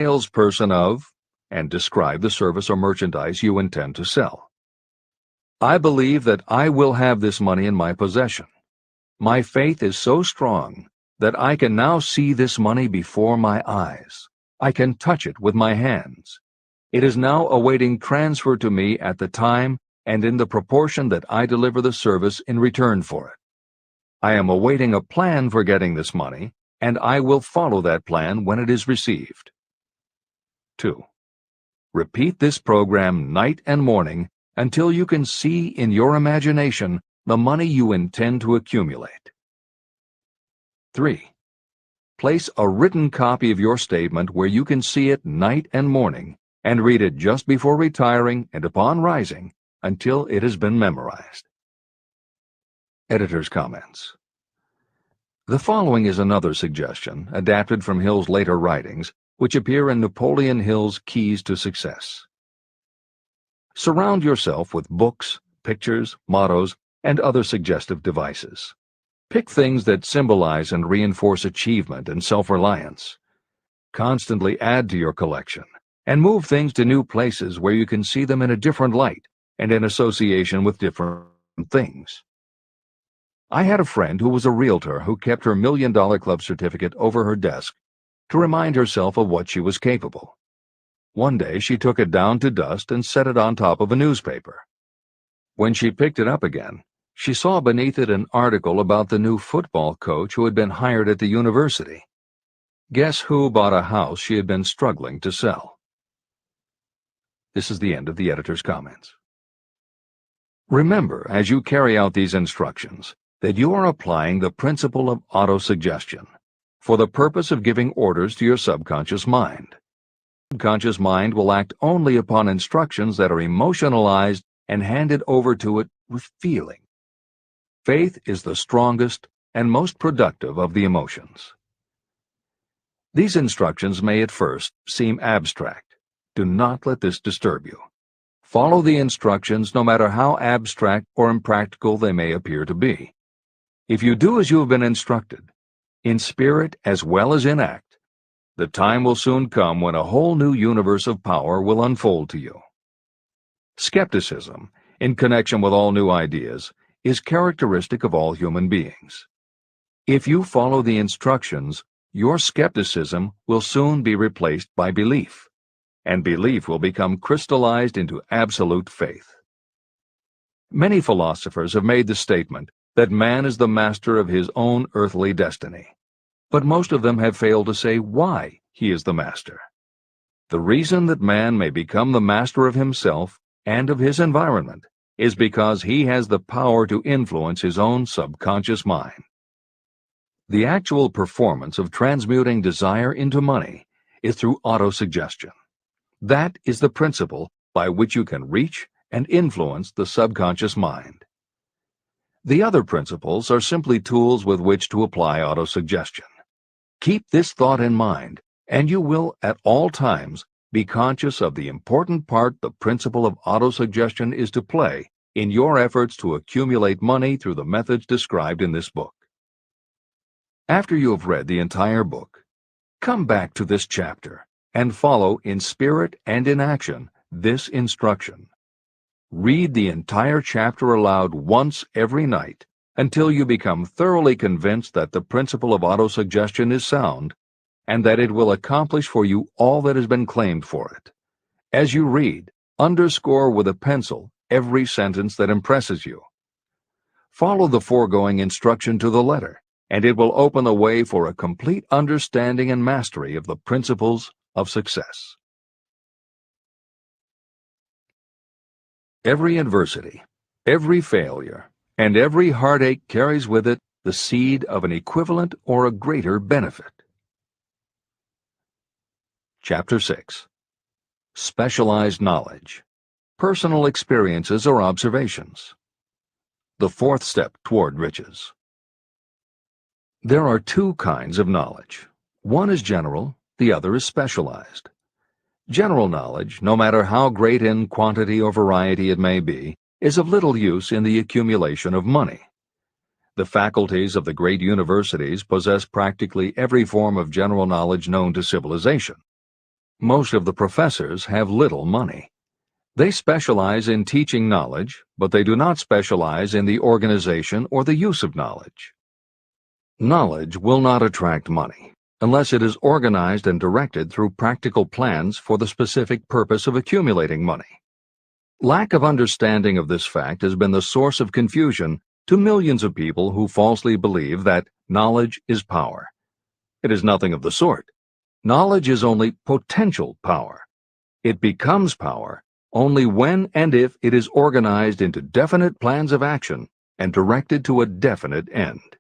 salesperson of, and describe the service or merchandise you intend to sell. I believe that I will have this money in my possession. My faith is so strong that I can now see this money before my eyes. I can touch it with my hands. It is now awaiting transfer to me at the time and in the proportion that I deliver the service in return for it. I am awaiting a plan for getting this money, and I will follow that plan when it is received. 2. Repeat this program night and morning until you can see in your imagination the money you intend to accumulate. 3. Place a written copy of your statement where you can see it night and morning and read it just before retiring and upon rising until it has been memorized. Editor's comments. The following is another suggestion adapted from Hill's later writings, which appear in Napoleon Hill's Keys to Success. Surround yourself with books, pictures, mottos, and other suggestive devices. Pick things that symbolize and reinforce achievement and self-reliance. Constantly add to your collection, and move things to new places where you can see them in a different light and in association with different things. I had a friend who was a realtor who kept her $1 Million Club certificate over her desk to remind herself of what she was capable. One day she took it down to dust and set it on top of a newspaper. When she picked it up again, she saw beneath it an article about the new football coach who had been hired at the university. Guess who bought a house she had been struggling to sell? This is the end of the editor's comments. Remember, as you carry out these instructions, that you are applying the principle of autosuggestion for the purpose of giving orders to your subconscious mind. The subconscious mind will act only upon instructions that are emotionalized and handed over to it with feeling. Faith is the strongest and most productive of the emotions. These instructions may at first seem abstract. Do not let this disturb you. Follow the instructions no matter how abstract or impractical they may appear to be. If you do as you have been instructed, in spirit as well as in act, the time will soon come when a whole new universe of power will unfold to you. Skepticism, in connection with all new ideas, is characteristic of all human beings. If you follow the instructions, your skepticism will soon be replaced by belief, and belief will become crystallized into absolute faith. Many philosophers have made the statement that man is the master of his own earthly destiny, but most of them have failed to say why he is the master. The reason that man may become the master of himself and of his environment is because he has the power to influence his own subconscious mind. The actual performance of transmuting desire into money is through autosuggestion. That is the principle by which you can reach and influence the subconscious mind. The other principles are simply tools with which to apply autosuggestion. Keep this thought in mind, and you will at all times be conscious of the important part the principle of autosuggestion is to play in your efforts to accumulate money through the methods described in this book. After you have read the entire book, come back to this chapter and follow in spirit and in action this instruction. Read the entire chapter aloud once every night until you become thoroughly convinced that the principle of autosuggestion is sound and that it will accomplish for you all that has been claimed for it. As you read, underscore with a pencil every sentence that impresses you. Follow the foregoing instruction to the letter, and it will open the way for a complete understanding and mastery of the principles of success. Every adversity, every failure, and every heartache carries with it the seed of an equivalent or a greater benefit. Chapter 6. Specialized Knowledge. Personal Experiences or Observations. The fourth step toward riches. There are two kinds of knowledge. One is general, the other is specialized. General knowledge, no matter how great in quantity or variety it may be, is of little use in the accumulation of money. The faculties of the great universities possess practically every form of general knowledge known to civilization. Most of the professors have little money. They specialize in teaching knowledge, but they do not specialize in the organization or the use of knowledge. Knowledge will not attract money unless it is organized and directed through practical plans for the specific purpose of accumulating money. Lack of understanding of this fact has been the source of confusion to millions of people who falsely believe that knowledge is power. It is nothing of the sort. Knowledge is only potential power. It becomes power only when and if it is organized into definite plans of action and directed to a definite end.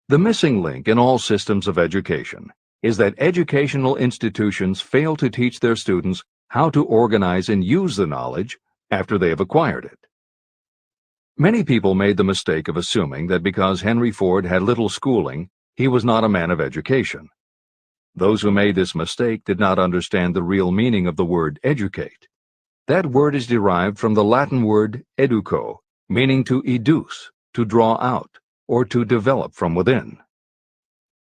The missing link in all systems of education is that educational institutions fail to teach their students how to organize and use the knowledge after they have acquired it. Many people made the mistake of assuming that because Henry Ford had little schooling, he was not a man of education. Those who made this mistake did not understand the real meaning of the word educate. That word is derived from the Latin word educo, meaning to educe, to draw out, or to develop from within.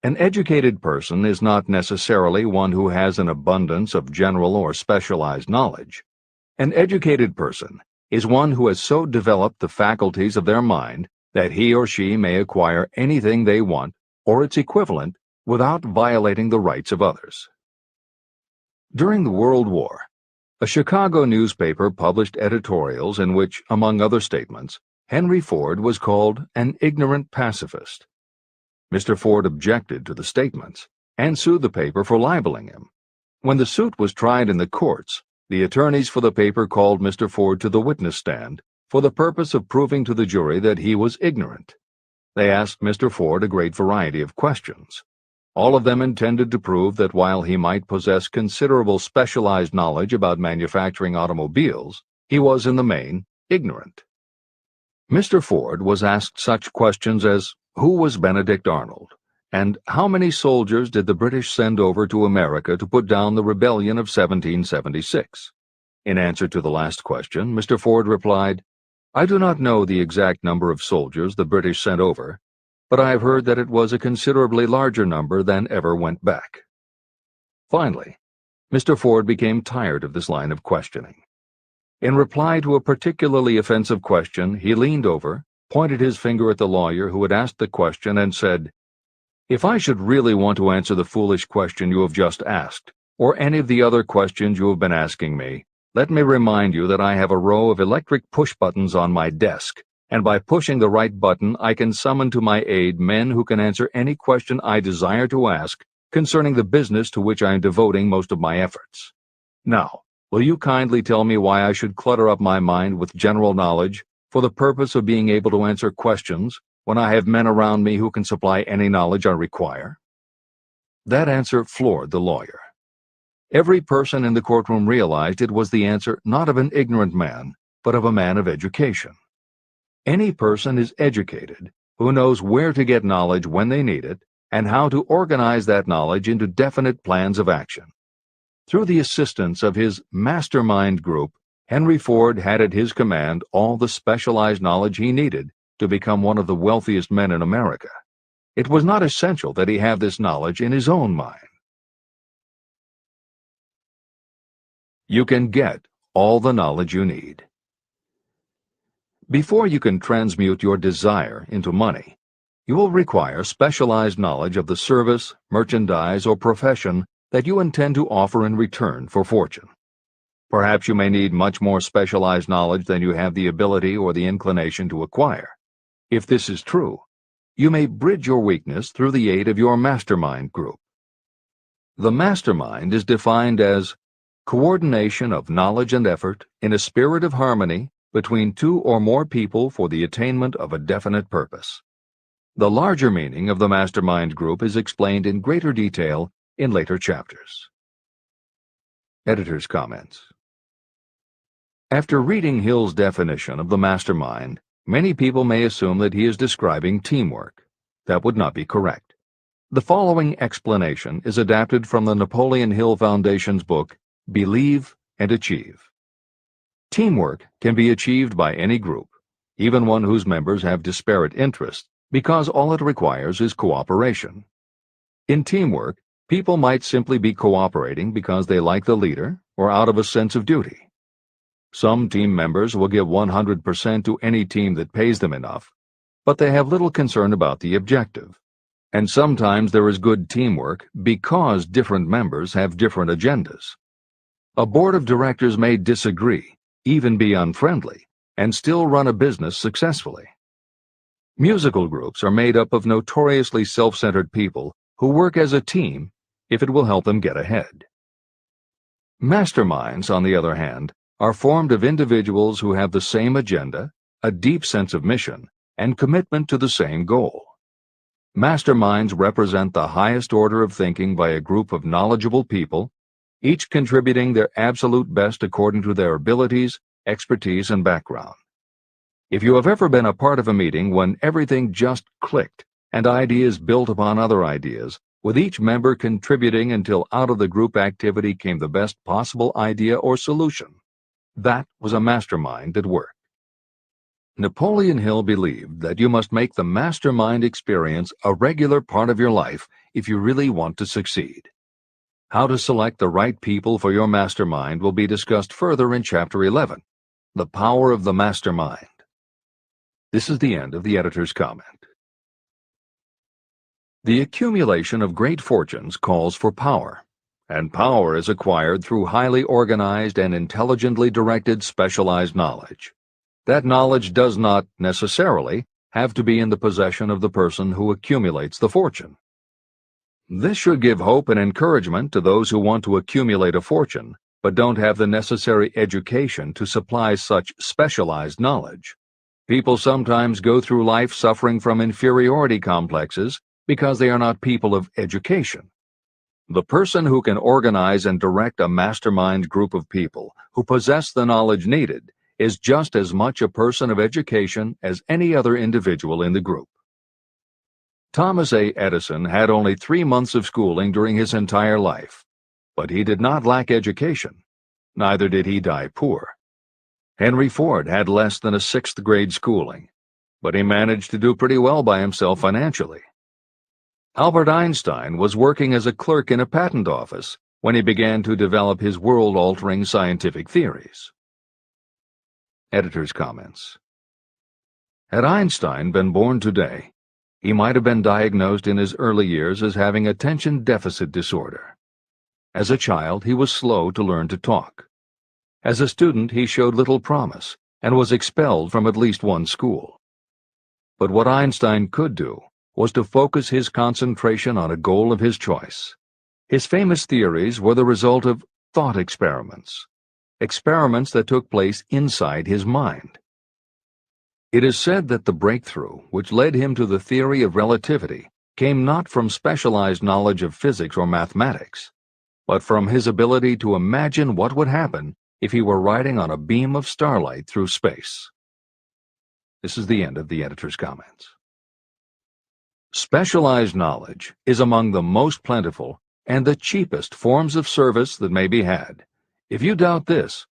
An educated person is not necessarily one who has an abundance of general or specialized knowledge. An educated person is one who has so developed the faculties of their mind that he or she may acquire anything they want or its equivalent without violating the rights of others. During the World War, a Chicago newspaper published editorials in which, among other statements, Henry Ford was called an ignorant pacifist. Mr. Ford objected to the statements and sued the paper for libeling him. When the suit was tried in the courts, the attorneys for the paper called Mr. Ford to the witness stand for the purpose of proving to the jury that he was ignorant. They asked Mr. Ford a great variety of questions. All of them intended to prove that while he might possess considerable specialized knowledge about manufacturing automobiles, he was in the main ignorant. Mr. Ford was asked such questions as, who was Benedict Arnold? And how many soldiers did the British send over to America to put down the rebellion of 1776? In answer to the last question, Mr. Ford replied, I do not know the exact number of soldiers the British sent over, but I have heard that it was a considerably larger number than ever went back. Finally, Mr. Ford became tired of this line of questioning. In reply to a particularly offensive question, he leaned over, pointed his finger at the lawyer who had asked the question, and said, If I should really want to answer the foolish question you have just asked, or any of the other questions you have been asking me, let me remind you that I have a row of electric push buttons on my desk, and by pushing the right button I can summon to my aid men who can answer any question I desire to ask concerning the business to which I am devoting most of my efforts. Now, will you kindly tell me why I should clutter up my mind with general knowledge for the purpose of being able to answer questions when I have men around me who can supply any knowledge I require? That answer floored the lawyer. Every person in the courtroom realized it was the answer not of an ignorant man, but of a man of education. Any person is educated who knows where to get knowledge when they need it and how to organize that knowledge into definite plans of action. Through the assistance of his mastermind group, Henry Ford had at his command all the specialized knowledge he needed to become one of the wealthiest men in America. It was not essential that he have this knowledge in his own mind. You can get all the knowledge you need. Before you can transmute your desire into money, you will require specialized knowledge of the service, merchandise, or profession that you intend to offer in return for fortune. Perhaps you may need much more specialized knowledge than you have the ability or the inclination to acquire. If this is true, you may bridge your weakness through the aid of your mastermind group. The mastermind is defined as coordination of knowledge and effort in a spirit of harmony between two or more people for the attainment of a definite purpose. The larger meaning of the mastermind group is explained in greater detail in later chapters. Editor's comments. After reading Hill's definition of the mastermind, many people may assume that he is describing teamwork. That would not be correct. The following explanation is adapted from the Napoleon Hill Foundation's book, Believe and Achieve. Teamwork can be achieved by any group, even one whose members have disparate interests, because all it requires is cooperation. In teamwork, People might simply be cooperating because they like the leader or out of a sense of duty. Some team members will give 100% to any team that pays them enough, but they have little concern about the objective. And sometimes there is good teamwork because different members have different agendas. A board of directors may disagree, even be unfriendly, and still run a business successfully. Musical groups are made up of notoriously self-centered people who work as a team if it will help them get ahead. Masterminds, on the other hand, are formed of individuals who have the same agenda, a deep sense of mission, and commitment to the same goal. Masterminds represent the highest order of thinking by a group of knowledgeable people, each contributing their absolute best according to their abilities, expertise, and background. If you have ever been a part of a meeting when everything just clicked and ideas built upon other ideas, with each member contributing until out of the group activity came the best possible idea or solution, that was a mastermind at work. Napoleon Hill believed that you must make the mastermind experience a regular part of your life if you really want to succeed. How to select the right people for your mastermind will be discussed further in Chapter 11, The Power of the Mastermind. This is the end of the editor's comment. The accumulation of great fortunes calls for power, and power is acquired through highly organized and intelligently directed specialized knowledge. That knowledge does not, necessarily, have to be in the possession of the person who accumulates the fortune. This should give hope and encouragement to those who want to accumulate a fortune, but don't have the necessary education to supply such specialized knowledge. People sometimes go through life suffering from inferiority complexes because they are not people of education. The person who can organize and direct a mastermind group of people who possess the knowledge needed is just as much a person of education as any other individual in the group. Thomas A. Edison had only 3 months of schooling during his entire life, but he did not lack education. Neither did he die poor. Henry Ford had less than a 6th grade schooling, but he managed to do pretty well by himself financially. Albert Einstein was working as a clerk in a patent office when he began to develop his world-altering scientific theories. Editor's comments. Had Einstein been born today, he might have been diagnosed in his early years as having attention deficit disorder. As a child, he was slow to learn to talk. As a student, he showed little promise and was expelled from at least one school. But what Einstein could do was to focus his concentration on a goal of his choice. His famous theories were the result of thought experiments that took place inside his mind. It is said that the breakthrough which led him to the theory of relativity came not from specialized knowledge of physics or mathematics, but from his ability to imagine what would happen if he were riding on a beam of starlight through space. This is the end of the editor's comments. Specialized knowledge is among the most plentiful and the cheapest forms of service that may be had. If you doubt this,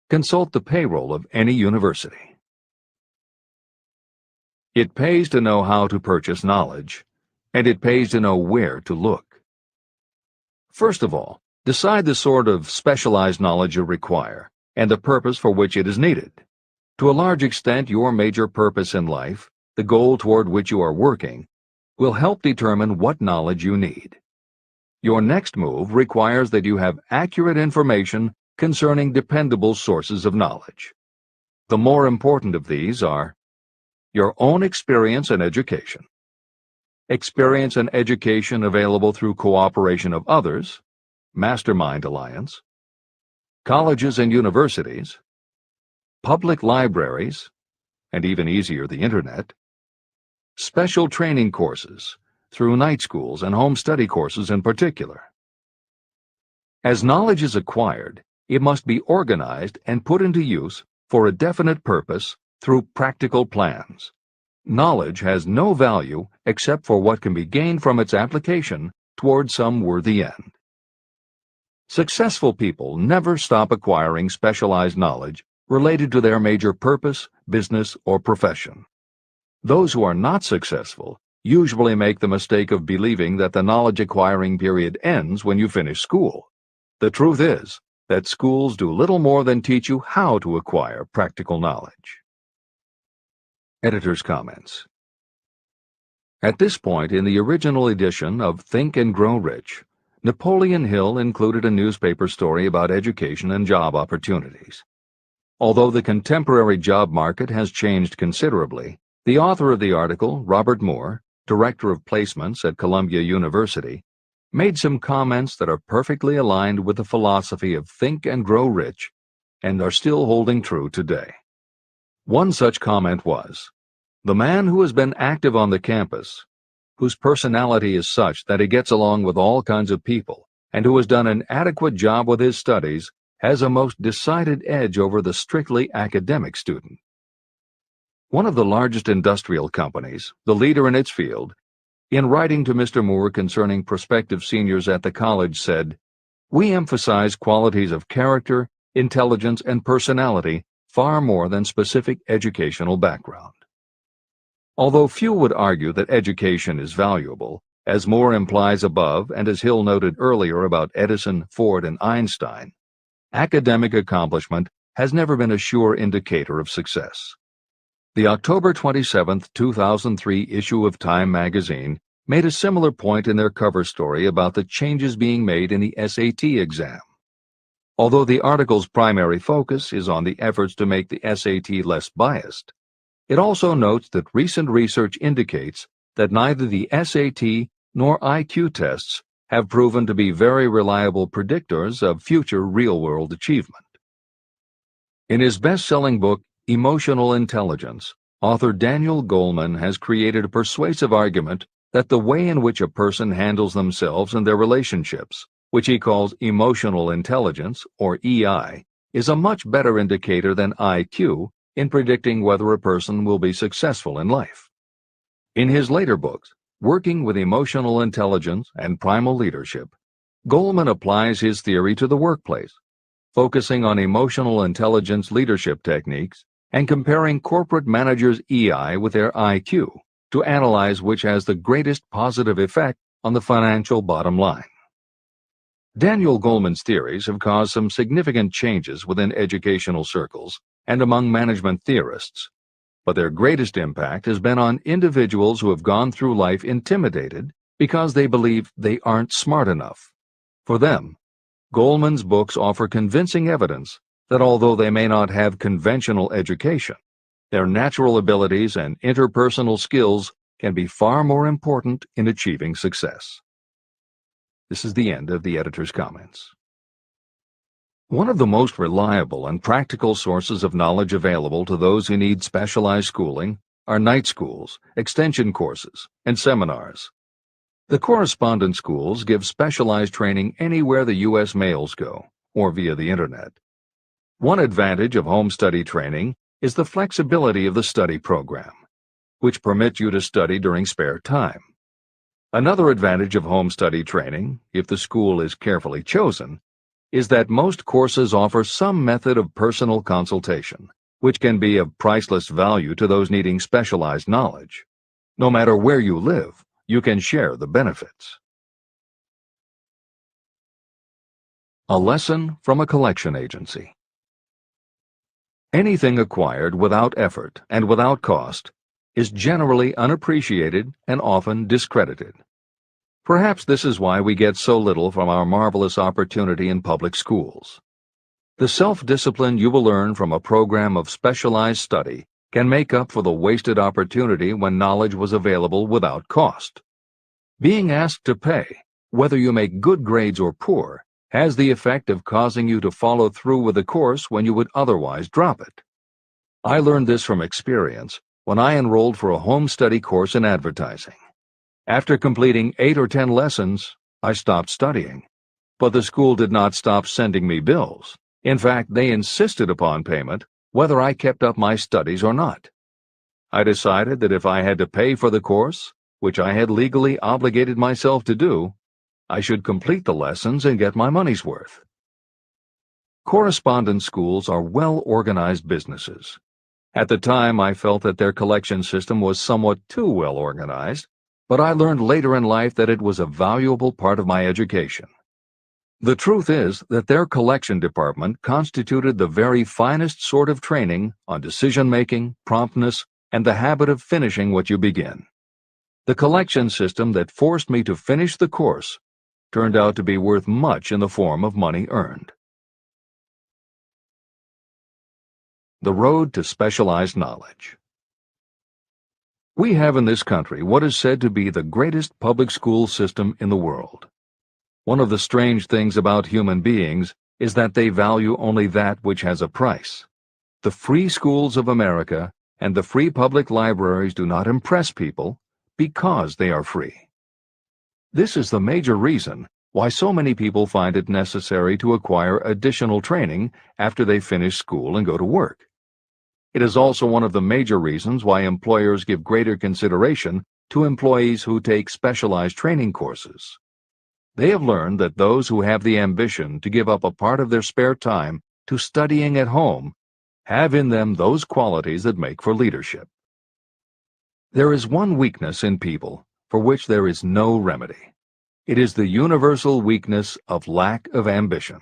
consult the payroll of any university. It pays to know how to purchase knowledge, and it pays to know where to look. First of all, decide the sort of specialized knowledge you require and the purpose for which it is needed. To a large extent, your major purpose in life, the goal toward which you are working, will help determine what knowledge you need. Your next move requires that you have accurate information concerning dependable sources of knowledge. The more important of these are your own experience and education, experience and education available through cooperation of others, mastermind alliance, colleges and universities, public libraries, and even easier, the internet, special training courses through night schools and home study courses in particular. As knowledge is acquired, it must be organized and put into use for a definite purpose through practical plans. Knowledge has no value except for what can be gained from its application toward some worthy end. Successful people never stop acquiring specialized knowledge related to their major purpose, business, or profession. Those who are not successful usually make the mistake of believing that the knowledge acquiring period ends when you finish school. The truth is that schools do little more than teach you how to acquire practical knowledge. Editor's comments. At this point in the original edition of Think and Grow Rich, Napoleon Hill included a newspaper story about education and job opportunities. Although the contemporary job market has changed considerably, the author of the article, Robert Moore, Director of Placements at Columbia University, made some comments that are perfectly aligned with the philosophy of Think and Grow Rich and are still holding true today. One such comment was, "The man who has been active on the campus, whose personality is such that he gets along with all kinds of people, and who has done an adequate job with his studies, has a most decided edge over the strictly academic student." One of the largest industrial companies, the leader in its field, in writing to Mr. Moore concerning prospective seniors at the college said, "We emphasize qualities of character, intelligence, and personality far more than specific educational background." Although few would argue that education is valuable, as Moore implies above and as Hill noted earlier about Edison, Ford, and Einstein, academic accomplishment has never been a sure indicator of success. The October 27, 2003 issue of Time magazine made a similar point in their cover story about the changes being made in the SAT exam. Although the article's primary focus is on the efforts to make the SAT less biased, it also notes that recent research indicates that neither the SAT nor IQ tests have proven to be very reliable predictors of future real-world achievement. In his best-selling book, Emotional Intelligence, author Daniel Goleman has created a persuasive argument that the way in which a person handles themselves and their relationships, which he calls emotional intelligence, or EI, is a much better indicator than IQ in predicting whether a person will be successful in life. In his later books, Working with Emotional Intelligence and Primal Leadership, Goleman applies his theory to the workplace, focusing on emotional intelligence leadership techniques and comparing corporate managers' EI with their IQ to analyze which has the greatest positive effect on the financial bottom line. Daniel Goleman's theories have caused some significant changes within educational circles and among management theorists, but their greatest impact has been on individuals who have gone through life intimidated because they believe they aren't smart enough. For them, Goleman's books offer convincing evidence that although they may not have conventional education, their natural abilities and interpersonal skills can be far more important in achieving success. This is the end of the editor's comments. One of the most reliable and practical sources of knowledge available to those who need specialized schooling are night schools, extension courses, and seminars. The correspondence schools give specialized training anywhere the U.S. mails go, or via the Internet. One advantage of home study training is the flexibility of the study program, which permits you to study during spare time. Another advantage of home study training, if the school is carefully chosen, is that most courses offer some method of personal consultation, which can be of priceless value to those needing specialized knowledge. No matter where you live, you can share the benefits. A lesson from a collection agency. Anything acquired without effort and without cost is generally unappreciated and often discredited. Perhaps this is why we get so little from our marvelous opportunity in public schools. The self-discipline you will learn from a program of specialized study can make up for the wasted opportunity when knowledge was available without cost. Being asked to pay, whether you make good grades or poor, has the effect of causing you to follow through with the course when you would otherwise drop it. I learned this from experience when I enrolled for a home study course in advertising. After completing 8 or 10 lessons, I stopped studying. But the school did not stop sending me bills. In fact, they insisted upon payment, whether I kept up my studies or not. I decided that if I had to pay for the course, which I had legally obligated myself to do, I should complete the lessons and get my money's worth. Correspondence schools are well-organized businesses. At the time, I felt that their collection system was somewhat too well organized, but I learned later in life that it was a valuable part of my education. The truth is that their collection department constituted the very finest sort of training on decision-making, promptness, and the habit of finishing what you begin. The collection system that forced me to finish the course turned out to be worth much in the form of money earned. The road to specialized knowledge. We have in this country what is said to be the greatest public school system in the world. One of the strange things about human beings is that they value only that which has a price. The free schools of America and the free public libraries do not impress people because they are free. This is the major reason why so many people find it necessary to acquire additional training after they finish school and go to work. It is also one of the major reasons why employers give greater consideration to employees who take specialized training courses. They have learned that those who have the ambition to give up a part of their spare time to studying at home have in them those qualities that make for leadership. There is one weakness in people for which there is no remedy. It is the universal weakness of lack of ambition.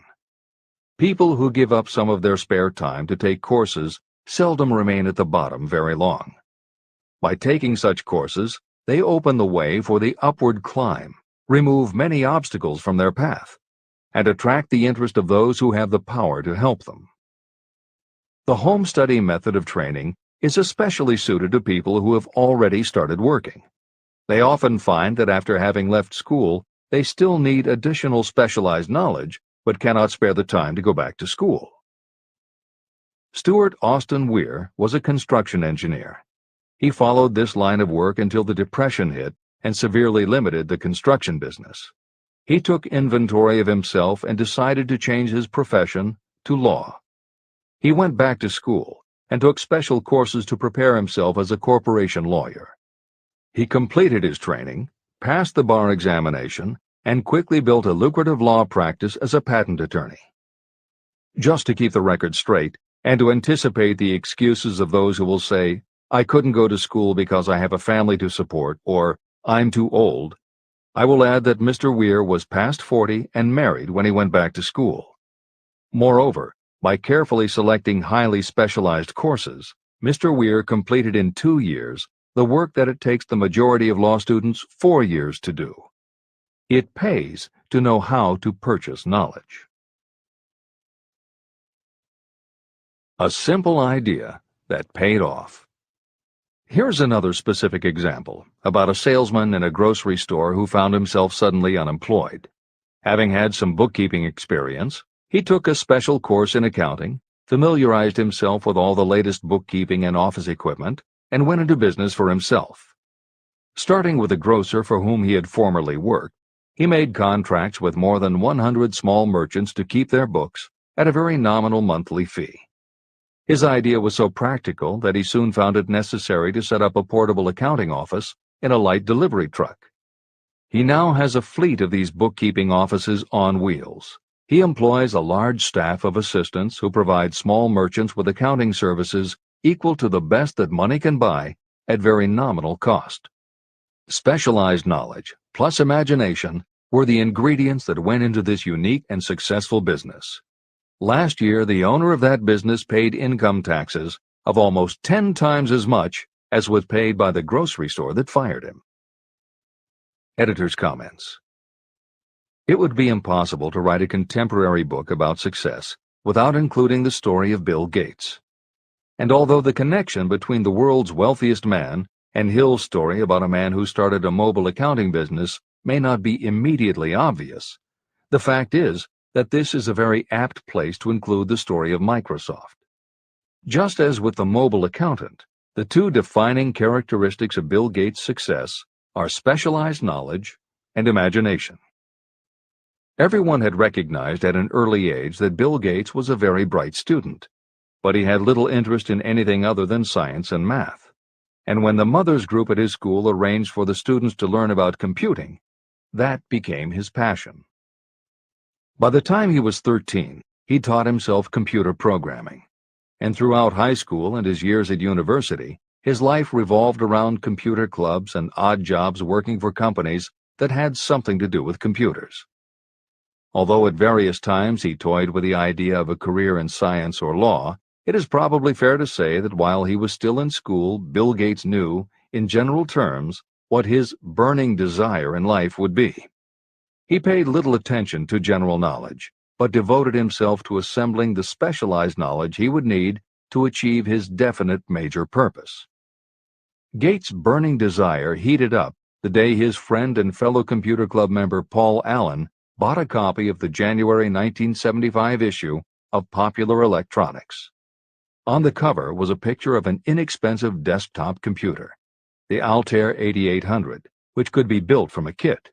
People who give up some of their spare time to take courses seldom remain at the bottom very long. By taking such courses, they open the way for the upward climb, remove many obstacles from their path, and attract the interest of those who have the power to help them. The home study method of training is especially suited to people who have already started working. They often find that after having left school, they still need additional specialized knowledge, but cannot spare the time to go back to school. Stuart Austin Weir was a construction engineer. He followed this line of work until the Depression hit and severely limited the construction business. He took inventory of himself and decided to change his profession to law. He went back to school and took special courses to prepare himself as a corporation lawyer. He completed his training, passed the bar examination, and quickly built a lucrative law practice as a patent attorney. Just to keep the record straight, and to anticipate the excuses of those who will say, "I couldn't go to school because I have a family to support," or "I'm too old," I will add that Mr. Weir was past 40 and married when he went back to school. Moreover, by carefully selecting highly specialized courses, Mr. Weir completed in 2 years the work that it takes the majority of law students 4 years to do. It pays to know how to purchase knowledge. A simple idea that paid off. Here's another specific example about a salesman in a grocery store who found himself suddenly unemployed. Having had some bookkeeping experience, he took a special course in accounting, familiarized himself with all the latest bookkeeping and office equipment, and went into business for himself. Starting with a grocer for whom he had formerly worked, he made contracts with more than 100 small merchants to keep their books at a very nominal monthly fee. His idea was so practical that he soon found it necessary to set up a portable accounting office in a light delivery truck. He now has a fleet of these bookkeeping offices on wheels. He employs a large staff of assistants who provide small merchants with accounting services equal to the best that money can buy at very nominal cost. Specialized knowledge plus imagination were the ingredients that went into this unique and successful business. Last year, the owner of that business paid income taxes of almost 10 times as much as was paid by the grocery store that fired him. Editor's comments. It would be impossible to write a contemporary book about success without including the story of Bill Gates. And although the connection between the world's wealthiest man and Hill's story about a man who started a mobile accounting business may not be immediately obvious, the fact is that this is a very apt place to include the story of Microsoft. Just as with the mobile accountant, the two defining characteristics of Bill Gates' success are specialized knowledge and imagination. Everyone had recognized at an early age that Bill Gates was a very bright student, but he had little interest in anything other than science and math. And when the mothers group at his school arranged for the students to learn about computing, that became his passion. By the time he was 13, he taught himself computer programming, and throughout high school and his years at university, His life revolved around computer clubs and odd jobs working for companies that had something to do with computers. Although at various times he toyed with the idea of a career in science or law, it is probably fair to say that while he was still in school, Bill Gates knew, in general terms, what his burning desire in life would be. He paid little attention to general knowledge, but devoted himself to assembling the specialized knowledge he would need to achieve his definite major purpose. Gates' burning desire heated up the day his friend and fellow computer club member Paul Allen bought a copy of the January 1975 issue of Popular Electronics. On the cover was a picture of an inexpensive desktop computer, the Altair 8800, which could be built from a kit.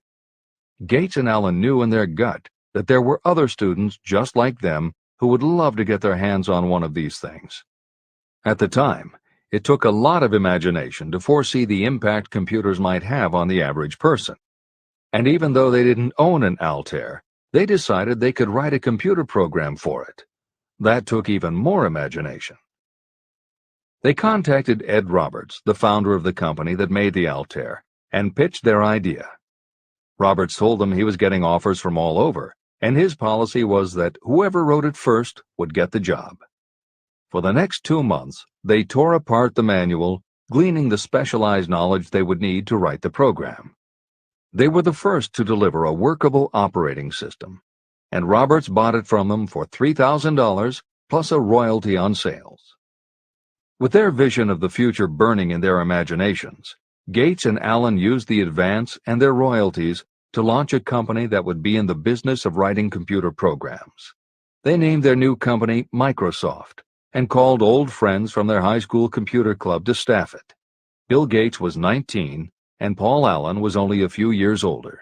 Gates and Allen knew in their gut that there were other students just like them who would love to get their hands on one of these things. At the time, it took a lot of imagination to foresee the impact computers might have on the average person. And even though they didn't own an Altair, they decided they could write a computer program for it. That took even more imagination. They contacted Ed Roberts, the founder of the company that made the Altair, and pitched their idea. Roberts told them he was getting offers from all over, and his policy was that whoever wrote it first would get the job. For the next 2 months, they tore apart the manual, gleaning the specialized knowledge they would need to write the program. They were the first to deliver a workable operating system, and Roberts bought it from them for $3,000 plus a royalty on sales. With their vision of the future burning in their imaginations, Gates and Allen used the advance and their royalties to launch a company that would be in the business of writing computer programs. They named their new company Microsoft and called old friends from their high school computer club to staff it. Bill Gates was 19 and Paul Allen was only a few years older.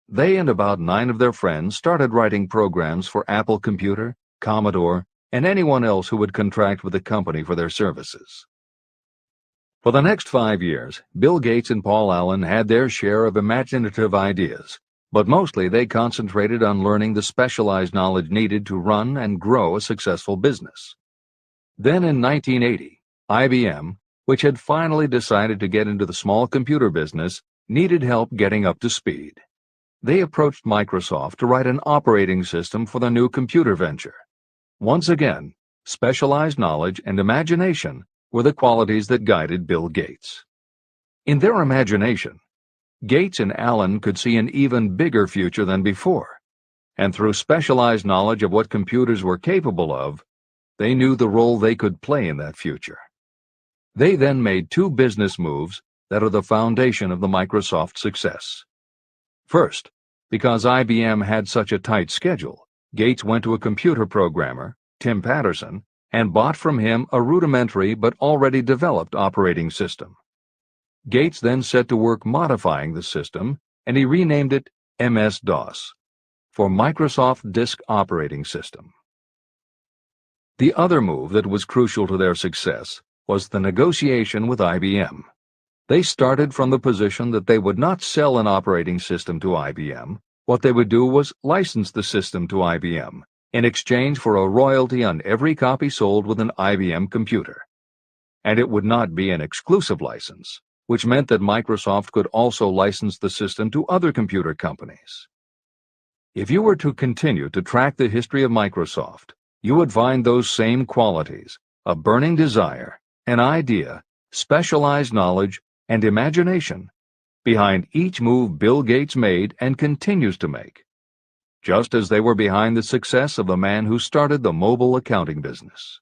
They and about 9 of their friends started writing programs for Apple Computer, Commodore, and anyone else who would contract with the company for their services. For the next 5 years, Bill Gates and Paul Allen had their share of imaginative ideas, but mostly they concentrated on learning the specialized knowledge needed to run and grow a successful business. Then in 1980, IBM, which had finally decided to get into the small computer business, needed help getting up to speed. They approached Microsoft to write an operating system for their new computer venture. Once again, specialized knowledge and imagination were the qualities that guided Bill Gates. In their imagination, Gates and Allen could see an even bigger future than before, and through specialized knowledge of what computers were capable of, they knew the role they could play in that future. They then made 2 business moves that are the foundation of the Microsoft success. First, because IBM had such a tight schedule, Gates went to a computer programmer, Tim Patterson, and bought from him a rudimentary but already developed operating system. Gates then set to work modifying the system, and he renamed it MS-DOS, for Microsoft Disk Operating System. The other move that was crucial to their success was the negotiation with IBM. They started from the position that they would not sell an operating system to IBM. What they would do was license the system to IBM in exchange for a royalty on every copy sold with an IBM computer. And it would not be an exclusive license, which meant that Microsoft could also license the system to other computer companies. If you were to continue to track the history of Microsoft, you would find those same qualities: a burning desire, an idea, specialized knowledge, and imagination behind each move Bill Gates made and continues to make, just as they were behind the success of the man who started the mobile accounting business.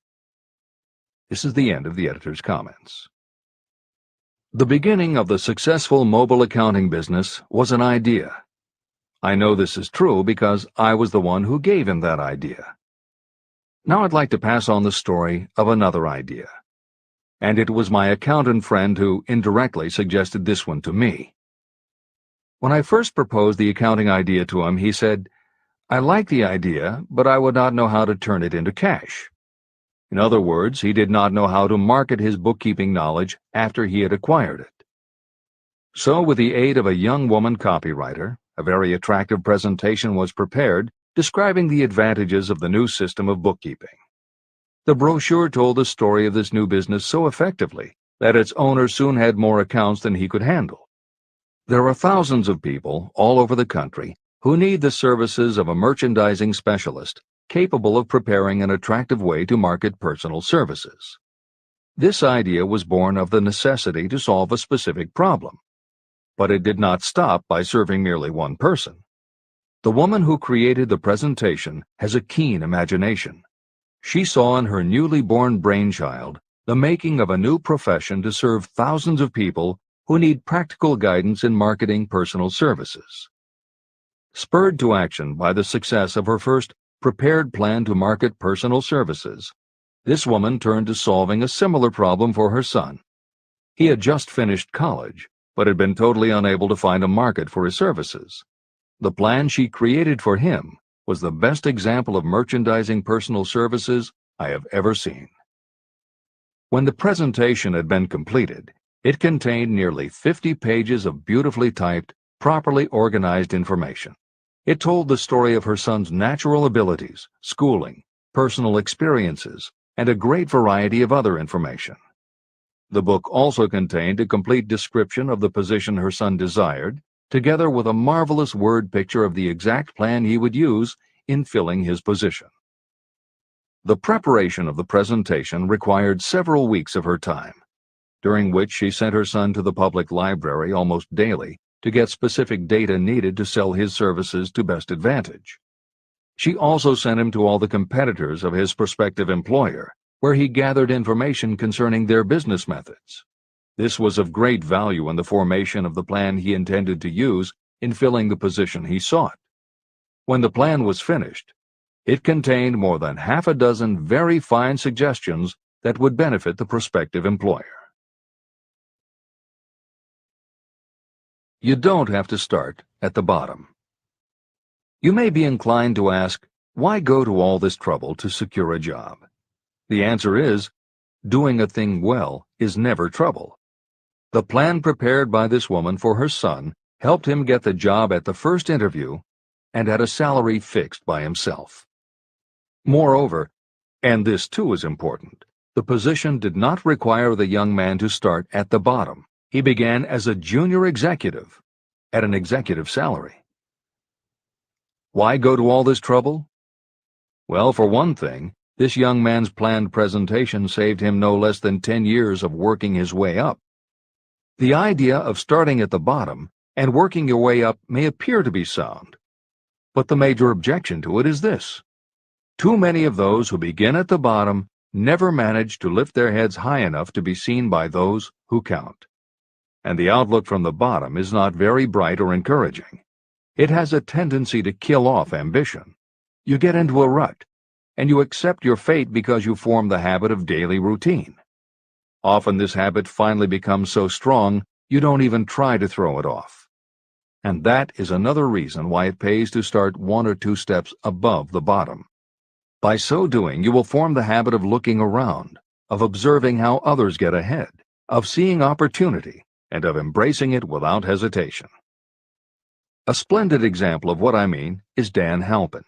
This is the end of the editor's comments. The beginning of the successful mobile accounting business was an idea. I know this is true because I was the one who gave him that idea. Now I'd like to pass on the story of another idea. And it was my accountant friend who indirectly suggested this one to me. When I first proposed the accounting idea to him, he said, "I like the idea, but I would not know how to turn it into cash." In other words, he did not know how to market his bookkeeping knowledge after he had acquired it. So, with the aid of a young woman copywriter, a very attractive presentation was prepared describing the advantages of the new system of bookkeeping. The brochure told the story of this new business so effectively that its owner soon had more accounts than he could handle. There are thousands of people all over the country who need the services of a merchandising specialist capable of preparing an attractive way to market personal services. This idea was born of the necessity to solve a specific problem. But it did not stop by serving merely one person. The woman who created the presentation has a keen imagination. She saw in her newly born brainchild the making of a new profession to serve thousands of people who need practical guidance in marketing personal services. Spurred to action by the success of her first prepared plan to market personal services, this woman turned to solving a similar problem for her son. He had just finished college, but had been totally unable to find a market for his services. The plan she created for him was the best example of merchandising personal services I have ever seen. When the presentation had been completed, it contained nearly 50 pages of beautifully typed, properly organized information. It told the story of her son's natural abilities, schooling, personal experiences, and a great variety of other information. The book also contained a complete description of the position her son desired, together with a marvelous word picture of the exact plan he would use in filling his position. The preparation of the presentation required several weeks of her time, during which she sent her son to the public library almost daily to get specific data needed to sell his services to best advantage. She also sent him to all the competitors of his prospective employer, where he gathered information concerning their business methods. This was of great value in the formation of the plan he intended to use in filling the position he sought. When the plan was finished, it contained more than half a dozen very fine suggestions that would benefit the prospective employer. You don't have to start at the bottom. You may be inclined to ask, why go to all this trouble to secure a job? The answer is, doing a thing well is never trouble. The plan prepared by this woman for her son helped him get the job at the first interview and at a salary fixed by himself. Moreover, and this too is important, the position did not require the young man to start at the bottom. He began as a junior executive at an executive salary. Why go to all this trouble? Well, for one thing, this young man's planned presentation saved him no less than 10 years of working his way up. The idea of starting at the bottom and working your way up may appear to be sound, but the major objection to it is this. Too many of those who begin at the bottom never manage to lift their heads high enough to be seen by those who count. And the outlook from the bottom is not very bright or encouraging. It has a tendency to kill off ambition. You get into a rut, and you accept your fate because you form the habit of daily routine. Often this habit finally becomes so strong you don't even try to throw it off. And that is another reason why it pays to start 1 or 2 steps above the bottom. By so doing, you will form the habit of looking around, of observing how others get ahead, of seeing opportunity, and of embracing it without hesitation. A splendid example of what I mean is Dan Halpin.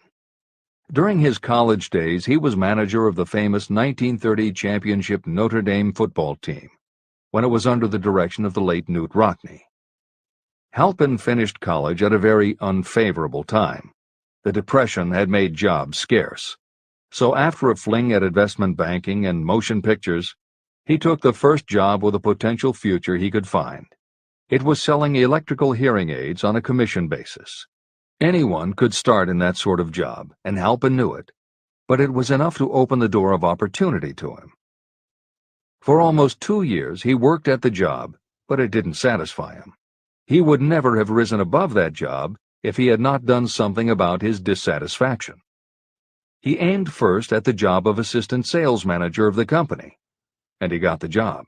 During his college days, he was manager of the famous 1930 championship Notre Dame football team, when it was under the direction of the late Knute Rockne. Halpin finished college at a very unfavorable time. The Depression had made jobs scarce. So after a fling at investment banking and motion pictures, he took the first job with a potential future he could find. It was selling electrical hearing aids on a commission basis. Anyone could start in that sort of job, and Halpin knew it, but it was enough to open the door of opportunity to him. For almost 2 years he worked at the job, but it didn't satisfy him. He would never have risen above that job if he had not done something about his dissatisfaction. He aimed first at the job of assistant sales manager of the company, and he got the job.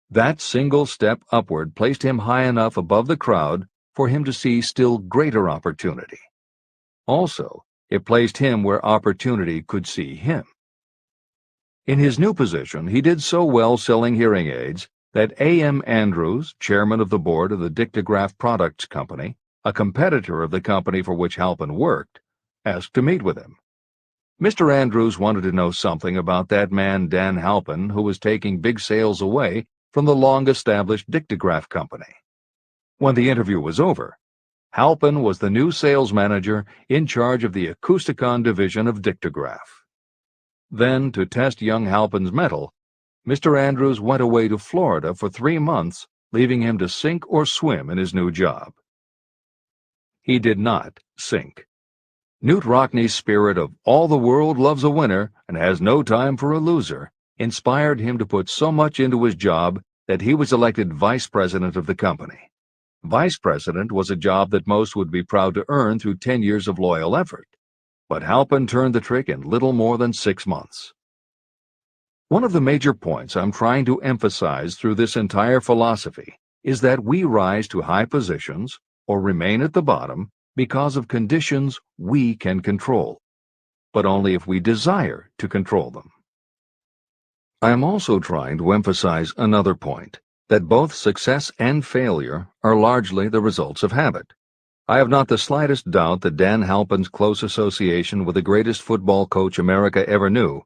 That single step upward placed him high enough above the crowd for him to see still greater opportunity. Also, it placed him where opportunity could see him. In his new position, he did so well selling hearing aids that A.M. Andrews, chairman of the board of the Dictograph Products Company, a competitor of the company for which Halpin worked, asked to meet with him. Mr. Andrews wanted to know something about that man Dan Halpin, who was taking big sales away from the long-established dictograph company. When the interview was over, Halpin was the new sales manager in charge of the Acousticon division of dictograph. Then, to test young Halpin's mettle, Mr. Andrews went away to Florida for 3 months, leaving him to sink or swim in his new job. He did not sink. Knute Rockne's spirit of "all the world loves a winner and has no time for a loser" inspired him to put so much into his job that he was elected vice president of the company. Vice president was a job that most would be proud to earn through 10 years of loyal effort, but Halpin turned the trick in little more than 6 months. One of the major points I'm trying to emphasize through this entire philosophy is that we rise to high positions or remain at the bottom because of conditions we can control, but only if we desire to control them. I am also trying to emphasize another point, that both success and failure are largely the results of habit. I have not the slightest doubt that Dan Halpin's close association with the greatest football coach America ever knew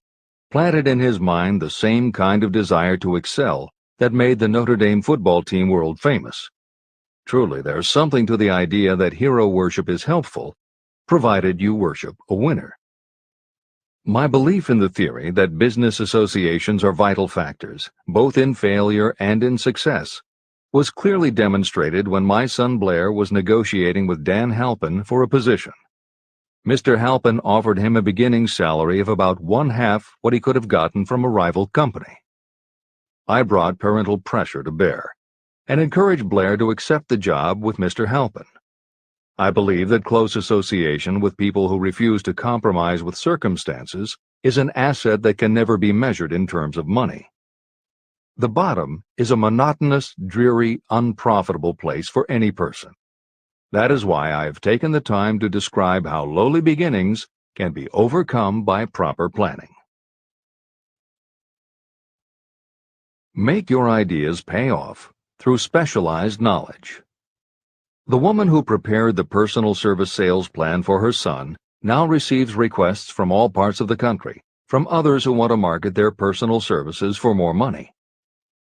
planted in his mind the same kind of desire to excel that made the Notre Dame football team world famous. Truly, there's something to the idea that hero worship is helpful, provided you worship a winner. My belief in the theory that business associations are vital factors, both in failure and in success, was clearly demonstrated when my son Blair was negotiating with Dan Halpin for a position. Mr. Halpin offered him a beginning salary of about 1/2 what he could have gotten from a rival company. I brought parental pressure to bear and encouraged Blair to accept the job with Mr. Halpin. I believe that close association with people who refuse to compromise with circumstances is an asset that can never be measured in terms of money. The bottom is a monotonous, dreary, unprofitable place for any person. That is why I have taken the time to describe how lowly beginnings can be overcome by proper planning. Make your ideas pay off through specialized knowledge. The woman who prepared the personal service sales plan for her son now receives requests from all parts of the country, from others who want to market their personal services for more money.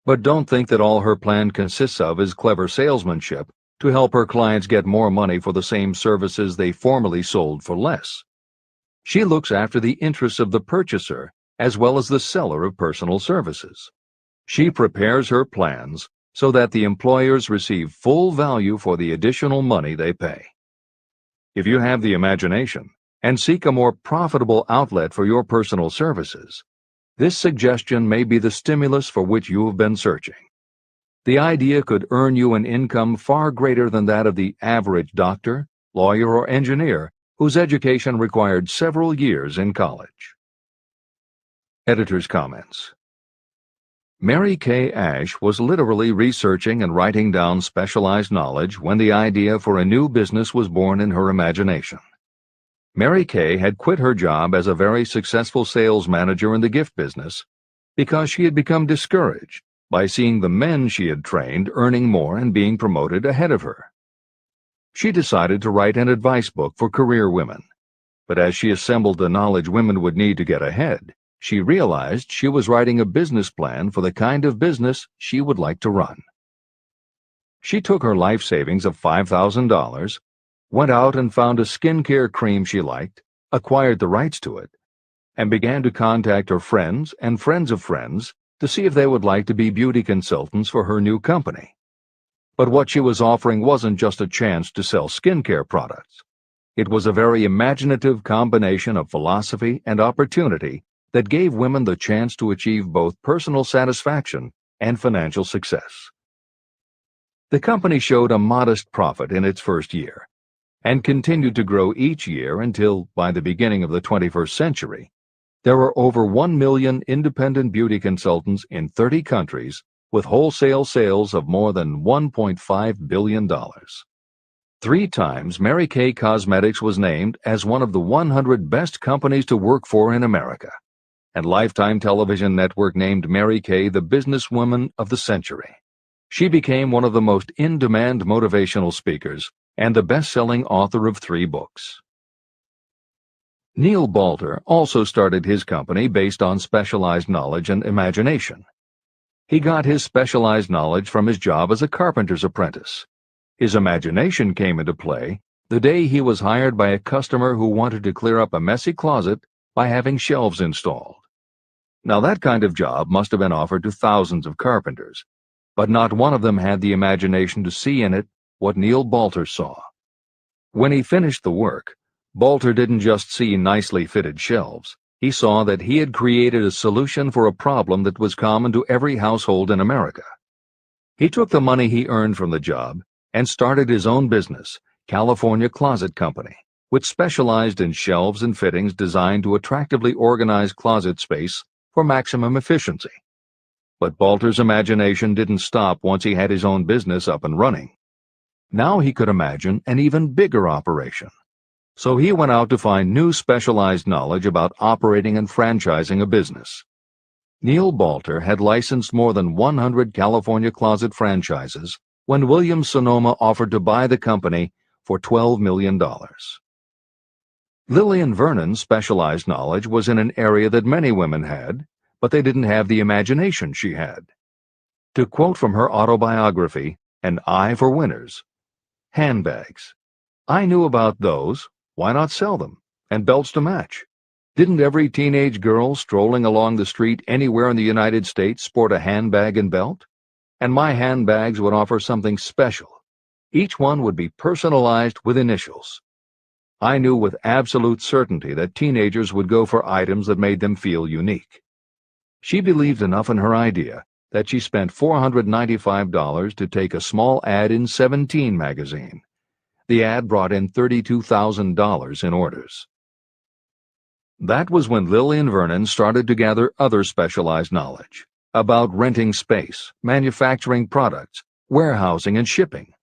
But don't think that all her plan consists of is clever salesmanship to help her clients get more money for the same services they formerly sold for less. She looks after the interests of the purchaser as well as the seller of personal services. She prepares her plans so that the employers receive full value for the additional money they pay. If you have the imagination and seek a more profitable outlet for your personal services, this suggestion may be the stimulus for which you have been searching. The idea could earn you an income far greater than that of the average doctor, lawyer, or engineer whose education required several years in college. Editor's comments. Mary Kay Ash was literally researching and writing down specialized knowledge when the idea for a new business was born in her imagination. Mary Kay had quit her job as a very successful sales manager in the gift business because she had become discouraged by seeing the men she had trained earning more and being promoted ahead of her. She decided to write an advice book for career women, but as she assembled the knowledge women would need to get ahead, she realized she was writing a business plan for the kind of business she would like to run. She took her life savings of $5,000, went out and found a skincare cream she liked, acquired the rights to it, and began to contact her friends and friends of friends to see if they would like to be beauty consultants for her new company. But what she was offering wasn't just a chance to sell skincare products. It was a very imaginative combination of philosophy and opportunity that gave women the chance to achieve both personal satisfaction and financial success. The company showed a modest profit in its first year and continued to grow each year until, by the beginning of the 21st century, there were over 1 million independent beauty consultants in 30 countries with wholesale sales of more than $1.5 billion. 3 times, Mary Kay Cosmetics was named as one of the 100 best companies to work for in America, and Lifetime Television Network named Mary Kay the businesswoman of the century. She became one of the most in-demand motivational speakers and the best-selling author of 3 books. Neil Balter also started his company based on specialized knowledge and imagination. He got his specialized knowledge from his job as a carpenter's apprentice. His imagination came into play the day he was hired by a customer who wanted to clear up a messy closet by having shelves installed. Now that kind of job must have been offered to thousands of carpenters, but not one of them had the imagination to see in it what Neil Balter saw. When he finished the work, Balter didn't just see nicely fitted shelves. He saw that he had created a solution for a problem that was common to every household in America. He took the money he earned from the job and started his own business, California Closet Company, which specialized in shelves and fittings designed to attractively organize closet space for maximum efficiency. But Balter's imagination didn't stop once he had his own business up and running. Now he could imagine an even bigger operation. So he went out to find new specialized knowledge about operating and franchising a business. Neil Balter had licensed more than 100 California closet franchises when Williams-Sonoma offered to buy the company for $12 million. Lillian Vernon's specialized knowledge was in an area that many women had, but they didn't have the imagination she had. To quote from her autobiography, An Eye for Winners, handbags. I knew about those, why not sell them? And belts to match. Didn't every teenage girl strolling along the street anywhere in the United States sport a handbag and belt? And my handbags would offer something special. Each one would be personalized with initials. I knew with absolute certainty that teenagers would go for items that made them feel unique. She believed enough in her idea that she spent $495 to take a small ad in 17 magazine. The ad brought in $32,000 in orders. That was when Lillian Vernon started to gather other specialized knowledge about renting space, manufacturing products, warehousing, and shipping,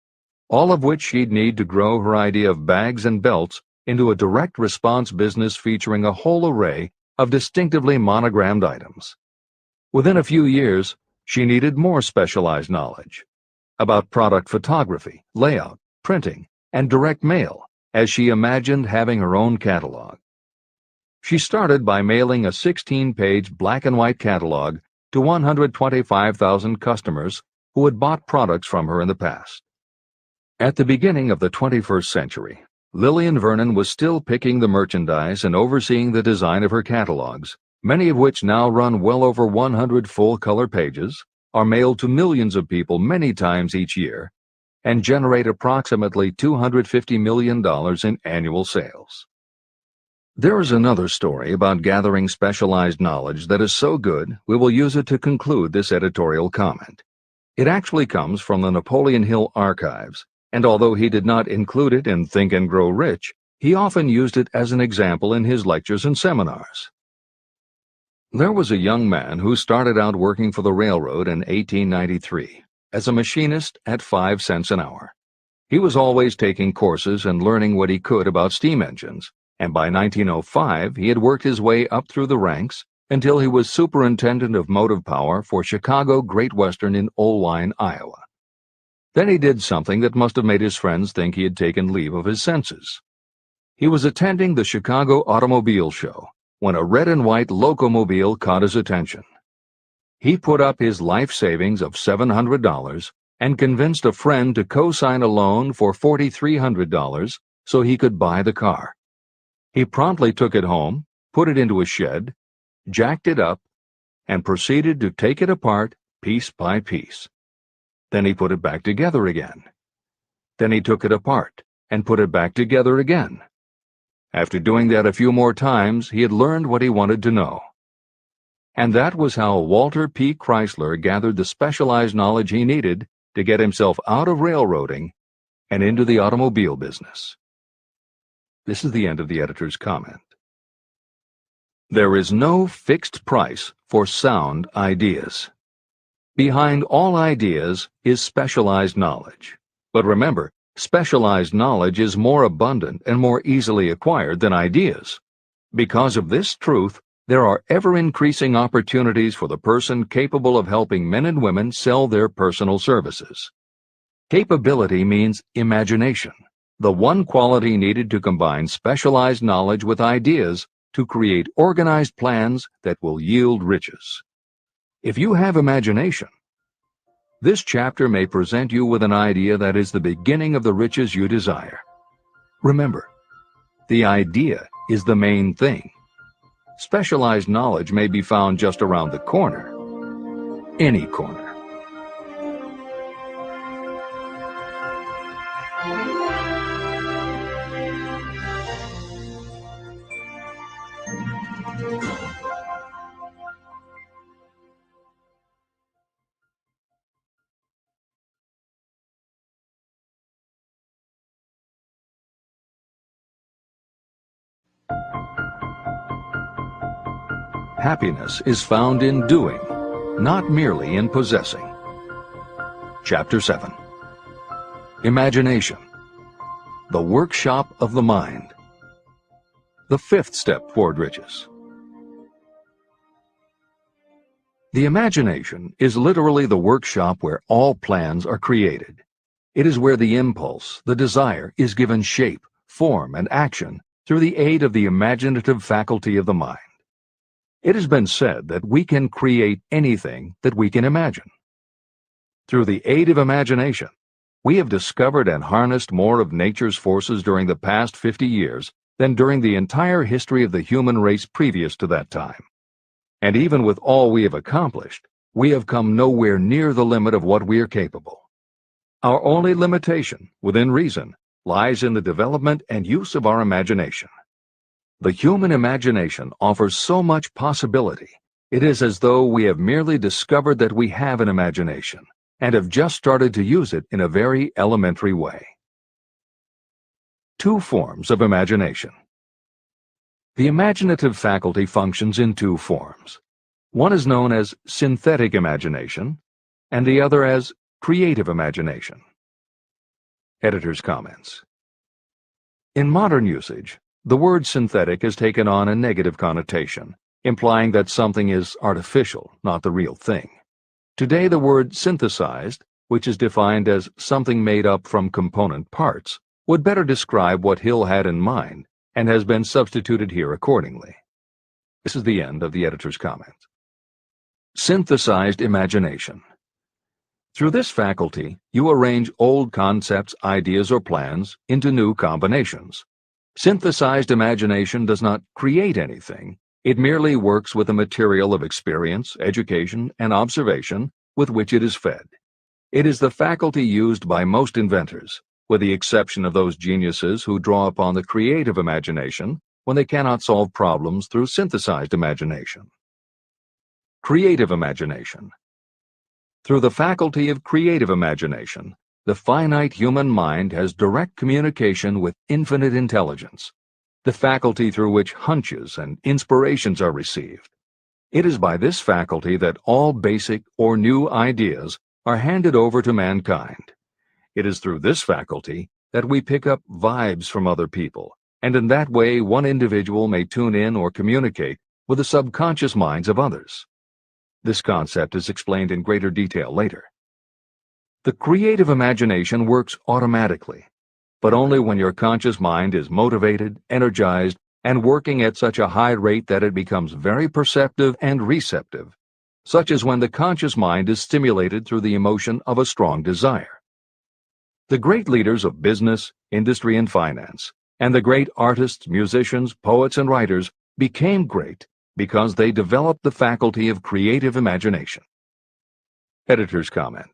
all of which she'd need to grow her idea of bags and belts into a direct response business featuring a whole array of distinctively monogrammed items. Within a few years, she needed more specialized knowledge about product photography, layout, printing, and direct mail, as she imagined having her own catalog. She started by mailing a 16-page black and white catalog to 125,000 customers who had bought products from her in the past. At the beginning of the 21st century, Lillian Vernon was still picking the merchandise and overseeing the design of her catalogs, many of which now run well over 100 full-color pages, are mailed to millions of people many times each year, and generate approximately $250 million in annual sales. There is another story about gathering specialized knowledge that is so good we will use it to conclude this editorial comment. It actually comes from the Napoleon Hill archives, and although he did not include it in Think and Grow Rich, he often used it as an example in his lectures and seminars. There was a young man who started out working for the railroad in 1893 as a machinist at 5 cents an hour. He was always taking courses and learning what he could about steam engines, and by 1905 he had worked his way up through the ranks until he was superintendent of motive power for Chicago Great Western in Olwine, Iowa. Then he did something that must have made his friends think he had taken leave of his senses. He was attending the Chicago Automobile Show when a red and white locomobile caught his attention. He put up his life savings of $700 and convinced a friend to co-sign a loan for $4,300 so he could buy the car. He promptly took it home, put it into a shed, jacked it up, and proceeded to take it apart piece by piece. Then he put it back together again. Then he took it apart and put it back together again. After doing that a few more times, he had learned what he wanted to know. And that was how Walter P. Chrysler gathered the specialized knowledge he needed to get himself out of railroading and into the automobile business. This is the end of the editor's comment. There is no fixed price for sound ideas. Behind all ideas is specialized knowledge. But remember, specialized knowledge is more abundant and more easily acquired than ideas. Because of this truth, there are ever-increasing opportunities for the person capable of helping men and women sell their personal services. Capability means imagination, the one quality needed to combine specialized knowledge with ideas to create organized plans that will yield riches. If you have imagination, this chapter may present you with an idea that is the beginning of the riches you desire. Remember, the idea is the main thing. Specialized knowledge may be found just around the corner. Any corner. Happiness is found in doing, not merely in possessing. Chapter 7. Imagination, the workshop of the mind. The fifth step toward riches. The imagination is literally the workshop where all plans are created. It is where the impulse, the desire, is given shape, form, and action through the aid of the imaginative faculty of the mind. It has been said that we can create anything that we can imagine. Through the aid of imagination, we have discovered and harnessed more of nature's forces during the past 50 years than during the entire history of the human race previous to that time. And even with all we have accomplished, we have come nowhere near the limit of what we are capable. Our only limitation, within reason, lies in the development and use of our imagination. The human imagination offers so much possibility. It is as though we have merely discovered that we have an imagination and have just started to use it in a very elementary way. Two forms of imagination. The imaginative faculty functions in two forms. One is known as synthetic imagination, and the other as creative imagination. Editor's comments. In modern usage, the word synthetic has taken on a negative connotation, implying that something is artificial, not the real thing. Today, the word synthesized, which is defined as something made up from component parts, would better describe what Hill had in mind and has been substituted here accordingly. This is the end of the editor's comments. Synthesized imagination. Through this faculty, you arrange old concepts, ideas, or plans into new combinations. Synthesized imagination does not create anything. It merely works with the material of experience, education, and observation with which it is fed. It is the faculty used by most inventors, with the exception of those geniuses who draw upon the creative imagination when they cannot solve problems through synthesized imagination. Creative imagination. Through the faculty of creative imagination, the finite human mind has direct communication with infinite intelligence, the faculty through which hunches and inspirations are received. It is by this faculty that all basic or new ideas are handed over to mankind. It is through this faculty that we pick up vibes from other people, and in that way one individual may tune in or communicate with the subconscious minds of others. This concept is explained in greater detail later. The creative imagination works automatically, but only when your conscious mind is motivated, energized, and working at such a high rate that it becomes very perceptive and receptive, such as when the conscious mind is stimulated through the emotion of a strong desire. The great leaders of business, industry, and finance, and the great artists, musicians, poets, and writers became great because they developed the faculty of creative imagination. Editor's comment.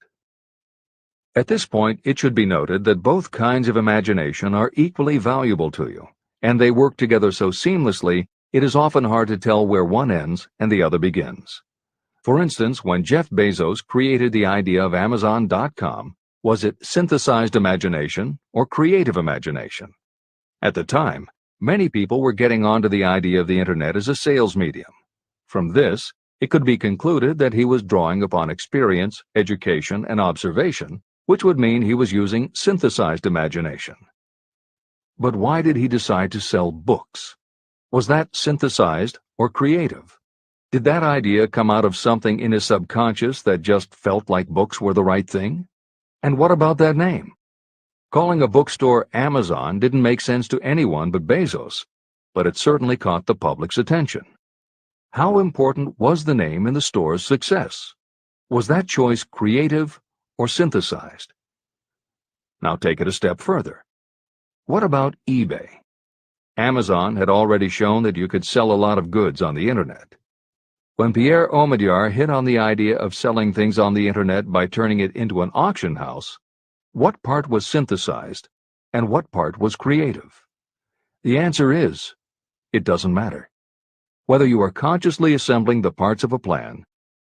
At this point, it should be noted that both kinds of imagination are equally valuable to you, and they work together so seamlessly it is often hard to tell where one ends and the other begins. For instance, when Jeff Bezos created the idea of Amazon.com, was it synthesized imagination or creative imagination? At the time, many people were getting onto the idea of the Internet as a sales medium. From this, it could be concluded that he was drawing upon experience, education, and observation, which would mean he was using synthesized imagination. But why did he decide to sell books? Was that synthesized or creative? Did that idea come out of something in his subconscious that just felt like books were the right thing? And what about that name? Calling a bookstore Amazon didn't make sense to anyone but Bezos, but it certainly caught the public's attention. How important was the name in the store's success? Was that choice creative or synthesized? Now take it a step further. What about eBay? Amazon had already shown that you could sell a lot of goods on the internet. When Pierre Omidyar hit on the idea of selling things on the internet by turning it into an auction house, what part was synthesized and what part was creative? The answer is, it doesn't matter. Whether you are consciously assembling the parts of a plan,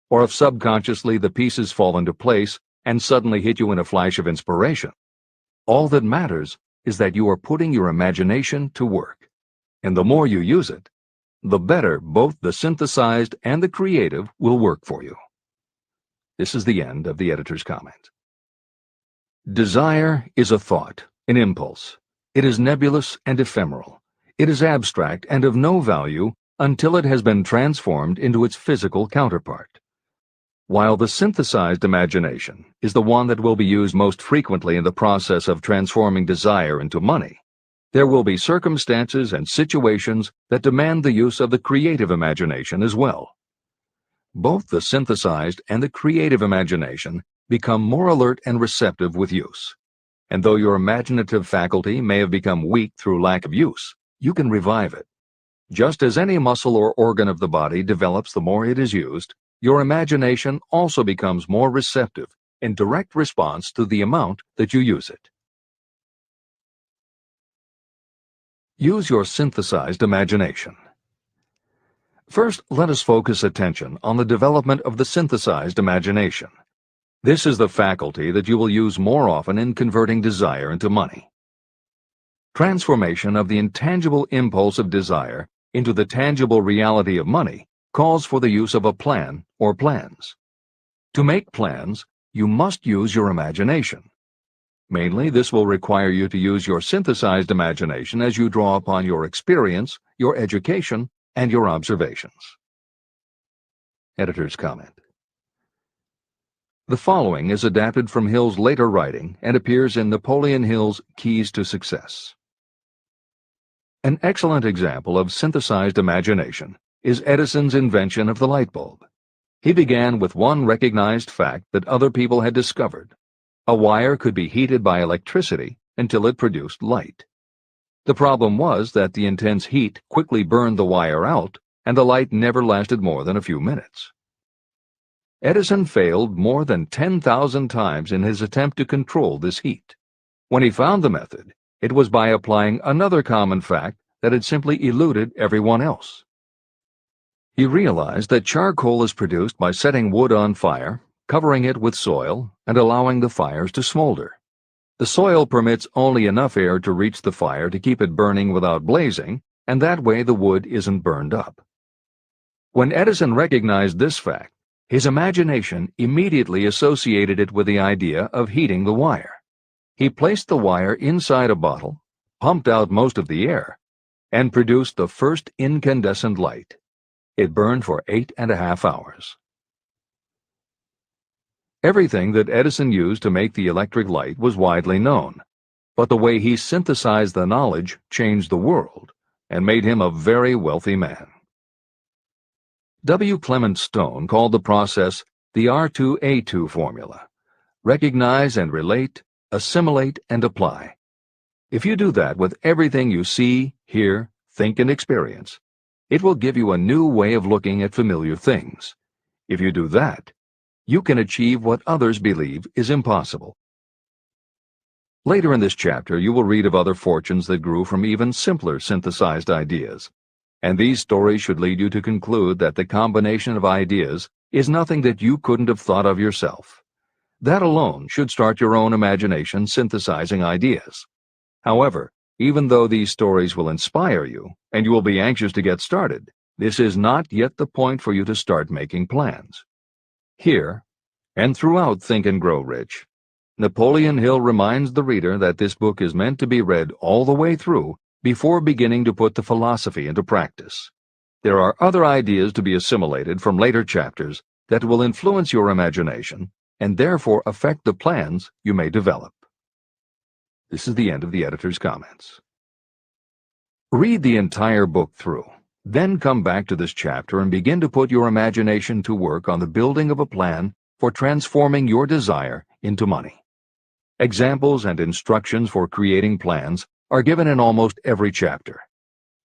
or if subconsciously the pieces fall into place and suddenly hit you in a flash of inspiration, all that matters is that you are putting your imagination to work. And the more you use it, the better both the synthesized and the creative will work for you. This is the end of the editor's comment. Desire is a thought, an impulse. It is nebulous and ephemeral. It is abstract and of no value until it has been transformed into its physical counterpart. While the synthesized imagination is the one that will be used most frequently in the process of transforming desire into money, there will be circumstances and situations that demand the use of the creative imagination as well. Both the synthesized and the creative imagination become more alert and receptive with use. And though your imaginative faculty may have become weak through lack of use, you can revive it. Just as any muscle or organ of the body develops the more it is used, your imagination also becomes more receptive in direct response to the amount that you use it. Use your synthesized imagination. First, let us focus attention on the development of the synthesized imagination. This is the faculty that you will use more often in converting desire into money. Transformation of the intangible impulse of desire into the tangible reality of money calls for the use of a plan or plans. To make plans, you must use your imagination. Mainly, this will require you to use your synthesized imagination as you draw upon your experience, your education, and your observations. Editor's comment. The following is adapted from Hill's later writing and appears in Napoleon Hill's Keys to Success. An excellent example of synthesized imagination is Edison's invention of the light bulb. He began with one recognized fact that other people had discovered. A wire could be heated by electricity until it produced light. The problem was that the intense heat quickly burned the wire out, and the light never lasted more than a few minutes. Edison failed more than 10,000 times in his attempt to control this heat. When he found the method, it was by applying another common fact that had simply eluded everyone else. He realized that charcoal is produced by setting wood on fire, covering it with soil, and allowing the fires to smolder. The soil permits only enough air to reach the fire to keep it burning without blazing, and that way the wood isn't burned up. When Edison recognized this fact, his imagination immediately associated it with the idea of heating the wire. He placed the wire inside a bottle, pumped out most of the air, and produced the first incandescent light. It burned for 8.5 hours. Everything that Edison used to make the electric light was widely known, but the way he synthesized the knowledge changed the world and made him a very wealthy man. W. Clement Stone called the process the R2A2 formula: recognize and relate, assimilate and apply. If you do that with everything you see, hear, think, and experience, it will give you a new way of looking at familiar things. If you do that, you can achieve what others believe is impossible. Later in this chapter, you will read of other fortunes that grew from even simpler synthesized ideas. And these stories should lead you to conclude that the combination of ideas is nothing that you couldn't have thought of yourself. That alone should start your own imagination synthesizing ideas. However, even though these stories will inspire you, and you will be anxious to get started, this is not yet the point for you to start making plans. Here, and throughout Think and Grow Rich, Napoleon Hill reminds the reader that this book is meant to be read all the way through before beginning to put the philosophy into practice. There are other ideas to be assimilated from later chapters that will influence your imagination and therefore affect the plans you may develop. This is the end of the editor's comments. Read the entire book through. Then come back to this chapter and begin to put your imagination to work on the building of a plan for transforming your desire into money. Examples and instructions for creating plans are given in almost every chapter.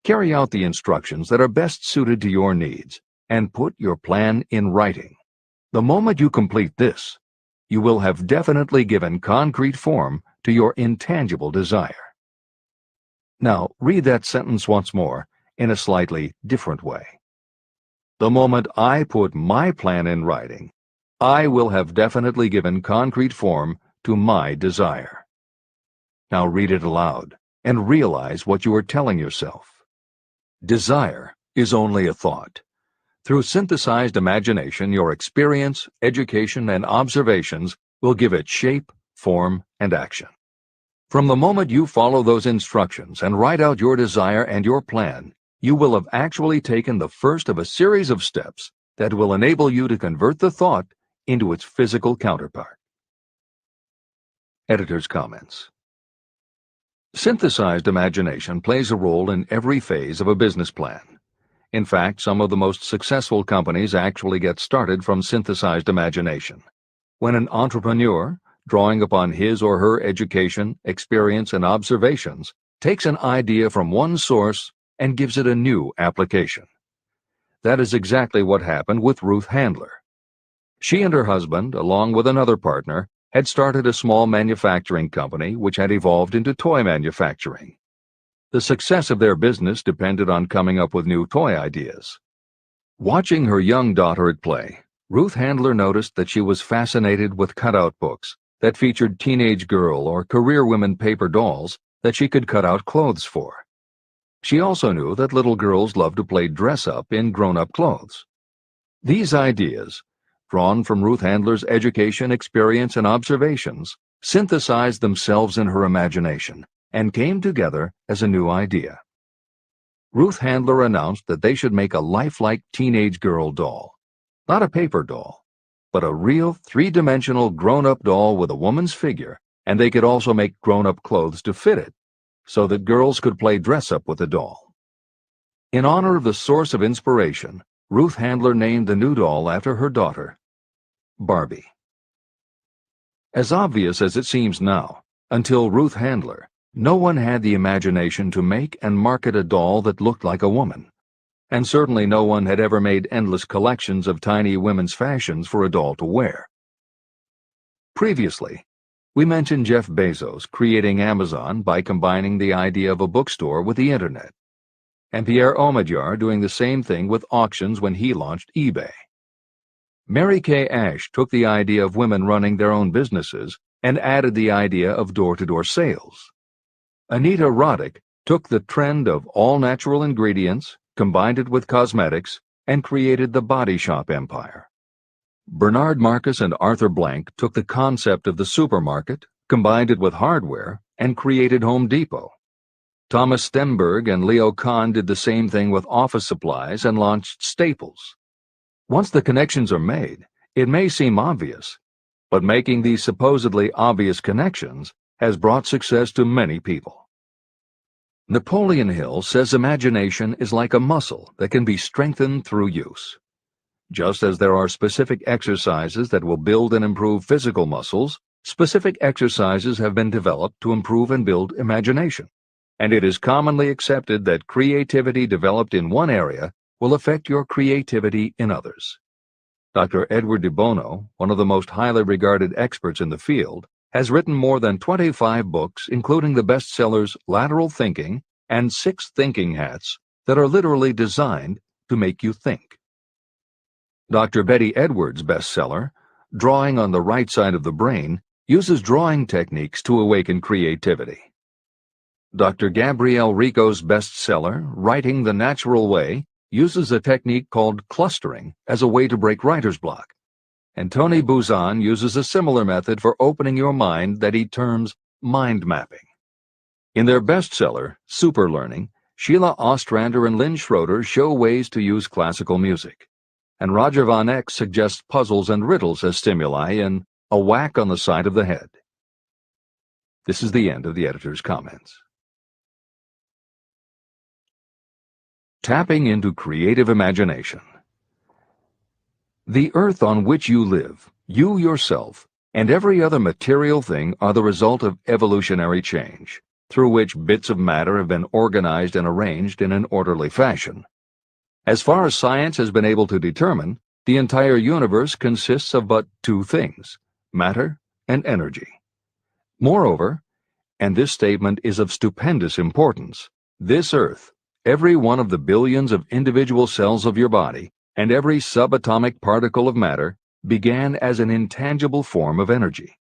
Carry out the instructions that are best suited to your needs and put your plan in writing. The moment you complete this, you will have definitely given concrete form to your intangible desire. Now, read that sentence once more in a slightly different way. The moment I put my plan in writing, I will have definitely given concrete form to my desire. Now read it aloud and realize what you are telling yourself. Desire is only a thought. Through synthesized imagination, your experience, education, and observations will give it shape, form, and action. From the moment you follow those instructions and write out your desire and your plan, you will have actually taken the first of a series of steps that will enable you to convert the thought into its physical counterpart. Editor's comments. Synthesized imagination plays a role in every phase of a business plan. In fact, some of the most successful companies actually get started from synthesized imagination. When an entrepreneur, drawing upon his or her education, experience, and observations, takes an idea from one source and gives it a new application. That is exactly what happened with Ruth Handler. She and her husband, along with another partner, had started a small manufacturing company which had evolved into toy manufacturing. The success of their business depended on coming up with new toy ideas. Watching her young daughter at play, Ruth Handler noticed that she was fascinated with cutout books that featured teenage girl or career women paper dolls that she could cut out clothes for. She also knew that little girls loved to play dress-up in grown-up clothes. These ideas, drawn from Ruth Handler's education, experience, and observations, synthesized themselves in her imagination and came together as a new idea. Ruth Handler announced that they should make a lifelike teenage girl doll, not a paper doll, but a real three-dimensional grown-up doll with a woman's figure, and they could also make grown-up clothes to fit it, so that girls could play dress-up with the doll. In honor of the source of inspiration, Ruth Handler named the new doll after her daughter, Barbie. As obvious as it seems now, until Ruth Handler, no one had the imagination to make and market a doll that looked like a woman, and certainly no one had ever made endless collections of tiny women's fashions for a doll to wear. Previously, we mentioned Jeff Bezos creating Amazon by combining the idea of a bookstore with the internet, and Pierre Omidyar doing the same thing with auctions when he launched eBay. Mary Kay Ash took the idea of women running their own businesses and added the idea of door-to-door sales. Anita Roddick took the trend of all-natural ingredients, combined it with cosmetics, and created the body shop empire. Bernard Marcus and Arthur Blank took the concept of the supermarket, combined it with hardware, and created Home Depot. Thomas Stenberg and Leo Kahn did the same thing with office supplies and launched Staples. Once the connections are made, it may seem obvious, but making these supposedly obvious connections has brought success to many people. Napoleon Hill says imagination is like a muscle that can be strengthened through use. Just as there are specific exercises that will build and improve physical muscles, specific exercises have been developed to improve and build imagination. And it is commonly accepted that creativity developed in one area will affect your creativity in others. Dr. Edward de Bono, one of the most highly regarded experts in the field, has written more than 25 books, including the bestsellers Lateral Thinking and 6 Thinking Hats, that are literally designed to make you think. Dr. Betty Edwards' bestseller, Drawing on the Right Side of the Brain, uses drawing techniques to awaken creativity. Dr. Gabrielle Rico's bestseller, Writing the Natural Way, uses a technique called clustering as a way to break writer's block. And Tony Buzan uses a similar method for opening your mind that he terms mind mapping. In their bestseller, Super Learning, Sheila Ostrander and Lynn Schroeder show ways to use classical music. And Roger Von Eck suggests puzzles and riddles as stimuli in A Whack on the Side of the Head. This is the end of the editor's comments. tapping into creative imagination. The earth on which you live, you yourself, and every other material thing are the result of evolutionary change, through which bits of matter have been organized and arranged in an orderly fashion. As far as science has been able to determine, the entire universe consists of but two things, matter and energy. Moreover, and this statement is of stupendous importance, this earth, every one of the billions of individual cells of your body, and every subatomic particle of matter began as an intangible form of energy.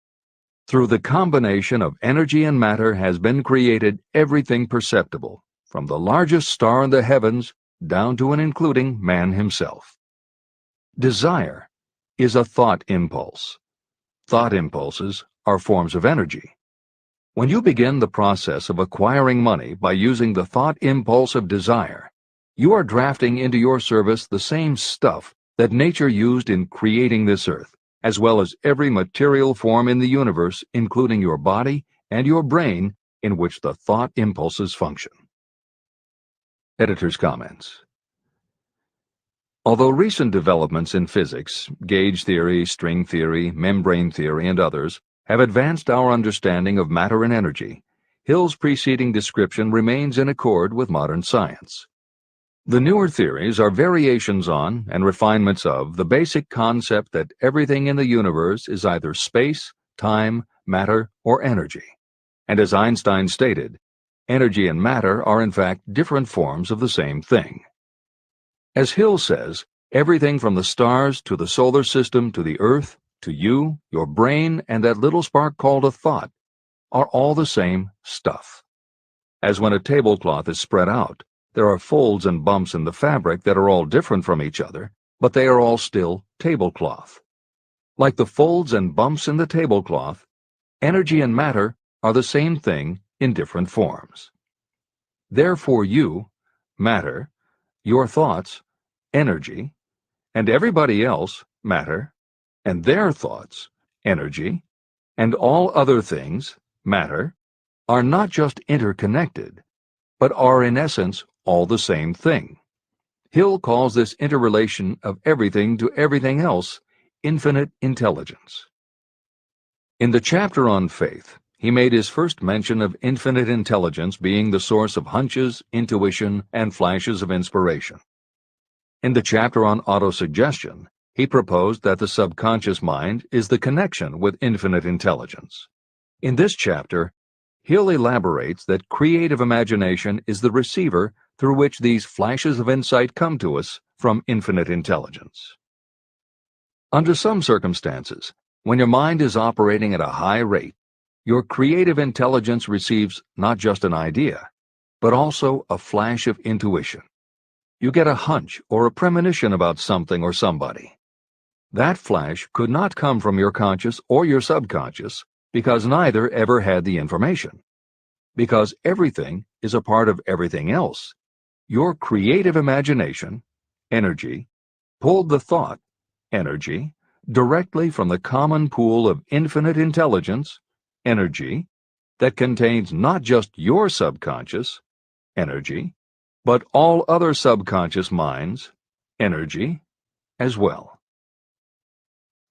Through the combination of energy and matter has been created everything perceptible, from the largest star in the heavens down to and including man himself. Desire is a thought impulse. Thought impulses are forms of energy. When you begin the process of acquiring money by using the thought impulse of desire, you are drafting into your service the same stuff that nature used in creating this earth, as well as every material form in the universe, including your body and your brain, in which the thought impulses function. Editor's comments. Although recent developments in physics, gauge theory, string theory, membrane theory, and others, have advanced our understanding of matter and energy, Hill's preceding description remains in accord with modern science. The newer theories are variations on and refinements of the basic concept that everything in the universe is either space, time, matter, or energy. And as Einstein stated, energy and matter are in fact different forms of the same thing. As Hill says, everything from the stars to the solar system to the earth, to you, your brain, and that little spark called a thought, are all the same stuff. As when a tablecloth is spread out, there are folds and bumps in the fabric that are all different from each other, but they are all still tablecloth. Like the folds and bumps in the tablecloth, energy and matter are the same thing in different forms. Therefore you, matter, your thoughts, energy, and everybody else, matter, and their thoughts, energy, and all other things, matter, are not just interconnected, but are in essence all the same thing. Hill calls this interrelation of everything to everything else infinite intelligence. In the chapter on faith, he made his first mention of infinite intelligence being the source of hunches, intuition, and flashes of inspiration. In the chapter on autosuggestion, he proposed that the subconscious mind is the connection with infinite intelligence. In this chapter, Hill elaborates that creative imagination is the receiver through which these flashes of insight come to us from infinite intelligence. Under some circumstances, when your mind is operating at a high rate, your creative intelligence receives not just an idea, but also a flash of intuition. You get a hunch or a premonition about something or somebody. That flash could not come from your conscious or your subconscious because neither ever had the information. Because everything is a part of everything else, your creative imagination, energy, pulled the thought, energy, directly from the common pool of infinite intelligence, energy, that contains not just your subconscious, energy, but all other subconscious minds, energy, as well.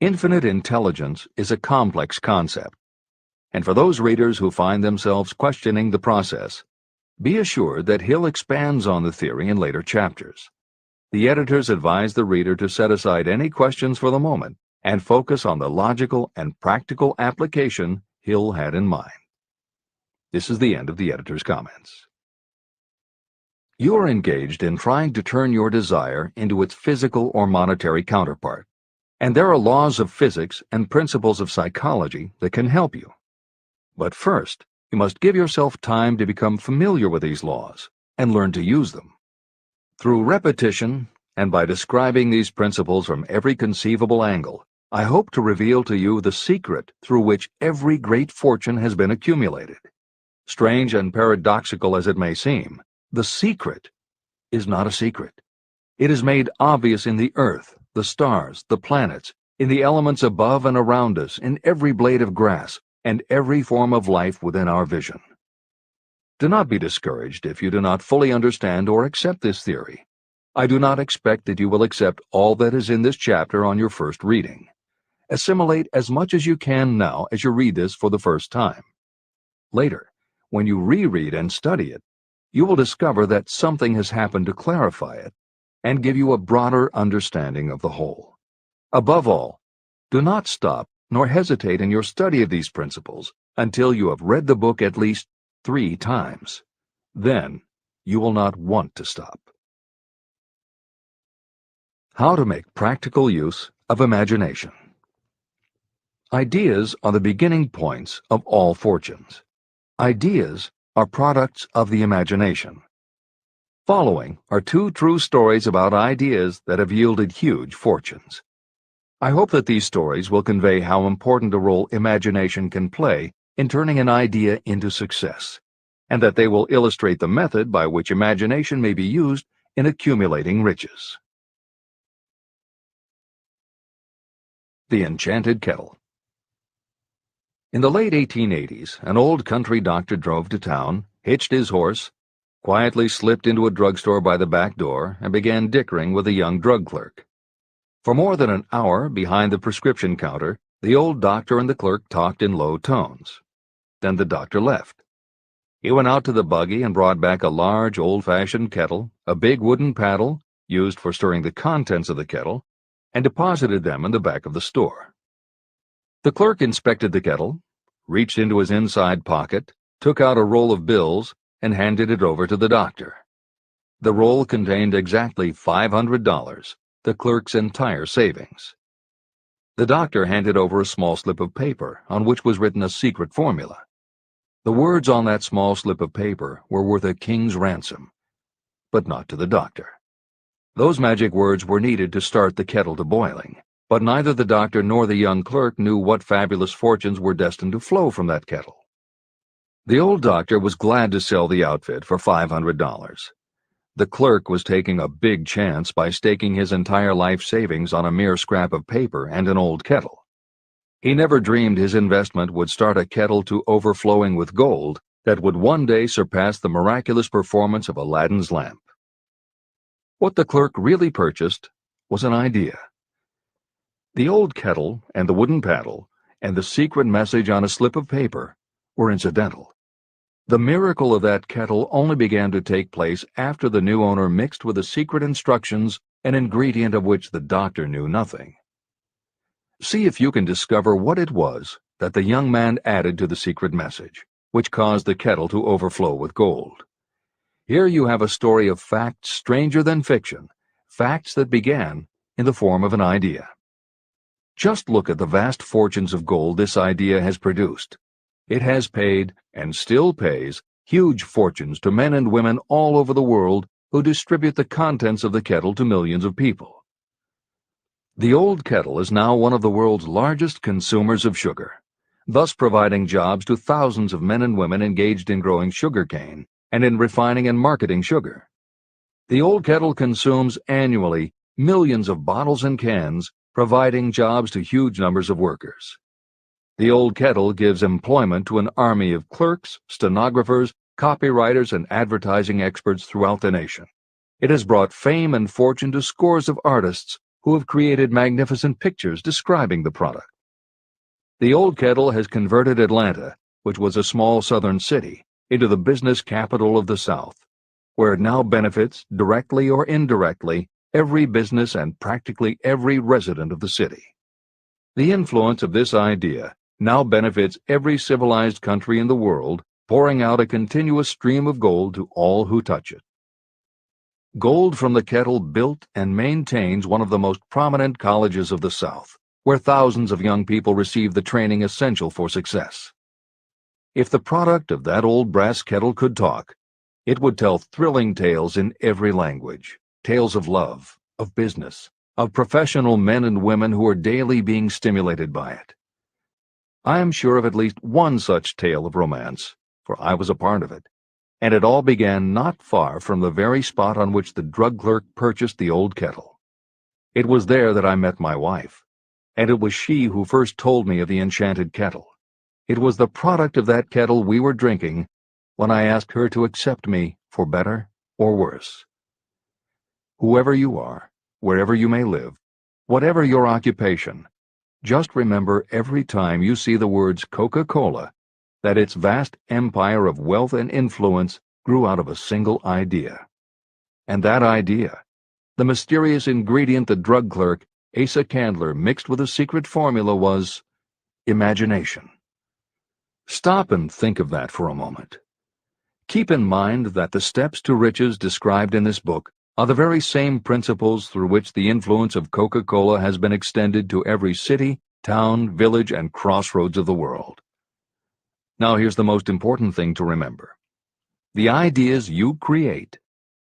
Infinite intelligence is a complex concept, and for those readers who find themselves questioning the process, be assured that Hill expands on the theory in later chapters. The editors advise the reader to set aside any questions for the moment and focus on the logical and practical application Hill had in mind. This is the end of the editor's comments. You are engaged in trying to turn your desire into its physical or monetary counterpart, and there are laws of physics and principles of psychology that can help you. But first, you must give yourself time to become familiar with these laws and learn to use them. Through repetition, and by describing these principles from every conceivable angle, I hope to reveal to you the secret through which every great fortune has been accumulated. Strange and paradoxical as it may seem, the secret is not a secret. It is made obvious in the earth, the stars, the planets, in the elements above and around us, in every blade of grass, and every form of life within our vision. Do not be discouraged if you do not fully understand or accept this theory. I do not expect that you will accept all that is in this chapter on your first reading. Assimilate as much as you can now as you read this for the first time. Later, when you reread and study it, you will discover that something has happened to clarify it and give you a broader understanding of the whole. Above all, do not stop nor hesitate in your study of these principles until you have read the book at least 3 times. Then you will not want to stop. How to make practical use of imagination. Ideas are the beginning points of all fortunes. Ideas are products of the imagination. Following are 2 true stories about ideas that have yielded huge fortunes. I hope that these stories will convey how important a role imagination can play in turning an idea into success, and that they will illustrate the method by which imagination may be used in accumulating riches. The Enchanted Kettle. In the late 1880s, an old country doctor drove to town, hitched his horse, quietly slipped into a drugstore by the back door, and began dickering with a young drug clerk. For more than an hour behind the prescription counter, the old doctor and the clerk talked in low tones. Then the doctor left. He went out to the buggy and brought back a large old-fashioned kettle, a big wooden paddle, used for stirring the contents of the kettle, and deposited them in the back of the store. The clerk inspected the kettle, reached into his inside pocket, took out a roll of bills, and handed it over to the doctor. The roll contained exactly $500, the clerk's entire savings. The doctor handed over a small slip of paper on which was written a secret formula. The words on that small slip of paper were worth a king's ransom, but not to the doctor. Those magic words were needed to start the kettle to boiling, but neither the doctor nor the young clerk knew what fabulous fortunes were destined to flow from that kettle. The old doctor was glad to sell the outfit for $500. The clerk was taking a big chance by staking his entire life savings on a mere scrap of paper and an old kettle. He never dreamed his investment would start a kettle to overflowing with gold that would one day surpass the miraculous performance of Aladdin's lamp. What the clerk really purchased was an idea. The old kettle and the wooden paddle and the secret message on a slip of paper were incidental. The miracle of that kettle only began to take place after the new owner mixed with the secret instructions an ingredient of which the doctor knew nothing. See if you can discover what it was that the young man added to the secret message, which caused the kettle to overflow with gold. Here you have a story of facts stranger than fiction, facts that began in the form of an idea. Just look at the vast fortunes of gold this idea has produced. It has paid, and still pays, huge fortunes to men and women all over the world who distribute the contents of the kettle to millions of people. The old kettle is now one of the world's largest consumers of sugar, thus providing jobs to thousands of men and women engaged in growing sugarcane and in refining and marketing sugar. The old kettle consumes annually millions of bottles and cans, providing jobs to huge numbers of workers. The old kettle gives employment to an army of clerks, stenographers, copywriters, and advertising experts throughout the nation. It has brought fame and fortune to scores of artists who have created magnificent pictures describing the product. The old kettle has converted Atlanta, which was a small southern city, into the business capital of the South, where it now benefits, directly or indirectly, every business and practically every resident of the city. The influence of this idea now benefits every civilized country in the world, pouring out a continuous stream of gold to all who touch it. Gold from the kettle built and maintains one of the most prominent colleges of the South, where thousands of young people receive the training essential for success. If the product of that old brass kettle could talk, it would tell thrilling tales in every language, tales of love, of business, of professional men and women who are daily being stimulated by it. I am sure of at least one such tale of romance, for I was a part of it, and it all began not far from the very spot on which the drug clerk purchased the old kettle. It was there that I met my wife, and it was she who first told me of the enchanted kettle. It was the product of that kettle we were drinking when I ask her to accept me for better or worse. Whoever you are, wherever you may live, whatever your occupation, just remember every time you see the words Coca-Cola that its vast empire of wealth and influence grew out of a single idea. And that idea, the mysterious ingredient the drug clerk, Asa Candler, mixed with a secret formula, was imagination. Stop and think of that for a moment. Keep in mind that the steps to riches described in this book are the very same principles through which the influence of Coca-Cola has been extended to every city, town, village, and crossroads of the world. Now here's the most important thing to remember. The ideas you create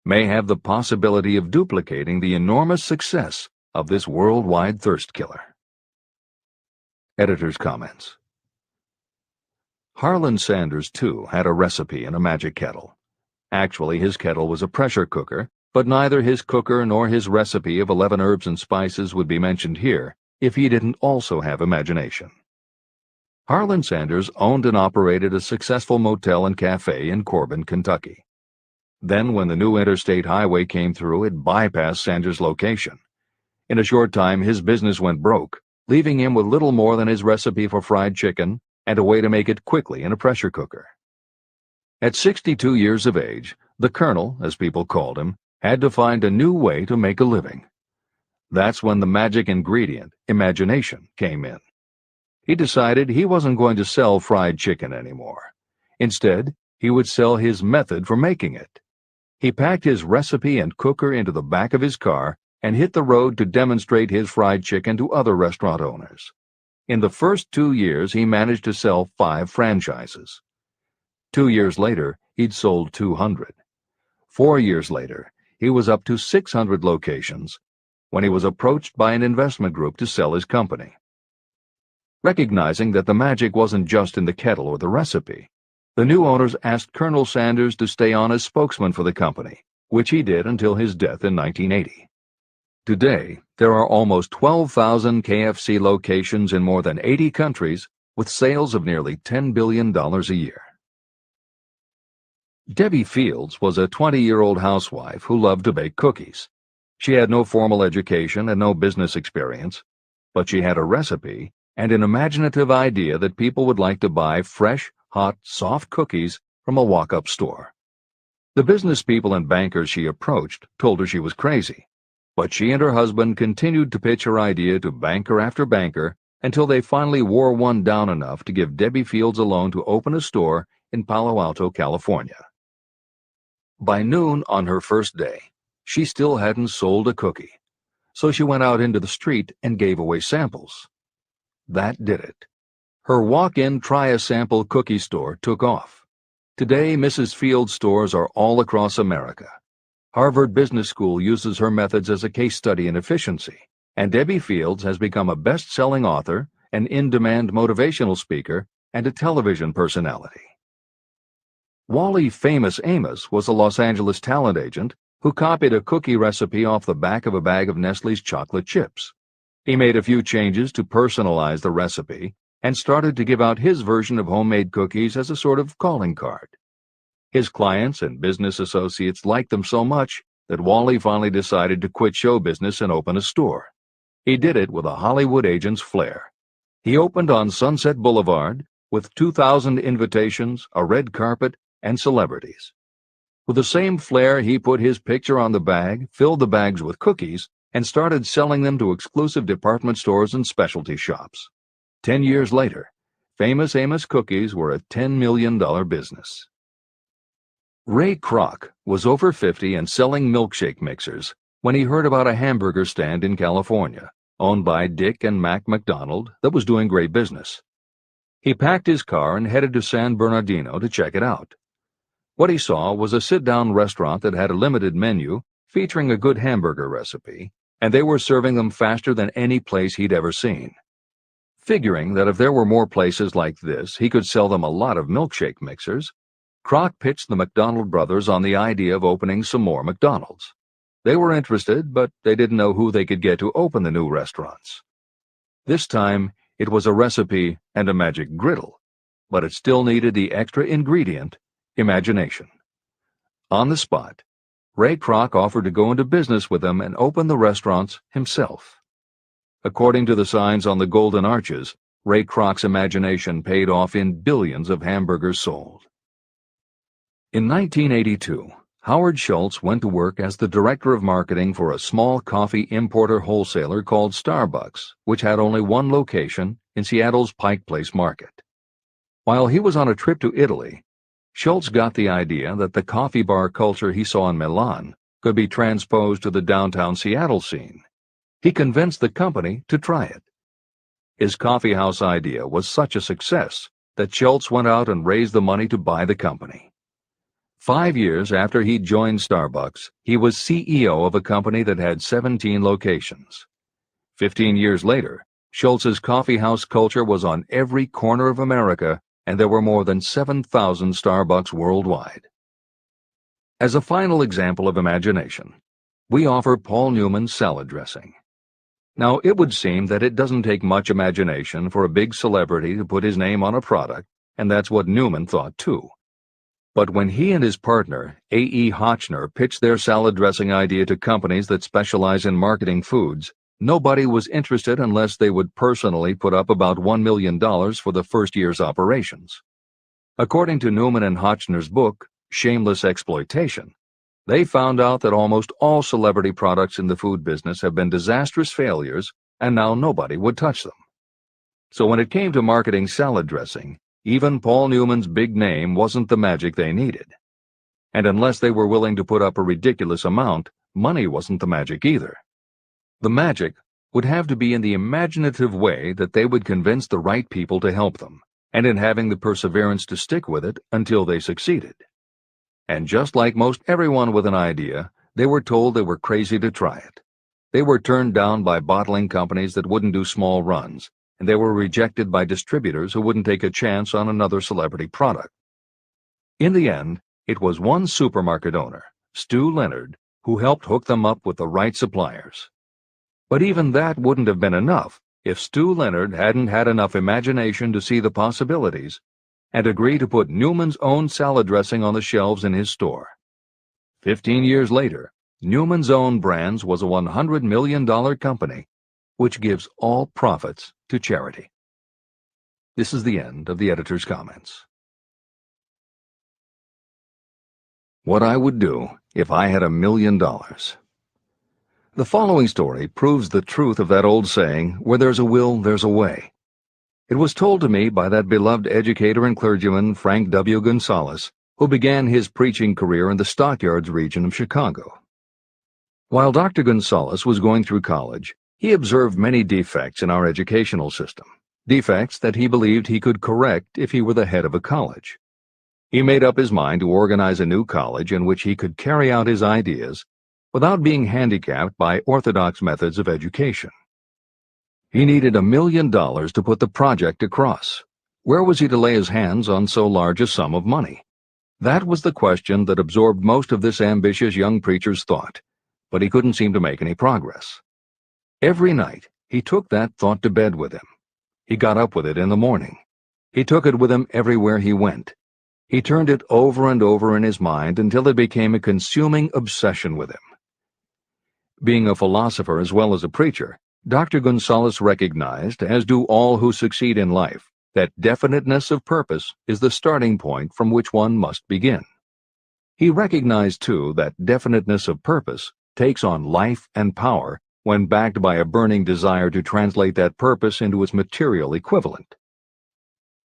may have the possibility of duplicating the enormous success of this worldwide thirst killer. Editor's comments. Harlan Sanders, too, had a recipe in a magic kettle. Actually, his kettle was a pressure cooker, but neither his cooker nor his recipe of 11 herbs and spices would be mentioned here if he didn't also have imagination. Harlan Sanders owned and operated a successful motel and cafe in Corbin, Kentucky. Then, when the new interstate highway came through, it bypassed Sanders' location. In a short time, his business went broke, leaving him with little more than his recipe for fried chicken and a way to make it quickly in a pressure cooker. At 62 years of age, the Colonel, as people called him, had to find a new way to make a living. That's when the magic ingredient, imagination, came in. He decided he wasn't going to sell fried chicken anymore. Instead, he would sell his method for making it. He packed his recipe and cooker into the back of his car and hit the road to demonstrate his fried chicken to other restaurant owners. In the first 2 years, he managed to sell 5 franchises. 2 years later, he'd sold 200. 4 years later, he was up to 600 locations when he was approached by an investment group to sell his company. Recognizing that the magic wasn't just in the kettle or the recipe, the new owners asked Colonel Sanders to stay on as spokesman for the company, which he did until his death in 1980. Today, there are almost 12,000 KFC locations in more than 80 countries with sales of nearly $10 billion a year. Debbie Fields was a 20-year-old housewife who loved to bake cookies. She had no formal education and no business experience, but she had a recipe and an imaginative idea that people would like to buy fresh, hot, soft cookies from a walk-up store. The business people and bankers she approached told her she was crazy, but she and her husband continued to pitch her idea to banker after banker until they finally wore one down enough to give Debbie Fields a loan to open a store in Palo Alto, California. By noon on her first day, she still hadn't sold a cookie, so she went out into the street and gave away samples. That did it. Her walk-in try-a-sample cookie store took off. Today, Mrs. Fields' stores are all across America. Harvard Business School uses her methods as a case study in efficiency, and Debbie Fields has become a best-selling author, an in-demand motivational speaker, and a television personality. Wally Famous Amos was a Los Angeles talent agent who copied a cookie recipe off the back of a bag of Nestle's chocolate chips. He made a few changes to personalize the recipe and started to give out his version of homemade cookies as a sort of calling card. His clients and business associates liked them so much that Wally finally decided to quit show business and open a store. He did it with a Hollywood agent's flair. He opened on Sunset Boulevard with 2,000 invitations, a red carpet, and celebrities. With the same flair, he put his picture on the bag, filled the bags with cookies, and started selling them to exclusive department stores and specialty shops. 10 years later, Famous Amos cookies were a $10 million business. Ray Kroc was over 50 and selling milkshake mixers when he heard about a hamburger stand in California, owned by Dick and Mac McDonald, that was doing great business. He packed his car and headed to San Bernardino to check it out. What he saw was a sit-down restaurant that had a limited menu featuring a good hamburger recipe, and they were serving them faster than any place he'd ever seen. Figuring that if there were more places like this, he could sell them a lot of milkshake mixers, Kroc pitched the McDonald brothers on the idea of opening some more McDonald's. They were interested, but they didn't know who they could get to open the new restaurants. This time, it was a recipe and a magic griddle, but it still needed the extra ingredient, Imagination. On the spot, Ray Kroc offered to go into business with him and open the restaurants himself. According to the signs on the golden arches, Ray Kroc's imagination paid off in billions of hamburgers sold. In 1982, Howard Schultz went to work as the director of marketing for a small coffee importer wholesaler called Starbucks, which had only one location in Seattle's Pike Place market. While he was on a trip to Italy, Schultz got the idea that the coffee bar culture he saw in Milan could be transposed to the downtown Seattle scene. He convinced the company to try it. His coffeehouse idea was such a success that Schultz went out and raised the money to buy the company. 5 years after he joined Starbucks, he was CEO of a company that had 17 locations. 15 years later, Schultz's coffeehouse culture was on every corner of America, and there were more than 7,000 Starbucks worldwide. As a final example of imagination, we offer Paul Newman's salad dressing. Now, it would seem that it doesn't take much imagination for a big celebrity to put his name on a product, and that's what Newman thought too. But when he and his partner, A.E. Hotchner, pitched their salad dressing idea to companies that specialize in marketing foods, nobody was interested unless they would personally put up about $1 million for the first year's operations. According to Newman and Hotchner's book, Shameless Exploitation, they found out that almost all celebrity products in the food business have been disastrous failures, and now nobody would touch them. So when it came to marketing salad dressing, even Paul Newman's big name wasn't the magic they needed. And unless they were willing to put up a ridiculous amount, money wasn't the magic either. The magic would have to be in the imaginative way that they would convince the right people to help them, and in having the perseverance to stick with it until they succeeded. And just like most everyone with an idea, they were told they were crazy to try it. They were turned down by bottling companies that wouldn't do small runs, and they were rejected by distributors who wouldn't take a chance on another celebrity product. In the end, it was one supermarket owner, Stu Leonard, who helped hook them up with the right suppliers. But even that wouldn't have been enough if Stu Leonard hadn't had enough imagination to see the possibilities and agree to put Newman's own salad dressing on the shelves in his store. 15 years later, Newman's Own Brands was a $100 million company, which gives all profits to charity. This is the end of the editor's comments. What I would do if I had $1 million. The following story proves the truth of that old saying, where there's a will, there's a way. It was told to me by that beloved educator and clergyman Frank W. Gonzalez, who began his preaching career in the Stockyards region of Chicago. While Dr. Gonzalez was going through college, he observed many defects in our educational system, defects that he believed he could correct if he were the head of a college. He made up his mind to organize a new college in which he could carry out his ideas without being handicapped by orthodox methods of education. He needed $1 million to put the project across. Where was he to lay his hands on so large a sum of money? That was the question that absorbed most of this ambitious young preacher's thought, but he couldn't seem to make any progress. Every night, he took that thought to bed with him. He got up with it in the morning. He took it with him everywhere he went. He turned it over and over in his mind until it became a consuming obsession with him. Being a philosopher as well as a preacher, Dr. Gonzalez recognized, as do all who succeed in life, that definiteness of purpose is the starting point from which one must begin. He recognized, too, that definiteness of purpose takes on life and power when backed by a burning desire to translate that purpose into its material equivalent.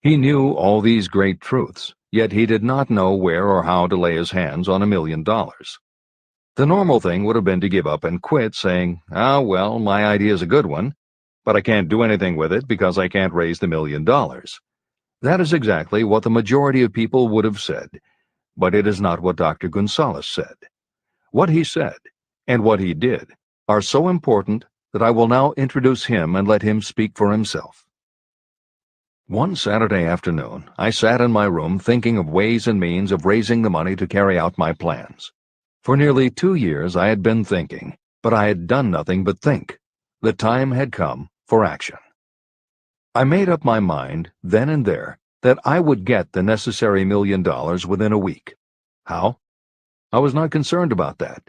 He knew all these great truths, yet he did not know where or how to lay his hands on $1 million. The normal thing would have been to give up and quit, saying, well, my idea is a good one, but I can't do anything with it because I can't raise the $1 million. That is exactly what the majority of people would have said, but it is not what Dr. Gonzalez said. What he said, and what he did, are so important that I will now introduce him and let him speak for himself. One Saturday afternoon, I sat in my room thinking of ways and means of raising the money to carry out my plans. For nearly 2 years I had been thinking, but I had done nothing but think. The time had come for action. I made up my mind, then and there, that I would get the necessary $1 million within a week. How? I was not concerned about that.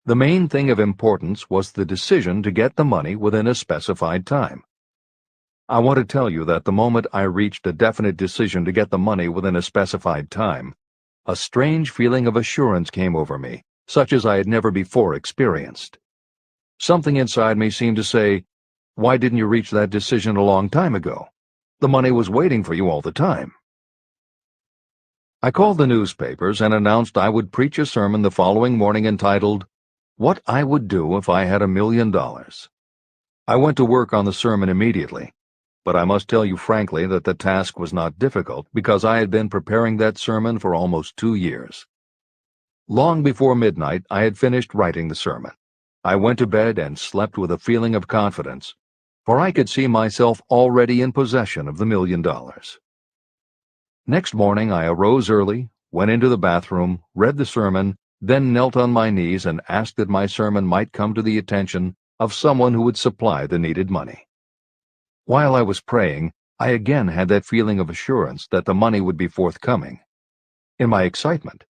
The main thing of importance was the decision to get the money within a specified time. I want to tell you that the moment I reached a definite decision to get the money within a specified time, a strange feeling of assurance came over me, such as I had never before experienced. Something inside me seemed to say, "Why didn't you reach that decision a long time ago? The money was waiting for you all the time." I called the newspapers and announced I would preach a sermon the following morning entitled, "What I Would Do If I Had $1 Million." I went to work on the sermon immediately, but I must tell you frankly that the task was not difficult because I had been preparing that sermon for almost 2 years. Long before midnight, I had finished writing the sermon. I went to bed and slept with a feeling of confidence, for I could see myself already in possession of the $1 million. Next morning, I arose early, went into the bathroom, read the sermon, then knelt on my knees and asked that my sermon might come to the attention of someone who would supply the needed money. While I was praying, I again had that feeling of assurance that the money would be forthcoming. In my excitement,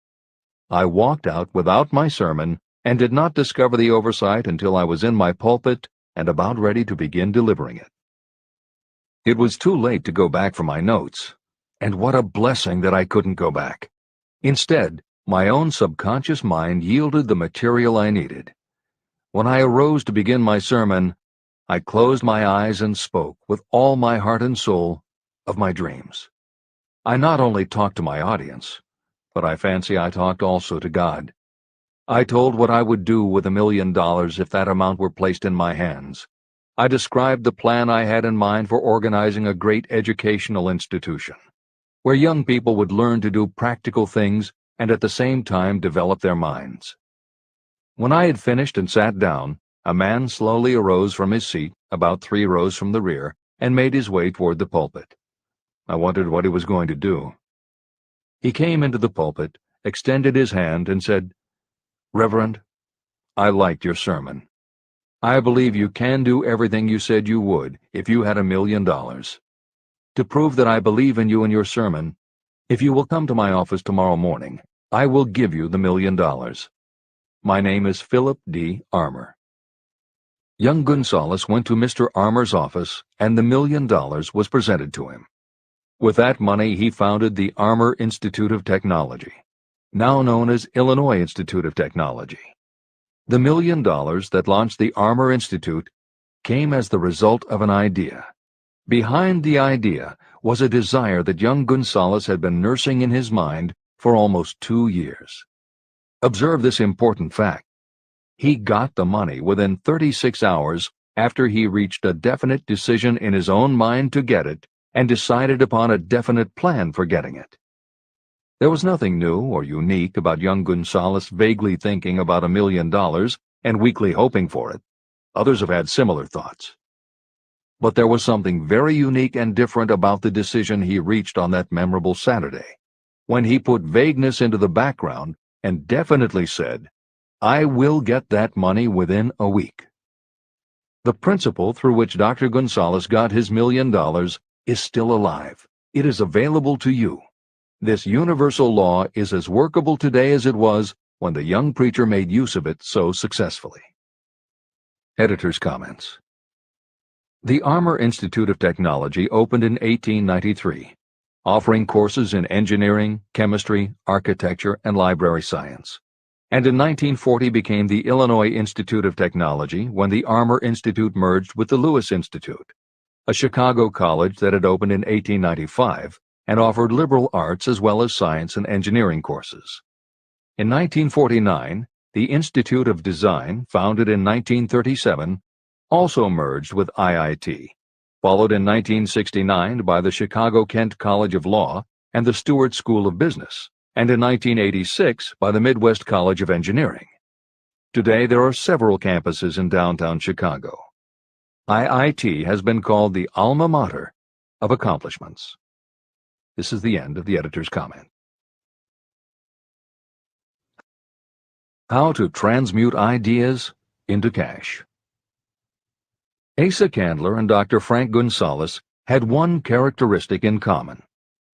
I walked out without my sermon and did not discover the oversight until I was in my pulpit and about ready to begin delivering it. It was too late to go back for my notes, and what a blessing that I couldn't go back. Instead, my own subconscious mind yielded the material I needed. When I arose to begin my sermon, I closed my eyes and spoke with all my heart and soul of my dreams. I not only talked to my audience, but I fancy I talked also to God. I told what I would do with $1 million if that amount were placed in my hands. I described the plan I had in mind for organizing a great educational institution, where young people would learn to do practical things and at the same time develop their minds. When I had finished and sat down, a man slowly arose from his seat, about 3 rows from the rear, and made his way toward the pulpit. I wondered what he was going to do. He came into the pulpit, extended his hand, and said, "Reverend, I liked your sermon. I believe you can do everything you said you would if you had $1 million. To prove that I believe in you and your sermon, if you will come to my office tomorrow morning, I will give you the $1 million. My name is Philip D. Armour." Young Gonzalez went to Mr. Armour's office, and the $1 million was presented to him. With that money, he founded the Armour Institute of Technology, now known as Illinois Institute of Technology. The $1 million that launched the Armour Institute came as the result of an idea. Behind the idea was a desire that young Gonzalez had been nursing in his mind for almost 2 years. Observe this important fact. He got the money within 36 hours after he reached a definite decision in his own mind to get it and decided upon a definite plan for getting it. There was nothing new or unique about young Gonzalez vaguely thinking about $1 million and weakly hoping for it. Others have had similar thoughts. But there was something very unique and different about the decision he reached on that memorable Saturday, when he put vagueness into the background and definitely said, "I will get that money within a week." The principle through which Dr. Gonzalez got his $1 million is still alive. It is available to you. This universal law is as workable today as it was when the young preacher made use of it so successfully. Editor's comments. The Armour Institute of Technology opened in 1893, offering courses in engineering, chemistry, architecture, and library science, and in 1940 became the Illinois Institute of Technology when the Armour Institute merged with the Lewis Institute, a Chicago college that had opened in 1895 and offered liberal arts as well as science and engineering courses. In 1949, the Institute of Design, founded in 1937, also merged with IIT, followed in 1969 by the Chicago-Kent College of Law and the Stewart School of Business, and in 1986 by the Midwest College of Engineering. Today there are several campuses in downtown Chicago. IIT has been called the alma mater of accomplishments. This is the end of the editor's comment. How to transmute ideas into cash. Asa Candler and Dr. Frank Gonzalez had one characteristic in common.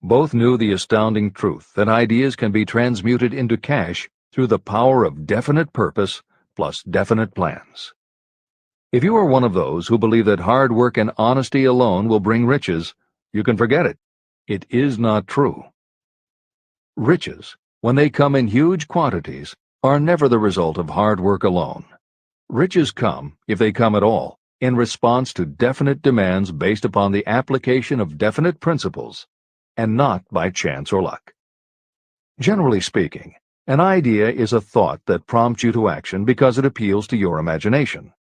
Both knew the astounding truth that ideas can be transmuted into cash through the power of definite purpose plus definite plans. If you are one of those who believe that hard work and honesty alone will bring riches, you can forget it. It is not true. Riches, when they come in huge quantities, are never the result of hard work alone. Riches come, if they come at all, in response to definite demands based upon the application of definite principles, and not by chance or luck. Generally speaking, an idea is a thought that prompts you to action because it appeals to your imagination.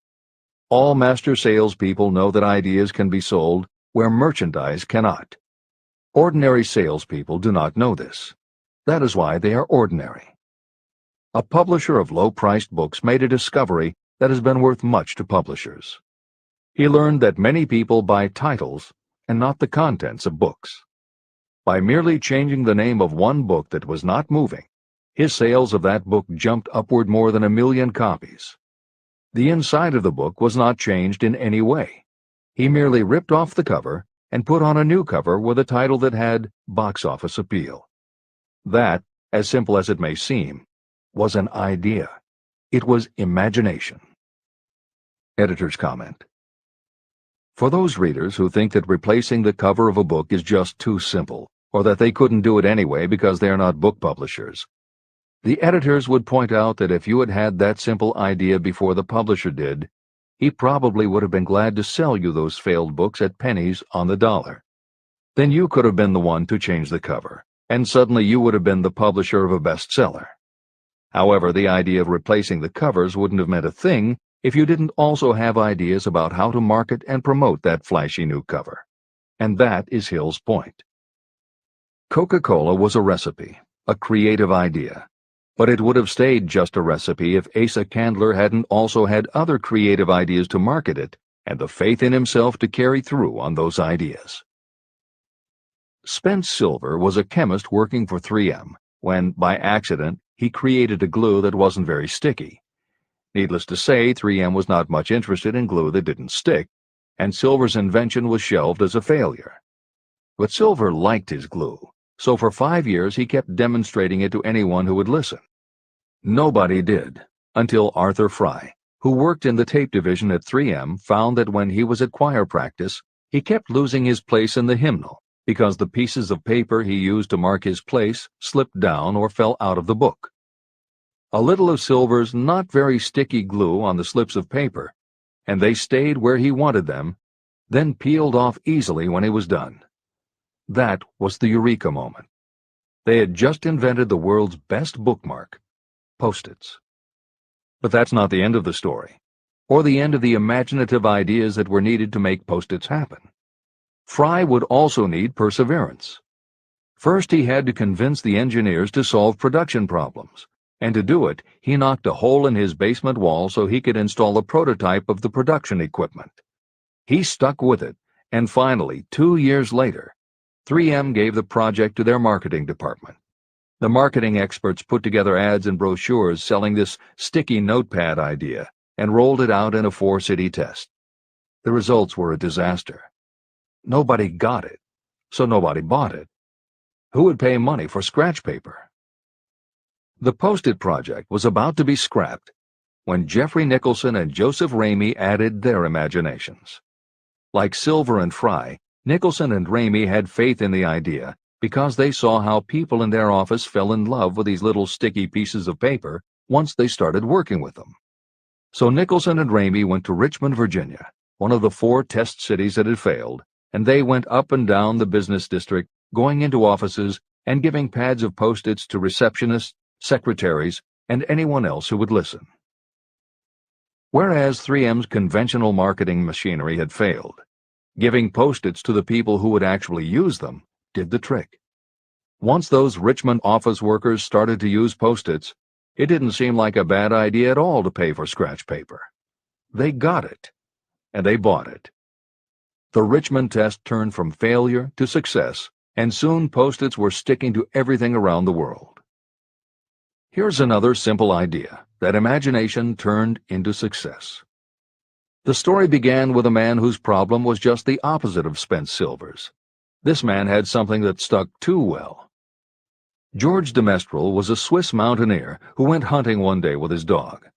All master salespeople know that ideas can be sold where merchandise cannot. Ordinary salespeople do not know this. That is why they are ordinary. A publisher of low-priced books made a discovery that has been worth much to publishers. He learned that many people buy titles and not the contents of books. By merely changing the name of one book that was not moving, his sales of that book jumped upward more than 1 million copies. The inside of the book was not changed in any way. He merely ripped off the cover and put on a new cover with a title that had box office appeal. That, as simple as it may seem, was an idea. It was imagination. Editor's comment. For those readers who think that replacing the cover of a book is just too simple, or that they couldn't do it anyway because they are not book publishers, the editors would point out that if you had had that simple idea before the publisher did, he probably would have been glad to sell you those failed books at pennies on the dollar. Then you could have been the one to change the cover, and suddenly you would have been the publisher of a bestseller. However, the idea of replacing the covers wouldn't have meant a thing if you didn't also have ideas about how to market and promote that flashy new cover. And that is Hill's point. Coca-Cola was a recipe, a creative idea. But it would have stayed just a recipe if Asa Candler hadn't also had other creative ideas to market it and the faith in himself to carry through on those ideas. Spence Silver was a chemist working for 3M when, by accident, he created a glue that wasn't very sticky. Needless to say, 3M was not much interested in glue that didn't stick, and Silver's invention was shelved as a failure. But Silver liked his glue, so for 5 years he kept demonstrating it to anyone who would listen. Nobody did, until Arthur Fry, who worked in the tape division at 3M, found that when he was at choir practice, he kept losing his place in the hymnal because the pieces of paper he used to mark his place slipped down or fell out of the book. A little of Silver's not very sticky glue on the slips of paper, and they stayed where he wanted them, then peeled off easily when he was done. That was the eureka moment. They had just invented the world's best bookmark, Post-its. But that's not the end of the story, or the end of the imaginative ideas that were needed to make Post-its happen. Fry would also need perseverance. First, he had to convince the engineers to solve production problems, and to do it, he knocked a hole in his basement wall so he could install a prototype of the production equipment. He stuck with it, and finally, 2 years later, 3M gave the project to their marketing department. The marketing experts put together ads and brochures selling this sticky notepad idea and rolled it out in a 4-city test. The results were a disaster. Nobody got it, so nobody bought it. Who would pay money for scratch paper? The Post-it project was about to be scrapped when Jeffrey Nicholson and Joseph Ramey added their imaginations. Like Silver and Fry, Nicholson and Ramey had faith in the idea because they saw how people in their office fell in love with these little sticky pieces of paper once they started working with them. So Nicholson and Ramey went to Richmond, Virginia, one of the 4 test cities that had failed, and they went up and down the business district, going into offices and giving pads of Post-its to receptionists, secretaries, and anyone else who would listen. Whereas 3M's conventional marketing machinery had failed, giving Post-its to the people who would actually use them did the trick. Once those Richmond office workers started to use Post-its, it didn't seem like a bad idea at all to pay for scratch paper. They got it, and they bought it. The Richmond test turned from failure to success, and soon Post-its were sticking to everything around the world. Here's another simple idea that imagination turned into success. The story began with a man whose problem was just the opposite of Spence Silver's. This man had something that stuck too well. George de Mestral was a Swiss mountaineer who went hunting one day with his dog.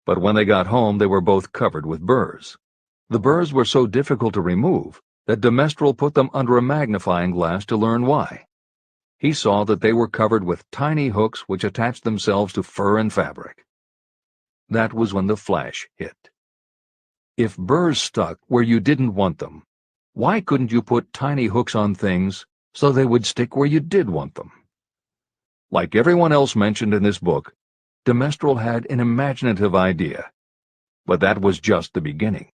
But when they got home, they were both covered with burrs. The burrs were so difficult to remove that de Mestral put them under a magnifying glass to learn why. He saw that they were covered with tiny hooks which attached themselves to fur and fabric. That was when the flash hit. If burrs stuck where you didn't want them, why couldn't you put tiny hooks on things so they would stick where you did want them? Like everyone else mentioned in this book, de Mestral had an imaginative idea, but that was just the beginning.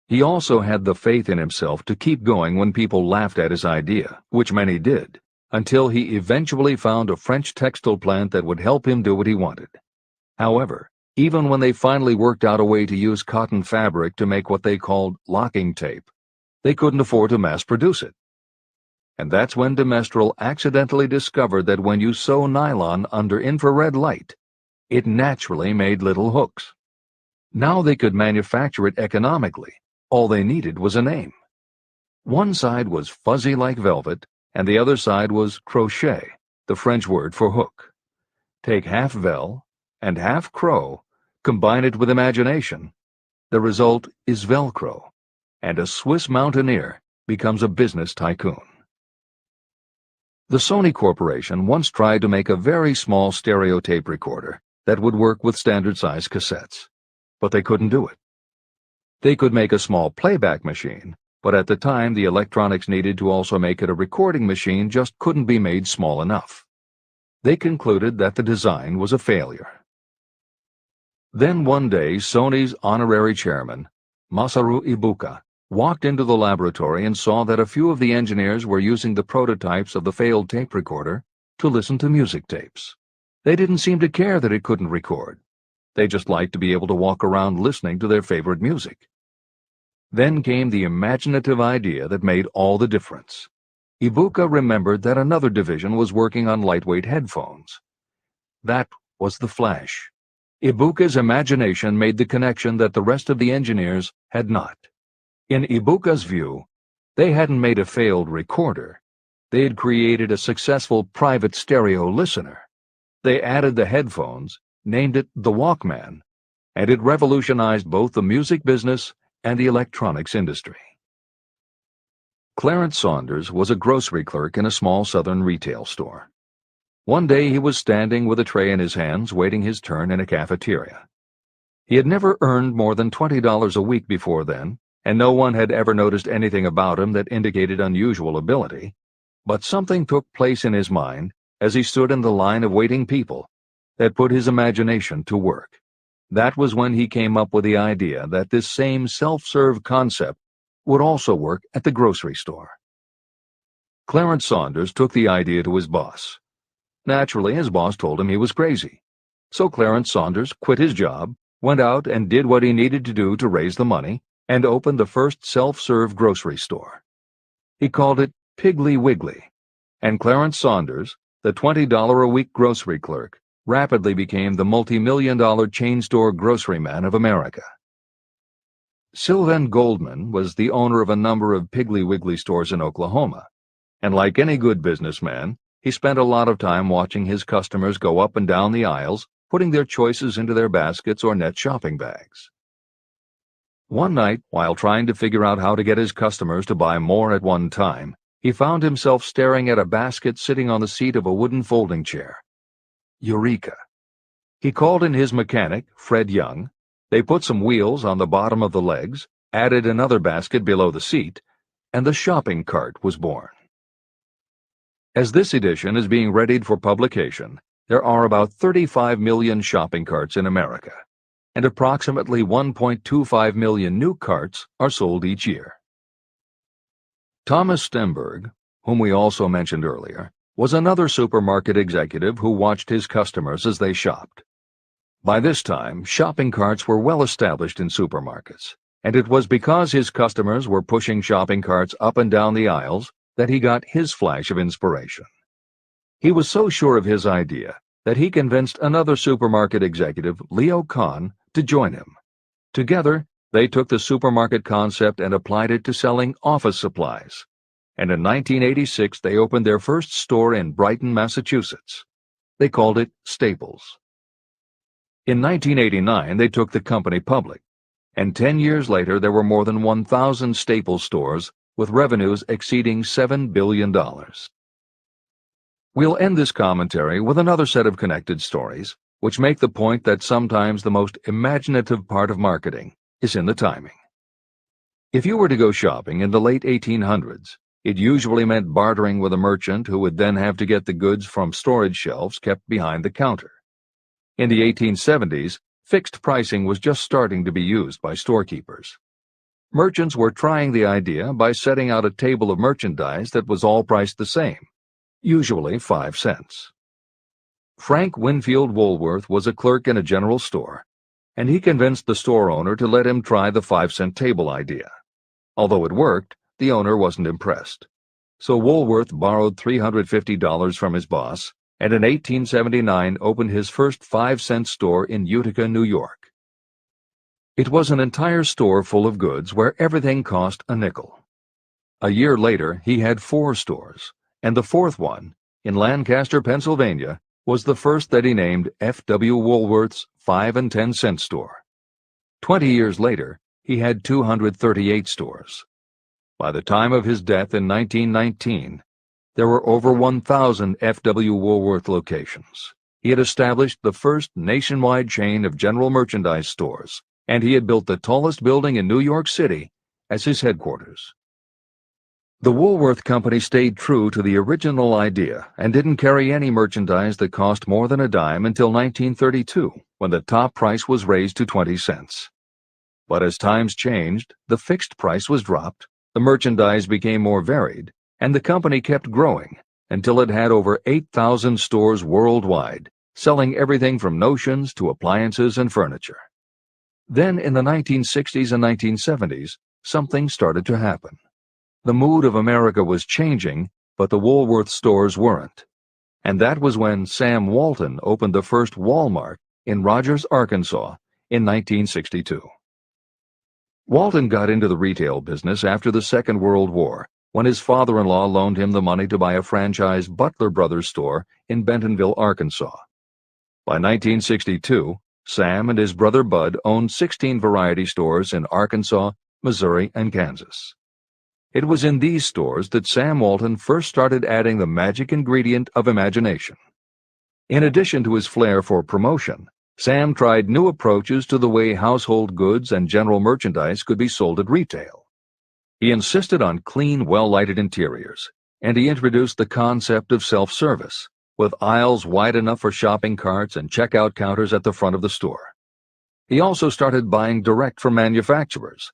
He also had the faith in himself to keep going when people laughed at his idea, which many did, until he eventually found a French textile plant that would help him do what he wanted. However, even when they finally worked out a way to use cotton fabric to make what they called locking tape, they couldn't afford to mass produce it. And that's when de Mestral accidentally discovered that when you sew nylon under infrared light, it naturally made little hooks. Now they could manufacture it economically. All they needed was a name. One side was fuzzy like velvet, and the other side was crochet, the French word for hook. Take half vel and half crow, combine it with imagination. The result is Velcro, and a Swiss mountaineer becomes a business tycoon. The Sony Corporation once tried to make a very small stereo tape recorder that would work with standard-sized cassettes, but they couldn't do it. They could make a small playback machine, but at the time the electronics needed to also make it a recording machine just couldn't be made small enough. They concluded that the design was a failure. Then one day Sony's honorary chairman, Masaru Ibuka, walked into the laboratory and saw that a few of the engineers were using the prototypes of the failed tape recorder to listen to music tapes. They didn't seem to care that it couldn't record. They just liked to be able to walk around listening to their favorite music. Then came the imaginative idea that made all the difference. Ibuka remembered that another division was working on lightweight headphones. That was the flash. Ibuka's imagination made the connection that the rest of the engineers had not. In Ibuka's view, they hadn't made a failed recorder. They had created a successful private stereo listener. They added the headphones, named it the Walkman, and it revolutionized both the music business and the electronics industry. Clarence Saunders was a grocery clerk in a small southern retail store. One day he was standing with a tray in his hands waiting his turn in a cafeteria. He had never earned more than $20 a week before then, and no one had ever noticed anything about him that indicated unusual ability, but something took place in his mind as he stood in the line of waiting people that put his imagination to work. That was when he came up with the idea that this same self-serve concept would also work at the grocery store. Clarence Saunders took the idea to his boss. Naturally, his boss told him he was crazy. So Clarence Saunders quit his job, went out and did what he needed to do to raise the money, and opened the first self-serve grocery store. He called it Piggly Wiggly, and Clarence Saunders, the $20-a-week grocery clerk, rapidly became the multi-million-dollar chain store grocery man of America. Sylvan Goldman was the owner of a number of Piggly Wiggly stores in Oklahoma, and like any good businessman, he spent a lot of time watching his customers go up and down the aisles, putting their choices into their baskets or net shopping bags. One night, while trying to figure out how to get his customers to buy more at one time, he found himself staring at a basket sitting on the seat of a wooden folding chair. Eureka! He called in his mechanic, Fred Young. They put some wheels on the bottom of the legs, added another basket below the seat, and the shopping cart was born. As this edition is being readied for publication, there are about 35 million shopping carts in America, and approximately 1.25 million new carts are sold each year. Thomas Stemberg, whom we also mentioned earlier, was another supermarket executive who watched his customers as they shopped. By this time, shopping carts were well established in supermarkets, and it was because his customers were pushing shopping carts up and down the aisles that he got his flash of inspiration. He was so sure of his idea that he convinced another supermarket executive, Leo Kahn, to join him. Together, they took the supermarket concept and applied it to selling office supplies. and in 1986 they opened their first store in Brighton, Massachusetts. They called it Staples. In 1989 they took the company public, and 10 years later there were more than 1,000 Staples stores with revenues exceeding $7 billion. We'll end this commentary with another set of connected stories, which make the point that sometimes the most imaginative part of marketing is in the timing. If you were to go shopping in the late 1800s, it usually meant bartering with a merchant who would then have to get the goods from storage shelves kept behind the counter. In the 1870s, fixed pricing was just starting to be used by storekeepers. Merchants were trying the idea by setting out a table of merchandise that was all priced the same, usually 5 cents. Frank Winfield Woolworth was a clerk in a general store, and he convinced the store owner to let him try the 5-cent table idea. Although it worked, the owner wasn't impressed. So Woolworth borrowed $350 from his boss, and in 1879 opened his first 5-cent store in Utica, New York. It was an entire store full of goods where everything cost a nickel. A year later, he had 4 stores, and the 4th one, in Lancaster, Pennsylvania, was the first that he named F.W. Woolworth's 5 and 10 cent store. 20 years later, he had 238 stores. By the time of his death in 1919, there were over 1,000 F.W. Woolworth locations. He had established the first nationwide chain of general merchandise stores, and he had built the tallest building in New York City as his headquarters. The Woolworth Company stayed true to the original idea and didn't carry any merchandise that cost more than a dime until 1932, when the top price was raised to 20 cents. But as times changed, the fixed price was dropped, the merchandise became more varied, and the company kept growing until it had over 8,000 stores worldwide, selling everything from notions to appliances and furniture. Then in the 1960s and 1970s, something started to happen. The mood of America was changing, but the Woolworth stores weren't. And that was when Sam Walton opened the first Walmart in Rogers, Arkansas, in 1962. Walton got into the retail business after the Second World War, when his father-in-law loaned him the money to buy a franchise Butler Brothers store in Bentonville, Arkansas. By 1962, Sam and his brother Bud owned 16 variety stores in Arkansas, Missouri, and Kansas. It was in these stores that Sam Walton first started adding the magic ingredient of imagination. In addition to his flair for promotion, Sam tried new approaches to the way household goods and general merchandise could be sold at retail. He insisted on clean, well-lighted interiors, and he introduced the concept of self-service, with aisles wide enough for shopping carts and checkout counters at the front of the store. He also started buying direct from manufacturers,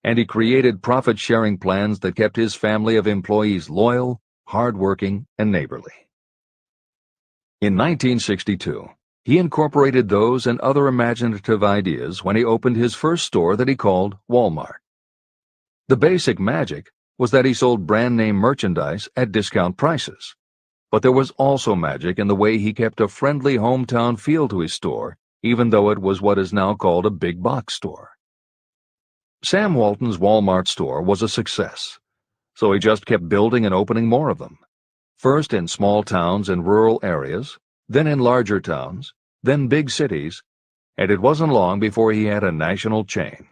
and he created profit-sharing plans that kept his family of employees loyal, hard-working, and neighborly. In 1962, he incorporated those and other imaginative ideas when he opened his first store that he called Walmart. The basic magic was that he sold brand-name merchandise at discount prices, but there was also magic in the way he kept a friendly hometown feel to his store, even though it was what is now called a big box store. Sam Walton's Walmart store was a success, so he just kept building and opening more of them, first in small towns and rural areas, then in larger towns, then big cities, and it wasn't long before he had a national chain.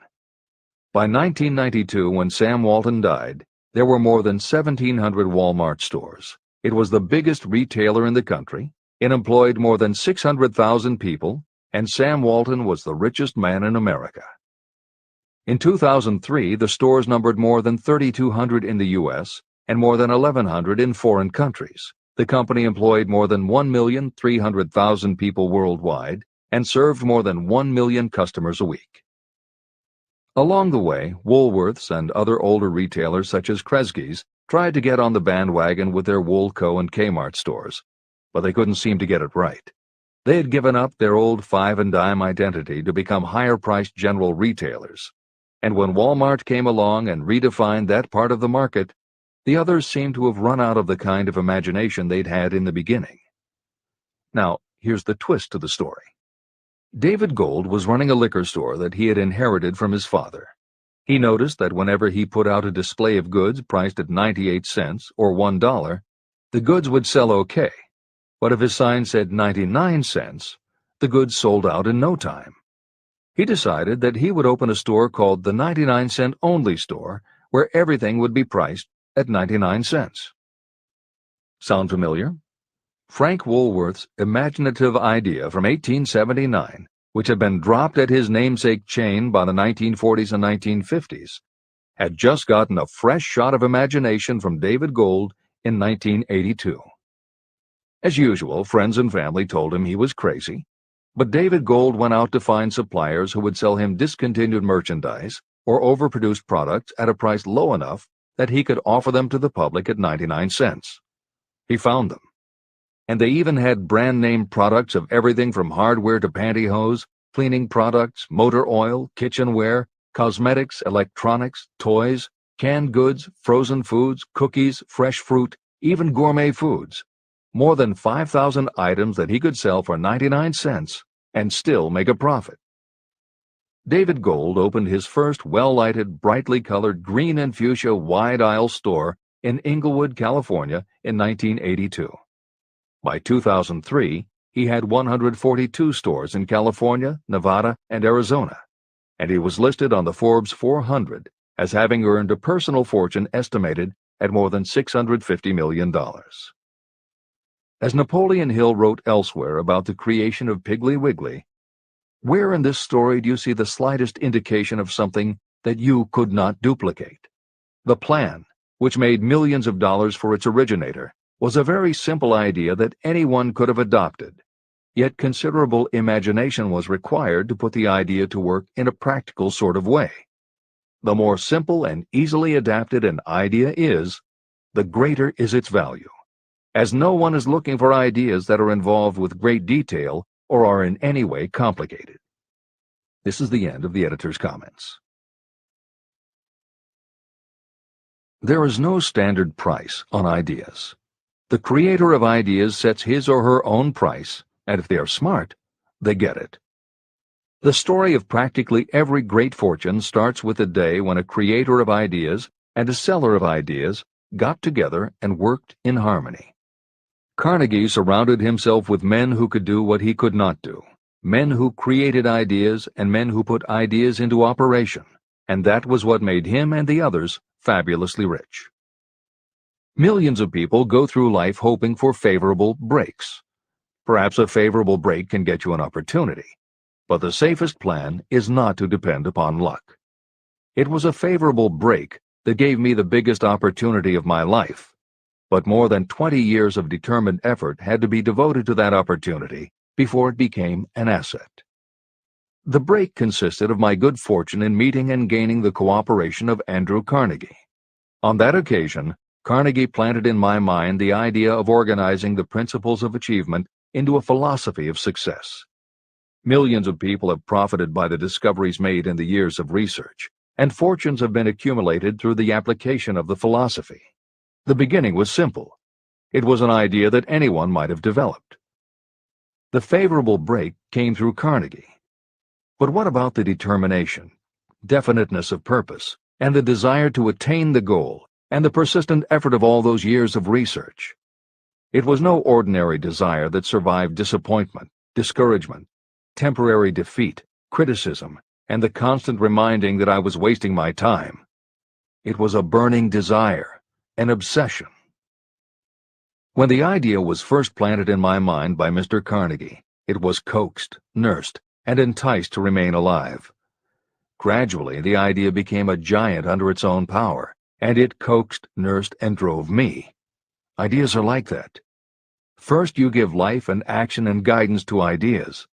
By 1992, when Sam Walton died, there were more than 1,700 Walmart stores. It was the biggest retailer in the country, it employed more than 600,000 people, and Sam Walton was the richest man in America. In 2003, the stores numbered more than 3,200 in the U.S. and more than 1,100 in foreign countries. The company employed more than 1,300,000 people worldwide and served more than 1 million customers a week. Along the way, Woolworths and other older retailers such as Kresge's tried to get on the bandwagon with their Woolco and Kmart stores, but they couldn't seem to get it right. They had given up their old 5 and dime identity to become higher-priced general retailers. And when Walmart came along and redefined that part of the market, the others seemed to have run out of the kind of imagination they'd had in the beginning. Now, here's the twist to the story. David Gold was running a liquor store that he had inherited from his father. He noticed that whenever he put out a display of goods priced at 98 cents or $1, the goods would sell okay, but if his sign said 99 cents, the goods sold out in no time. He decided that he would open a store called the 99-cent only store, where everything would be priced at 99 cents. Sound familiar? Frank Woolworth's imaginative idea from 1879, which had been dropped at his namesake chain by the 1940s and 1950s, had just gotten a fresh shot of imagination from David Gold in 1982. As usual, friends and family told him he was crazy, but David Gold went out to find suppliers who would sell him discontinued merchandise or overproduced products at a price low enough that he could offer them to the public at 99 cents. He found them. And they even had brand-name products of everything from hardware to pantyhose, cleaning products, motor oil, kitchenware, cosmetics, electronics, toys, canned goods, frozen foods, cookies, fresh fruit, even gourmet foods. More than 5,000 items that he could sell for 99 cents and still make a profit. David Gold opened his first well-lighted, brightly colored green and fuchsia wide-aisle store in Inglewood, California in 1982. By 2003, he had 142 stores in California, Nevada, and Arizona, and he was listed on the Forbes 400 as having earned a personal fortune estimated at more than $650 million. As Napoleon Hill wrote elsewhere about the creation of Piggly Wiggly, where in this story do you see the slightest indication of something that you could not duplicate? The plan, which made millions of dollars for its originator, was a very simple idea that anyone could have adopted, yet considerable imagination was required to put the idea to work in a practical sort of way. The more simple and easily adapted an idea is, the greater is its value, as no one is looking for ideas that are involved with great detail or are in any way complicated. This is the end of the editor's comments. There is no standard price on ideas. The creator of ideas sets his or her own price, and if they are smart, they get it. The story of practically every great fortune starts with the day when a creator of ideas and a seller of ideas got together and worked in harmony. Carnegie surrounded himself with men who could do what he could not do, men who created ideas and men who put ideas into operation, and that was what made him and the others fabulously rich. Millions of people go through life hoping for favorable breaks. Perhaps a favorable break can get you an opportunity, but the safest plan is not to depend upon luck. It was a favorable break that gave me the biggest opportunity of my life, but more than 20 years of determined effort had to be devoted to that opportunity before it became an asset. The break consisted of my good fortune in meeting and gaining the cooperation of Andrew Carnegie. On that occasion, Carnegie planted in my mind the idea of organizing the principles of achievement into a philosophy of success. Millions of people have profited by the discoveries made in the years of research, and fortunes have been accumulated through the application of the philosophy. The beginning was simple. It was an idea that anyone might have developed. The favorable break came through Carnegie. But what about the determination, definiteness of purpose, and the desire to attain the goal, and the persistent effort of all those years of research? It was no ordinary desire that survived disappointment, discouragement, temporary defeat, criticism, and the constant reminding that I was wasting my time. It was a burning desire, an obsession. When the idea was first planted in my mind by Mr. Carnegie, it was coaxed, nursed, and enticed to remain alive. Gradually, the idea became a giant under its own power, and it coaxed, nursed, and drove me. Ideas are like that. First, you give life and action and guidance to ideas.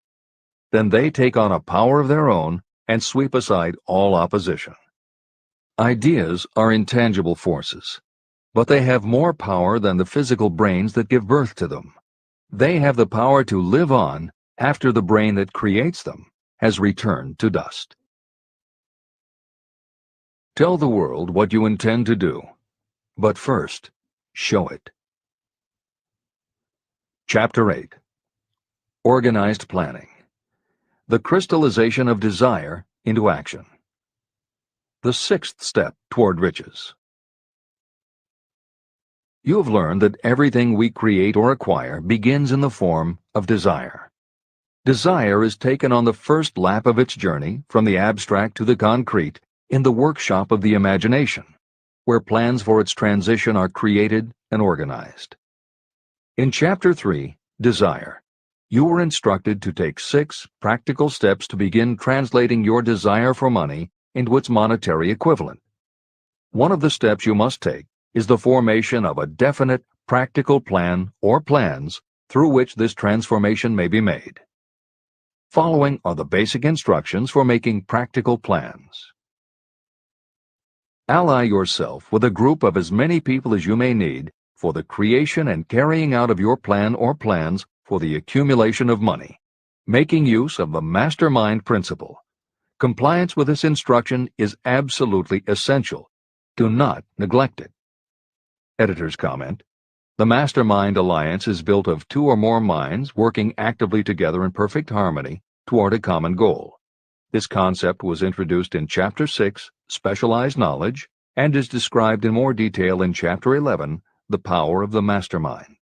Then they take on a power of their own and sweep aside all opposition. Ideas are intangible forces, but they have more power than the physical brains that give birth to them. They have the power to live on after the brain that creates them has returned to dust. Tell the world what you intend to do, but first, show it. Chapter 8. Organized Planning. The Crystallization of Desire into Action. The sixth step toward riches. You have learned that everything we create or acquire begins in the form of desire. Desire is taken on the first lap of its journey from the abstract to the concrete in the workshop of the imagination, where plans for its transition are created and organized. In Chapter 3, Desire, you were instructed to take 6 practical steps to begin translating your desire for money into its monetary equivalent. One of the steps you must take is the formation of a definite, practical plan or plans through which this transformation may be made. Following are the basic instructions for making practical plans. Ally yourself with a group of as many people as you may need for the creation and carrying out of your plan or plans for the accumulation of money, making use of the mastermind principle. Compliance with this instruction is absolutely essential. Do not neglect it. Editor's comment: the Mastermind Alliance is built of 2 or more minds working actively together in perfect harmony toward a common goal. This concept was introduced in Chapter 6, Specialized Knowledge, and is described in more detail in Chapter 11, The Power of the Mastermind.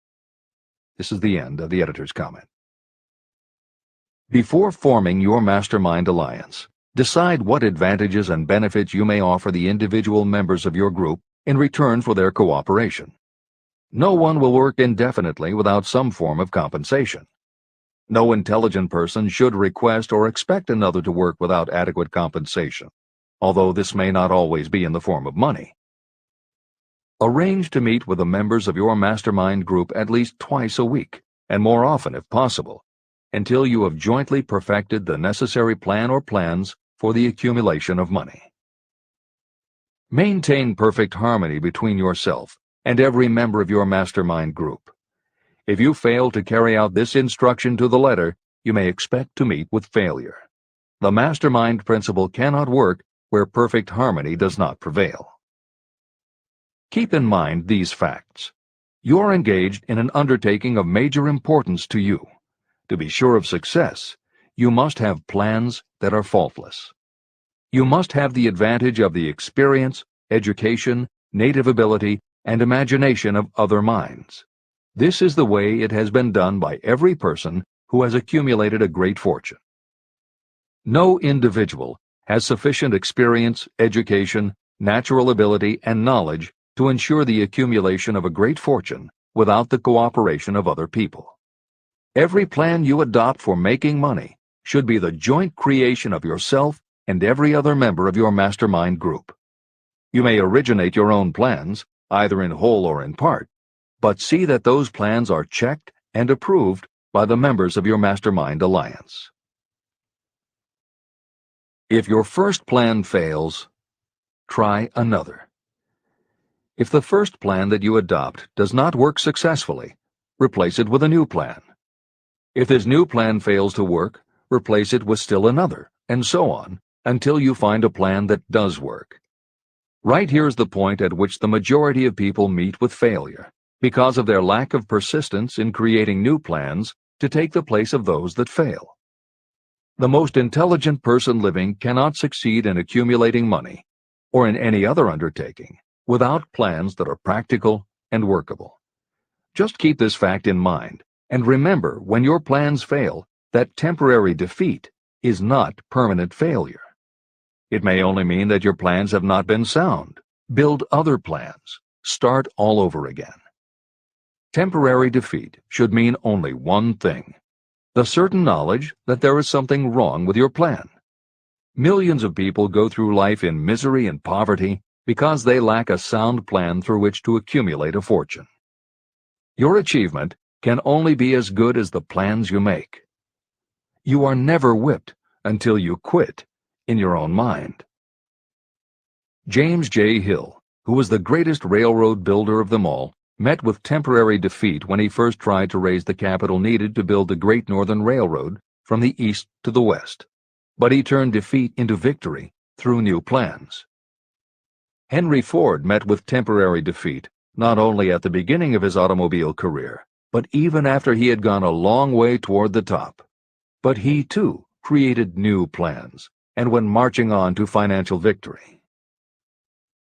This is the end of the editor's comment. Before forming your Mastermind Alliance, decide what advantages and benefits you may offer the individual members of your group in return for their cooperation. No one will work indefinitely without some form of compensation. No intelligent person should request or expect another to work without adequate compensation, although this may not always be in the form of money. Arrange to meet with the members of your mastermind group at least twice a week, and more often if possible, until you have jointly perfected the necessary plan or plans for the accumulation of money. Maintain perfect harmony between yourself and every member of your mastermind group. If you fail to carry out this instruction to the letter, you may expect to meet with failure. The mastermind principle cannot work where perfect harmony does not prevail. Keep in mind these facts. You are engaged in an undertaking of major importance to you. To be sure of success, you must have plans that are faultless. You must have the advantage of the experience, education, native ability, and imagination of other minds. This is the way it has been done by every person who has accumulated a great fortune. No individual has sufficient experience, education, natural ability, and knowledge to ensure the accumulation of a great fortune without the cooperation of other people. Every plan you adopt for making money should be the joint creation of yourself and every other member of your mastermind group. You may originate your own plans, either in whole or in part, but see that those plans are checked and approved by the members of your mastermind alliance. If your first plan fails, try another. If the first plan that you adopt does not work successfully, replace it with a new plan. If this new plan fails to work, replace it with still another, and so on, until you find a plan that does work. Right here is the point at which the majority of people meet with failure, because of their lack of persistence in creating new plans to take the place of those that fail. The most intelligent person living cannot succeed in accumulating money, or in any other undertaking, without plans that are practical and workable. Just keep this fact in mind, and remember when your plans fail that temporary defeat is not permanent failure. It may only mean that your plans have not been sound. Build other plans. Start all over again. Temporary defeat should mean only one thing: the certain knowledge that there is something wrong with your plan. Millions of people go through life in misery and poverty because they lack a sound plan through which to accumulate a fortune. Your achievement can only be as good as the plans you make. You are never whipped until you quit in your own mind. James J. Hill, who was the greatest railroad builder of them all, met with temporary defeat when he first tried to raise the capital needed to build the Great Northern Railroad from the east to the west. But he turned defeat into victory through new plans. Henry Ford met with temporary defeat not only at the beginning of his automobile career, but even after he had gone a long way toward the top. But he, too, created new plans and went marching on to financial victory.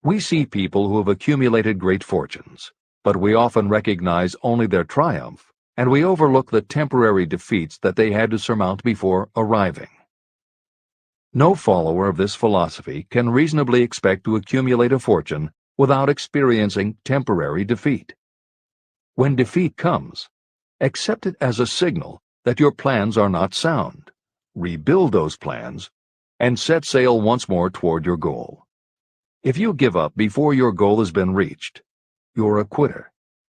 We see people who have accumulated great fortunes, but we often recognize only their triumph, and we overlook the temporary defeats that they had to surmount before arriving. No follower of this philosophy can reasonably expect to accumulate a fortune without experiencing temporary defeat. When defeat comes, accept it as a signal that your plans are not sound. Rebuild those plans and set sail once more toward your goal. If you give up before your goal has been reached, you're a quitter.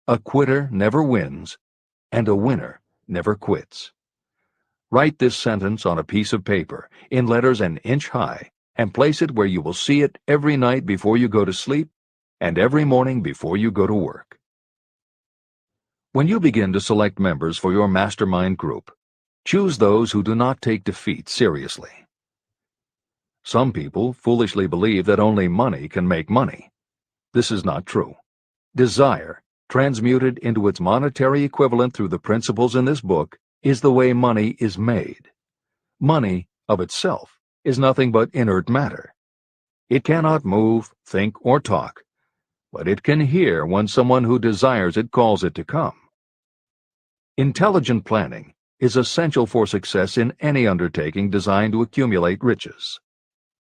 A quitter never wins, and a winner never quits. Write this sentence on a piece of paper in letters an inch high and place it where you will see it every night before you go to sleep and every morning before you go to work. When you begin to select members for your mastermind group, choose those who do not take defeat seriously. Some people foolishly believe that only money can make money. This is not true. Desire, transmuted into its monetary equivalent through the principles in this book, is the way money is made. Money, of itself, is nothing but inert matter. It cannot move, think, or talk, but it can hear when someone who desires it calls it to come. Intelligent planning is essential for success in any undertaking designed to accumulate riches.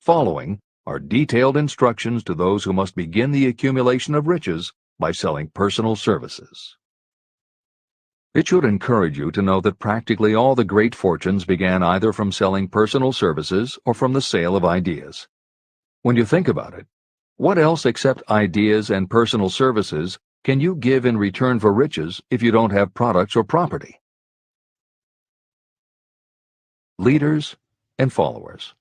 Following are detailed instructions to those who must begin the accumulation of riches by selling personal services. It should encourage you to know that practically all the great fortunes began either from selling personal services or from the sale of ideas. When you think about it, what else except ideas and personal services can you give in return for riches if you don't have products or property? Leaders and followers.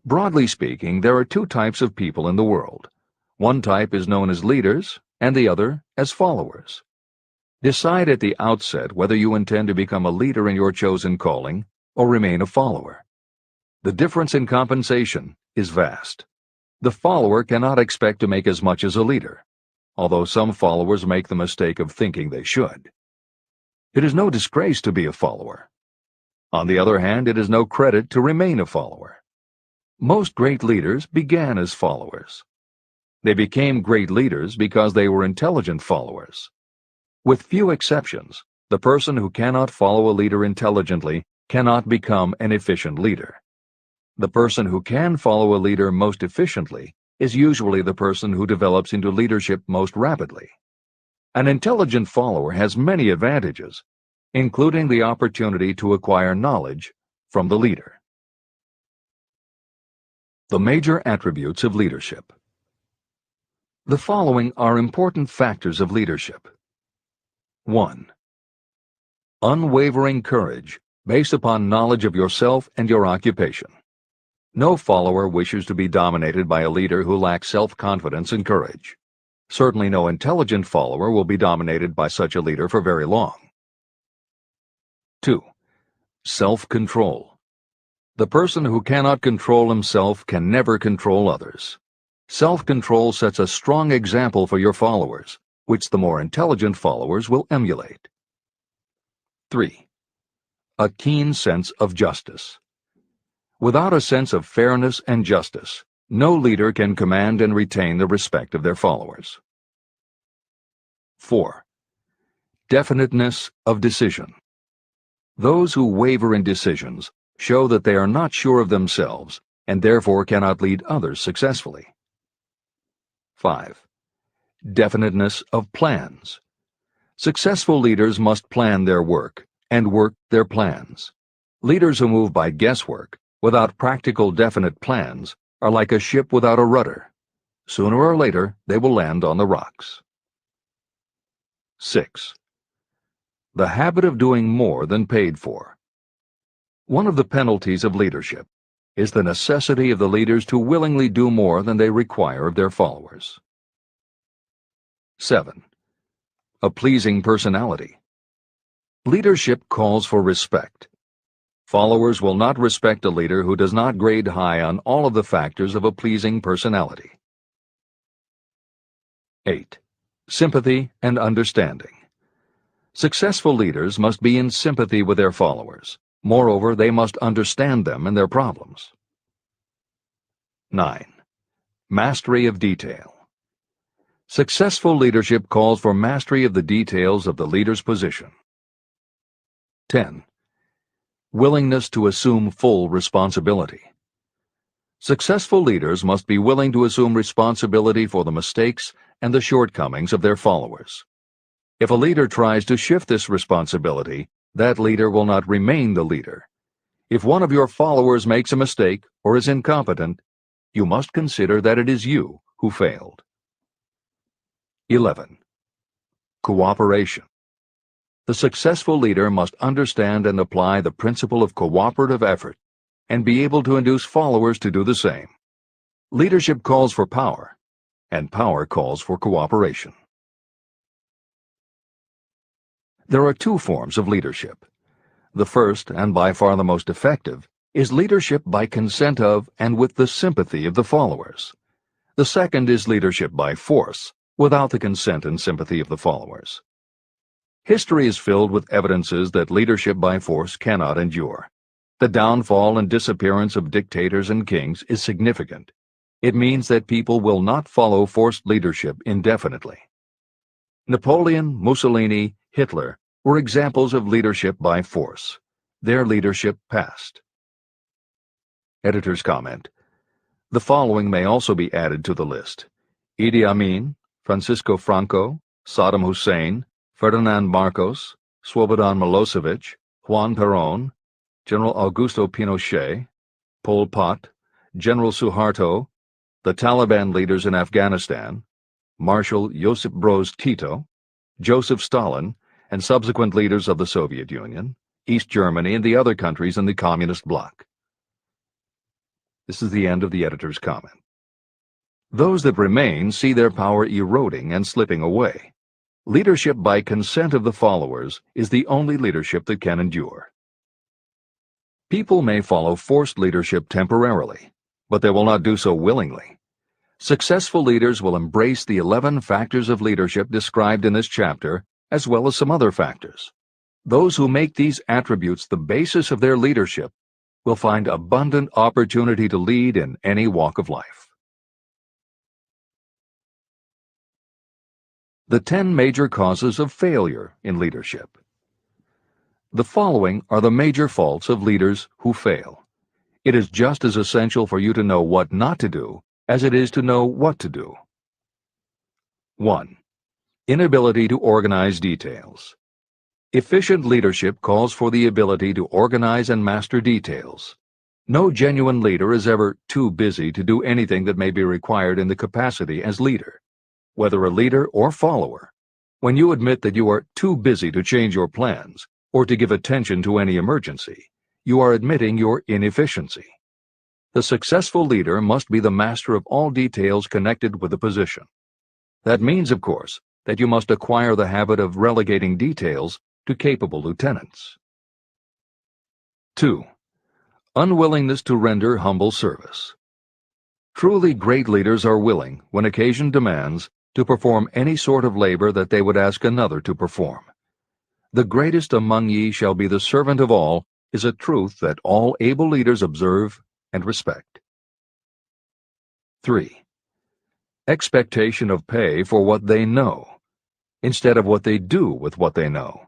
Broadly speaking, there are two types of people in the world. One type is known as leaders, and the other as followers. Decide at the outset whether you intend to become a leader in your chosen calling or remain a follower. The difference in compensation is vast. The follower cannot expect to make as much as a leader, although some followers make the mistake of thinking they should. It is no disgrace to be a follower. On the other hand, it is no credit to remain a follower. Most great leaders began as followers. They became great leaders because they were intelligent followers. With few exceptions, the person who cannot follow a leader intelligently cannot become an efficient leader. The person who can follow a leader most efficiently is usually the person who develops into leadership most rapidly. An intelligent follower has many advantages, including the opportunity to acquire knowledge from the leader. The major attributes of leadership. The following are important factors of leadership. 1. Unwavering courage based upon knowledge of yourself and your occupation. No follower wishes to be dominated by a leader who lacks self-confidence and courage. Certainly no intelligent follower will be dominated by such a leader for very long. 2. Self-control. The person who cannot control himself can never control others. Self-control sets a strong example for your followers, which the more intelligent followers will emulate. 3. A keen sense of justice. Without a sense of fairness and justice, no leader can command and retain the respect of their followers. 4. Definiteness of decision. Those who waver in decisions show that they are not sure of themselves and therefore cannot lead others successfully. 5. Definiteness of plans. Successful leaders must plan their work and work their plans. Leaders who move by guesswork, without practical definite plans, are like a ship without a rudder. Sooner or later, they will land on the rocks. 6. The habit of doing more than paid for. One of the penalties of leadership is the necessity of the leaders to willingly do more than they require of their followers. 7. A pleasing personality. Leadership calls for respect. Followers will not respect a leader who does not grade high on all of the factors of a pleasing personality. 8. Sympathy and understanding. Successful leaders must be in sympathy with their followers. Moreover, they must understand them and their problems. 9. Mastery of detail. Successful leadership calls for mastery of the details of the leader's position. 10. Willingness to assume full responsibility. Successful leaders must be willing to assume responsibility for the mistakes and the shortcomings of their followers. If a leader tries to shift this responsibility, that leader will not remain the leader. If one of your followers makes a mistake or is incompetent, you must consider that it is you who failed. 11. Cooperation. The successful leader must understand and apply the principle of cooperative effort and be able to induce followers to do the same. Leadership calls for power, and power calls for cooperation. There are two forms of leadership. The first, and by far the most effective, is leadership by consent of and with the sympathy of the followers. The second is leadership by force, without the consent and sympathy of the followers. History is filled with evidences that leadership by force cannot endure. The downfall and disappearance of dictators and kings is significant. It means that people will not follow forced leadership indefinitely. Napoleon, Mussolini, Hitler were examples of leadership by force. Their leadership passed. Editor's comment. The following may also be added to the list: Idi Amin, Francisco Franco, Saddam Hussein, Ferdinand Marcos, Slobodan Milosevic, Juan Perón, General Augusto Pinochet, Pol Pot, General Suharto, the Taliban leaders in Afghanistan, Marshal Josip Broz Tito, Joseph Stalin, and subsequent leaders of the Soviet Union, East Germany, and the other countries in the Communist bloc. This is the end of the editor's comment. Those that remain see their power eroding and slipping away. Leadership by consent of the followers is the only leadership that can endure. People may follow forced leadership temporarily, but they will not do so willingly. Successful leaders will embrace the 11 factors of leadership described in this chapter, as well as some other factors. Those who make these attributes the basis of their leadership will find abundant opportunity to lead in any walk of life. The 10 major causes of failure in leadership. The following are the major faults of leaders who fail. It is just as essential for you to know what not to do as it is to know what to do. 1. Inability to organize details. Efficient leadership calls for the ability to organize and master details. No genuine leader is ever too busy to do anything that may be required in the capacity as leader. Whether a leader or follower, when you admit that you are too busy to change your plans or to give attention to any emergency, you are admitting your inefficiency. The successful leader must be the master of all details connected with the position. That means, of course, that you must acquire the habit of relegating details to capable lieutenants. 2. Unwillingness to render humble service. Truly great leaders are willing, when occasion demands, to perform any sort of labor that they would ask another to perform. The greatest among ye shall be the servant of all is a truth that all able leaders observe and respect. 3. Expectation of pay for what they know, instead of what they do with what they know.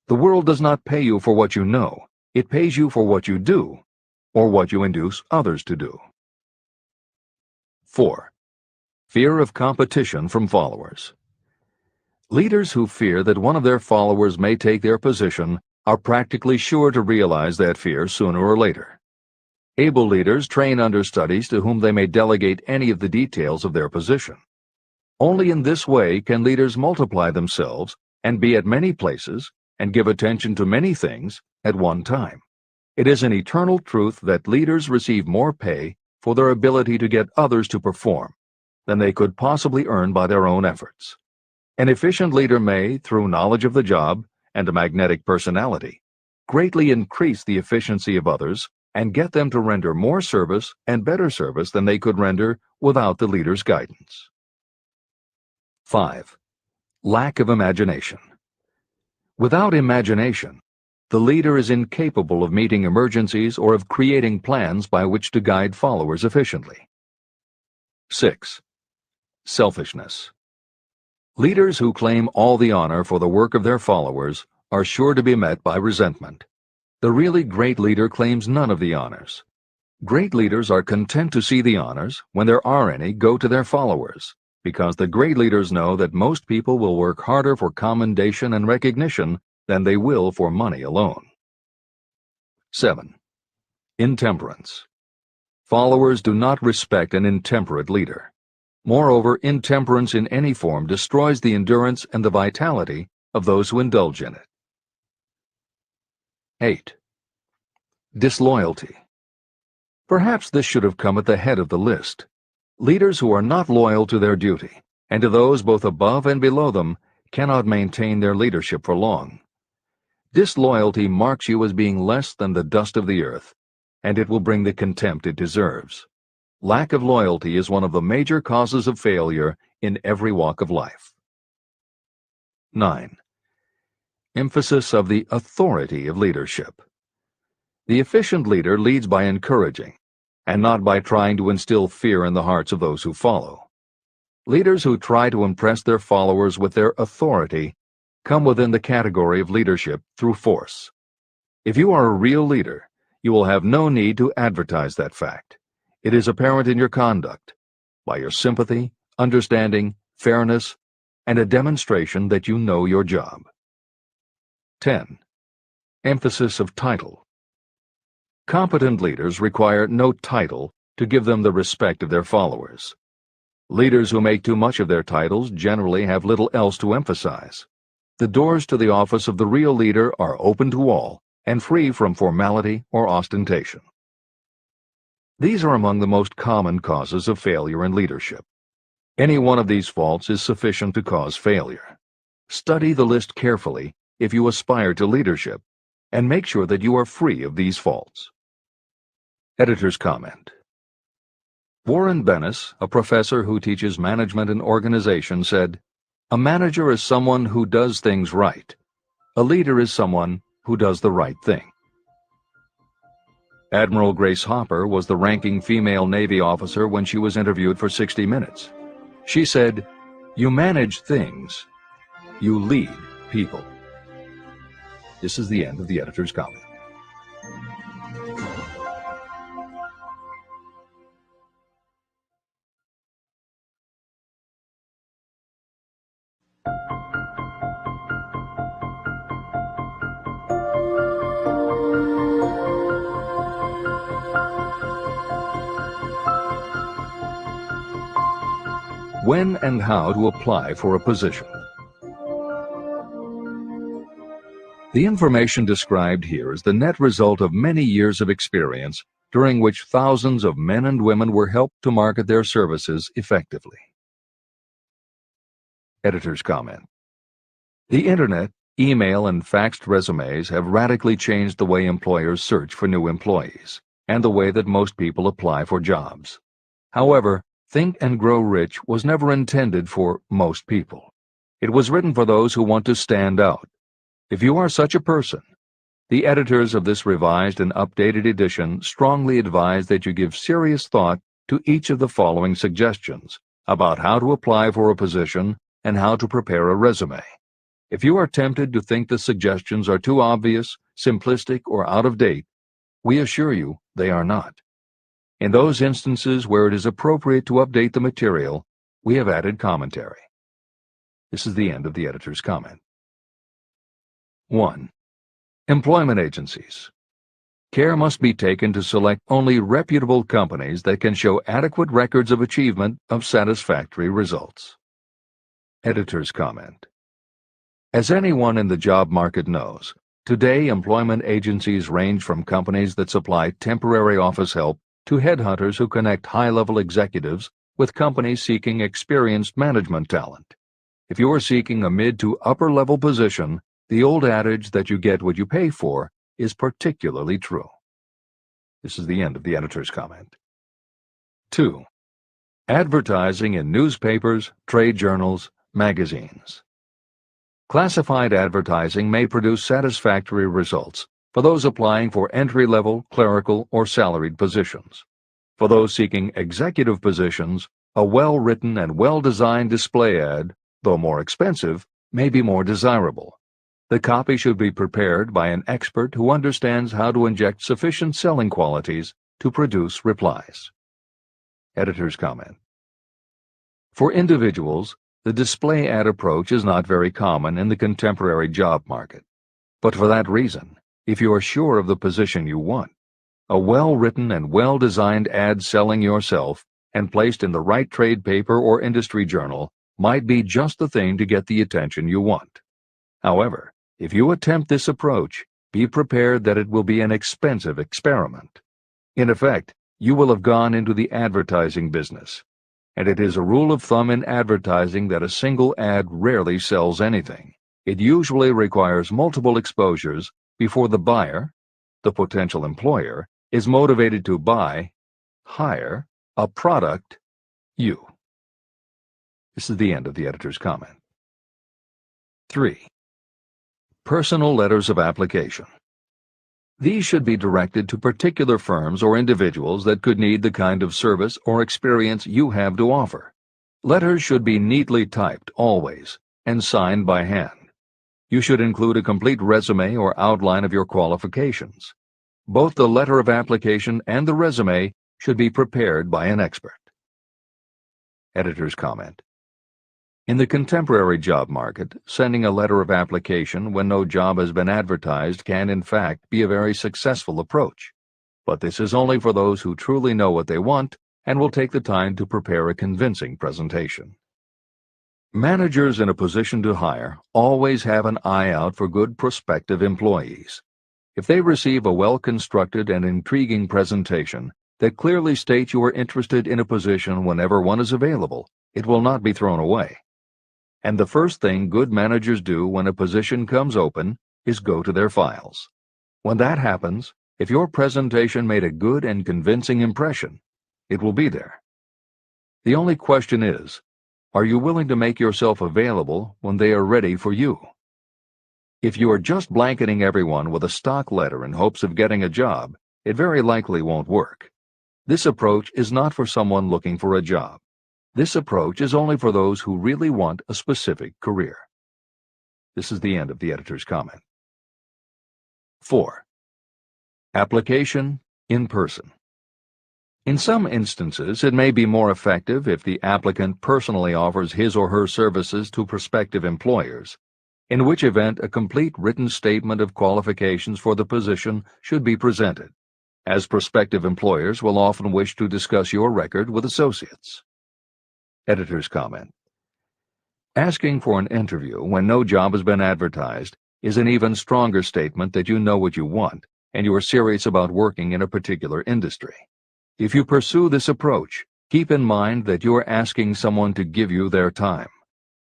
The world does not pay you for what you know, it pays you for what you do, or what you induce others to do. 4. Fear of competition from followers. Leaders who fear that one of their followers may take their position are practically sure to realize that fear sooner or later. Able leaders train understudies to whom they may delegate any of the details of their position. Only in this way can leaders multiply themselves and be at many places and give attention to many things at one time. It is an eternal truth that leaders receive more pay for their ability to get others to perform than they could possibly earn by their own efforts. An efficient leader may, through knowledge of the job and a magnetic personality, greatly increase the efficiency of others and get them to render more service and better service than they could render without the leader's guidance. 5. Lack of imagination. Without imagination, the leader is incapable of meeting emergencies or of creating plans by which to guide followers efficiently. 6. Selfishness. Leaders who claim all the honor for the work of their followers are sure to be met by resentment. The really great leader claims none of the honors. Great leaders are content to see the honors, when there are any, go to their followers, because the great leaders know that most people will work harder for commendation and recognition than they will for money alone. 7. Intemperance. Followers do not respect an intemperate leader. Moreover, intemperance in any form destroys the endurance and the vitality of those who indulge in it. 8. Disloyalty. Perhaps this should have come at the head of the list. Leaders who are not loyal to their duty, and to those both above and below them, cannot maintain their leadership for long. Disloyalty marks you as being less than the dust of the earth, and it will bring the contempt it deserves. Lack of loyalty is one of the major causes of failure in every walk of life. 9. Emphasis of the authority of leadership. The efficient leader leads by encouraging, and not by trying to instill fear in the hearts of those who follow. Leaders who try to impress their followers with their authority come within the category of leadership through force. If you are a real leader, you will have no need to advertise that fact. It is apparent in your conduct, by your sympathy, understanding, fairness, and a demonstration that you know your job. 10. Emphasis of title. Competent leaders require no title to give them the respect of their followers. Leaders who make too much of their titles generally have little else to emphasize. The doors to the office of the real leader are open to all and free from formality or ostentation. These are among the most common causes of failure in leadership. Any one of these faults is sufficient to cause failure. Study the list carefully if you aspire to leadership, and make sure that you are free of these faults. Editor's comment. Warren Bennis, a professor who teaches management and organization, said, "A manager is someone who does things right. A leader is someone who does the right thing." Admiral Grace Hopper was the ranking female Navy officer when she was interviewed for 60 Minutes. She said, "You manage things. You lead people." This is the end of the editor's comment. When and how to apply for a position. The information described here is the net result of many years of experience, during which thousands of men and women were helped to market their services effectively. Editor's comment. The Internet, email, and faxed resumes have radically changed the way employers search for new employees, and the way that most people apply for jobs. However, Think and Grow Rich was never intended for most people. It was written for those who want to stand out. If you are such a person, the editors of this revised and updated edition strongly advise that you give serious thought to each of the following suggestions about how to apply for a position and how to prepare a resume. If you are tempted to think the suggestions are too obvious, simplistic, or out of date, we assure you they are not. In those instances where it is appropriate to update the material, we have added commentary. This is the end of the editor's comment. 1. Employment agencies. Care must be taken to select only reputable companies that can show adequate records of achievement of satisfactory results. Editor's comment. As anyone in the job market knows, today employment agencies range from companies that supply temporary office help to headhunters who connect high-level executives with companies seeking experienced management talent. If you are seeking a mid to upper-level position, the old adage that you get what you pay for is particularly true. This is the end of the editor's comment. 2. Advertising in newspapers, trade journals, magazines. Classified advertising may produce satisfactory results for those applying for entry-level, clerical, or salaried positions. For those seeking executive positions, A well-written and well-designed display ad, though more expensive, may be more desirable. The copy should be prepared by an expert who understands how to inject sufficient selling qualities to produce replies. Editor's comment. For individuals, the display ad approach is not very common in the contemporary job market. But for that reason, if you are sure of the position you want, a well-written and well-designed ad selling yourself and placed in the right trade paper or industry journal might be just the thing to get the attention you want. However, if you attempt this approach, be prepared that it will be an expensive experiment. In effect, you will have gone into the advertising business, and it is a rule of thumb in advertising that a single ad rarely sells anything. It usually requires multiple exposures before the buyer, the potential employer, is motivated to hire a product, you. This is the end of the editor's comment. 3. Personal letters of application. These should be directed to particular firms or individuals that could need the kind of service or experience you have to offer. Letters should be neatly typed always and signed by hand. You should include a complete resume or outline of your qualifications. Both the letter of application and the resume should be prepared by an expert. Editor's comment. In the contemporary job market, sending a letter of application when no job has been advertised can, in fact, be a very successful approach. But this is only for those who truly know what they want and will take the time to prepare a convincing presentation. Managers in a position to hire always have an eye out for good prospective employees. If they receive a well-constructed and intriguing presentation that clearly states you are interested in a position whenever one is available, it will not be thrown away. And the first thing good managers do when a position comes open is go to their files. When that happens, if your presentation made a good and convincing impression, it will be there. The only question is, are you willing to make yourself available when they are ready for you? If you are just blanketing everyone with a stock letter in hopes of getting a job, it very likely won't work. This approach is not for someone looking for a job. This approach is only for those who really want a specific career. This is the end of the editor's comment. 4. Application in person. In some instances, it may be more effective if the applicant personally offers his or her services to prospective employers, in which event a complete written statement of qualifications for the position should be presented, as prospective employers will often wish to discuss your record with associates. Editor's comment. Asking for an interview when no job has been advertised is an even stronger statement that you know what you want and you are serious about working in a particular industry. If you pursue this approach, keep in mind that you are asking someone to give you their time.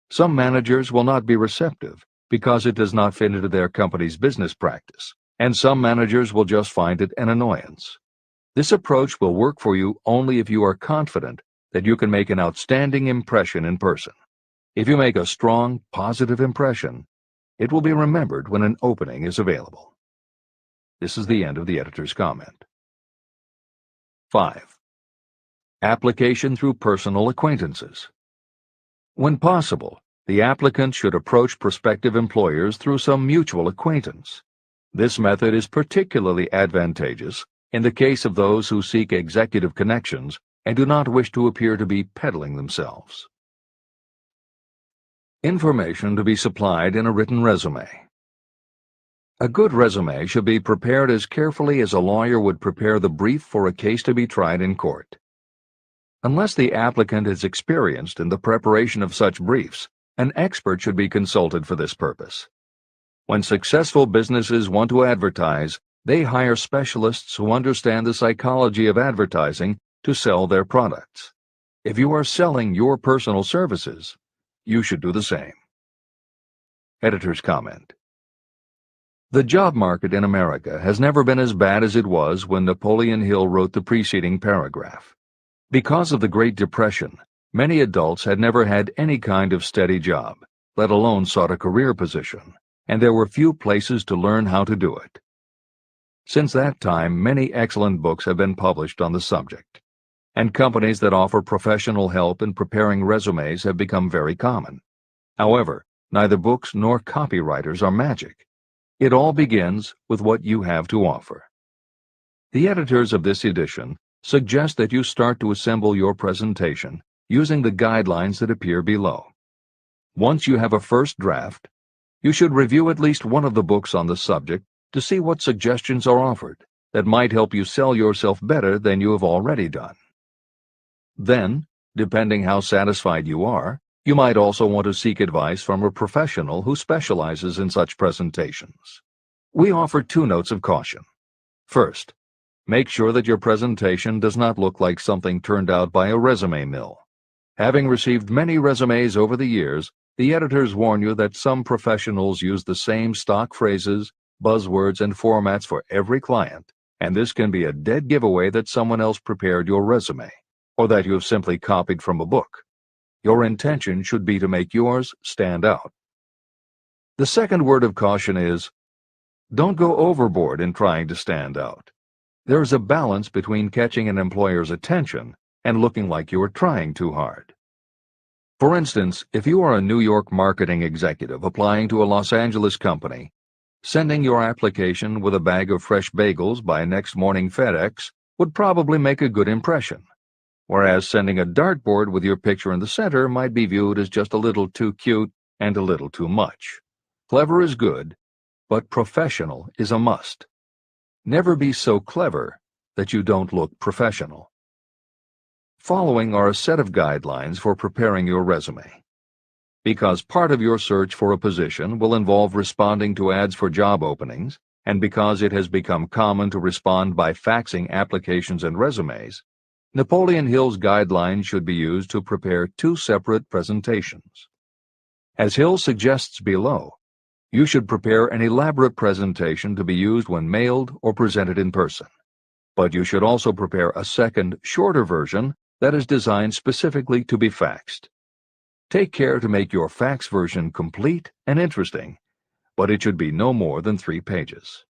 Some managers will not be receptive because it does not fit into their company's business practice, and some managers will just find it an annoyance. This approach will work for you only if you are confident that you can make an outstanding impression in person. If you make a strong, positive impression, it will be remembered when an opening is available. This is the end of the editor's comment. 5. Application through personal acquaintances. When possible, the applicant should approach prospective employers through some mutual acquaintance. This method is particularly advantageous in the case of those who seek executive connections and do not wish to appear to be peddling themselves. Information to be supplied in a written resume. A good resume should be prepared as carefully as a lawyer would prepare the brief for a case to be tried in court. Unless the applicant is experienced in the preparation of such briefs, an expert should be consulted for this purpose. When successful businesses want to advertise, they hire specialists who understand the psychology of advertising to sell their products. If you are selling your personal services, you should do the same. Editor's comment. The job market in America has never been as bad as it was when Napoleon Hill wrote the preceding paragraph. Because of the Great Depression, many adults had never had any kind of steady job, let alone sought a career position, and there were few places to learn how to do it. Since that time, many excellent books have been published on the subject. and companies that offer professional help in preparing resumes have become very common. However, neither books nor copywriters are magic. It all begins with what you have to offer. The editors of this edition suggest that you start to assemble your presentation using the guidelines that appear below. Once you have a first draft, you should review at least one of the books on the subject to see what suggestions are offered that might help you sell yourself better than you have already done. Then, depending how satisfied you are, you might also want to seek advice from a professional who specializes in such presentations. We offer 2 notes of caution. First, make sure that your presentation does not look like something turned out by a resume mill. Having received many resumes over the years, the editors warn you that some professionals use the same stock phrases, buzzwords, and formats for every client, and this can be a dead giveaway that someone else prepared your resume, or that you have simply copied from a book. Your intention should be to make yours stand out. The second word of caution is, don't go overboard in trying to stand out. There is a balance between catching an employer's attention and looking like you are trying too hard. For instance, if you are a New York marketing executive applying to a Los Angeles company, sending your application with a bag of fresh bagels by next morning FedEx would probably make a good impression, whereas sending a dartboard with your picture in the center might be viewed as just a little too cute and a little too much. Clever is good, but professional is a must. Never be so clever that you don't look professional. Following are a set of guidelines for preparing your resume. Because part of your search for a position will involve responding to ads for job openings, and because it has become common to respond by faxing applications and resumes, Napoleon Hill's guidelines should be used to prepare 2 separate presentations. As Hill suggests below, you should prepare an elaborate presentation to be used when mailed or presented in person. But you should also prepare a second, shorter version that is designed specifically to be faxed. Take care to make your fax version complete and interesting, but it should be no more than 3 pages.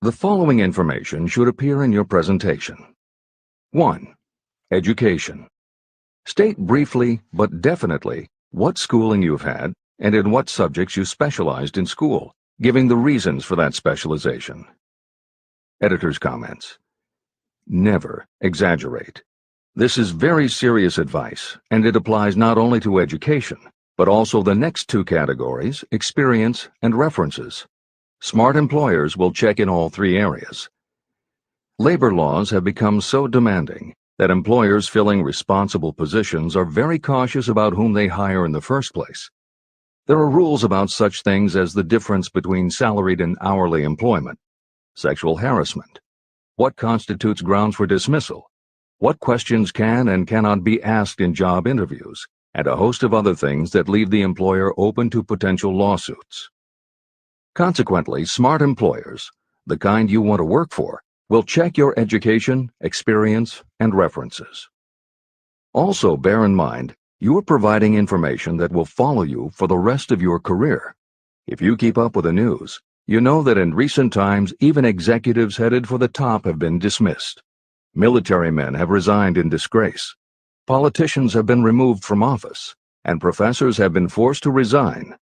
The following information should appear in your presentation. 1. Education. State briefly but definitely what schooling you've had and in what subjects you specialized in school, giving the reasons for that specialization. Editor's comments. Never exaggerate. This is very serious advice, and it applies not only to education, but also the next 2 categories, experience and references. Smart employers will check in all 3 areas. Labor laws have become so demanding that employers filling responsible positions are very cautious about whom they hire in the first place. There are rules about such things as the difference between salaried and hourly employment, sexual harassment, what constitutes grounds for dismissal, what questions can and cannot be asked in job interviews, and a host of other things that leave the employer open to potential lawsuits. Consequently, smart employers, the kind you want to work for, will check your education, experience, and references. Also, bear in mind, you are providing information that will follow you for the rest of your career. If you keep up with the news, you know that in recent times even executives headed for the top have been dismissed. Military men have resigned in disgrace. Politicians have been removed from office, and professors have been forced to resign,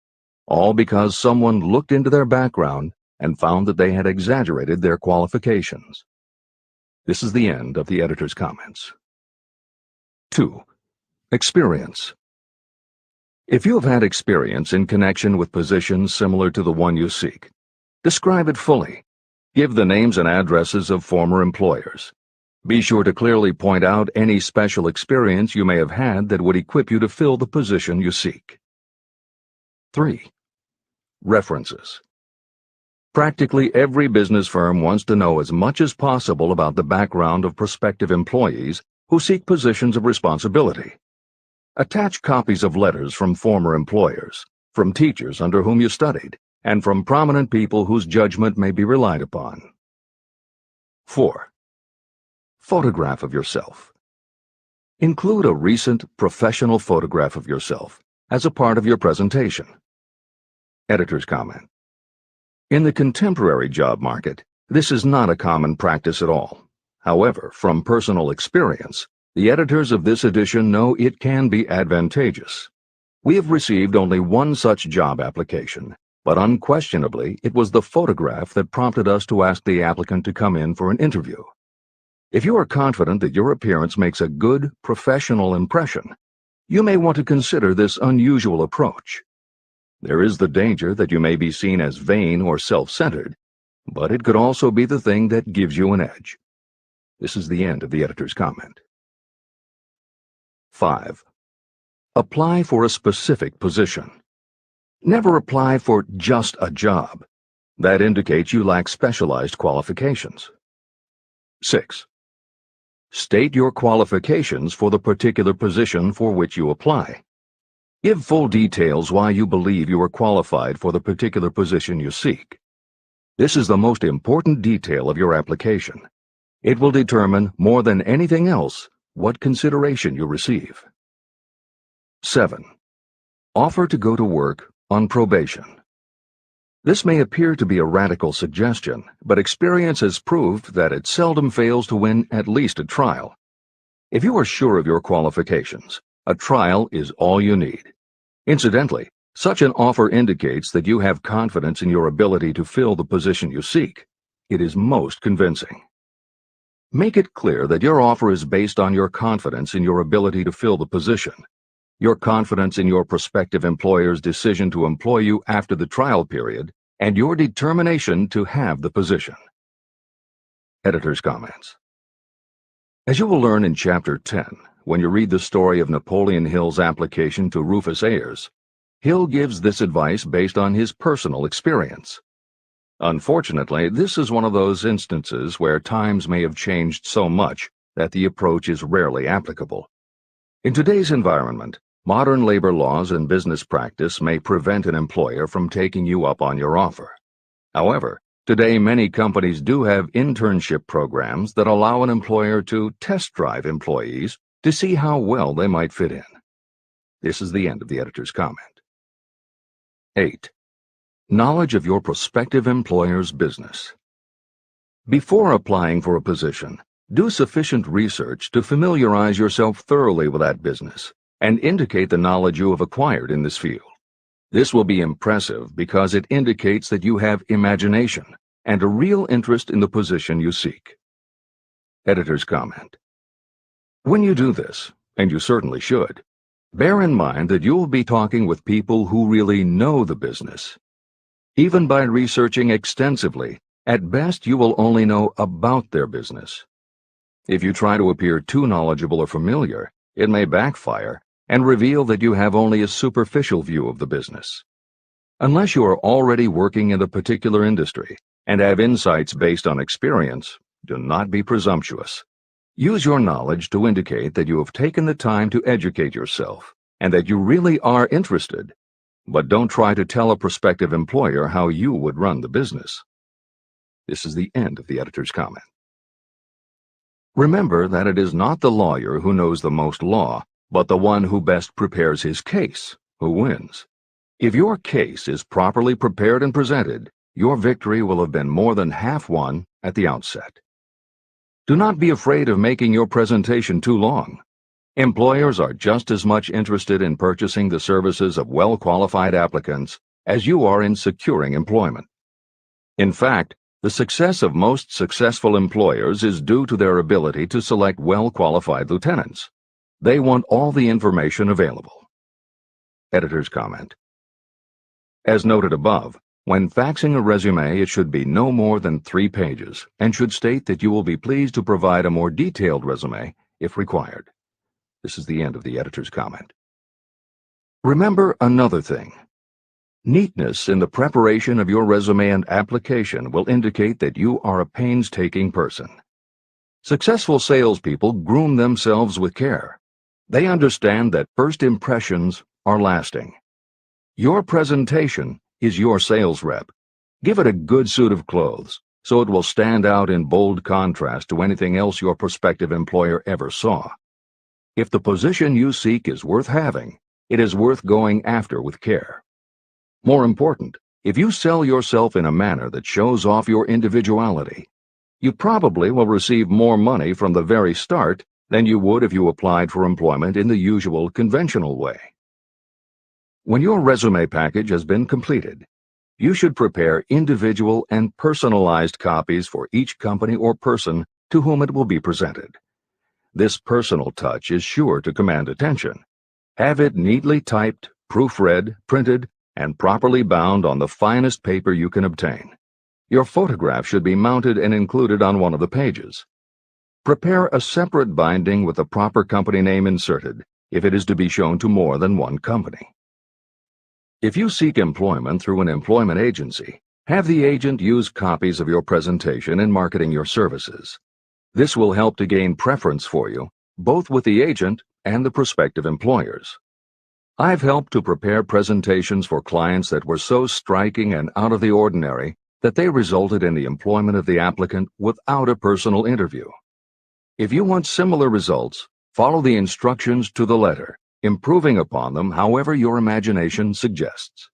all because someone looked into their background and found that they had exaggerated their qualifications. This is the end of the editor's comments. 2. Experience. If you have had experience in connection with positions similar to the one you seek, describe it fully. Give the names and addresses of former employers. Be sure to clearly point out any special experience you may have had that would equip you to fill the position you seek. 3. References. Practically every business firm wants to know as much as possible about the background of prospective employees who seek positions of responsibility. Attach copies of letters from former employers, from teachers under whom you studied, and from prominent people whose judgment may be relied upon. 4. Photograph of yourself. Include a recent professional photograph of yourself as a part of your presentation. Editor's comment. In the contemporary job market, this is not a common practice at all. However, from personal experience, the editors of this edition know it can be advantageous. We have received only one such job application, but unquestionably it was the photograph that prompted us to ask the applicant to come in for an interview. If you are confident that your appearance makes a good, professional impression, you may want to consider this unusual approach. There is the danger that you may be seen as vain or self-centered, but it could also be the thing that gives you an edge. This is the end of the editor's comment. 5. Apply for a specific position. Never apply for just a job. That indicates you lack specialized qualifications. 6. State your qualifications for the particular position for which you apply. Give full details why you believe you are qualified for the particular position you seek. This is the most important detail of your application. It will determine, more than anything else, what consideration you receive. 7. Offer to go to work on probation. This may appear to be a radical suggestion, but experience has proved that it seldom fails to win at least a trial. If you are sure of your qualifications, a trial is all you need. Incidentally, such an offer indicates that you have confidence in your ability to fill the position you seek. It is most convincing. Make it clear that your offer is based on your confidence in your ability to fill the position, your confidence in your prospective employer's decision to employ you after the trial period, and your determination to have the position. Editor's comments. As you will learn in Chapter 10, when you read the story of Napoleon Hill's application to Rufus Ayers, Hill gives this advice based on his personal experience. Unfortunately, this is one of those instances where times may have changed so much that the approach is rarely applicable. In today's environment, modern labor laws and business practice may prevent an employer from taking you up on your offer. However, today many companies do have internship programs that allow an employer to test drive employees to see how well they might fit in. This is the end of the editor's comment. 8. Knowledge of your prospective employer's business. Before applying for a position, do sufficient research to familiarize yourself thoroughly with that business and indicate the knowledge you have acquired in this field. This will be impressive because it indicates that you have imagination and a real interest in the position you seek. Editor's comment. When you do this, and you certainly should, bear in mind that you will be talking with people who really know the business. Even by researching extensively, at best you will only know about their business. If you try to appear too knowledgeable or familiar, it may backfire and reveal that you have only a superficial view of the business. Unless you are already working in a particular industry and have insights based on experience, do not be presumptuous. Use your knowledge to indicate that you have taken the time to educate yourself and that you really are interested, but don't try to tell a prospective employer how you would run the business. This is the end of the editor's comment. Remember that it is not the lawyer who knows the most law, but the one who best prepares his case who wins. If your case is properly prepared and presented, your victory will have been more than half won at the outset. Do not be afraid of making your presentation too long. Employers are just as much interested in purchasing the services of well-qualified applicants as you are in securing employment. In fact, the success of most successful employers is due to their ability to select well-qualified lieutenants. They want all the information available. Editor's comment. As noted above, when faxing a resume, it should be no more than 3 pages and should state that you will be pleased to provide a more detailed resume if required. This is the end of the editor's comment. Remember another thing. Neatness in the preparation of your resume and application will indicate that you are a painstaking person. Successful salespeople groom themselves with care. They understand that first impressions are lasting. Your presentation is your sales rep. Give it a good suit of clothes so it will stand out in bold contrast to anything else your prospective employer ever saw. If the position you seek is worth having, it is worth going after with care. More important, if you sell yourself in a manner that shows off your individuality, You probably will receive more money from the very start than you would if you applied for employment in the usual conventional way. When your resume package has been completed, you should prepare individual and personalized copies for each company or person to whom it will be presented. This personal touch is sure to command attention. Have it neatly typed, proofread, printed, and properly bound on the finest paper you can obtain. Your photograph should be mounted and included on one of the pages. Prepare a separate binding with the proper company name inserted if it is to be shown to more than one company. If you seek employment through an employment agency, have the agent use copies of your presentation in marketing your services. This will help to gain preference for you, both with the agent and the prospective employers. I've helped to prepare presentations for clients that were so striking and out of the ordinary that they resulted in the employment of the applicant without a personal interview. If you want similar results, follow the instructions to the letter, improving upon them however your imagination suggests.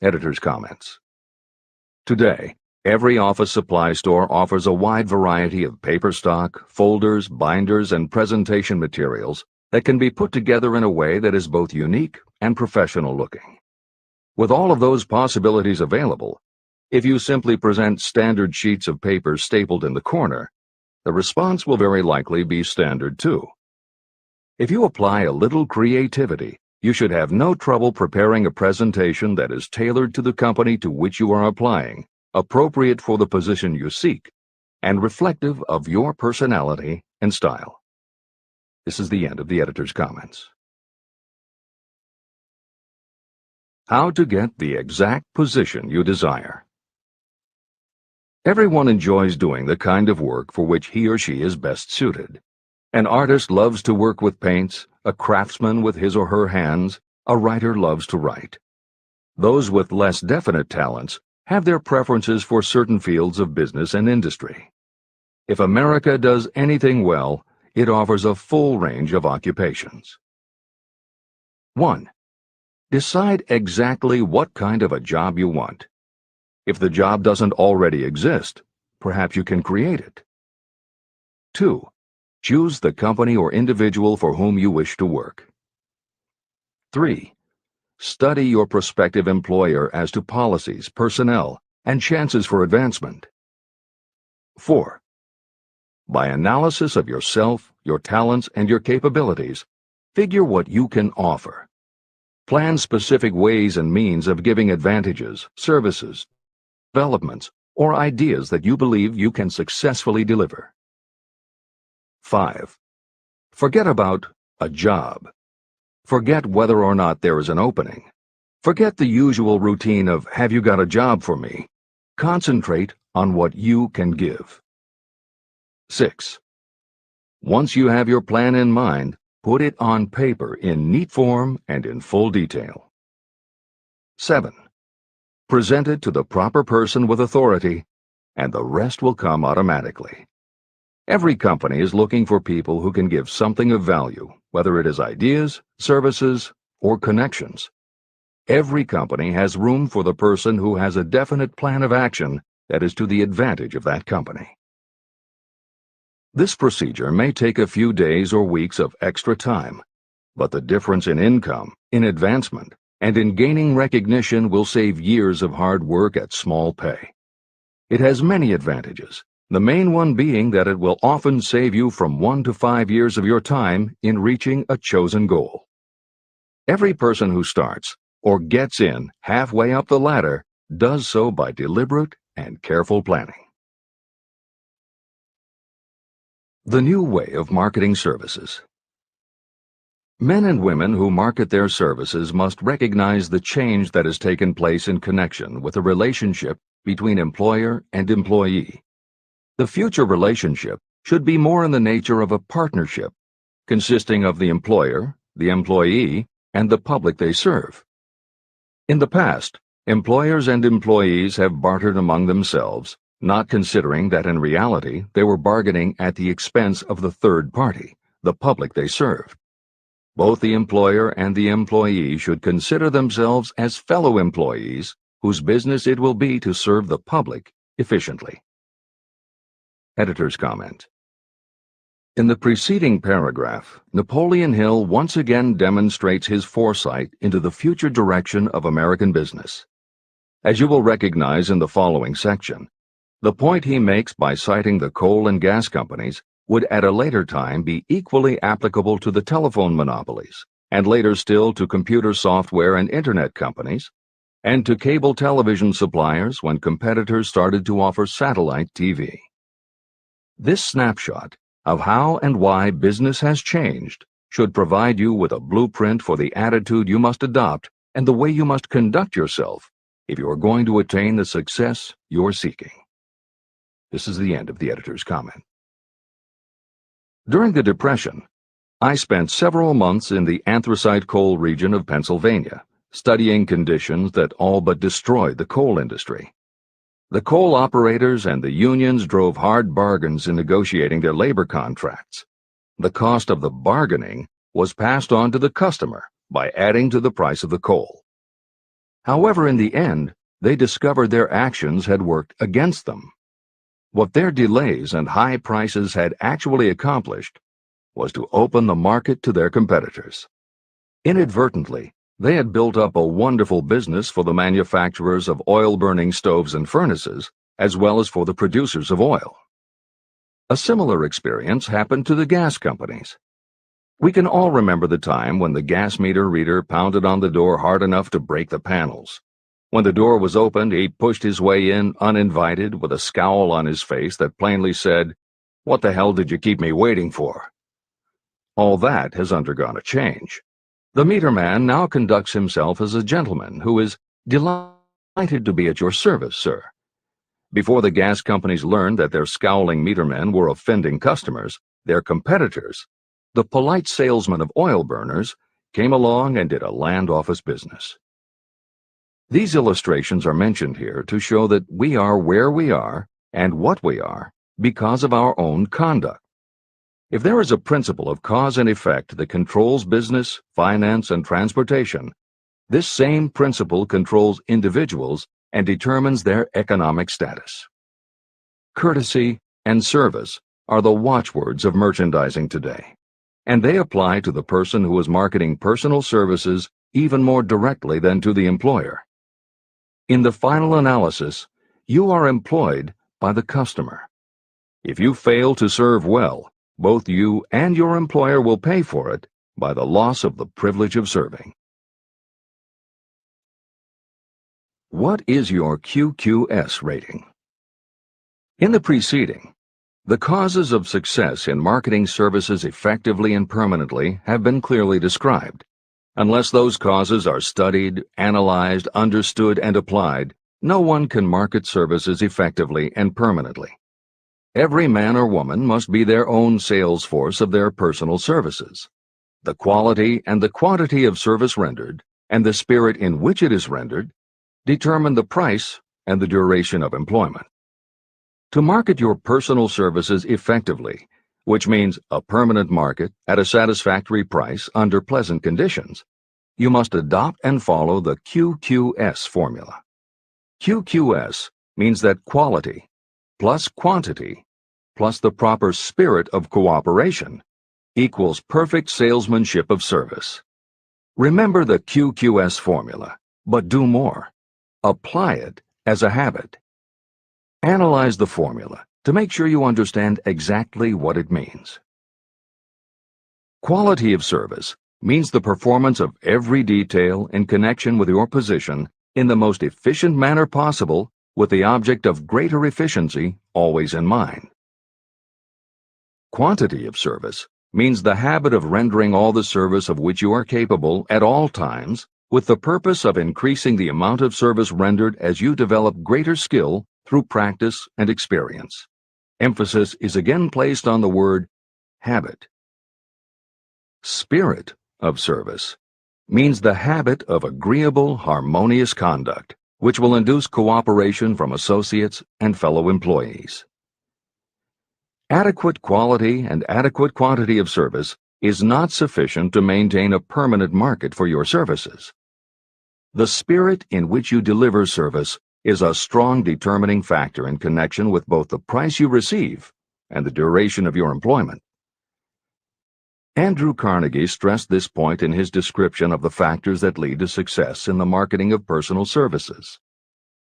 Editor's comments. Today, every office supply store offers a wide variety of paper stock, folders, binders, and presentation materials that can be put together in a way that is both unique and professional looking. With all of those possibilities available, if you simply present standard sheets of paper stapled in the corner, the response will very likely be standard too. If you apply a little creativity, you should have no trouble preparing a presentation that is tailored to the company to which you are applying, appropriate for the position you seek, and reflective of your personality and style. This is the end of the editor's comments. How to get the exact position you desire. Everyone enjoys doing the kind of work for which he or she is best suited. An artist loves to work with paints, a craftsman with his or her hands, a writer loves to write. Those with less definite talents have their preferences for certain fields of business and industry. If America does anything well, it offers a full range of occupations. 1. Decide exactly what kind of a job you want. If the job doesn't already exist, perhaps you can create it. 2. Choose the company or individual for whom you wish to work. 3. Study your prospective employer as to policies, personnel, and chances for advancement. 4. By analysis of yourself, your talents, and your capabilities, figure what you can offer. Plan specific ways and means of giving advantages, services, developments, or ideas that you believe you can successfully deliver. 5. Forget about a job. Forget whether or not there is an opening. Forget the usual routine of, have you got a job for me? Concentrate on what you can give. 6. Once you have your plan in mind, put it on paper in neat form and in full detail. 7. Present it to the proper person with authority, and the rest will come automatically. Every company is looking for people who can give something of value, whether it is ideas, services, or connections. Every company has room for the person who has a definite plan of action that is to the advantage of that company. This procedure may take a few days or weeks of extra time, but the difference in income, in advancement, and in gaining recognition will save years of hard work at small pay. It has many advantages, the main one being that it will often save you from 1 to 5 years of your time in reaching a chosen goal. Every person who starts or gets in halfway up the ladder does so by deliberate and careful planning. The new way of marketing services. Men and women who market their services must recognize the change that has taken place in connection with the relationship between employer and employee. The future relationship should be more in the nature of a partnership, consisting of the employer, the employee, and the public they serve. In the past, employers and employees have bartered among themselves, not considering that in reality they were bargaining at the expense of the third party, the public they served. Both the employer and the employee should consider themselves as fellow employees whose business it will be to serve the public efficiently. Editor's comment. In the preceding paragraph, Napoleon Hill once again demonstrates his foresight into the future direction of American business. As you will recognize in the following section, the point he makes by citing the coal and gas companies would at a later time be equally applicable to the telephone monopolies, and later still to computer software and internet companies, and to cable television suppliers when competitors started to offer satellite TV. This snapshot of how and why business has changed should provide you with a blueprint for the attitude you must adopt and the way you must conduct yourself if you are going to attain the success you're seeking. This is the end of the editor's comment. During the Depression, I spent several months in the anthracite coal region of Pennsylvania, studying conditions that all but destroyed the coal industry. The coal operators and the unions drove hard bargains in negotiating their labor contracts. The cost of the bargaining was passed on to the customer by adding to the price of the coal. However, in the end, they discovered their actions had worked against them. What their delays and high prices had actually accomplished was to open the market to their competitors. Inadvertently, they had built up a wonderful business for the manufacturers of oil-burning stoves and furnaces, as well as for the producers of oil. A similar experience happened to the gas companies. We can all remember the time when the gas meter reader pounded on the door hard enough to break the panels. When the door was opened, he pushed his way in uninvited with a scowl on his face that plainly said, "What the hell did you keep me waiting for?" All that has undergone a change. The meter man now conducts himself as a gentleman who is delighted to be at your service, sir. Before the gas companies learned that their scowling metermen were offending customers, their competitors, the polite salesmen of oil burners, came along and did a land office business. These illustrations are mentioned here to show that we are where we are and what we are because of our own conduct. If there is a principle of cause and effect that controls business, finance, and transportation, this same principle controls individuals and determines their economic status. Courtesy and service are the watchwords of merchandising today, and they apply to the person who is marketing personal services even more directly than to the employer. In the final analysis, you are employed by the customer. If you fail to serve well, both you and your employer will pay for it by the loss of the privilege of serving. What is your QQS rating? In the preceding, the causes of success in marketing services effectively and permanently have been clearly described. Unless those causes are studied, analyzed, understood, and applied, no one can market services effectively and permanently. Every man or woman must be their own sales force of their personal services. The quality and the quantity of service rendered, and the spirit in which it is rendered, determine the price and the duration of employment. To market your personal services effectively, which means a permanent market at a satisfactory price under pleasant conditions, you must adopt and follow the QQS formula. QQS means that quality plus quantity plus the proper spirit of cooperation equals perfect salesmanship of service. Remember the QQS formula, but do more. Apply it as a habit. Analyze the formula to make sure you understand exactly what it means. Quality of service means the performance of every detail in connection with your position in the most efficient manner possible, with the object of greater efficiency always in mind. Quantity of service means the habit of rendering all the service of which you are capable at all times, with the purpose of increasing the amount of service rendered as you develop greater skill through practice and experience. Emphasis is again placed on the word habit. Spirit of service means the habit of agreeable, harmonious conduct, which will induce cooperation from associates and fellow employees. Adequate quality and adequate quantity of service is not sufficient to maintain a permanent market for your services. The spirit in which you deliver service is a strong determining factor in connection with both the price you receive and the duration of your employment. Andrew Carnegie stressed this point in his description of the factors that lead to success in the marketing of personal services.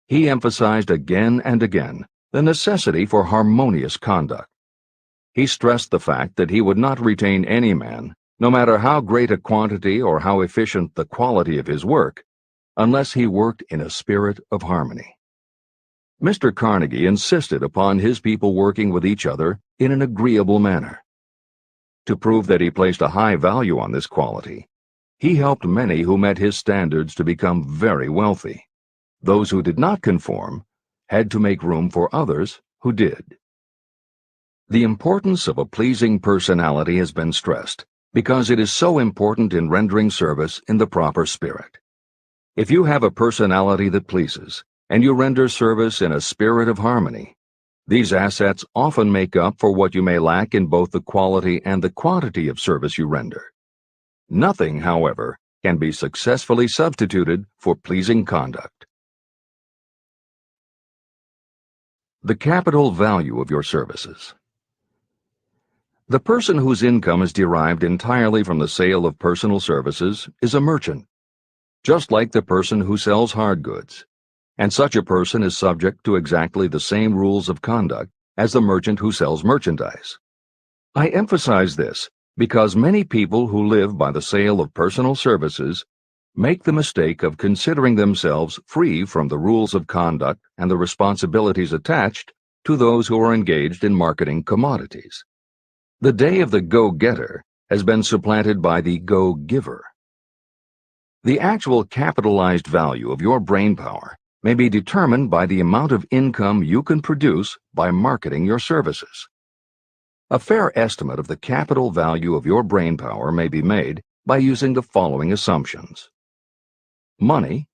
He emphasized again and again the necessity for harmonious conduct. He stressed the fact that he would not retain any man, no matter how great a quantity or how efficient the quality of his work, unless he worked in a spirit of harmony. Mr. Carnegie insisted upon his people working with each other in an agreeable manner. To prove that he placed a high value on this quality, he helped many who met his standards to become very wealthy. Those who did not conform had to make room for others who did. The importance of a pleasing personality has been stressed because it is so important in rendering service in the proper spirit. If you have a personality that pleases, and you render service in a spirit of harmony, these assets often make up for what you may lack in both the quality and the quantity of service you render. Nothing, however, can be successfully substituted for pleasing conduct. The capital value of your services. The person whose income is derived entirely from the sale of personal services is a merchant, just like the person who sells hard goods, and such a person is subject to exactly the same rules of conduct as the merchant who sells merchandise. I emphasize this because many people who live by the sale of personal services make the mistake of considering themselves free from the rules of conduct and the responsibilities attached to those who are engaged in marketing commodities. The day of the go-getter has been supplanted by the go-giver. The actual capitalized value of your brainpower may be determined by the amount of income you can produce by marketing your services. A fair estimate of the capital value of your brainpower may be made by using the following assumptions. Money,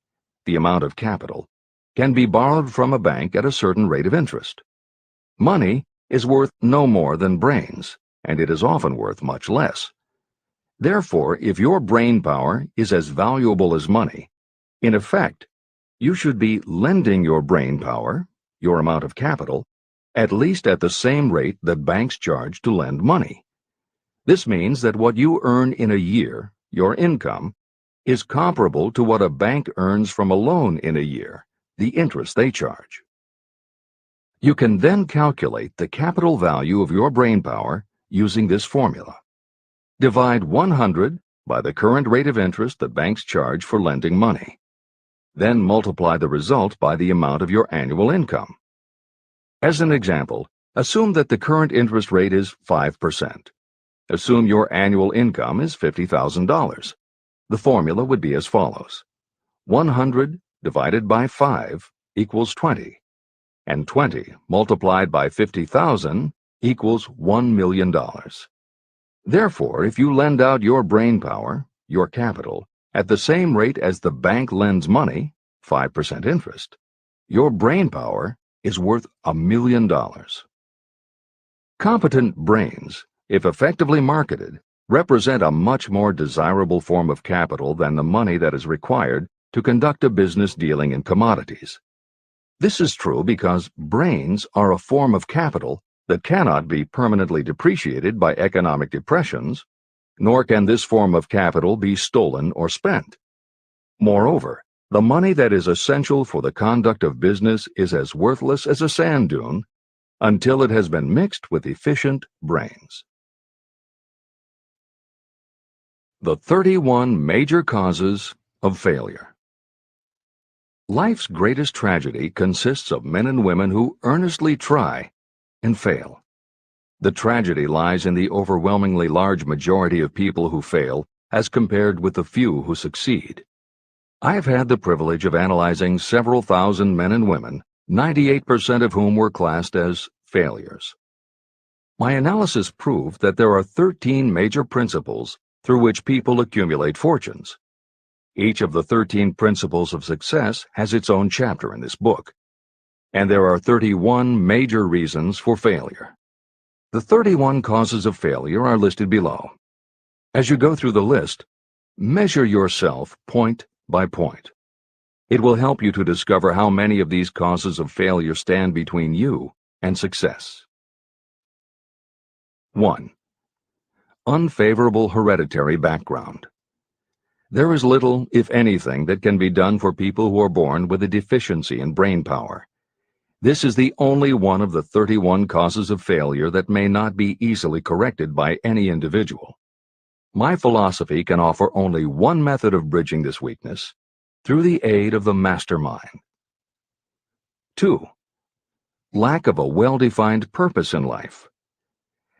the amount of capital, can be borrowed from a bank at a certain rate of interest. Money is worth no more than brains, and it is often worth much less. Therefore, if your brainpower is as valuable as money, in effect, you should be lending your brainpower, your amount of capital, at least at the same rate that banks charge to lend money. This means that what you earn in a year, your income, is comparable to what a bank earns from a loan in a year, the interest they charge. You can then calculate the capital value of your brainpower using this formula. Divide 100 by the current rate of interest that banks charge for lending money. Then multiply the result by the amount of your annual income. As an example, assume that the current interest rate is 5%. Assume your annual income is $50,000. The formula would be as follows. 100 divided by 5 equals 20, and 20 multiplied by 50,000 equals $1 million. Therefore, if you lend out your brainpower, your capital, at the same rate as the bank lends money, 5% interest, your brainpower is worth $1 million. Competent brains, if effectively marketed, represent a much more desirable form of capital than the money that is required to conduct a business dealing in commodities. This is true because brains are a form of capital that cannot be permanently depreciated by economic depressions, nor can this form of capital be stolen or spent. Moreover, the money that is essential for the conduct of business is as worthless as a sand dune until it has been mixed with efficient brains. The 31 major causes of failure. Life's greatest tragedy consists of men and women who earnestly try and fail. The tragedy lies in the overwhelmingly large majority of people who fail as compared with the few who succeed. I have had the privilege of analyzing several thousand men and women, 98% of whom were classed as failures. My analysis proved that there are 13 major principles through which people accumulate fortunes. Each of the 13 principles of success has its own chapter in this book, and there are 31 major reasons for failure. The 31 causes of failure are listed below. As you go through the list, measure yourself point by point. It will help you to discover how many of these causes of failure stand between you and success. 1. Unfavorable hereditary background. There is little, if anything, that can be done for people who are born with a deficiency in brain power. This is the only one of the 31 causes of failure that may not be easily corrected by any individual. My philosophy can offer only one method of bridging this weakness, through the aid of the mastermind. 2. Lack of a well-defined purpose in life.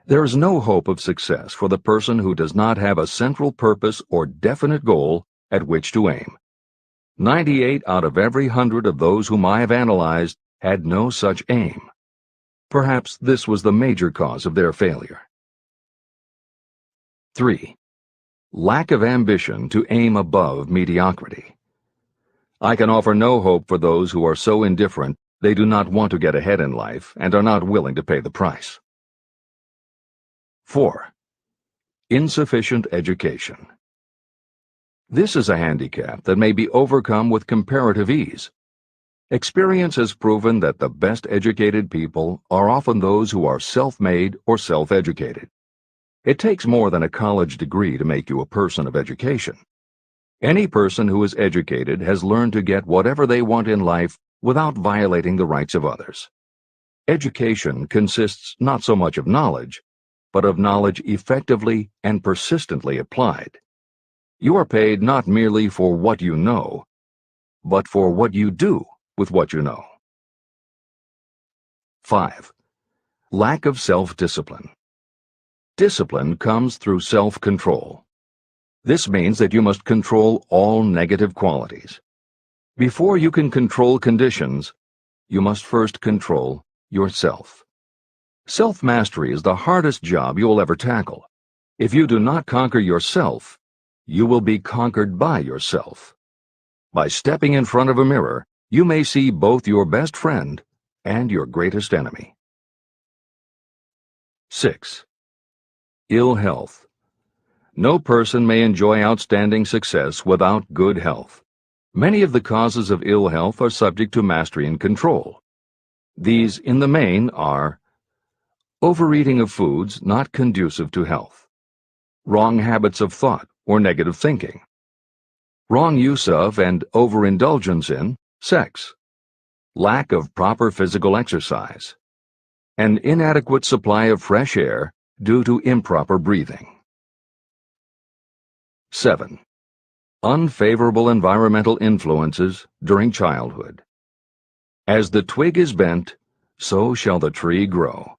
There is no hope of success for the person who does not have a central purpose or definite goal at which to aim. 98 out of every 100 of those whom I have analyzed had no such aim. Perhaps this was the major cause of their failure. 3. Lack of ambition to aim above mediocrity. I can offer no hope for those who are so indifferent they do not want to get ahead in life and are not willing to pay the price. 4. Insufficient education. This is a handicap that may be overcome with comparative ease. Experience has proven that the best educated people are often those who are self-made or self-educated. It takes more than a college degree to make you a person of education. Any person who is educated has learned to get whatever they want in life without violating the rights of others. Education consists not so much of knowledge, but of knowledge effectively and persistently applied. You are paid not merely for what you know, but for what you do with what you know. 5. Lack of self-discipline. Discipline comes through self-control. This means that you must control all negative qualities. Before you can control conditions, you must first control yourself. Self-mastery is the hardest job you will ever tackle. If you do not conquer yourself, you will be conquered by yourself. By stepping in front of a mirror, you may see both your best friend and your greatest enemy. 6. Ill health. No person may enjoy outstanding success without good health. Many of the causes of ill health are subject to mastery and control. These, in the main, are overeating of foods not conducive to health, wrong habits of thought or negative thinking, wrong use of and overindulgence in sex, lack of proper physical exercise, an inadequate supply of fresh air due to improper breathing. 7. Unfavorable environmental influences during childhood. As the twig is bent, so shall the tree grow.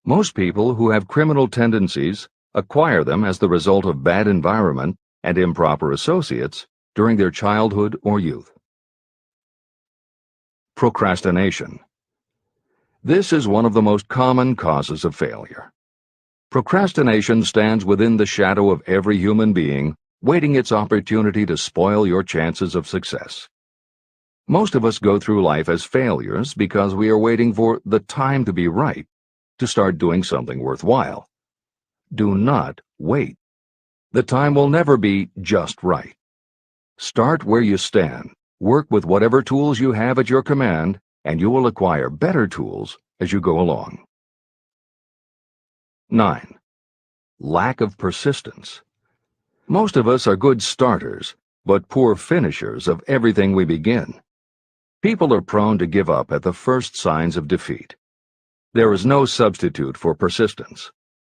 Most people who have criminal tendencies acquire them as the result of bad environment and improper associates during their childhood or youth. Procrastination. This is one of the most common causes of failure. Procrastination stands within the shadow of every human being, waiting its opportunity to spoil your chances of success. Most of us go through life as failures because we are waiting for the time to be right to start doing something worthwhile. Do not wait. The time will never be just right. Start where you stand, work with whatever tools you have at your command, and you will acquire better tools as you go along. 9. Lack of persistence. Most of us are good starters, but poor finishers of everything we begin. People are prone to give up at the first signs of defeat. There is no substitute for persistence.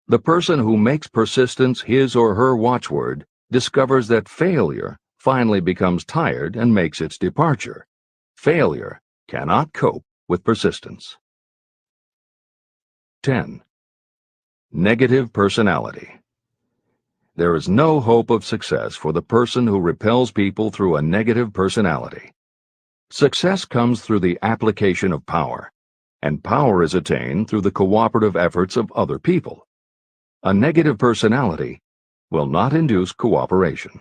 The person who makes persistence his or her watchword discovers that failure finally becomes tired and makes its departure. Failure cannot cope with persistence. 10. Negative personality. There is no hope of success for the person who repels people through a negative personality. Success comes through the application of power, and power is attained through the cooperative efforts of other people. A negative personality will not induce cooperation.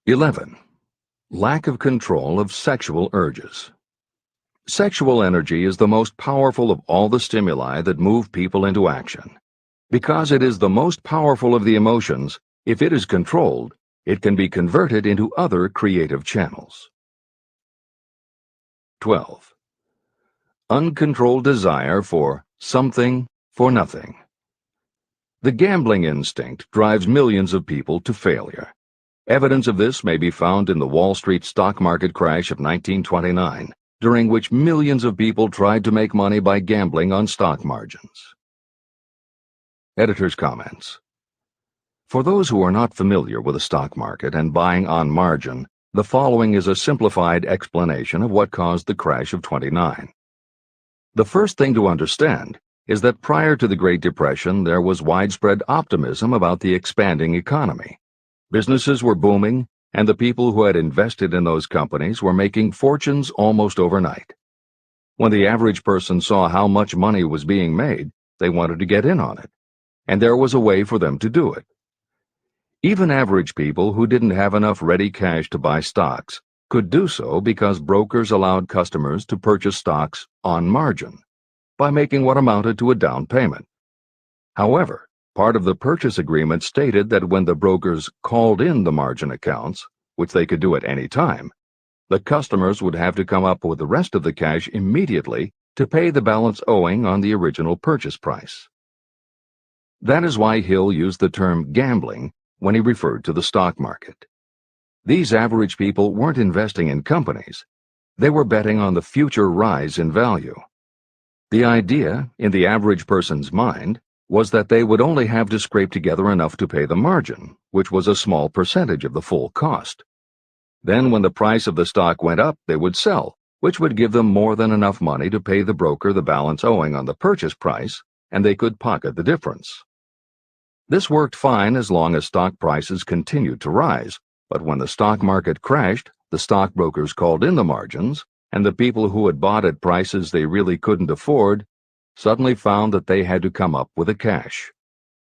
11. Lack of control of sexual urges. Sexual energy is the most powerful of all the stimuli that move people into action. Because it is the most powerful of the emotions, if it is controlled, it can be converted into other creative channels. 12. Uncontrolled desire for something for nothing. The gambling instinct drives millions of people to failure. Evidence of this may be found in the Wall Street stock market crash of 1929, during which millions of people tried to make money by gambling on stock margins. Editor's comments. For those who are not familiar with the stock market and buying on margin, the following is a simplified explanation of what caused the crash of '29. The first thing to understand is that prior to the Great Depression, there was widespread optimism about the expanding economy. Businesses were booming, and the people who had invested in those companies were making fortunes almost overnight. When the average person saw how much money was being made, they wanted to get in on it, and there was a way for them to do it. Even average people who didn't have enough ready cash to buy stocks could do so because brokers allowed customers to purchase stocks on margin by making what amounted to a down payment. However, part of the purchase agreement stated that when the brokers called in the margin accounts, which they could do at any time, the customers would have to come up with the rest of the cash immediately to pay the balance owing on the original purchase price. That is why Hill used the term gambling when he referred to the stock market. These average people weren't investing in companies. They were betting on the future rise in value. The idea, in the average person's mind, was that they would only have to scrape together enough to pay the margin, which was a small percentage of the full cost. Then when the price of the stock went up, they would sell, which would give them more than enough money to pay the broker the balance owing on the purchase price, and they could pocket the difference. This worked fine as long as stock prices continued to rise, but when the stock market crashed, the stockbrokers called in the margins, and the people who had bought at prices they really couldn't afford suddenly found that they had to come up with the cash.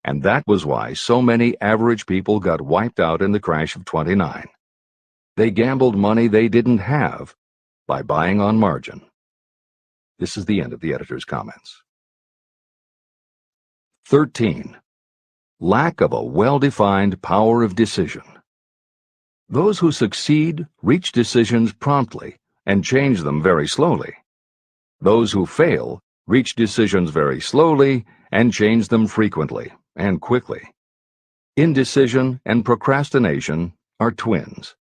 And that was why so many average people got wiped out in the crash of '29. They gambled money they didn't have by buying on margin. This is the end of the editor's comments. 13. Lack of a well-defined power of decision. Those who succeed reach decisions promptly and change them very slowly. Those who fail reach decisions very slowly and change them frequently and quickly. Indecision and procrastination are twins.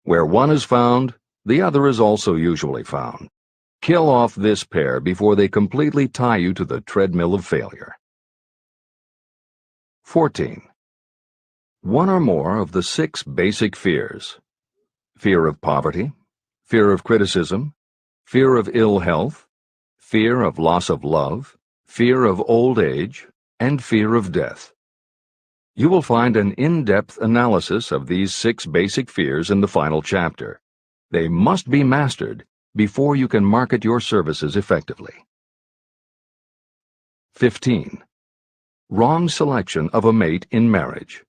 Where one is found, the other is also usually found. Kill off this pair before they completely tie you to the treadmill of failure. 14. One or more of the 6 basic fears: fear of poverty, fear of criticism, fear of ill health, fear of loss of love, fear of old age, and fear of death. You will find an in-depth analysis of these 6 basic fears in the final chapter. They must be mastered before you can market your services effectively. 15. Wrong selection of a mate in marriage.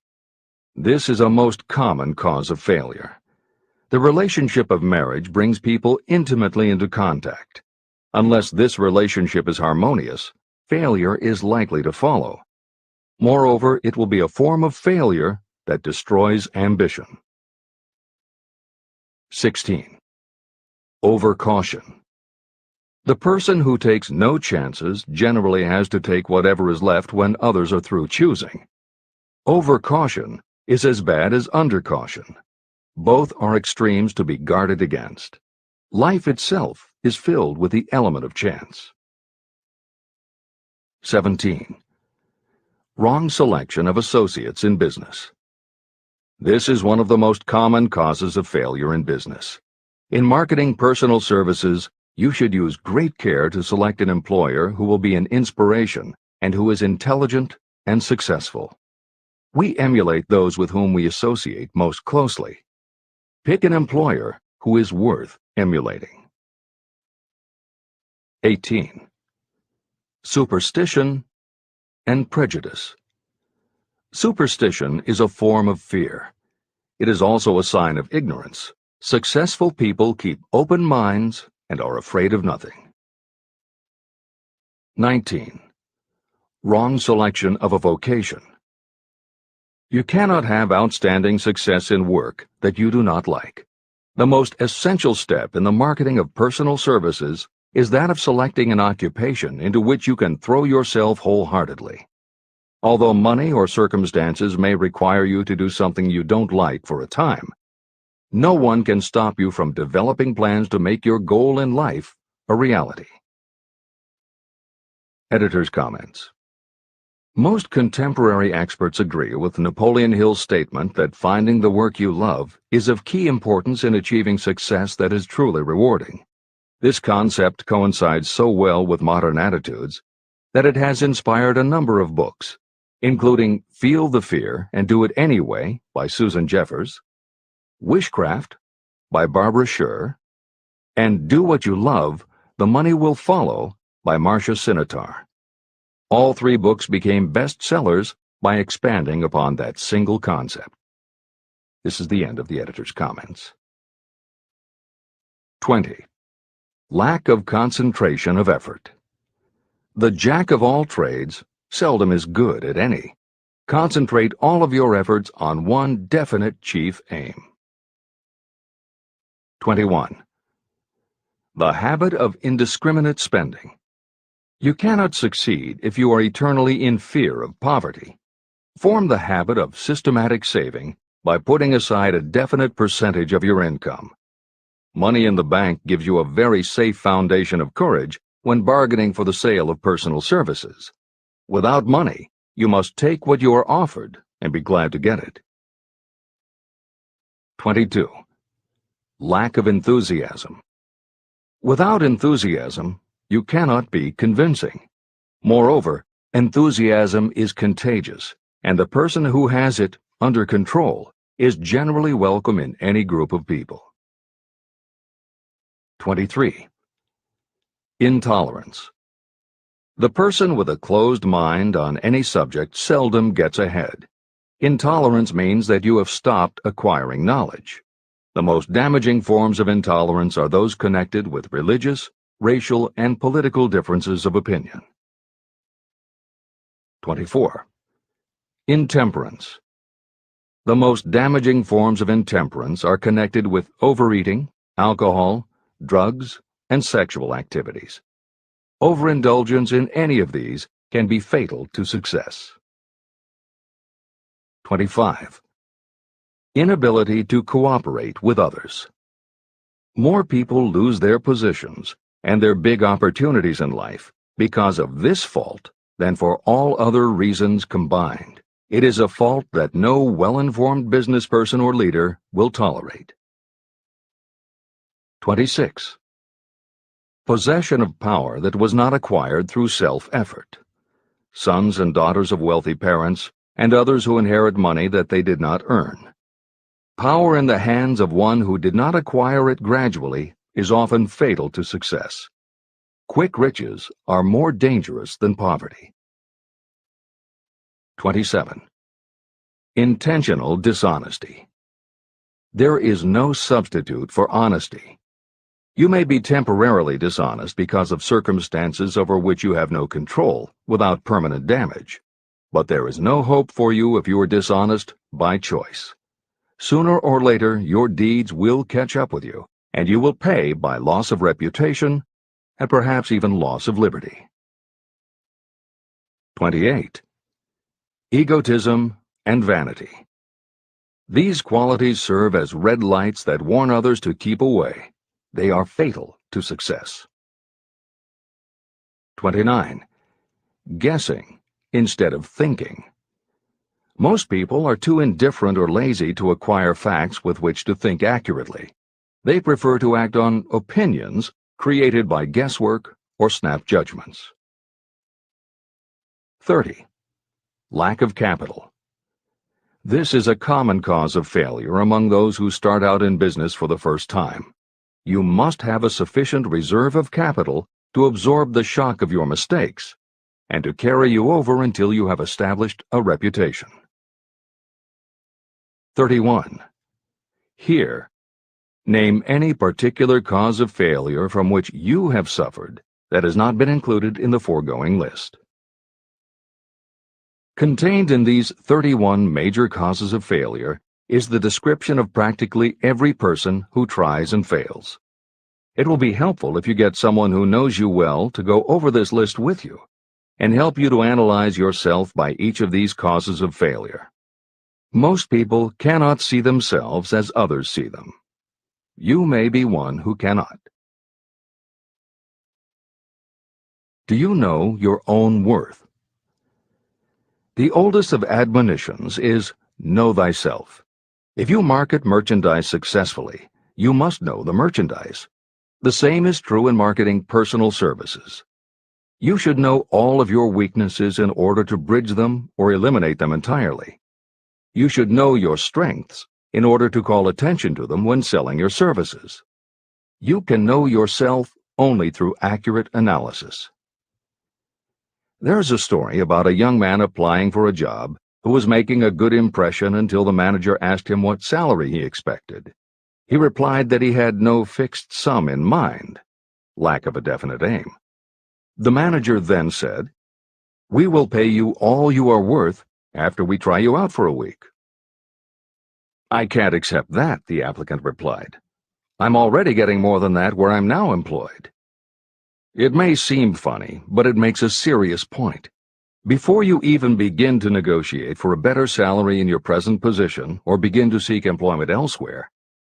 This is a most common cause of failure. The relationship of marriage brings people intimately into contact. Unless this relationship is harmonious, failure is likely to follow. Moreover, it will be a form of failure that destroys ambition. 16. Overcaution. The person who takes no chances generally has to take whatever is left when others are through choosing. Overcaution is as bad as undercaution. Both are extremes to be guarded against. Life itself is filled with the element of chance. 17. Wrong selection of associates in business. This is one of the most common causes of failure in business. In marketing personal services, you should use great care to select an employer who will be an inspiration and who is intelligent and successful. We emulate those with whom we associate most closely. Pick an employer who is worth emulating. 18. Superstition and prejudice. Superstition is a form of fear. It is also a sign of ignorance. Successful people keep open minds and are afraid of nothing. 19. Wrong selection of a vocation. You cannot have outstanding success in work that you do not like. The most essential step in the marketing of personal services is that of selecting an occupation into which you can throw yourself wholeheartedly. Although money or circumstances may require you to do something you don't like for a time, no one can stop you from developing plans to make your goal in life a reality. Editor's comments. Most contemporary experts agree with Napoleon Hill's statement that finding the work you love is of key importance in achieving success that is truly rewarding. This concept coincides so well with modern attitudes that it has inspired a number of books, including Feel the Fear and Do It Anyway by Susan Jeffers, Wishcraft by Barbara Sher, and Do What You Love, The Money Will Follow by Marcia Sinitar. All three books became bestsellers by expanding upon that single concept. This is the end of the editor's comments. 20. Lack of concentration of effort. The jack of all trades seldom is good at any. Concentrate all of your efforts on one definite chief aim. 21. The habit of indiscriminate spending. You cannot succeed if you are eternally in fear of poverty. Form the habit of systematic saving by putting aside a definite percentage of your income. Money in the bank gives you a very safe foundation of courage when bargaining for the sale of personal services. Without money, you must take what you are offered and be glad to get it. 22. Lack of enthusiasm. Without enthusiasm, you cannot be convincing. Moreover, enthusiasm is contagious, and the person who has it under control is generally welcome in any group of people. 23. Intolerance. The person with a closed mind on any subject seldom gets ahead. Intolerance means that you have stopped acquiring knowledge. The most damaging forms of intolerance are those connected with religious, racial, and political differences of opinion. 24. Intemperance. The most damaging forms of intemperance are connected with overeating, alcohol, drugs, and sexual activities. Overindulgence in any of these can be fatal to success. 25. Inability to cooperate with others. More people lose their positions and their big opportunities in life because of this fault than for all other reasons combined. It is a fault that no well-informed business person or leader will tolerate. 26. Possession of power that was not acquired through self-effort. Sons and daughters of wealthy parents and others who inherit money that they did not earn. Power in the hands of one who did not acquire it gradually is often fatal to success. Quick riches are more dangerous than poverty. 27. Intentional dishonesty. There is no substitute for honesty. You may be temporarily dishonest because of circumstances over which you have no control without permanent damage, but there is no hope for you if you are dishonest by choice. Sooner or later, your deeds will catch up with you, and you will pay by loss of reputation and perhaps even loss of liberty. 28. Egotism and vanity. These qualities serve as red lights that warn others to keep away. They are fatal to success. 29. Guessing instead of thinking. Most people are too indifferent or lazy to acquire facts with which to think accurately. They prefer to act on opinions created by guesswork or snap judgments. 30. Lack of capital. This is a common cause of failure among those who start out in business for the first time. You must have a sufficient reserve of capital to absorb the shock of your mistakes and to carry you over until you have established a reputation. 31. Here, name any particular cause of failure from which you have suffered that has not been included in the foregoing list. Contained in these 31 major causes of failure is the description of practically every person who tries and fails. It will be helpful if you get someone who knows you well to go over this list with you and help you to analyze yourself by each of these causes of failure. Most people cannot see themselves as others see them. You may be one who cannot. Do you know your own worth? The oldest of admonitions is, know thyself. If you market merchandise successfully, you must know the merchandise. The same is true in marketing personal services. You should know all of your weaknesses in order to bridge them or eliminate them entirely. You should know your strengths in order to call attention to them when selling your services. You can know yourself only through accurate analysis. There's a story about a young man applying for a job who was making a good impression until the manager asked him what salary he expected. He replied that he had no fixed sum in mind, lack of a definite aim. The manager then said, "We will pay you all you are worth after we try you out for a week." "I can't accept that," the applicant replied. "I'm already getting more than that where I'm now employed." It may seem funny, but it makes a serious point. Before you even begin to negotiate for a better salary in your present position or begin to seek employment elsewhere,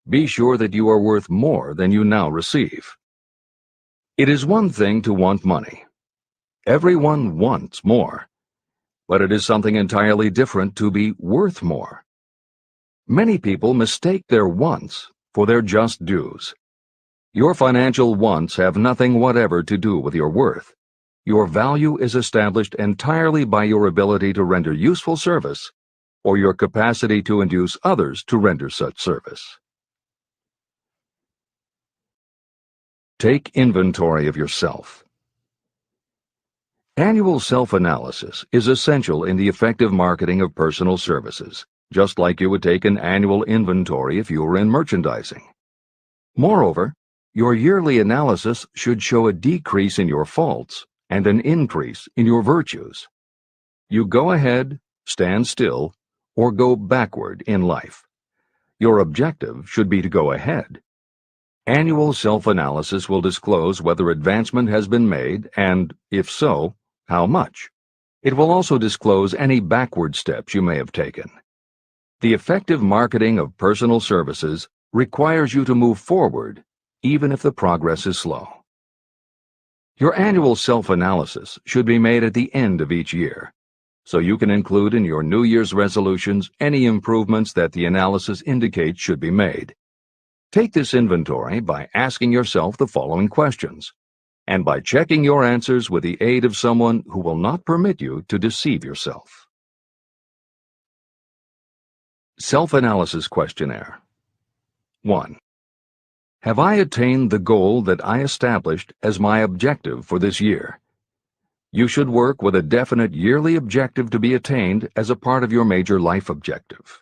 be sure that you are worth more than you now receive. It is one thing to want money. Everyone wants more. But it is something entirely different to be worth more. Many people mistake their wants for their just dues. Your financial wants have nothing whatever to do with your worth. Your value is established entirely by your ability to render useful service or your capacity to induce others to render such service. Take inventory of yourself. Annual self-analysis is essential in the effective marketing of personal services, just like you would take an annual inventory if you were in merchandising. Moreover, your yearly analysis should show a decrease in your faults and an increase in your virtues. You go ahead, stand still, or go backward in life. Your objective should be to go ahead. Annual self-analysis will disclose whether advancement has been made and, if so, how much. It will also disclose any backward steps you may have taken. The effective marketing of personal services requires you to move forward, even if the progress is slow. Your annual self-analysis should be made at the end of each year, so you can include in your New Year's resolutions any improvements that the analysis indicates should be made. Take this inventory by asking yourself the following questions, and by checking your answers with the aid of someone who will not permit you to deceive yourself. Self-analysis questionnaire. 1. Have I attained the goal that I established as my objective for this year? You should work with a definite yearly objective to be attained as a part of your major life objective.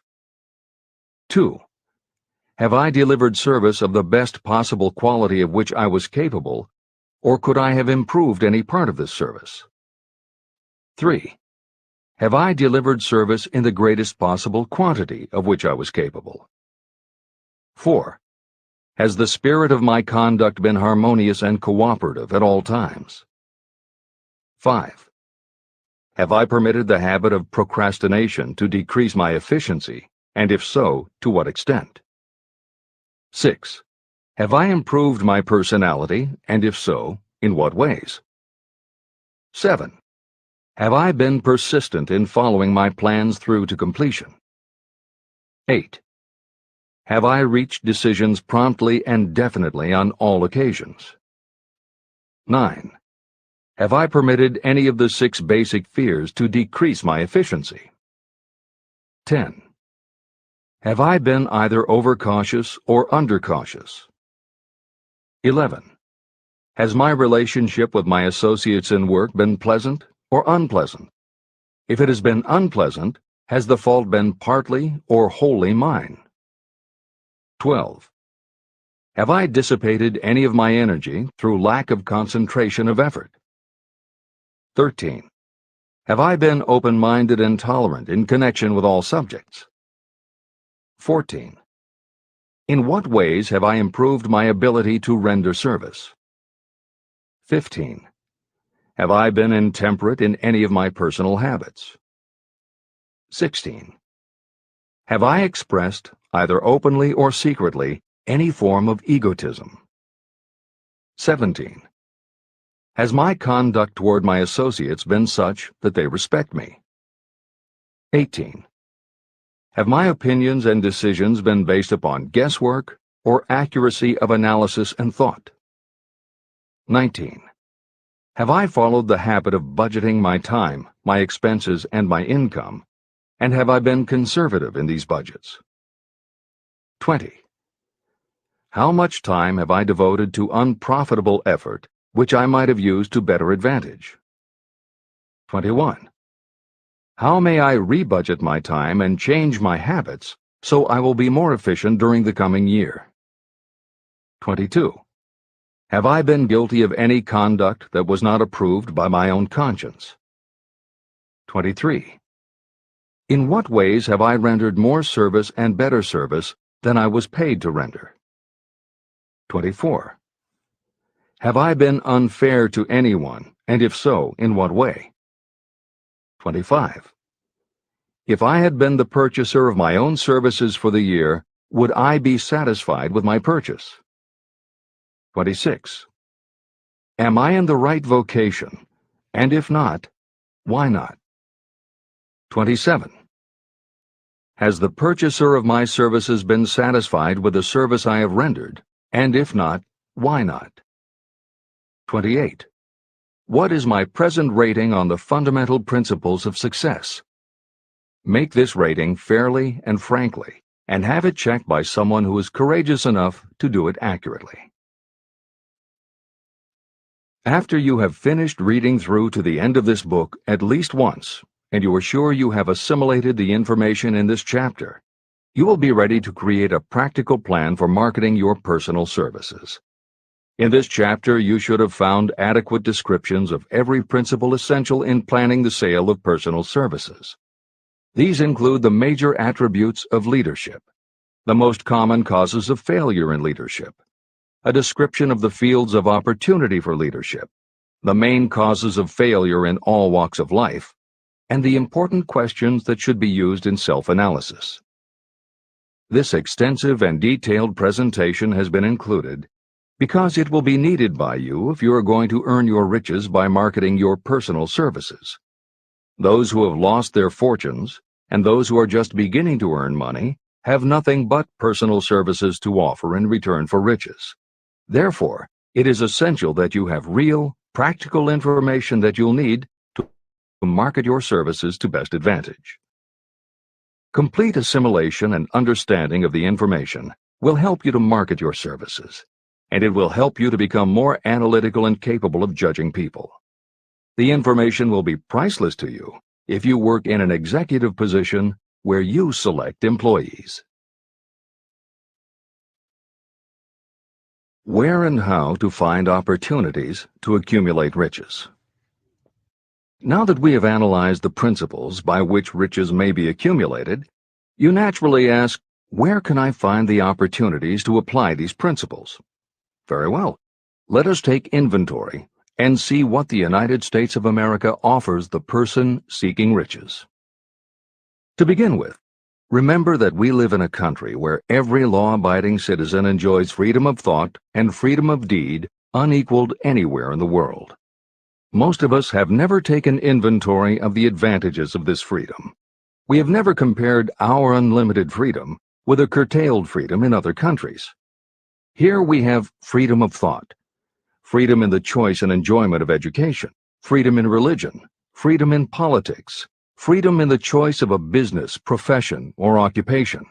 2. Have I delivered service of the best possible quality of which I was capable, or could I have improved any part of this service? 3. Have I delivered service in the greatest possible quantity of which I was capable? 4. Has the spirit of my conduct been harmonious and cooperative at all times? 5. Have I permitted the habit of procrastination to decrease my efficiency, and if so, to what extent? 6. Have I improved my personality, and if so, in what ways? 7. Have I been persistent in following my plans through to completion? 8. Have I reached decisions promptly and definitely on all occasions? 9. Have I permitted any of the 6 basic fears to decrease my efficiency? 10. Have I been either overcautious or undercautious? 11. Has my relationship with my associates in work been pleasant or unpleasant? If it has been unpleasant, has the fault been partly or wholly mine? 12. Have I dissipated any of my energy through lack of concentration of effort? 13. Have I been open-minded and tolerant in connection with all subjects? 14. In what ways have I improved my ability to render service? 15. Have I been intemperate in any of my personal habits? 16. Have I expressed, either openly or secretly, any form of egotism? 17. Has my conduct toward my associates been such that they respect me? 18. Have my opinions and decisions been based upon guesswork or accuracy of analysis and thought? 19. Have I followed the habit of budgeting my time, my expenses, and my income, and have I been conservative in these budgets? 20. How much time have I devoted to unprofitable effort which I might have used to better advantage? 21. How may I rebudget my time and change my habits so I will be more efficient during the coming year? 22. Have I been guilty of any conduct that was not approved by my own conscience? 23. In what ways have I rendered more service and better service than I was paid to render? 24. Have I been unfair to anyone, and if so, in what way? 25. If I had been the purchaser of my own services for the year, would I be satisfied with my purchase? 26. Am I in the right vocation, and if not, why not? 27. Has the purchaser of my services been satisfied with the service I have rendered, and if not, why not? 28. What is my present rating on the fundamental principles of success? Make this rating fairly and frankly, and have it checked by someone who is courageous enough to do it accurately. After you have finished reading through to the end of this book at least once, and you are sure you have assimilated the information in this chapter, you will be ready to create a practical plan for marketing your personal services. In this chapter, you should have found adequate descriptions of every principle essential in planning the sale of personal services. These include the major attributes of leadership, the most common causes of failure in leadership, a description of the fields of opportunity for leadership, the main causes of failure in all walks of life, and the important questions that should be used in self-analysis. This extensive and detailed presentation has been included because it will be needed by you if you are going to earn your riches by marketing your personal services. Those who have lost their fortunes and those who are just beginning to earn money have nothing but personal services to offer in return for riches. Therefore, it is essential that you have real, practical information that you'll need to market your services to best advantage. Complete assimilation and understanding of the information will help you to market your services, and it will help you to become more analytical and capable of judging people. The information will be priceless to you if you work in an executive position where you select employees. Where and how to find opportunities to accumulate riches. Now that we have analyzed the principles by which riches may be accumulated, you naturally ask, where can I find the opportunities to apply these principles? Very well. Let us take inventory and see what the United States of America offers the person seeking riches. To begin with, remember that we live in a country where every law-abiding citizen enjoys freedom of thought and freedom of deed unequaled anywhere in the world. Most of us have never taken inventory of the advantages of this freedom. We have never compared our unlimited freedom with a curtailed freedom in other countries. Here we have freedom of thought, freedom in the choice and enjoyment of education, freedom in religion, freedom in politics, freedom in the choice of a business, profession, or occupation,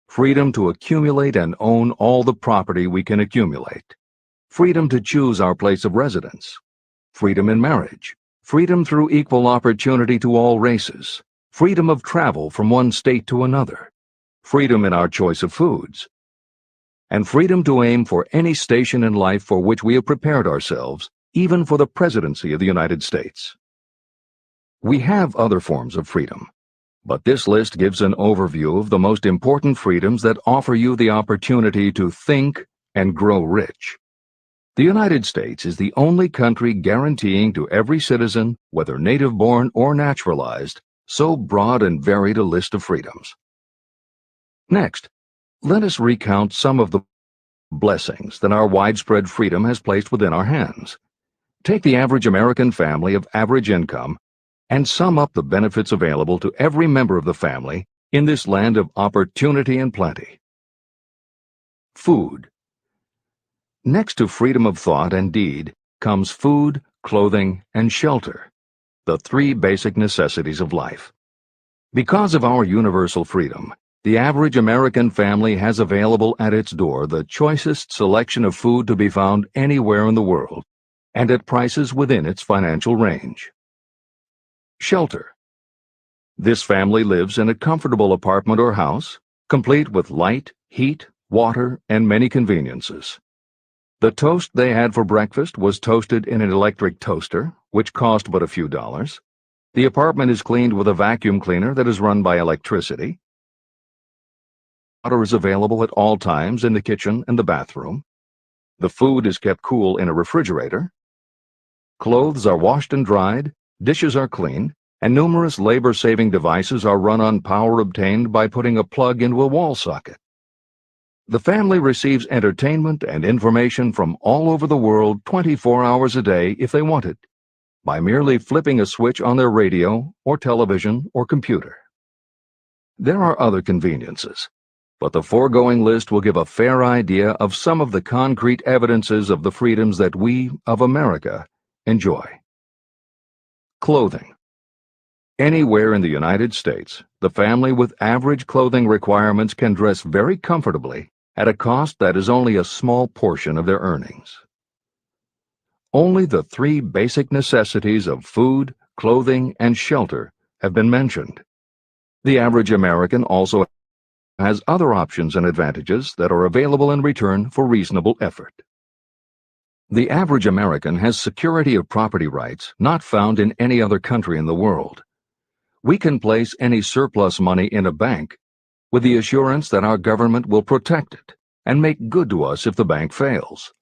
freedom to accumulate and own all the property we can accumulate, freedom to choose our place of residence, freedom in marriage, freedom through equal opportunity to all races, freedom of travel from one state to another, freedom in our choice of foods, and freedom to aim for any station in life for which we have prepared ourselves, even for the presidency of the United States. We have other forms of freedom, But this list gives an overview of the most important freedoms that offer you the opportunity to think and grow rich. The United States is the only country guaranteeing to every citizen, whether native-born or naturalized, so broad and varied a list of freedoms. Next, let us recount some of the blessings that our widespread freedom has placed within our hands. Take the average American family of average income and sum up the benefits available to every member of the family in this land of opportunity and plenty. Food. Next to freedom of thought and deed comes food, clothing, and shelter, the three basic necessities of life. Because of our universal freedom, the average American family has available at its door the choicest selection of food to be found anywhere in the world, and at prices within its financial range. Shelter. This family lives in a comfortable apartment or house, complete with light, heat, water, and many conveniences. The toast they had for breakfast was toasted in an electric toaster, which cost but a few dollars. The apartment is cleaned with a vacuum cleaner that is run by electricity. Water is available at all times in the kitchen and the bathroom. The food is kept cool in a refrigerator. Clothes are washed and dried, dishes are clean, and numerous labor-saving devices are run on power obtained by putting a plug into a wall socket. The family receives entertainment and information from all over the world 24 hours a day if they want it, by merely flipping a switch on their radio or television or computer. There are other conveniences, but the foregoing list will give a fair idea of some of the concrete evidences of the freedoms that we, of America, enjoy. Clothing. Anywhere in the United States, the family with average clothing requirements can dress very comfortably at a cost that is only a small portion of their earnings. Only the three basic necessities of food, clothing, and shelter have been mentioned. The average American also has other options and advantages that are available in return for reasonable effort. The average American has security of property rights not found in any other country in the world. We can place any surplus money in a bank with the assurance that our government will protect it and make good to us if the bank fails.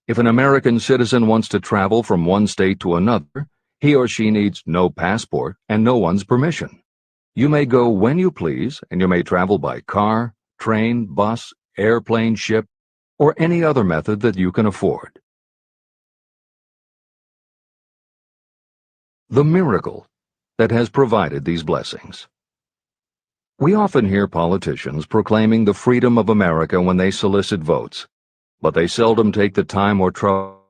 If an American citizen wants to travel from one state to another, he or she needs no passport and no one's permission. You may go when you please, and you may travel by car, train, bus, airplane, ship, or any other method that you can afford. The miracle that has provided these blessings. We often hear politicians proclaiming the freedom of America when they solicit votes, but they seldom take the time or trouble.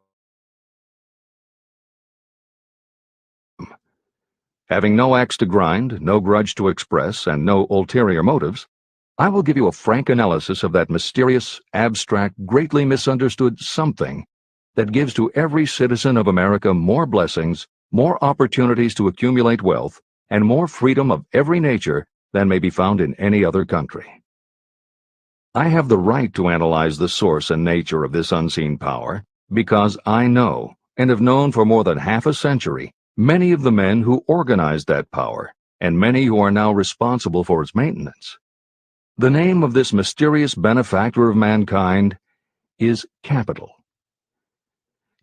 Having no axe to grind, no grudge to express, and no ulterior motives, I will give you a frank analysis of that mysterious, abstract, greatly misunderstood something that gives to every citizen of America more blessings, more opportunities to accumulate wealth, and more freedom of every nature than may be found in any other country. I have the right to analyze the source and nature of this unseen power because I know, and have known for more than half a century, many of the men who organized that power, and many who are now responsible for its maintenance. The name of this mysterious benefactor of mankind is capital.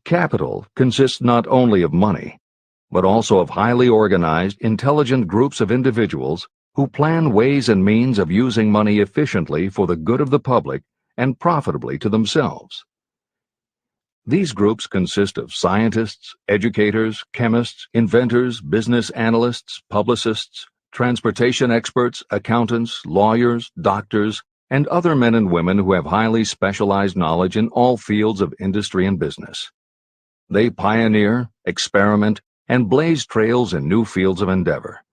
Capital consists not only of money, but also of highly organized, intelligent groups of individuals who plan ways and means of using money efficiently for the good of the public and profitably to themselves. These groups consist of scientists, educators, chemists, inventors, business analysts, publicists, transportation experts, accountants, lawyers, doctors, and other men and women who have highly specialized knowledge in all fields of industry and business. They pioneer, experiment, and blaze trails in new fields of endeavor.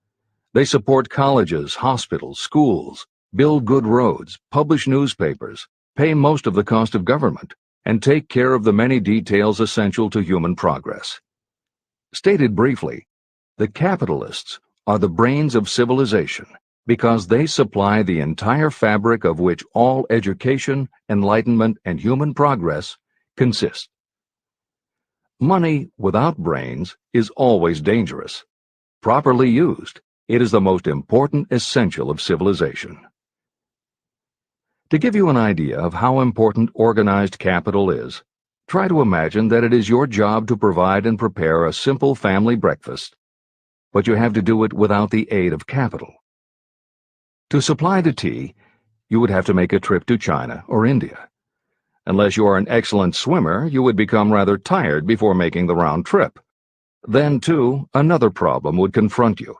They support colleges, hospitals, schools, build good roads, publish newspapers, pay most of the cost of government, and take care of the many details essential to human progress. Stated briefly, the capitalists are the brains of civilization because they supply the entire fabric of which all education, enlightenment, and human progress consist. Money without brains is always dangerous. Properly used, It is the most important essential of civilization. To give you an idea of how important organized capital is, try to imagine that it is your job to provide and prepare a simple family breakfast, but you have to do it without the aid of capital. To supply the tea, you would have to make a trip to China or India. Unless you are an excellent swimmer, you would become rather tired before making the round trip. Then, too, another problem would confront you.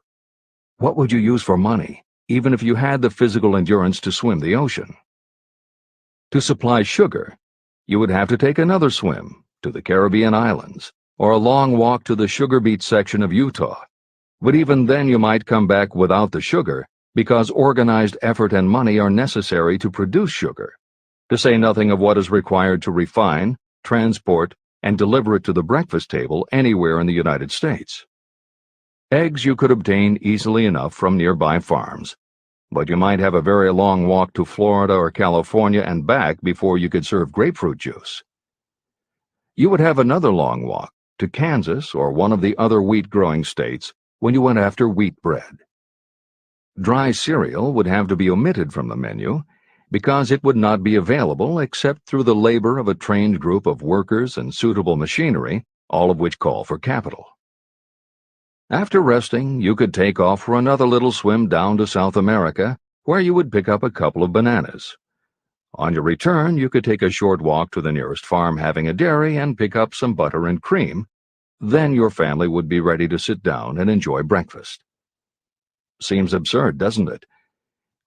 What would you use for money, even if you had the physical endurance to swim the ocean? To supply sugar, you would have to take another swim to the Caribbean islands, or a long walk to the sugar beet section of Utah. But even then you might come back without the sugar, because organized effort and money are necessary to produce sugar, to say nothing of what is required to refine, transport, and deliver it to the breakfast table anywhere in the United States. Eggs you could obtain easily enough from nearby farms, but you might have a very long walk to Florida or California and back before you could serve grapefruit juice. You would have another long walk to Kansas or one of the other wheat-growing states when you went after wheat bread. Dry cereal would have to be omitted from the menu because it would not be available except through the labor of a trained group of workers and suitable machinery, all of which call for capital. After resting, you could take off for another little swim down to South America, where you would pick up a couple of bananas. On your return, you could take a short walk to the nearest farm having a dairy and pick up some butter and cream. Then your family would be ready to sit down and enjoy breakfast. Seems absurd, doesn't it?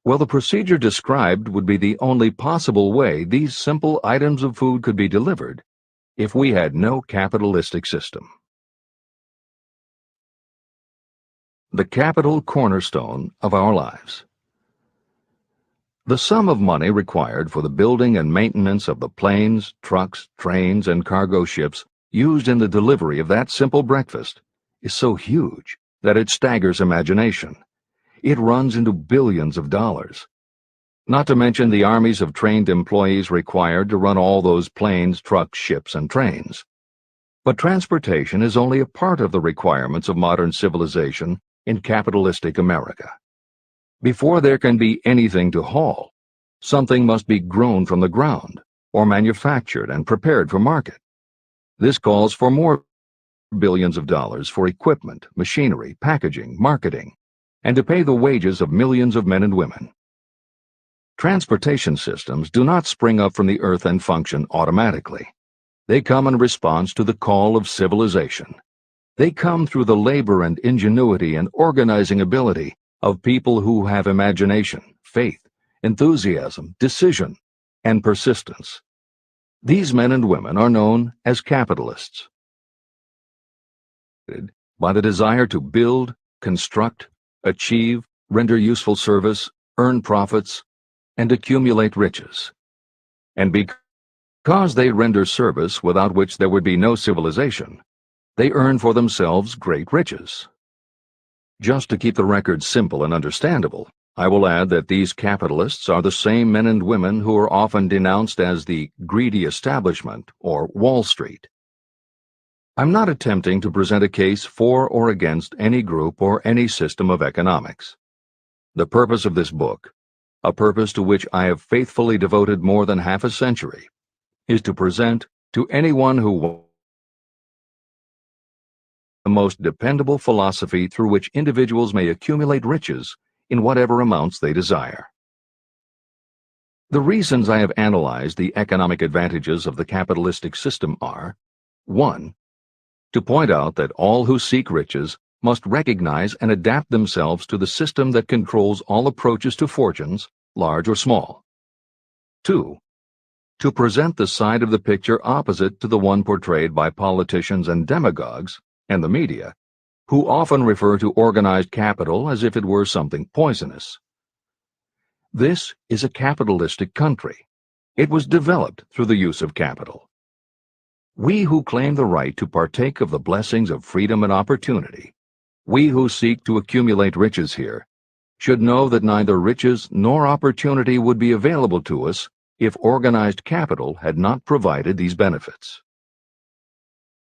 Well, the procedure described would be the only possible way these simple items of food could be delivered if we had no capitalistic system. The capital cornerstone of our lives. The sum of money required for the building and maintenance of the planes, trucks, trains, and cargo ships used in the delivery of that simple breakfast is so huge that it staggers imagination. It runs into billions of dollars. Not to mention the armies of trained employees required to run all those planes, trucks, ships, and trains. But transportation is only a part of the requirements of modern civilization in capitalistic America. Before there can be anything to haul, something must be grown from the ground, or manufactured and prepared for market. This calls for more billions of dollars for equipment, machinery, packaging, marketing, and to pay the wages of millions of men and women. Transportation systems do not spring up from the earth and function automatically. They come in response to the call of civilization. They come through the labor and ingenuity and organizing ability of people who have imagination, faith, enthusiasm, decision, and persistence. These men and women are known as capitalists. By the desire to build, construct, achieve, render useful service, earn profits, and accumulate riches. And because they render service without which there would be no civilization, they earn for themselves great riches. Just to keep the record simple and understandable, I will add that these capitalists are the same men and women who are often denounced as the greedy establishment or Wall Street. I'm not attempting to present a case for or against any group or any system of economics. The purpose of this book, a purpose to which I have faithfully devoted more than half a century, is to present to anyone who wants the most dependable philosophy through which individuals may accumulate riches in whatever amounts they desire. The reasons I have analyzed the economic advantages of the capitalistic system are: 1. To point out that all who seek riches must recognize and adapt themselves to the system that controls all approaches to fortunes, large or small. 2. To present the side of the picture opposite to the one portrayed by politicians and demagogues and the media, who often refer to organized capital as if it were something poisonous. This is a capitalistic country. It was developed through the use of capital. We who claim the right to partake of the blessings of freedom and opportunity, we who seek to accumulate riches here, should know that neither riches nor opportunity would be available to us if organized capital had not provided these benefits.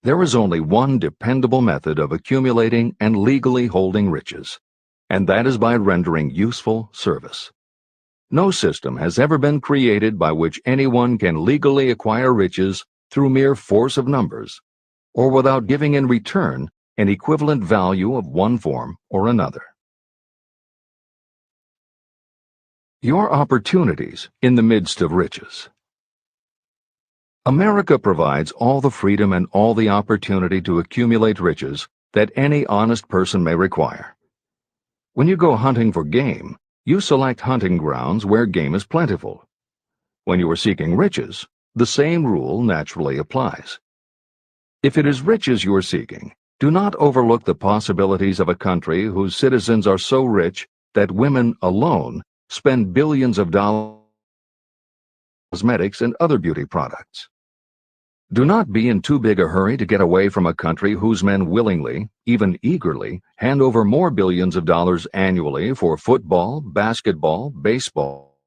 There is only one dependable method of accumulating and legally holding riches, and that is by rendering useful service. No system has ever been created by which anyone can legally acquire riches through mere force of numbers, or without giving in return an equivalent value of one form or another. Your opportunities in the midst of riches. America provides all the freedom and all the opportunity to accumulate riches that any honest person may require. When you go hunting for game, you select hunting grounds where game is plentiful. When you are seeking riches, the same rule naturally applies. If it is riches you are seeking, do not overlook the possibilities of a country whose citizens are so rich that women alone spend billions of dollars on cosmetics and other beauty products. Do not be in too big a hurry to get away from a country whose men willingly, even eagerly, hand over more billions of dollars annually for football, basketball, baseball,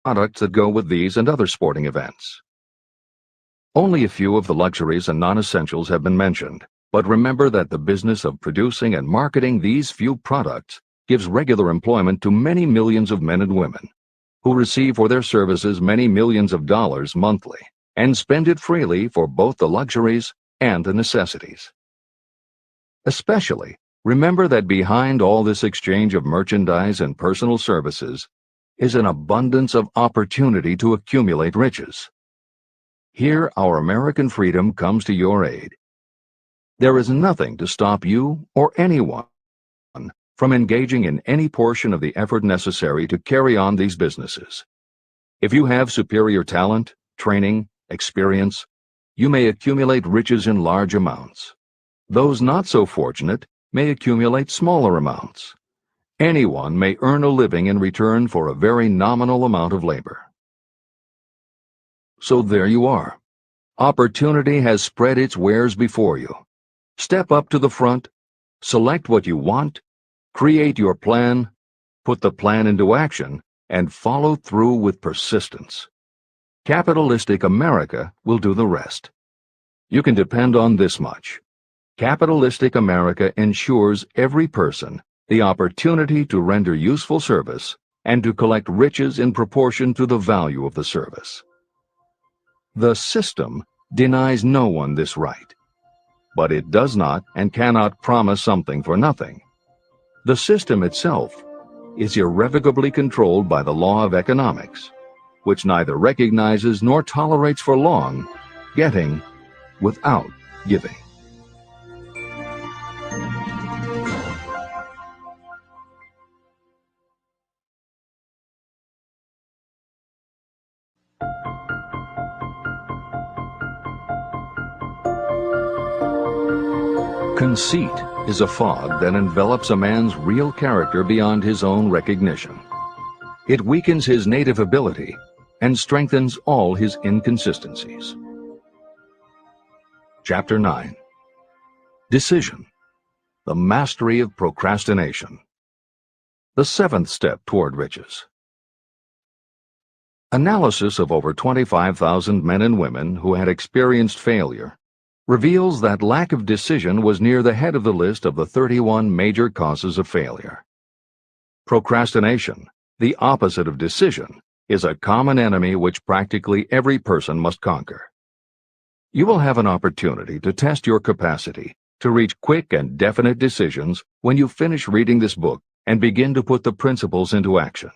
products that go with these and other sporting events. Only a few of the luxuries and non-essentials have been mentioned, but remember that the business of producing and marketing these few products gives regular employment to many millions of men and women, who receive for their services many millions of dollars monthly, and spend it freely for both the luxuries and the necessities. Especially, remember that behind all this exchange of merchandise and personal services is an abundance of opportunity to accumulate riches. Here our American freedom comes to your aid. There is nothing to stop you or anyone from engaging in any portion of the effort necessary to carry on these businesses. If you have superior talent, training, experience, you may accumulate riches in large amounts. Those not so fortunate may accumulate smaller amounts. Anyone may earn a living in return for a very nominal amount of labor. So there you are. Opportunity has spread its wares before you. Step up to the front, select what you want, create your plan, put the plan into action, and follow through with persistence. Capitalistic America will do the rest. You can depend on this much. Capitalistic America ensures every person the opportunity to render useful service and to collect riches in proportion to the value of the service. The system denies no one this right, but it does not and cannot promise something for nothing. The system itself is irrevocably controlled by the law of economics, which neither recognizes nor tolerates for long getting without giving. Conceit is a fog that envelops a man's real character beyond his own recognition. It weakens his native ability and strengthens all his inconsistencies. Chapter 9. Decision, the mastery of procrastination. The seventh step toward riches. Analysis of over 25,000 men and women who had experienced failure reveals that lack of decision was near the head of the list of the 31 major causes of failure. Procrastination, the opposite of decision, is a common enemy which practically every person must conquer. You will have an opportunity to test your capacity to reach quick and definite decisions when you finish reading this book and begin to put the principles into action.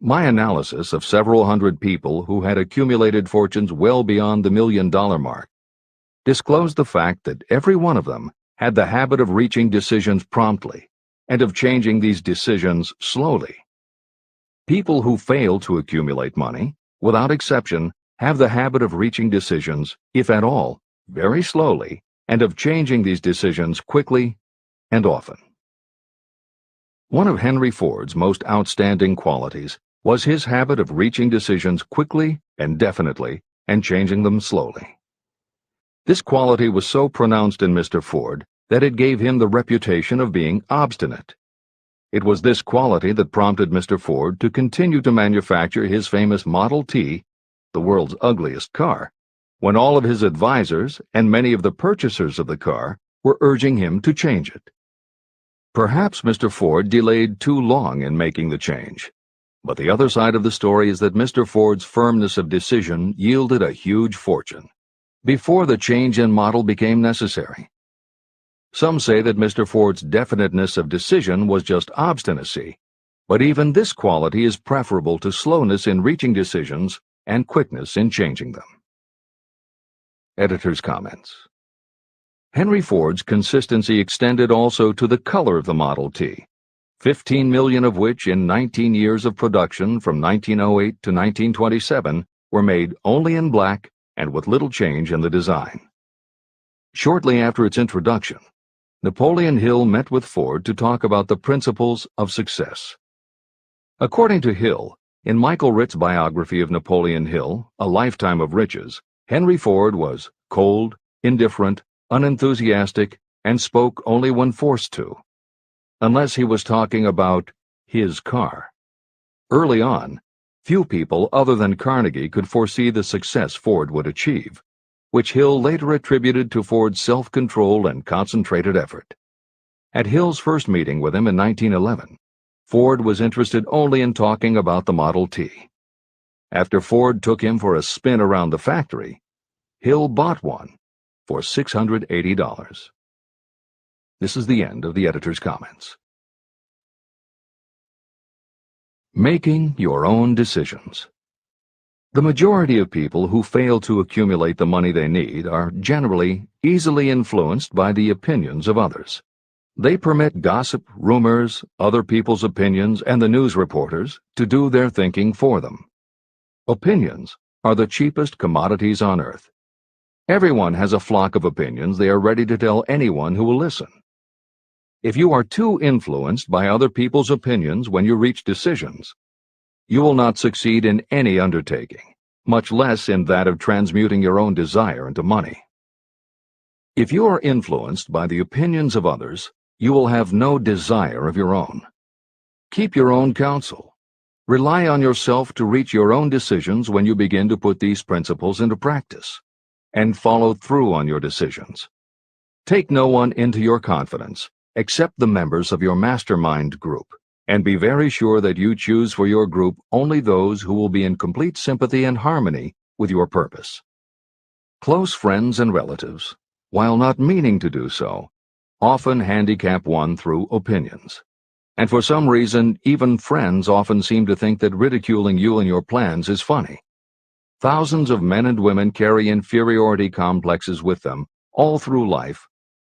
My analysis of several hundred people who had accumulated fortunes well beyond the $1 million mark disclosed the fact that every one of them had the habit of reaching decisions promptly and of changing these decisions slowly. People who fail to accumulate money, without exception, have the habit of reaching decisions, if at all, very slowly, and of changing these decisions quickly and often. One of Henry Ford's most outstanding qualities was his habit of reaching decisions quickly and definitely and changing them slowly. This quality was so pronounced in Mr. Ford that it gave him the reputation of being obstinate. It was this quality that prompted Mr. Ford to continue to manufacture his famous Model T, the world's ugliest car, when all of his advisors and many of the purchasers of the car were urging him to change it. Perhaps Mr. Ford delayed too long in making the change, but the other side of the story is that Mr. Ford's firmness of decision yielded a huge fortune before the change in model became necessary. Some say that Mr. Ford's definiteness of decision was just obstinacy, but even this quality is preferable to slowness in reaching decisions and quickness in changing them. Editor's comments. Henry Ford's consistency extended also to the color of the Model T, 15 million of which in 19 years of production from 1908 to 1927 were made only in black and with little change in the design. Shortly after its introduction, Napoleon Hill met with Ford to talk about the principles of success. According to Hill, in Michael Ritt's biography of Napoleon Hill, A Lifetime of Riches, Henry Ford was cold, indifferent, unenthusiastic, and spoke only when forced to, unless he was talking about his car. Early on, few people other than Carnegie could foresee the success Ford would achieve, which Hill later attributed to Ford's self-control and concentrated effort. At Hill's first meeting with him in 1911, Ford was interested only in talking about the Model T. After Ford took him for a spin around the factory, Hill bought one for $680. This is the end of the editor's comments. Making your own decisions. The majority of people who fail to accumulate the money they need are generally easily influenced by the opinions of others. They permit gossip, rumors, other people's opinions, and the news reporters to do their thinking for them. Opinions are the cheapest commodities on earth. Everyone has a flock of opinions they are ready to tell anyone who will listen. If you are too influenced by other people's opinions when you reach decisions, you will not succeed in any undertaking, much less in that of transmuting your own desire into money. If you are influenced by the opinions of others, you will have no desire of your own. Keep your own counsel. Rely on yourself to reach your own decisions when you begin to put these principles into practice, and follow through on your decisions. Take no one into your confidence except the members of your mastermind group, and be very sure that you choose for your group only those who will be in complete sympathy and harmony with your purpose. Close friends and relatives, while not meaning to do so, often handicap one through opinions. And for some reason, even friends often seem to think that ridiculing you and your plans is funny. Thousands of men and women carry inferiority complexes with them all through life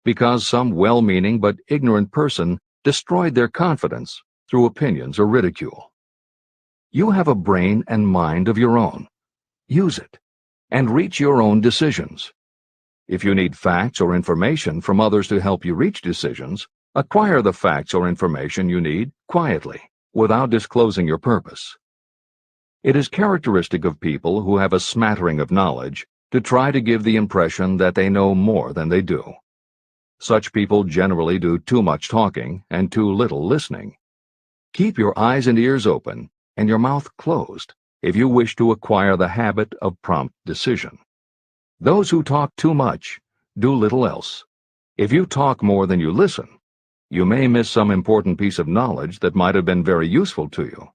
because some well-meaning but ignorant person destroyed their confidence through opinions or ridicule. You have a brain and mind of your own. Use it, and reach your own decisions. If you need facts or information from others to help you reach decisions, acquire the facts or information you need quietly, without disclosing your purpose. It is characteristic of people who have a smattering of knowledge to try to give the impression that they know more than they do. Such people generally do too much talking and too little listening. Keep your eyes and ears open and your mouth closed if you wish to acquire the habit of prompt decision. Those who talk too much do little else. If you talk more than you listen, you may miss some important piece of knowledge that might have been very useful to you.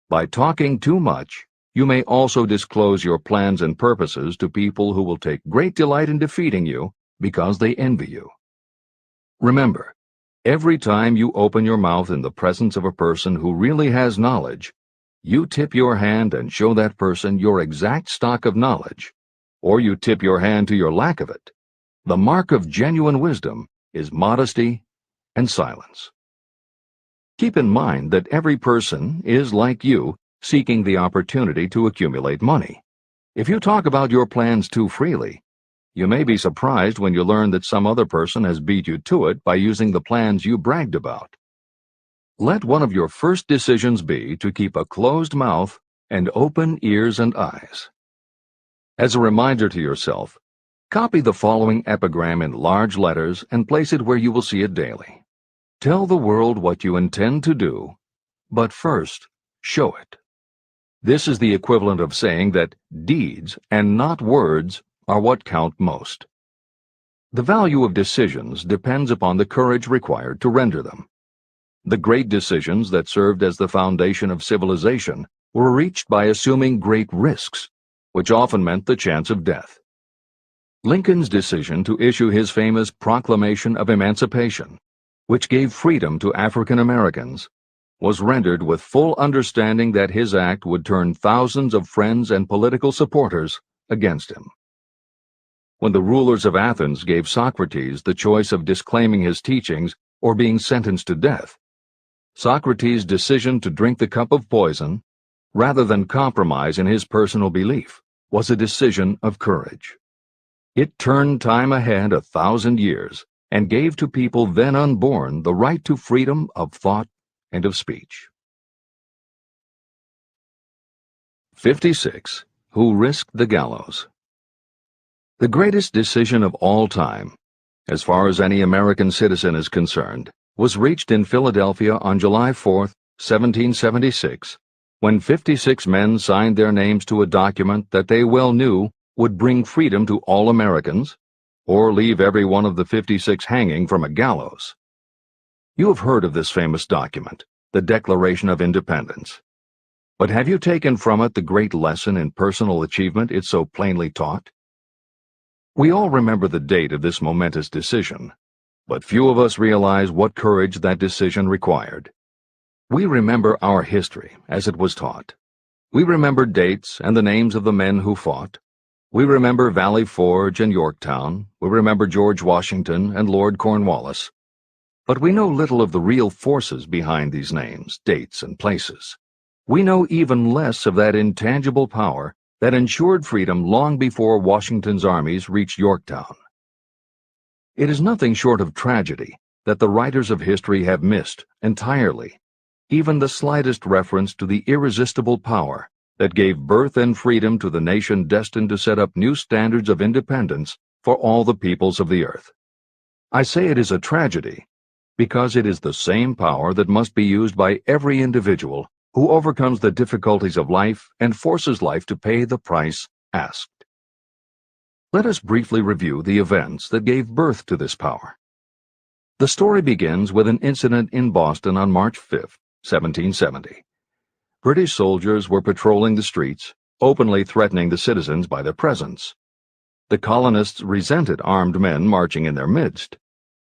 By talking too much, you may also disclose your plans and purposes to people who will take great delight in defeating you because they envy you. Remember, every time you open your mouth in the presence of a person who really has knowledge, you tip your hand and show that person your exact stock of knowledge, or you tip your hand to your lack of it. The mark of genuine wisdom is modesty and silence. Keep in mind that every person is, like you, seeking the opportunity to accumulate money. If you talk about your plans too freely, you may be surprised when you learn that some other person has beat you to it by using the plans you bragged about. Let one of your first decisions be to keep a closed mouth and open ears and eyes. As a reminder to yourself, copy the following epigram in large letters and place it where you will see it daily. Tell the world what you intend to do, but first, show it. This is the equivalent of saying that deeds and not words are what count most. The value of decisions depends upon the courage required to render them. The great decisions that served as the foundation of civilization were reached by assuming great risks, which often meant the chance of death. Lincoln's decision to issue his famous Proclamation of Emancipation, which gave freedom to African Americans, was rendered with full understanding that his act would turn thousands of friends and political supporters against him. When the rulers of Athens gave Socrates the choice of disclaiming his teachings or being sentenced to death, Socrates' decision to drink the cup of poison, rather than compromise in his personal belief, was a decision of courage. It turned time ahead 1,000 years and gave to people then unborn the right to freedom of thought and of speech. 56. Who risked the gallows? The greatest decision of all time, as far as any American citizen is concerned, was reached in Philadelphia on July 4, 1776, when 56 men signed their names to a document that they well knew would bring freedom to all Americans, or leave every one of the 56 hanging from a gallows. You have heard of this famous document, the Declaration of Independence. But have you taken from it the great lesson in personal achievement it so plainly taught? We all remember the date of this momentous decision, but few of us realize what courage that decision required. We remember our history as it was taught. We remember dates and the names of the men who fought. We remember Valley Forge and Yorktown. We remember George Washington and Lord Cornwallis. But we know little of the real forces behind these names, dates, and places. We know even less of that intangible power that ensured freedom long before Washington's armies reached Yorktown. It is nothing short of tragedy that the writers of history have missed entirely even the slightest reference to the irresistible power that gave birth and freedom to the nation destined to set up new standards of independence for all the peoples of the earth. I say it is a tragedy because it is the same power that must be used by every individual who overcomes the difficulties of life and forces life to pay the price asked. Let us briefly review the events that gave birth to this power. The story begins with an incident in Boston on March 5, 1770. British soldiers were patrolling the streets, openly threatening the citizens by their presence. The colonists resented armed men marching in their midst.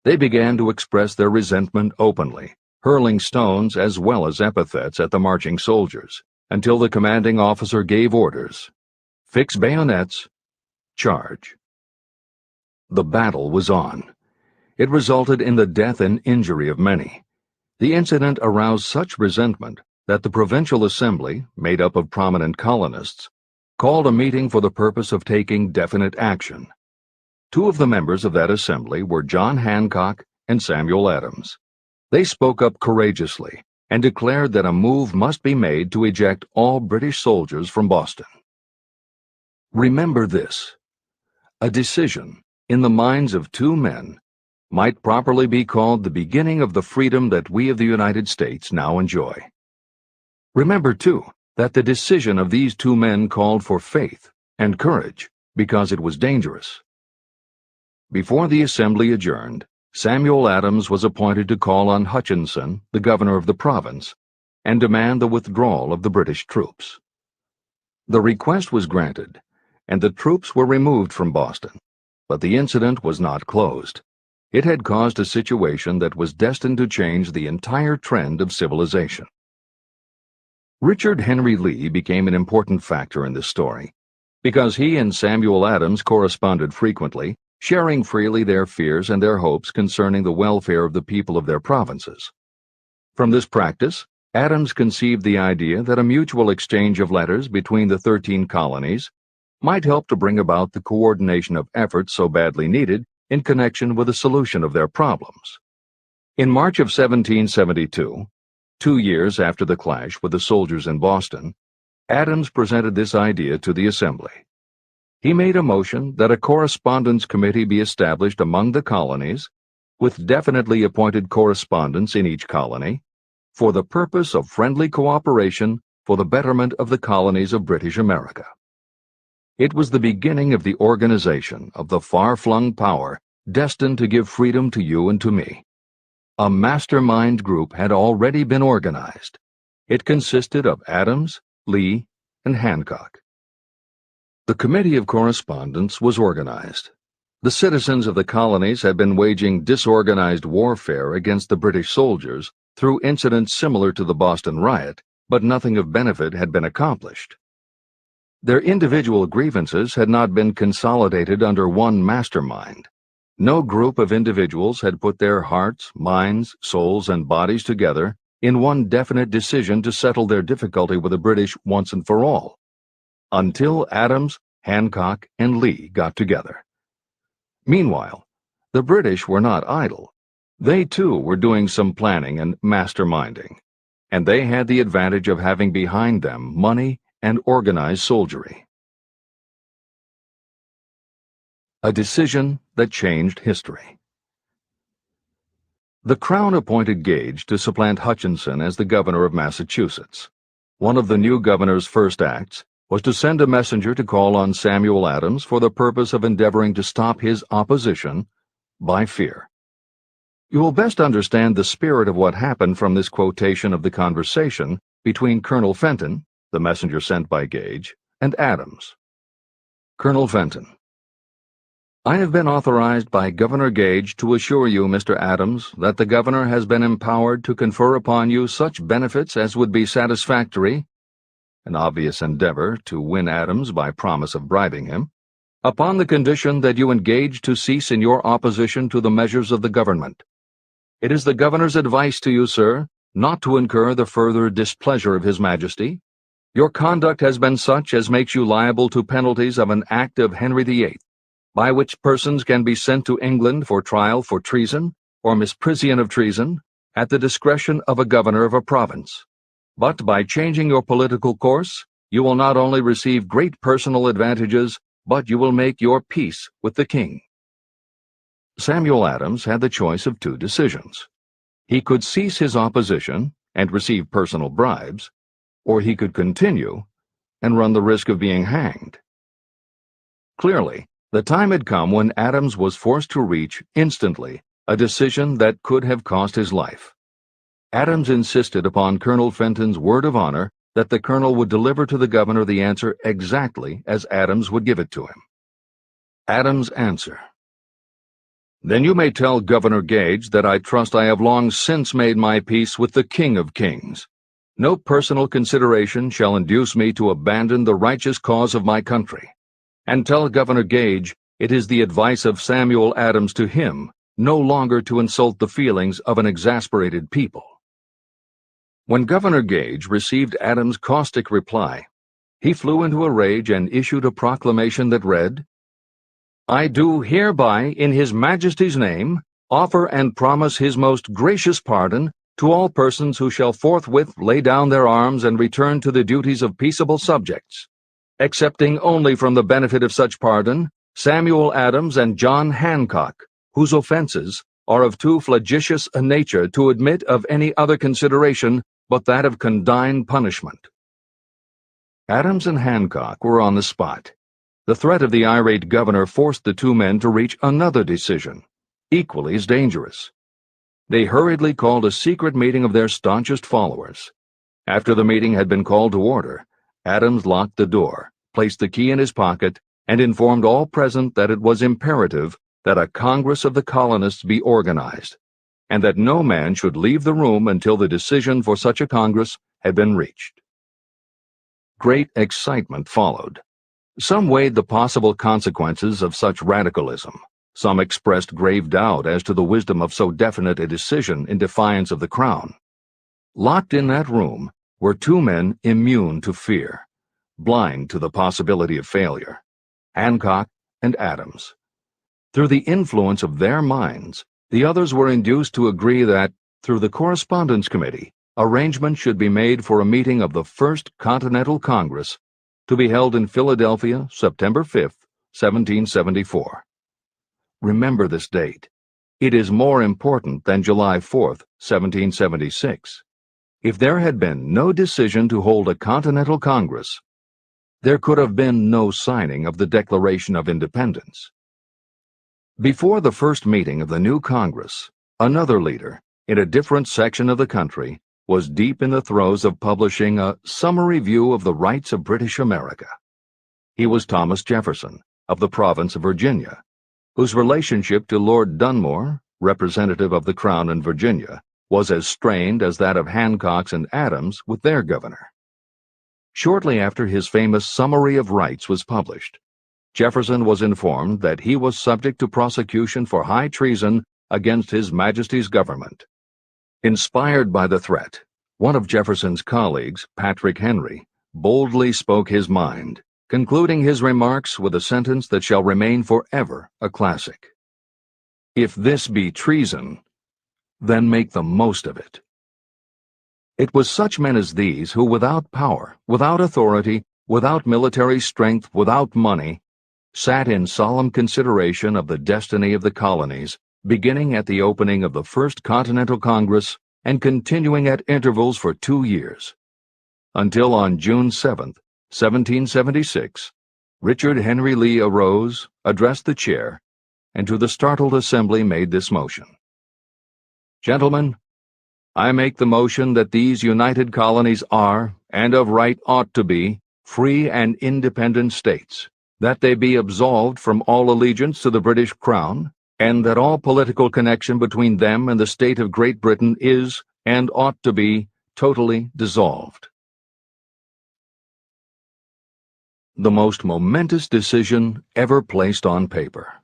They began to express their resentment openly, hurling stones as well as epithets at the marching soldiers, until the commanding officer gave orders. Fix bayonets, charge. The battle was on. It resulted in the death and injury of many. The incident aroused such resentment that the Provincial Assembly, made up of prominent colonists, called a meeting for the purpose of taking definite action. Two of the members of that assembly were John Hancock and Samuel Adams. They spoke up courageously and declared that a move must be made to eject all British soldiers from Boston. Remember this: a decision, in the minds of two men, might properly be called the beginning of the freedom that we of the United States now enjoy. Remember, too, that the decision of these two men called for faith and courage because it was dangerous. Before the assembly adjourned, Samuel Adams was appointed to call on Hutchinson, the governor of the province, and demand the withdrawal of the British troops. The request was granted, and the troops were removed from Boston, but the incident was not closed. It had caused a situation that was destined to change the entire trend of civilization. Richard Henry Lee became an important factor in this story because he and Samuel Adams corresponded frequently, sharing freely their fears and their hopes concerning the welfare of the people of their provinces. From this practice, Adams conceived the idea that a mutual exchange of letters between the 13 colonies might help to bring about the coordination of efforts so badly needed in connection with the solution of their problems. In March of 1772, 2 years after the clash with the soldiers in Boston, Adams presented this idea to the Assembly. He made a motion that a correspondence committee be established among the colonies, with definitely appointed correspondents in each colony, for the purpose of friendly cooperation for the betterment of the colonies of British America. It was the beginning of the organization of the far-flung power destined to give freedom to you and to me. A mastermind group had already been organized. It consisted of Adams, Lee, and Hancock. The Committee of Correspondence was organized. The citizens of the colonies had been waging disorganized warfare against the British soldiers through incidents similar to the Boston riot, but nothing of benefit had been accomplished. Their individual grievances had not been consolidated under one mastermind. No group of individuals had put their hearts, minds, souls, and bodies together in one definite decision to settle their difficulty with the British once and for all, until Adams, Hancock, and Lee got together. Meanwhile, the British were not idle. They too were doing some planning and masterminding, and they had the advantage of having behind them money and organized soldiery. A decision that changed history. The Crown appointed Gage to supplant Hutchinson as the governor of Massachusetts. One of the new governor's first acts was to send a messenger to call on Samuel Adams for the purpose of endeavoring to stop his opposition by fear. You will best understand the spirit of what happened from this quotation of the conversation between Colonel Fenton, the messenger sent by Gage, and Adams. Colonel Fenton: I have been authorized by Governor Gage to assure you, Mr. Adams, that the governor has been empowered to confer upon you such benefits as would be satisfactory, an obvious endeavor to win Adams by promise of bribing him, upon the condition that you engage to cease in your opposition to the measures of the government. It is the governor's advice to you, sir, not to incur the further displeasure of His Majesty. Your conduct has been such as makes you liable to penalties of an act of Henry VIII, by which persons can be sent to England for trial for treason or misprision of treason at the discretion of a governor of a province. But by changing your political course, you will not only receive great personal advantages, but you will make your peace with the king. Samuel Adams had the choice of two decisions. He could cease his opposition and receive personal bribes, or he could continue and run the risk of being hanged. Clearly, the time had come when Adams was forced to reach, instantly, a decision that could have cost his life. Adams insisted upon Colonel Fenton's word of honor that the colonel would deliver to the governor the answer exactly as Adams would give it to him. Adams' answer: Then you may tell Governor Gage that I trust I have long since made my peace with the King of Kings. No personal consideration shall induce me to abandon the righteous cause of my country. And tell Governor Gage it is the advice of Samuel Adams to him no longer to insult the feelings of an exasperated people. When Governor Gage received Adams' caustic reply, he flew into a rage and issued a proclamation that read, I do hereby, in His Majesty's name, offer and promise His most gracious pardon to all persons who shall forthwith lay down their arms and return to the duties of peaceable subjects, excepting only from the benefit of such pardon Samuel Adams and John Hancock, whose offenses are of too flagitious a nature to admit of any other consideration but that of condign punishment. Adams and Hancock were on the spot. The threat of the irate governor forced the two men to reach another decision, equally as dangerous. They hurriedly called a secret meeting of their staunchest followers. After the meeting had been called to order, Adams locked the door, placed the key in his pocket, and informed all present that it was imperative that a Congress of the colonists be organized, and that no man should leave the room until the decision for such a Congress had been reached. Great excitement followed. Some weighed the possible consequences of such radicalism. Some expressed grave doubt as to the wisdom of so definite a decision in defiance of the Crown. Locked in that room were two men immune to fear, blind to the possibility of failure, Hancock and Adams. Through the influence of their minds, the others were induced to agree that, through the Correspondence Committee, arrangements should be made for a meeting of the First Continental Congress to be held in Philadelphia, September 5, 1774. Remember this date. It is more important than July 4, 1776. If there had been no decision to hold a Continental Congress, there could have been no signing of the Declaration of Independence. Before the first meeting of the new Congress, another leader, in a different section of the country, was deep in the throes of publishing a summary view of the rights of British America. He was Thomas Jefferson, of the province of Virginia, whose relationship to Lord Dunmore, representative of the Crown in Virginia, was as strained as that of Hancock's and Adams with their governor. Shortly after his famous Summary of Rights was published, Jefferson was informed that he was subject to prosecution for high treason against His Majesty's government. Inspired by the threat, one of Jefferson's colleagues, Patrick Henry, boldly spoke his mind, concluding his remarks with a sentence that shall remain forever a classic. "If this be treason, then make the most of it." It was such men as these who, without power, without authority, without military strength, without money, sat in solemn consideration of the destiny of the colonies, beginning at the opening of the First Continental Congress and continuing at intervals for 2 years, until on June 7, 1776, Richard Henry Lee arose, addressed the chair, and to the startled assembly made this motion: "Gentlemen, I make the motion that these united colonies are, and of right ought to be, free and independent states, that they be absolved from all allegiance to the British Crown, and that all political connection between them and the state of Great Britain is, and ought to be, totally dissolved." The most momentous decision ever placed on paper.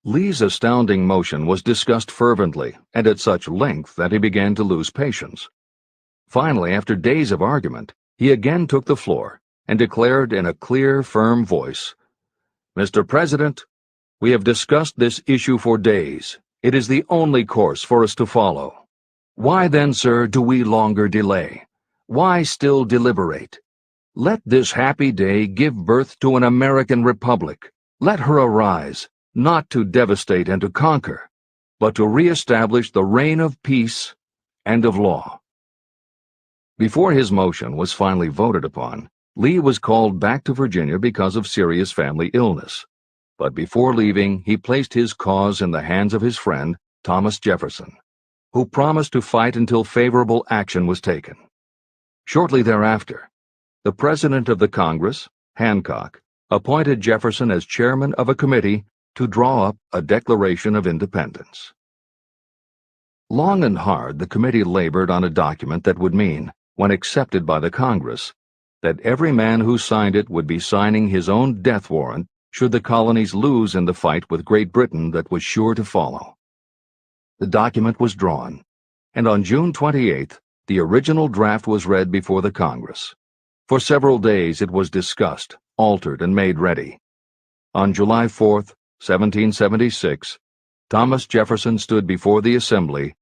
Lee's astounding motion was discussed fervently and at such length that he began to lose patience. Finally, after days of argument, he again took the floor and declared in a clear, firm voice, "Mr. President, we have discussed this issue for days. It is the only course for us to follow. Why then, sir, do we longer delay? Why still deliberate? Let this happy day give birth to an American republic. Let her arise, not to devastate and to conquer, but to re-establish the reign of peace and of law." Before his motion was finally voted upon, Lee was called back to Virginia because of serious family illness. But before leaving, he placed his cause in the hands of his friend, Thomas Jefferson, who promised to fight until favorable action was taken. Shortly thereafter, the President of the Congress, Hancock, appointed Jefferson as chairman of a committee to draw up a Declaration of Independence. Long and hard the committee labored on a document that would mean, when accepted by the Congress, that every man who signed it would be signing his own death warrant should the colonies lose in the fight with Great Britain that was sure to follow. The document was drawn, and on June 28th, the original draft was read before the Congress. For several days it was discussed, altered, and made ready. On July 4th, 1776, Thomas Jefferson stood before the Assembly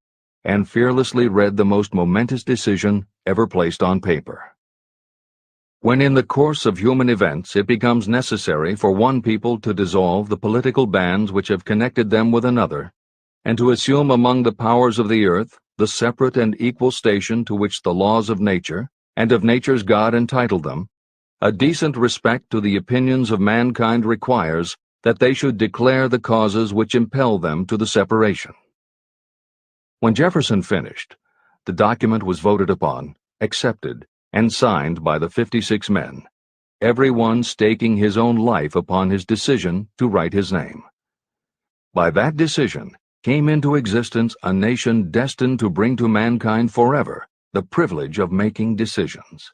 and fearlessly read the most momentous decision ever placed on paper. When in the course of human events it becomes necessary for one people to dissolve the political bands which have connected them with another, and to assume among the powers of the earth the separate and equal station to which the laws of nature and of nature's God entitled them, a decent respect to the opinions of mankind requires that they should declare the causes which impel them to the separation. When Jefferson finished, the document was voted upon, accepted, and signed by the 56 men, every one staking his own life upon his decision to write his name. By that decision came into existence a nation destined to bring to mankind forever the privilege of making decisions.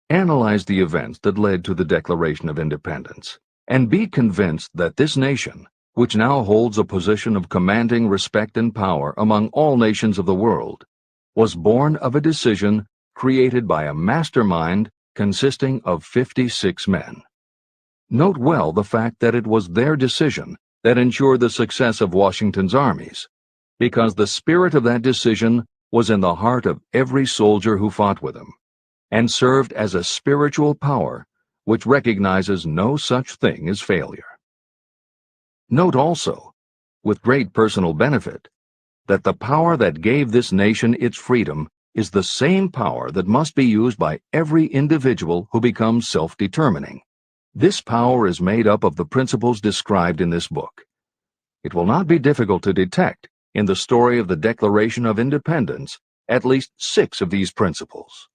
Analyze the events that led to the Declaration of Independence, and be convinced that this nation, which now holds a position of commanding respect and power among all nations of the world, was born of a decision created by a mastermind consisting of 56 men. Note well the fact that it was their decision that ensured the success of Washington's armies, because the spirit of that decision was in the heart of every soldier who fought with him, and served as a spiritual power which recognizes no such thing as failure. Note also, with great personal benefit, that the power that gave this nation its freedom is the same power that must be used by every individual who becomes self-determining, This power is made up of the principles described in this book. It will not be difficult to detect in the story of the Declaration of Independence at least 6 of these principles: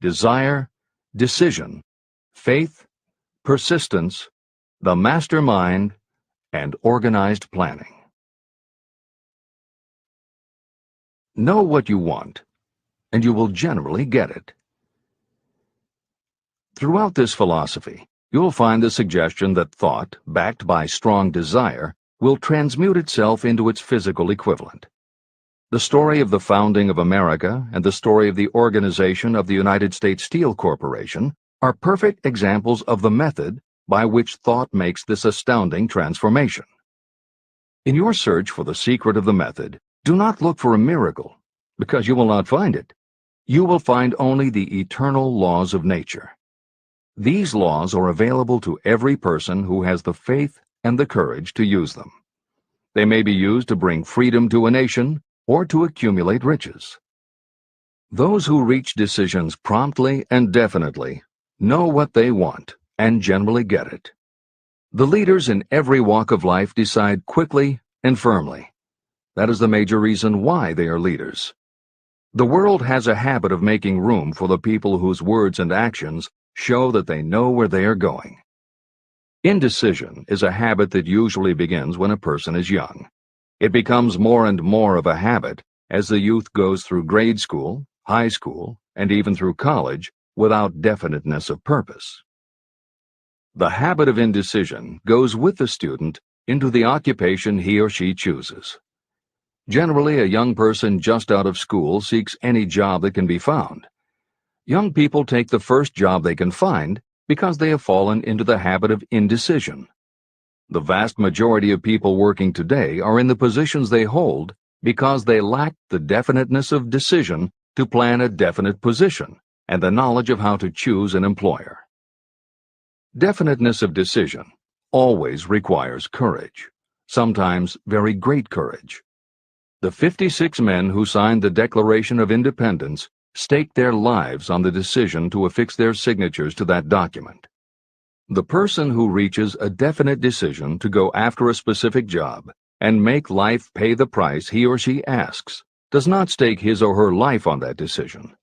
desire, decision, faith, persistence, the mastermind, and organized planning. Know what you want, and you will generally get it. Throughout this philosophy, you will find the suggestion that thought, backed by strong desire, will transmute itself into its physical equivalent. The story of the founding of America and the story of the organization of the United States Steel Corporation are perfect examples of the method by which thought makes this astounding transformation. In your search for the secret of the method, do not look for a miracle, because you will not find it. You will find only the eternal laws of nature. These laws are available to every person who has the faith and the courage to use them. They may be used to bring freedom to a nation or to accumulate riches. Those who reach decisions promptly and definitely know what they want and generally get it. The leaders in every walk of life decide quickly and firmly. That is the major reason why they are leaders. The world has a habit of making room for the people whose words and actions show that they know where they are going. Indecision is a habit that usually begins when a person is young. It becomes more and more of a habit as the youth goes through grade school, high school, and even through college without definiteness of purpose. The habit of indecision goes with the student into the occupation he or she chooses. Generally, a young person just out of school seeks any job that can be found. Young people take the first job they can find because they have fallen into the habit of indecision. The vast majority of people working today are in the positions they hold because they lack the definiteness of decision to plan a definite position and the knowledge of how to choose an employer. Definiteness of decision always requires courage, sometimes very great courage. The 56 men who signed the Declaration of Independence staked their lives on the decision to affix their signatures to that document. The person who reaches a definite decision to go after a specific job and make life pay the price he or she asks does not stake his or her life on that decision.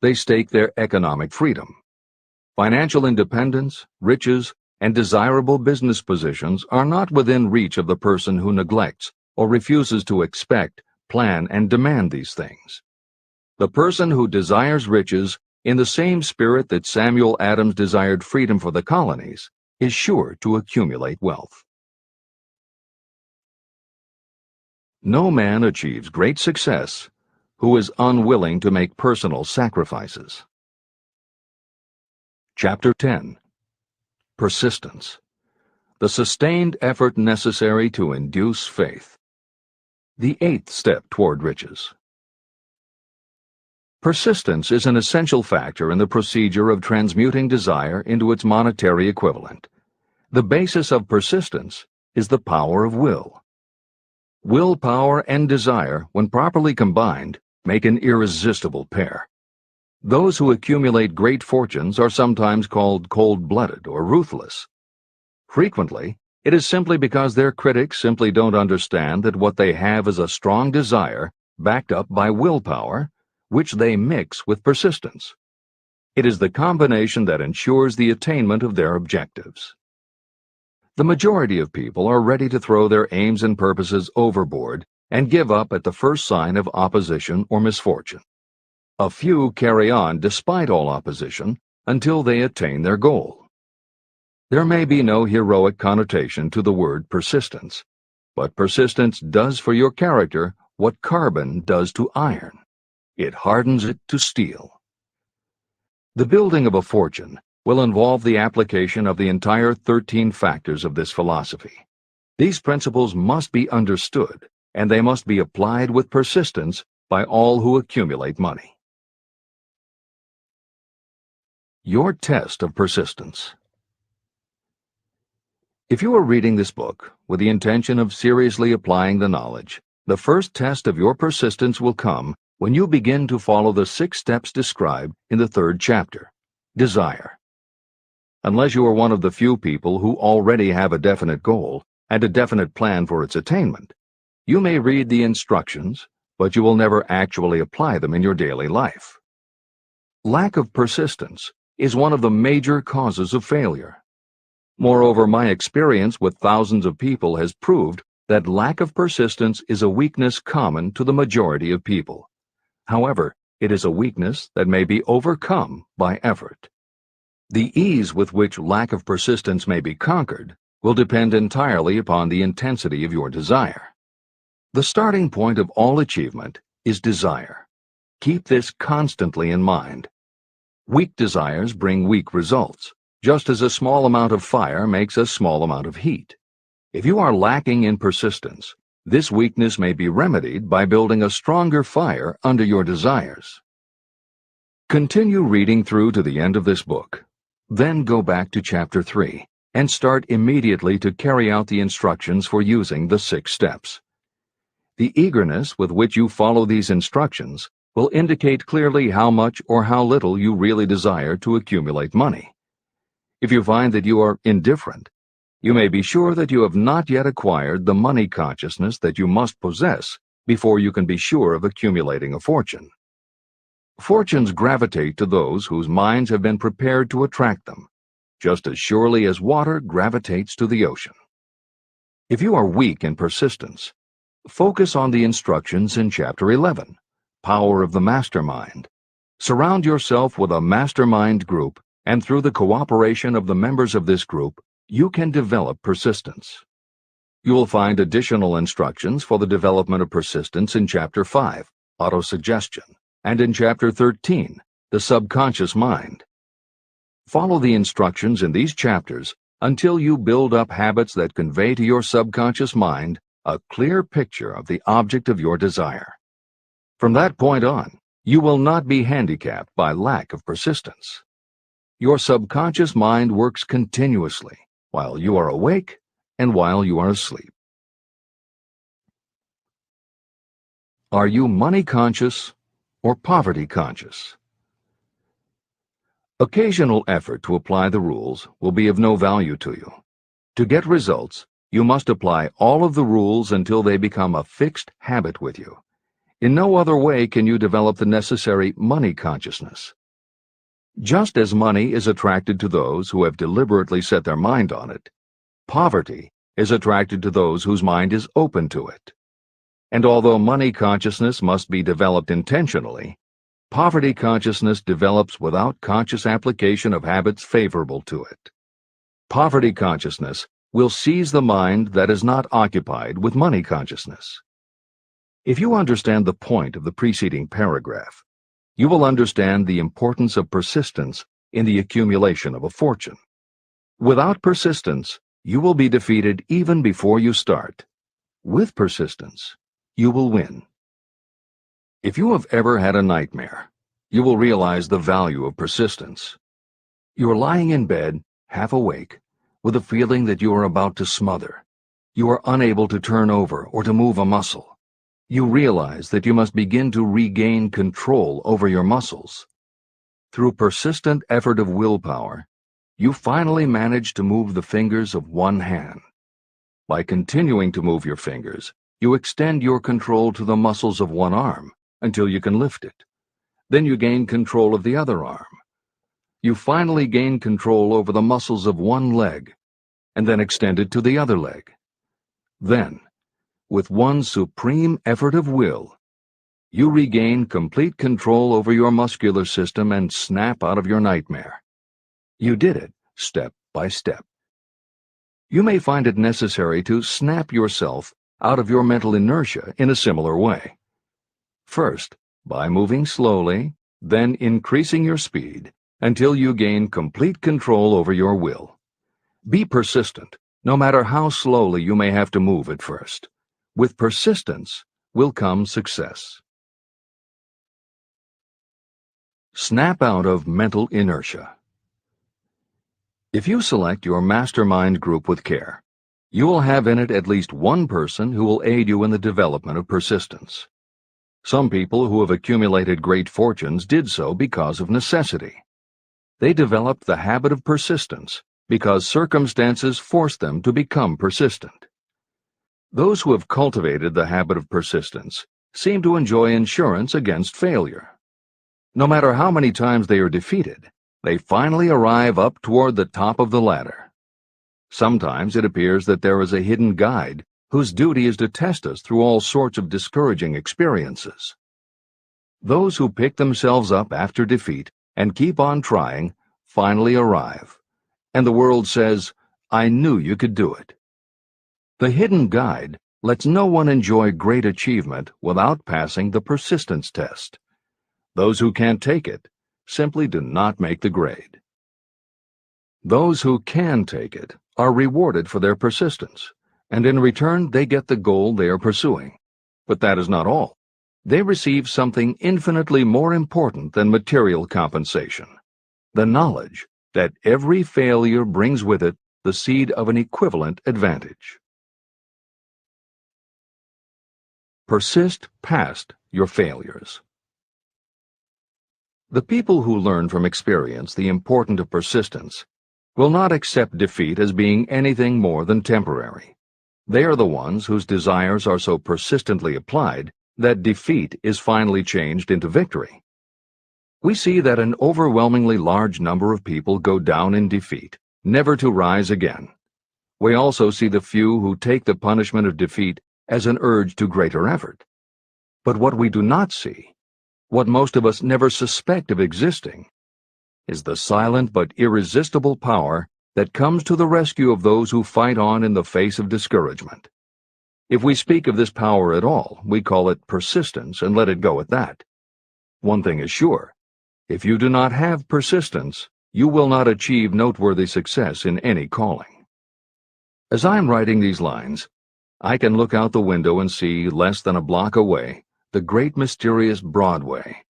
They stake their economic freedom. Financial independence, riches, and desirable business positions are not within reach of the person who neglects or refuses to expect, plan, and demand these things. The person who desires riches in the same spirit that Samuel Adams desired freedom for the colonies is sure to accumulate wealth. No man achieves great success who is unwilling to make personal sacrifices. Chapter 10. Persistence. The sustained effort necessary to induce faith. The 8th step toward riches. Persistence is an essential factor in the procedure of transmuting desire into its monetary equivalent. The basis of persistence is the power of will. Willpower and desire, when properly combined, make an irresistible pair. Those who accumulate great fortunes are sometimes called cold-blooded or ruthless. Frequently, it is simply because their critics simply don't understand that what they have is a strong desire backed up by willpower, which they mix with persistence. It is the combination that ensures the attainment of their objectives. The majority of people are ready to throw their aims and purposes overboard and give up at the first sign of opposition or misfortune. A few carry on despite all opposition until they attain their goal. There may be no heroic connotation to the word persistence, but persistence does for your character what carbon does to iron. It hardens it to steel. The building of a fortune will involve the application of the entire 13 factors of this philosophy. These principles must be understood, and they must be applied with persistence by all who accumulate money. Your test of persistence. If you are reading this book with the intention of seriously applying the knowledge, the first test of your persistence will come when you begin to follow the 6 steps described in the 3rd chapter. Desire. Unless you are one of the few people who already have a definite goal and a definite plan for its attainment, you may read the instructions, but you will never actually apply them in your daily life. Lack of persistence is one of the major causes of failure. Moreover, my experience with thousands of people has proved that lack of persistence is a weakness common to the majority of people. However, it is a weakness that may be overcome by effort. The ease with which lack of persistence may be conquered will depend entirely upon the intensity of your desire. The starting point of all achievement is desire. Keep this constantly in mind. Weak desires bring weak results, just as a small amount of fire makes a small amount of heat. If you are lacking in persistence, this weakness may be remedied by building a stronger fire under your desires. Continue reading through to the end of this book. Then go back to Chapter 3 and start immediately to carry out the instructions for using the 6 steps. The eagerness with which you follow these instructions will indicate clearly how much or how little you really desire to accumulate money. If you find that you are indifferent, you may be sure that you have not yet acquired the money consciousness that you must possess before you can be sure of accumulating a fortune. Fortunes gravitate to those whose minds have been prepared to attract them, just as surely as water gravitates to the ocean. If you are weak in persistence, focus on the instructions in Chapter 11, Power of the Mastermind. Surround yourself with a mastermind group, and through the cooperation of the members of this group, you can develop persistence. You will find additional instructions for the development of persistence in Chapter 5, Autosuggestion, and in Chapter 13, The Subconscious Mind. Follow the instructions in these chapters until you build up habits that convey to your subconscious mind a clear picture of the object of your desire. From that point on, you will not be handicapped by lack of persistence. Your subconscious mind works continuously while you are awake and while you are asleep. Are you money conscious or poverty conscious? Occasional effort to apply the rules will be of no value to you. To get results, you must apply all of the rules until they become a fixed habit with you. In no other way can you develop the necessary money consciousness. Just as money is attracted to those who have deliberately set their mind on it, poverty is attracted to those whose mind is open to it. And although money consciousness must be developed intentionally, poverty consciousness develops without conscious application of habits favorable to it. Poverty consciousness will seize the mind that is not occupied with money consciousness. If you understand the point of the preceding paragraph, you will understand the importance of persistence in the accumulation of a fortune. Without persistence, you will be defeated even before you start. With persistence, you will win. If you have ever had a nightmare, you will realize the value of persistence. You are lying in bed, half awake, with a feeling that you are about to smother. You are unable to turn over or to move a muscle. You realize that you must begin to regain control over your muscles. Through persistent effort of willpower, you finally manage to move the fingers of one hand. By continuing to move your fingers, you extend your control to the muscles of one arm until you can lift it. Then you gain control of the other arm. You finally gain control over the muscles of one leg, and then extend it to the other leg. Then, with one supreme effort of will, you regain complete control over your muscular system and snap out of your nightmare. You did it step by step. You may find it necessary to snap yourself out of your mental inertia in a similar way. First, by moving slowly, then increasing your speed until you gain complete control over your will. Be persistent, no matter how slowly you may have to move at first. With persistence will come success. Snap out of mental inertia. If you select your mastermind group with care, you will have in it at least one person who will aid you in the development of persistence. Some people who have accumulated great fortunes did so because of necessity. They developed the habit of persistence because circumstances forced them to become persistent. Those who have cultivated the habit of persistence seem to enjoy insurance against failure. No matter how many times they are defeated, they finally arrive up toward the top of the ladder. Sometimes it appears that there is a hidden guide whose duty is to test us through all sorts of discouraging experiences. Those who pick themselves up after defeat and keep on trying finally arrive, and the world says, "I knew you could do it." The hidden guide lets no one enjoy great achievement without passing the persistence test. Those who can't take it simply do not make the grade. Those who can take it are rewarded for their persistence, and in return they get the goal they are pursuing. But that is not all. They receive something infinitely more important than material compensation: the knowledge that every failure brings with it the seed of an equivalent advantage. Persist past your failures. The people who learn from experience the importance of persistence will not accept defeat as being anything more than temporary. They are the ones whose desires are so persistently applied that defeat is finally changed into victory. We see that an overwhelmingly large number of people go down in defeat, never to rise again. We also see the few who take the punishment of defeat as an urge to greater effort. But what we do not see, what most of us never suspect of existing, is the silent but irresistible power that comes to the rescue of those who fight on in the face of discouragement. If we speak of this power at all, we call it persistence and let it go at that. One thing is sure: if you do not have persistence, you will not achieve noteworthy success in any calling. As I am writing these lines, I can look out the window and see, less than a block away, the great mysterious Broadway,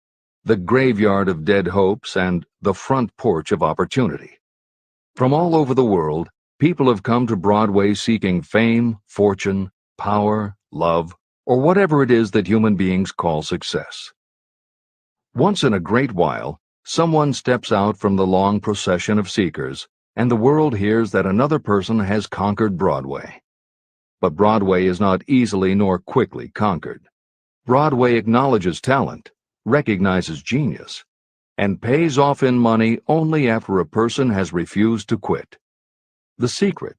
the graveyard of dead hopes and the front porch of opportunity. From all over the world, people have come to Broadway seeking fame, fortune, power, love, or whatever it is that human beings call success. Once in a great while, someone steps out from the long procession of seekers, and the world hears that another person has conquered Broadway. But Broadway is not easily nor quickly conquered. Broadway acknowledges talent, recognizes genius, and pays off in money only after a person has refused to quit. The secret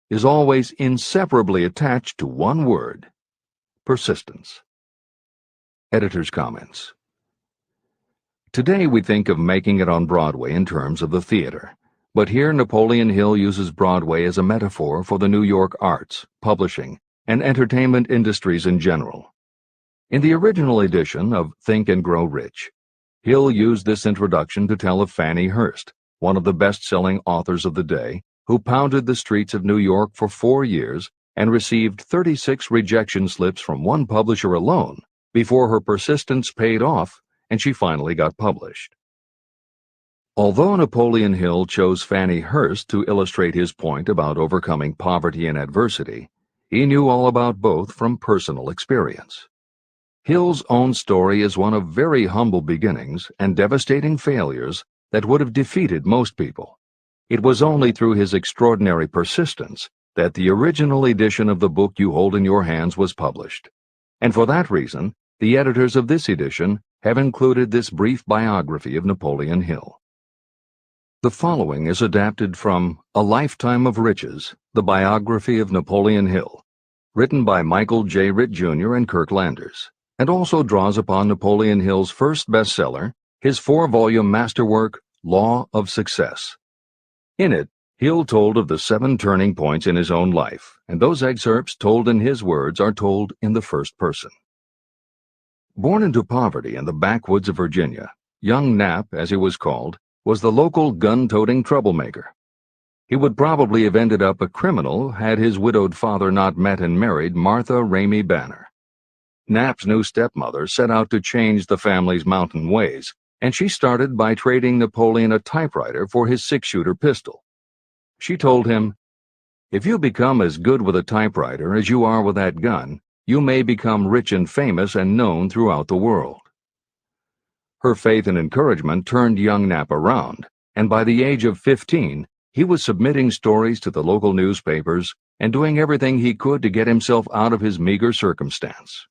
is always inseparably attached to one word: persistence. Editor's comments. Today we think of making it on Broadway in terms of the theater, but here Napoleon Hill uses Broadway as a metaphor for the New York arts, publishing, and entertainment industries in general. In the original edition of Think and Grow Rich, Hill used this introduction to tell of Fannie Hurst, one of the best-selling authors of the day, who pounded the streets of New York for 4 years and received 36 rejection slips from one publisher alone before her persistence paid off and she finally got published. Although Napoleon Hill chose Fannie Hurst to illustrate his point about overcoming poverty and adversity, he knew all about both from personal experience. Hill's own story is one of very humble beginnings and devastating failures that would have defeated most people. It was only through his extraordinary persistence that the original edition of the book you hold in your hands was published. And for that reason, the editors of this edition have included this brief biography of Napoleon Hill. The following is adapted from A Lifetime of Riches, the biography of Napoleon Hill, written by Michael J. Ritt Jr. and Kirk Landers, and also draws upon Napoleon Hill's first bestseller, his 4-volume masterwork, Law of Success. In it, Hill told of the 7 turning points in his own life, and those excerpts told in his words are told in the first person. Born into poverty in the backwoods of Virginia, young Knapp, as he was called, was the local gun-toting troublemaker. He would probably have ended up a criminal had his widowed father not met and married Martha Ramey Banner. Knapp's new stepmother set out to change the family's mountain ways, and she started by trading Napoleon a typewriter for his 6-shooter pistol. She told him, "If you become as good with a typewriter as you are with that gun, you may become rich and famous and known throughout the world." Her faith and encouragement turned young Knapp around, and by the age of 15, he was submitting stories to the local newspapers and doing everything he could to get himself out of his meager circumstance.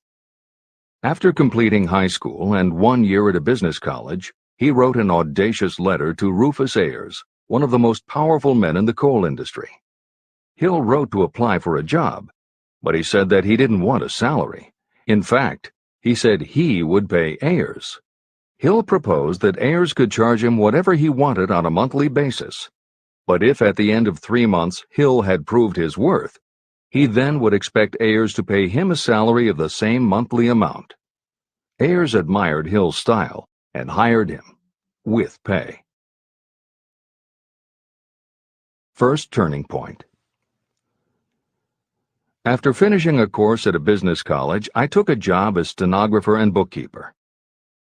After completing high school and 1 year at a business college, he wrote an audacious letter to Rufus Ayers, one of the most powerful men in the coal industry. Hill wrote to apply for a job, but he said that he didn't want a salary. In fact, he said he would pay Ayers. Hill proposed that Ayers could charge him whatever he wanted on a monthly basis, but if at the end of 3 months Hill had proved his worth, he then would expect Ayers to pay him a salary of the same monthly amount. Ayers admired Hill's style and hired him, with pay. First turning point. After finishing a course at a business college, I took a job as stenographer and bookkeeper.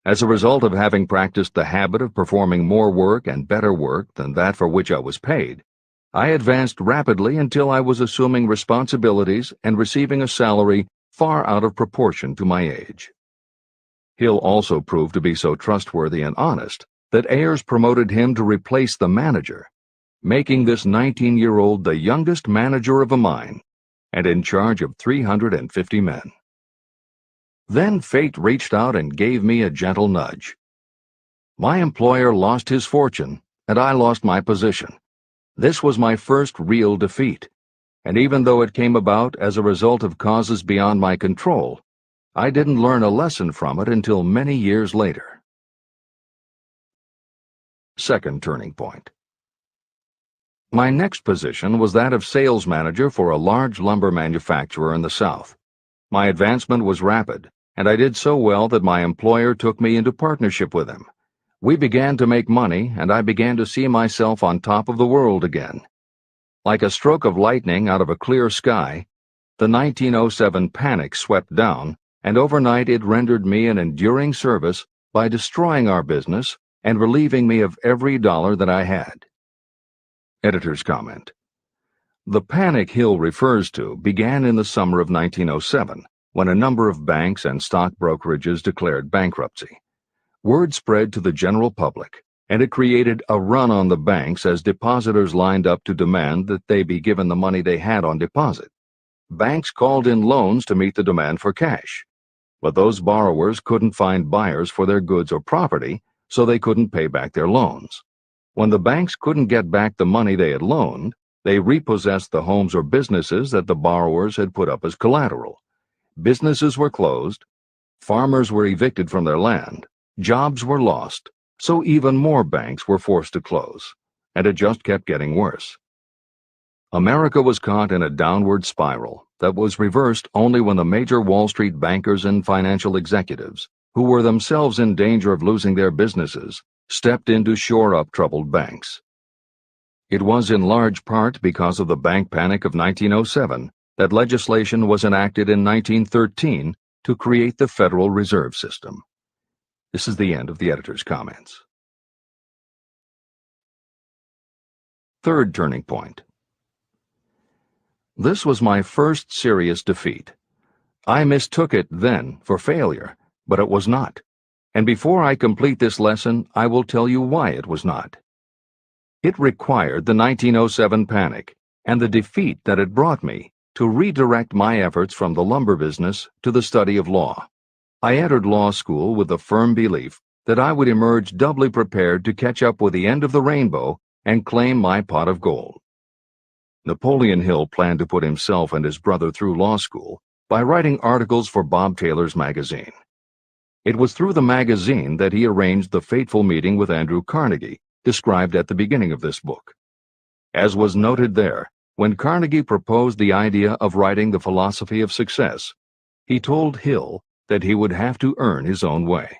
As a result of having practiced the habit of performing more work and better work than that for which I was paid, I advanced rapidly until I was assuming responsibilities and receiving a salary far out of proportion to my age. Hill also proved to be so trustworthy and honest that Ayers promoted him to replace the manager, making this 19-year-old the youngest manager of a mine and in charge of 350 men. Then fate reached out and gave me a gentle nudge. My employer lost his fortune, and I lost my position. This was my first real defeat, and even though it came about as a result of causes beyond my control, I didn't learn a lesson from it until many years later. Second turning point. My next position was that of sales manager for a large lumber manufacturer in the South. My advancement was rapid, and I did so well that my employer took me into partnership with him. We began to make money, and I began to see myself on top of the world again. Like a stroke of lightning out of a clear sky, the 1907 panic swept down, and overnight it rendered me an enduring service by destroying our business and relieving me of every dollar that I had. Editor's comment. The panic Hill refers to began in the summer of 1907, when a number of banks and stock brokerages declared bankruptcy. Word spread to the general public, and it created a run on the banks as depositors lined up to demand that they be given the money they had on deposit. Banks called in loans to meet the demand for cash, but those borrowers couldn't find buyers for their goods or property, so they couldn't pay back their loans. When the banks couldn't get back the money they had loaned, they repossessed the homes or businesses that the borrowers had put up as collateral. Businesses were closed, farmers were evicted from their land, jobs were lost, so even more banks were forced to close, and it just kept getting worse. America was caught in a downward spiral that was reversed only when the major Wall Street bankers and financial executives, who were themselves in danger of losing their businesses, stepped in to shore up troubled banks. It was in large part because of the bank panic of 1907 that legislation was enacted in 1913 to create the Federal Reserve System. This is the end of the editor's comments. Third turning point. This was my first serious defeat. I mistook it then for failure, but it was not. And before I complete this lesson, I will tell you why it was not. It required the 1907 panic and the defeat that it brought me to redirect my efforts from the lumber business to the study of law. I entered law school with the firm belief that I would emerge doubly prepared to catch up with the end of the rainbow and claim my pot of gold. Napoleon Hill planned to put himself and his brother through law school by writing articles for Bob Taylor's magazine. It was through the magazine that he arranged the fateful meeting with Andrew Carnegie, described at the beginning of this book. As was noted there, when Carnegie proposed the idea of writing The Philosophy of Success, he told Hill that he would have to earn his own way.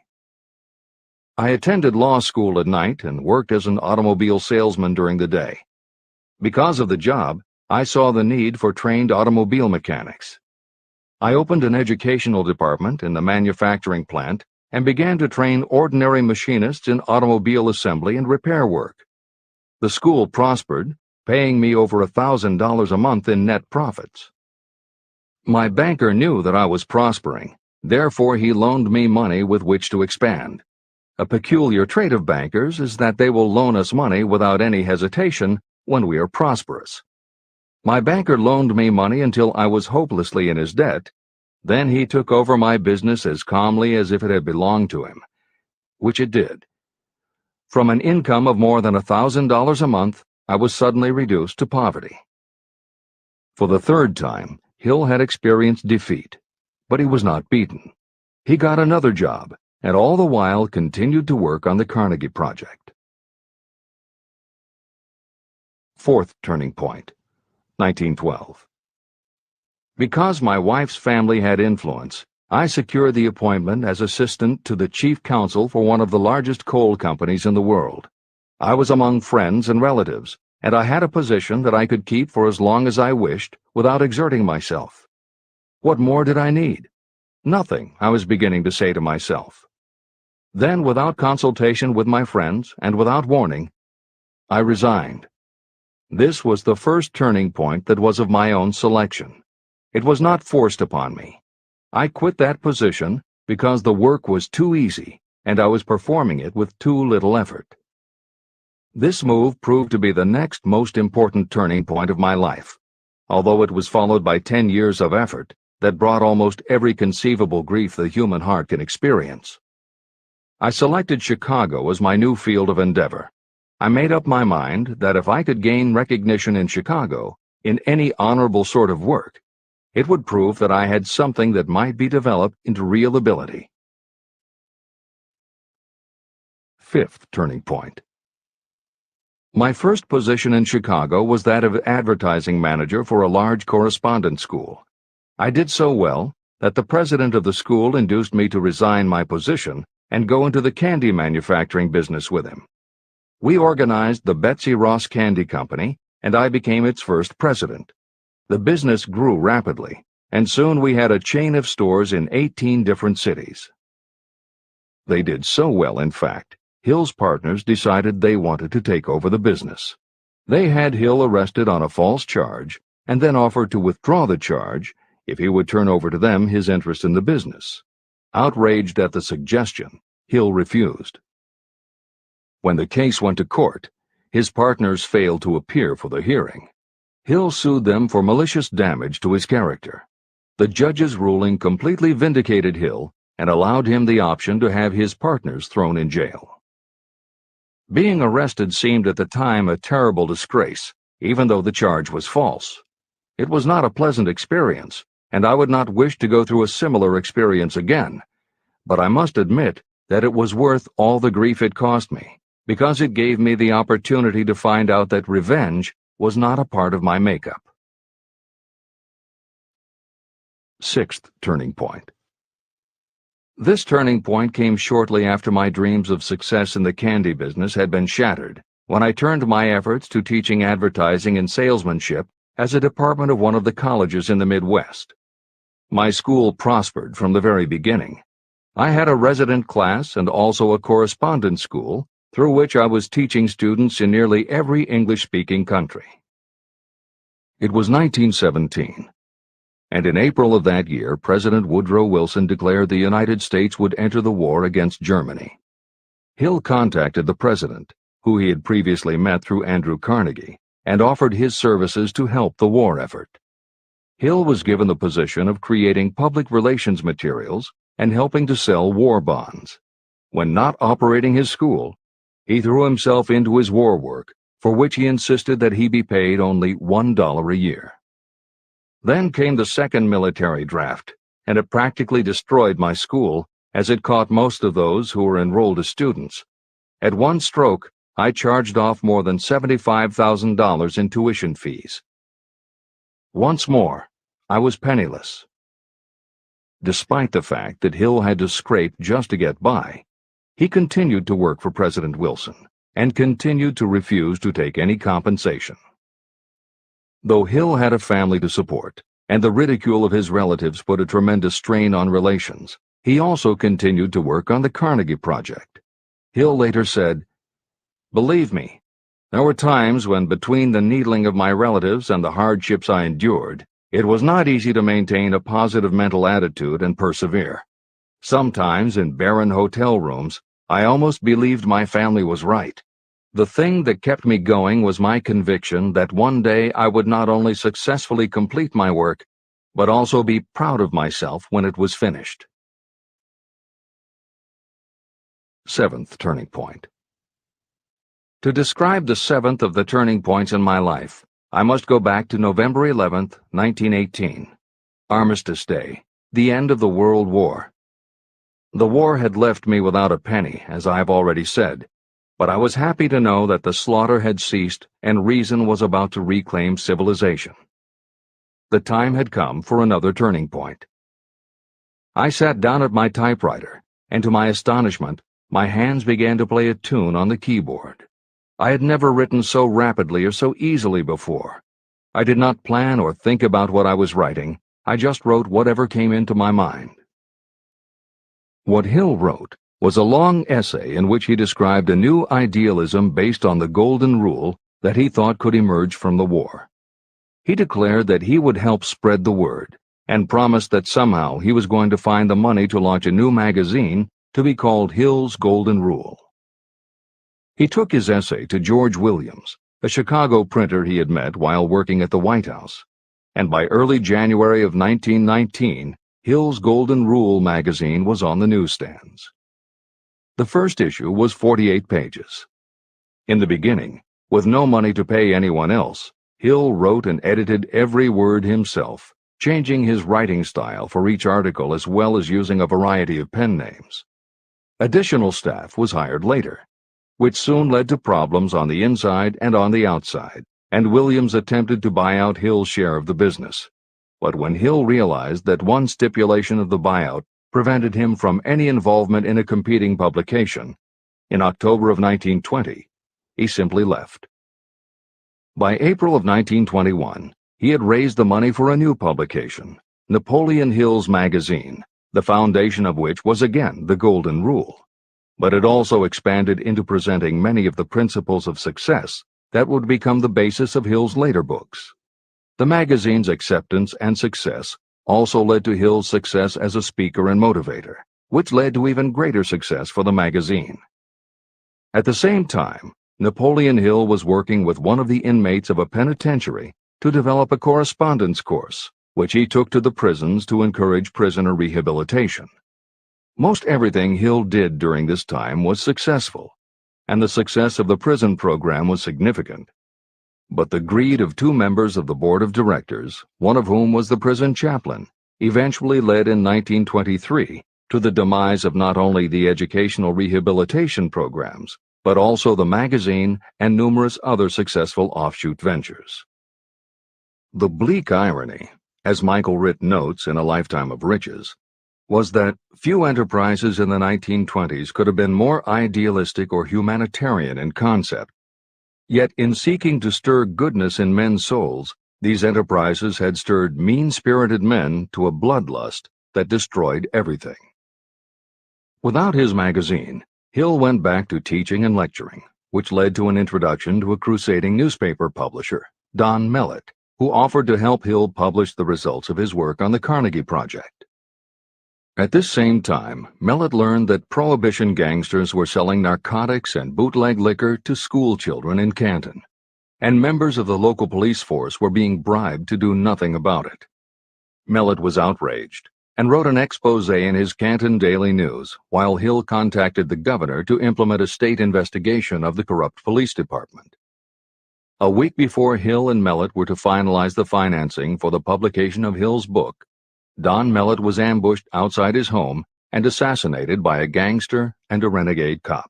I attended law school at night and worked as an automobile salesman during the day. Because of the job, I saw the need for trained automobile mechanics. I opened an educational department in the manufacturing plant and began to train ordinary machinists in automobile assembly and repair work. The school prospered, paying me over $1,000 a month in net profits. My banker knew that I was prospering, therefore he loaned me money with which to expand. A peculiar trait of bankers is that they will loan us money without any hesitation when we are prosperous. My banker loaned me money until I was hopelessly in his debt. Then he took over my business as calmly as if it had belonged to him, which it did. From an income of more than $1,000 a month, I was suddenly reduced to poverty. For the third time, Hill had experienced defeat, but he was not beaten. He got another job, and all the while continued to work on the Carnegie Project. Fourth turning point, 1912. Because my wife's family had influence, I secured the appointment as assistant to the chief counsel for one of the largest coal companies in the world. I was among friends and relatives, and I had a position that I could keep for as long as I wished without exerting myself. What more did I need? Nothing, I was beginning to say to myself. Then, without consultation with my friends and without warning, I resigned. This was the first turning point that was of my own selection. It was not forced upon me. I quit that position because the work was too easy and I was performing it with too little effort. This move proved to be the next most important turning point of my life, although it was followed by 10 years of effort that brought almost every conceivable grief the human heart can experience. I selected Chicago as my new field of endeavor. I made up my mind that if I could gain recognition in Chicago, in any honorable sort of work, it would prove that I had something that might be developed into real ability. Fifth turning point. My first position in Chicago was that of advertising manager for a large correspondence school. I did so well that the president of the school induced me to resign my position and go into the candy manufacturing business with him. We organized the Betsy Ross Candy Company, and I became its first president. The business grew rapidly, and soon we had a chain of stores in 18 different cities. They did so well, in fact, Hill's partners decided they wanted to take over the business. They had Hill arrested on a false charge and then offered to withdraw the charge if he would turn over to them his interest in the business. Outraged at the suggestion, Hill refused. When the case went to court, his partners failed to appear for the hearing. Hill sued them for malicious damage to his character. The judge's ruling completely vindicated Hill and allowed him the option to have his partners thrown in jail. Being arrested seemed at the time a terrible disgrace, even though the charge was false. It was not a pleasant experience, and I would not wish to go through a similar experience again, but I must admit that it was worth all the grief it cost me, because it gave me the opportunity to find out that revenge was not a part of my makeup. Sixth turning point. This turning point came shortly after my dreams of success in the candy business had been shattered, when I turned my efforts to teaching advertising and salesmanship as a department of one of the colleges in the Midwest. My school prospered from the very beginning. I had a resident class and also a correspondence school through which I was teaching students in nearly every English-speaking country. It was 1917, and in April of that year, President Woodrow Wilson declared the United States would enter the war against Germany. Hill contacted the president, who he had previously met through Andrew Carnegie, and offered his services to help the war effort. Hill was given the position of creating public relations materials and helping to sell war bonds. When not operating his school, he threw himself into his war work, for which he insisted that he be paid only $1 a year. Then came the second military draft, and it practically destroyed my school, as it caught most of those who were enrolled as students. At one stroke, I charged off more than $75,000 in tuition fees. Once more, I was penniless. Despite the fact that Hill had to scrape just to get by, he continued to work for President Wilson and continued to refuse to take any compensation. Though Hill had a family to support, and the ridicule of his relatives put a tremendous strain on relations, he also continued to work on the Carnegie Project. Hill later said, "Believe me, there were times when between the needling of my relatives and the hardships I endured, it was not easy to maintain a positive mental attitude and persevere. Sometimes in barren hotel rooms, I almost believed my family was right. The thing that kept me going was my conviction that one day I would not only successfully complete my work, but also be proud of myself when it was finished. Seventh turning point. To describe the seventh of the turning points in my life, I must go back to November 11th, 1918. Armistice Day, the end of the World War. The war had left me without a penny, as I have already said, but I was happy to know that the slaughter had ceased and reason was about to reclaim civilization. The time had come for another turning point. I sat down at my typewriter, and to my astonishment, my hands began to play a tune on the keyboard. I had never written so rapidly or so easily before. I did not plan or think about what I was writing. I just wrote whatever came into my mind. What Hill wrote was a long essay in which he described a new idealism based on the golden rule that he thought could emerge from the war. He declared that he would help spread the word, and promised that somehow he was going to find the money to launch a new magazine to be called Hill's Golden Rule. He took his essay to George Williams, a Chicago printer he had met while working at the White House, and by early January of 1919, Hill's Golden Rule magazine was on the newsstands. The first issue was 48 pages. In the beginning, with no money to pay anyone else, Hill wrote and edited every word himself, changing his writing style for each article as well as using a variety of pen names. Additional staff was hired later, which soon led to problems on the inside and on the outside, and Williams attempted to buy out Hill's share of the business. But when Hill realized that one stipulation of the buyout prevented him from any involvement in a competing publication, in October of 1920, he simply left. By April of 1921, he had raised the money for a new publication, Napoleon Hill's magazine, the foundation of which was again the Golden Rule. But it also expanded into presenting many of the principles of success that would become the basis of Hill's later books. The magazine's acceptance and success also led to Hill's success as a speaker and motivator, which led to even greater success for the magazine. At the same time, Napoleon Hill was working with one of the inmates of a penitentiary to develop a correspondence course, which he took to the prisons to encourage prisoner rehabilitation. Most everything Hill did during this time was successful, and the success of the prison program was significant. But the greed of two members of the board of directors, one of whom was the prison chaplain, eventually led in 1923 to the demise of not only the educational rehabilitation programs, but also the magazine and numerous other successful offshoot ventures. The bleak irony, as Michael Ritt notes in A Lifetime of Riches, was that few enterprises in the 1920s could have been more idealistic or humanitarian in concept. Yet in seeking to stir goodness in men's souls, these enterprises had stirred mean-spirited men to a bloodlust that destroyed everything. Without his magazine, Hill went back to teaching and lecturing, which led to an introduction to a crusading newspaper publisher, Don Mellett, who offered to help Hill publish the results of his work on the Carnegie Project. At this same time, Mellett learned that Prohibition gangsters were selling narcotics and bootleg liquor to school children in Canton, and members of the local police force were being bribed to do nothing about it. Mellett was outraged and wrote an expose in his Canton Daily News while Hill contacted the governor to implement a state investigation of the corrupt police department. A week before Hill and Mellett were to finalize the financing for the publication of Hill's book, Don Mellett was ambushed outside his home and assassinated by a gangster and a renegade cop.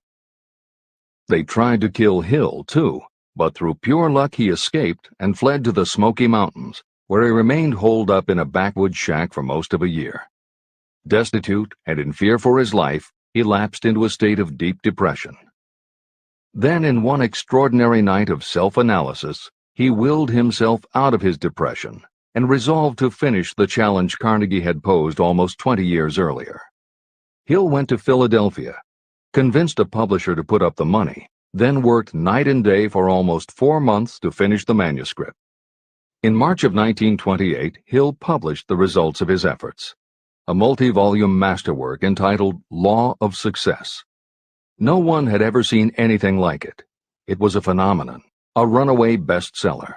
They tried to kill Hill, too, but through pure luck he escaped and fled to the Smoky Mountains, where he remained holed up in a backwoods shack for most of a year. Destitute and in fear for his life, he lapsed into a state of deep depression. Then, in one extraordinary night of self-analysis, he willed himself out of his depression and resolved to finish the challenge Carnegie had posed almost 20 years earlier. Hill went to Philadelphia, convinced a publisher to put up the money, then worked night and day for almost 4 months to finish the manuscript. In March of 1928, Hill published the results of his efforts, a multi-volume masterwork entitled Law of Success. No one had ever seen anything like it. It was a phenomenon, a runaway bestseller.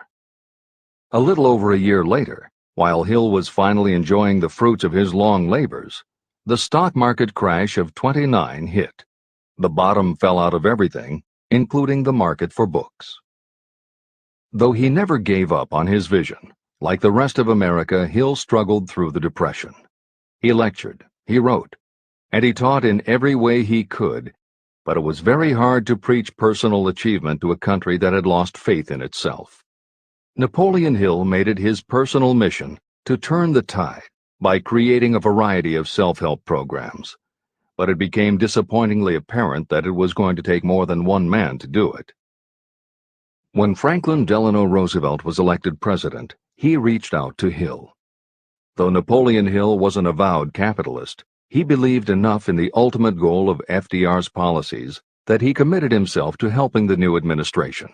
A little over a year later, while Hill was finally enjoying the fruits of his long labors, the stock market crash of '29 hit. The bottom fell out of everything, including the market for books. Though he never gave up on his vision, like the rest of America, Hill struggled through the Depression. He lectured, he wrote, and he taught in every way he could, but it was very hard to preach personal achievement to a country that had lost faith in itself. Napoleon Hill made it his personal mission to turn the tide by creating a variety of self-help programs, but it became disappointingly apparent that it was going to take more than one man to do it. When Franklin Delano Roosevelt was elected president, he reached out to Hill. Though Napoleon Hill was an avowed capitalist, he believed enough in the ultimate goal of FDR's policies that he committed himself to helping the new administration.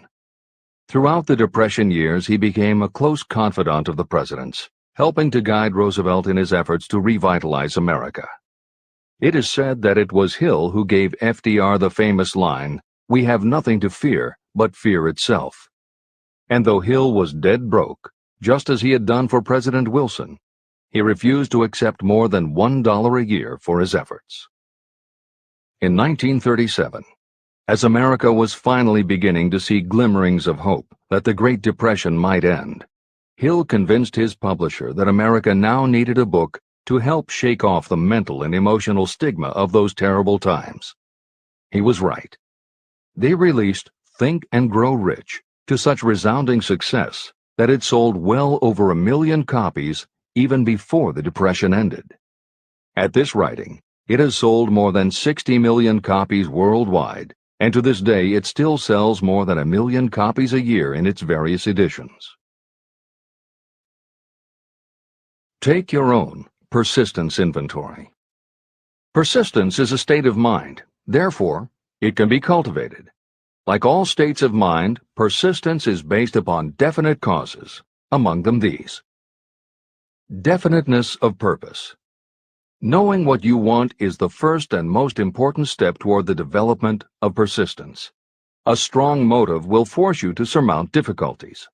Throughout the Depression years, he became a close confidant of the president's, helping to guide Roosevelt in his efforts to revitalize America. It is said that it was Hill who gave FDR the famous line, "We have nothing to fear but fear itself." And though Hill was dead broke, just as he had done for President Wilson, he refused to accept more than $1 a year for his efforts. In 1937, as America was finally beginning to see glimmerings of hope that the Great Depression might end, Hill convinced his publisher that America now needed a book to help shake off the mental and emotional stigma of those terrible times. He was right. They released Think and Grow Rich to such resounding success that it sold well over 1 million copies even before the Depression ended. At this writing, it has sold more than 60 million copies worldwide, and to this day it still sells more than 1 million copies a year in its various editions. Take your own persistence inventory. Persistence is a state of mind. Therefore, it can be cultivated. Like all states of mind, persistence is based upon definite causes, among them these. Definiteness of purpose. Knowing what you want is the first and most important step toward the development of persistence. A strong motive will force you to surmount difficulties.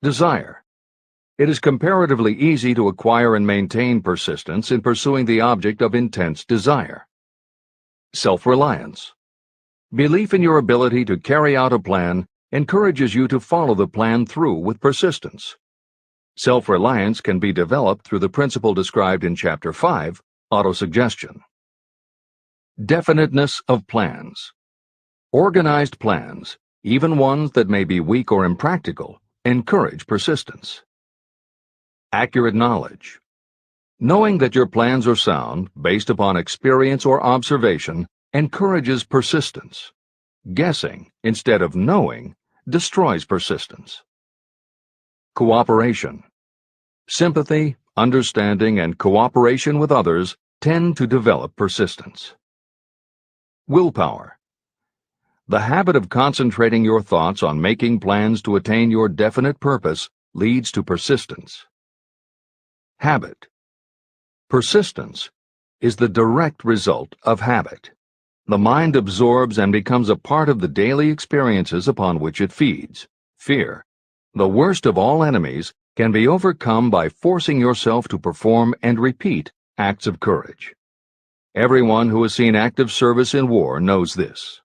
Desire. It is comparatively easy to acquire and maintain persistence in pursuing the object of intense desire. Self-reliance. Belief in your ability to carry out a plan encourages you to follow the plan through with persistence. Self-reliance can be developed through the principle described in Chapter 5, Autosuggestion. Definiteness of plans. Organized plans, even ones that may be weak or impractical, encourage persistence. Accurate knowledge. Knowing that your plans are sound, based upon experience or observation, encourages persistence. Guessing, instead of knowing, destroys persistence. Cooperation. Sympathy, understanding, and cooperation with others tend to develop persistence. Willpower. The habit of concentrating your thoughts on making plans to attain your definite purpose leads to persistence. Habit. Persistence is the direct result of habit. The mind absorbs and becomes a part of the daily experiences upon which it feeds. Fear, the worst of all enemies, can be overcome by forcing yourself to perform and repeat acts of courage. Everyone who has seen active service in war knows this.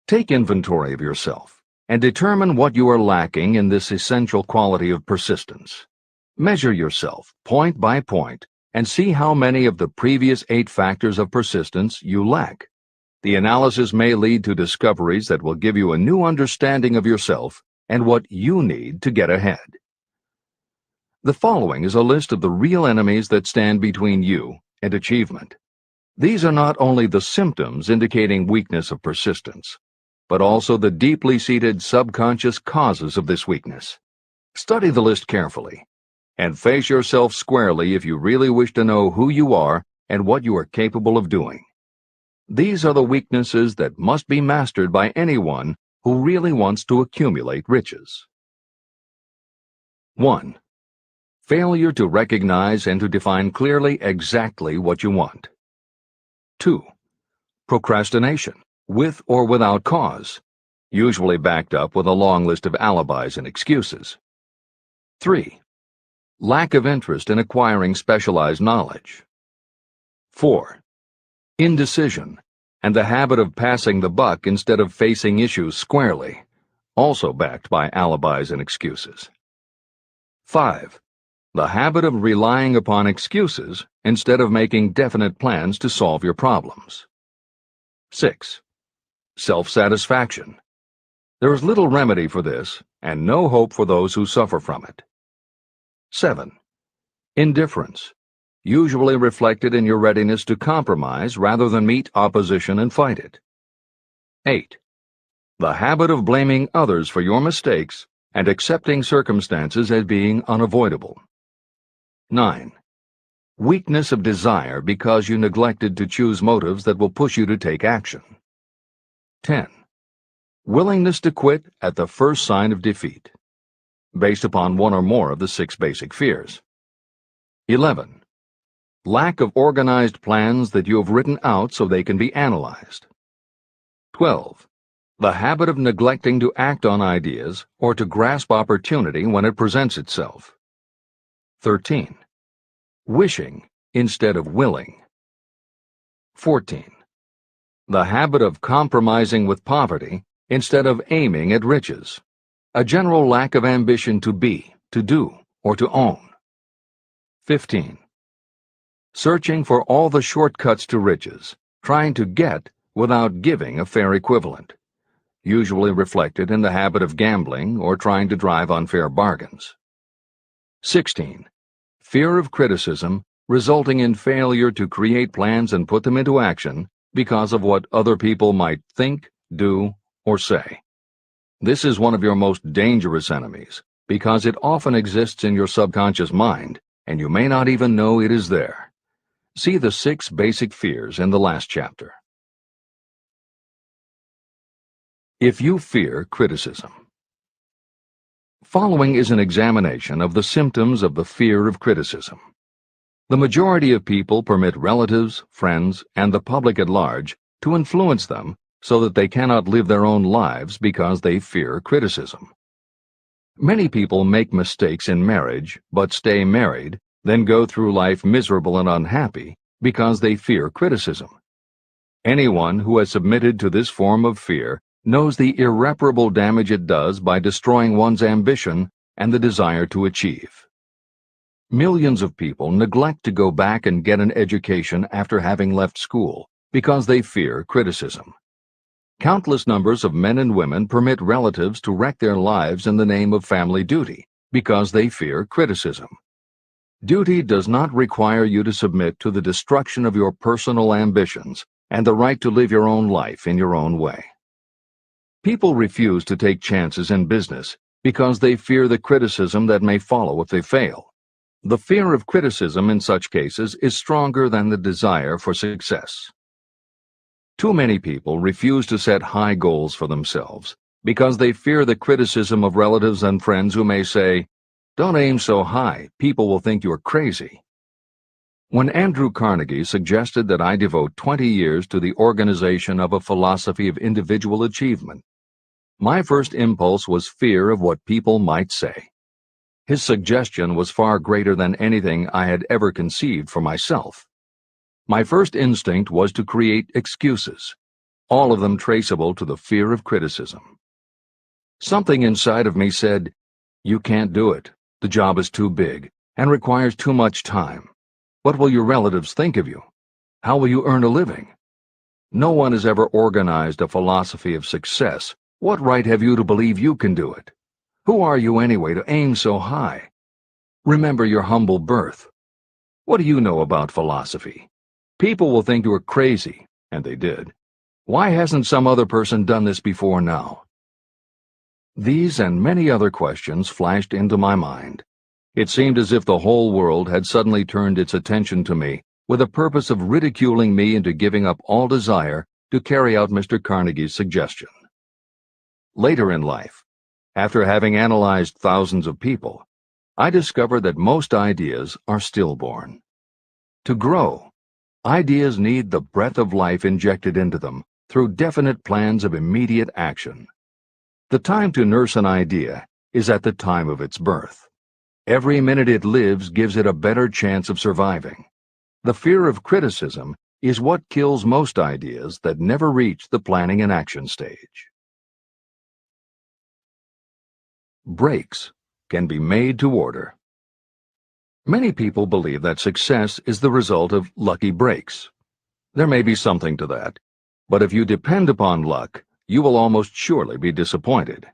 Take inventory of yourself and determine what you are lacking in this essential quality of persistence. Measure yourself point by point and see how many of the previous 8 factors of persistence you lack. The analysis may lead to discoveries that will give you a new understanding of yourself and what you need to get ahead. The following is a list of the real enemies that stand between you and achievement. These are not only the symptoms indicating weakness of persistence, but also the deeply seated subconscious causes of this weakness. Study the list carefully and face yourself squarely if you really wish to know who you are and what you are capable of doing. These are the weaknesses that must be mastered by anyone who really wants to accumulate riches. 1. Failure to recognize and to define clearly exactly what you want. 2. Procrastination, with or without cause, usually backed up with a long list of alibis and excuses. 3. Lack of interest in acquiring specialized knowledge. 4. Indecision, and the habit of passing the buck instead of facing issues squarely, also backed by alibis and excuses. 5. The habit of relying upon excuses instead of making definite plans to solve your problems. 6. Self-satisfaction. There is little remedy for this, and no hope for those who suffer from it. 7. Indifference, usually reflected in your readiness to compromise rather than meet opposition and fight it. 8. The habit of blaming others for your mistakes and accepting circumstances as being unavoidable. 9. Weakness of desire because you neglected to choose motives that will push you to take action. 10. Willingness to quit at the first sign of defeat, based upon one or more of the 6 basic fears. 11. Lack of organized plans that you have written out so they can be analyzed. 12. The habit of neglecting to act on ideas or to grasp opportunity when it presents itself. 13. Wishing instead of willing. 14. The habit of compromising with poverty instead of aiming at riches. A general lack of ambition to be, to do, or to own. 15. Searching for all the shortcuts to riches, trying to get without giving a fair equivalent, usually reflected in the habit of gambling or trying to drive unfair bargains. 16. Fear of criticism, resulting in failure to create plans and put them into action because of what other people might think, do, or say. This is one of your most dangerous enemies because it often exists in your subconscious mind and you may not even know it is there. See the 6 basic fears in the last chapter. If you fear criticism. Following is an examination of the symptoms of the fear of criticism. The majority of people permit relatives, friends, and the public at large to influence them so that they cannot live their own lives because they fear criticism. Many people make mistakes in marriage but stay married, then go through life miserable and unhappy because they fear criticism. Anyone who has submitted to this form of fear knows the irreparable damage it does by destroying one's ambition and the desire to achieve. Millions of people neglect to go back and get an education after having left school because they fear criticism. Countless numbers of men and women permit relatives to wreck their lives in the name of family duty because they fear criticism. Duty does not require you to submit to the destruction of your personal ambitions and the right to live your own life in your own way. People refuse to take chances in business because they fear the criticism that may follow if they fail. The fear of criticism in such cases is stronger than the desire for success. Too many people refuse to set high goals for themselves because they fear the criticism of relatives and friends who may say, "Don't aim so high, people will think you're crazy." When Andrew Carnegie suggested that I devote 20 years to the organization of a philosophy of individual achievement, my first impulse was fear of what people might say. His suggestion was far greater than anything I had ever conceived for myself. My first instinct was to create excuses, all of them traceable to the fear of criticism. Something inside of me said, "You can't do it. The job is too big and requires too much time. What will your relatives think of you? How will you earn a living? No one has ever organized a philosophy of success. What right have you to believe you can do it? Who are you anyway to aim so high? Remember your humble birth. What do you know about philosophy? People will think you are crazy," and they did. "Why hasn't some other person done this before now?" These and many other questions flashed into my mind. It seemed as if the whole world had suddenly turned its attention to me with the purpose of ridiculing me into giving up all desire to carry out Mr. Carnegie's suggestion. Later in life, after having analyzed thousands of people, I discovered that most ideas are stillborn. To grow, Ideas need the breath of life injected into them through definite plans of immediate action. The time to nurse an idea is at the time of its birth. Every minute it lives gives it a better chance of surviving. The fear of criticism is what kills most ideas that never reach the planning and action stage. Breaks can be made to order. Many people believe that success is the result of lucky breaks. There may be something to that, but if you depend upon luck, you will almost surely be disappointed.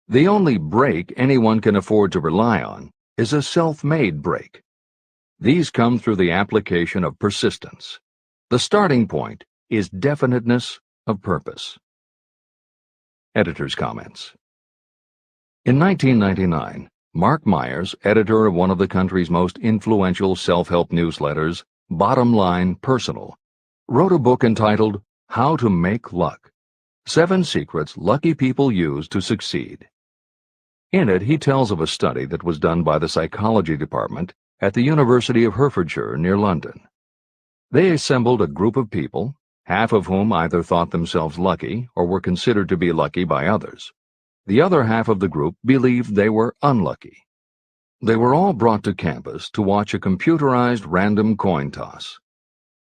The only break anyone can afford to rely on is a self-made break. These come through the application of persistence. The starting point is definiteness of purpose. Editor's comments. In 1999, Mark Myers, editor of one of the country's most influential self-help newsletters, Bottom Line Personal, wrote a book entitled How to Make Luck: 7 Secrets Lucky People Use to Succeed. In it, he tells of a study that was done by the psychology department at the University of Hertfordshire near London. They assembled a group of people, half of whom either thought themselves lucky or were considered to be lucky by others. The other half of the group believed they were unlucky. They were all brought to campus to watch a computerized random coin toss.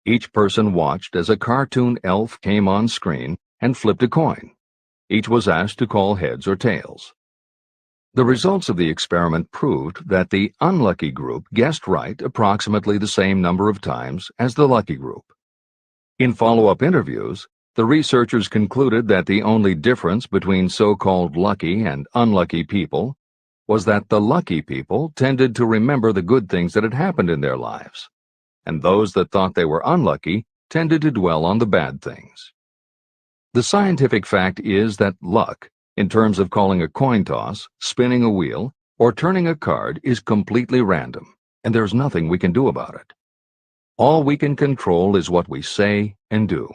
Each person watched as a cartoon elf came on screen and flipped a coin. Each was asked to call heads or tails. The results of the experiment proved that the unlucky group guessed right approximately the same number of times as the lucky group. In follow-up interviews, the researchers concluded that the only difference between so-called lucky and unlucky people was that the lucky people tended to remember the good things that had happened in their lives, and those that thought they were unlucky tended to dwell on the bad things. The scientific fact is that luck, in terms of calling a coin toss, spinning a wheel, or turning a card, is completely random, and there's nothing we can do about it. All we can control is what we say and do.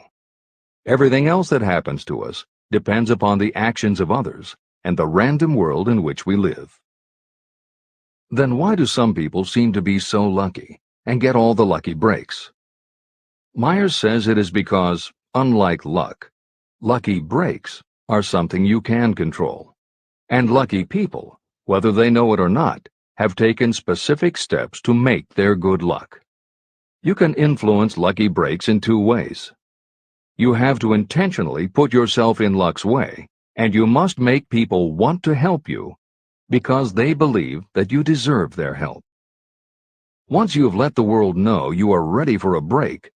Everything else that happens to us depends upon the actions of others and the random world in which we live. Then why do some people seem to be so lucky and get all the lucky breaks? Myers says it is because, unlike luck, lucky breaks are something you can control. And lucky people, whether they know it or not, have taken specific steps to make their good luck. You can influence lucky breaks in 2 ways. You have to intentionally put yourself in luck's way, and you must make people want to help you because they believe that you deserve their help. Once you have let the world know you are ready for a break,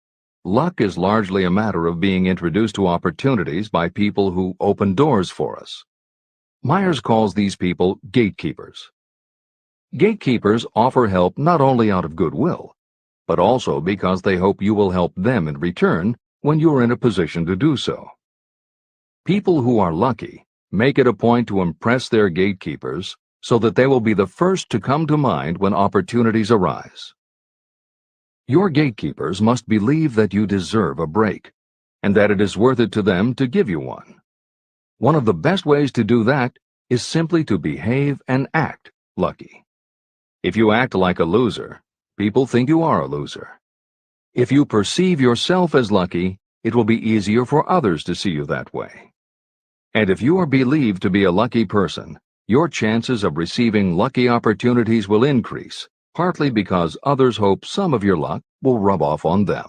luck is largely a matter of being introduced to opportunities by people who open doors for us. Myers calls these people gatekeepers. Gatekeepers offer help not only out of goodwill, but also because they hope you will help them in return when you are in a position to do so. People who are lucky make it a point to impress their gatekeepers so that they will be the first to come to mind when opportunities arise. Your gatekeepers must believe that you deserve a break, and that it is worth it to them to give you one. One of the best ways to do that is simply to behave and act lucky. If you act like a loser, people think you are a loser. If you perceive yourself as lucky, it will be easier for others to see you that way. And if you are believed to be a lucky person, your chances of receiving lucky opportunities will increase, partly because others hope some of your luck will rub off on them.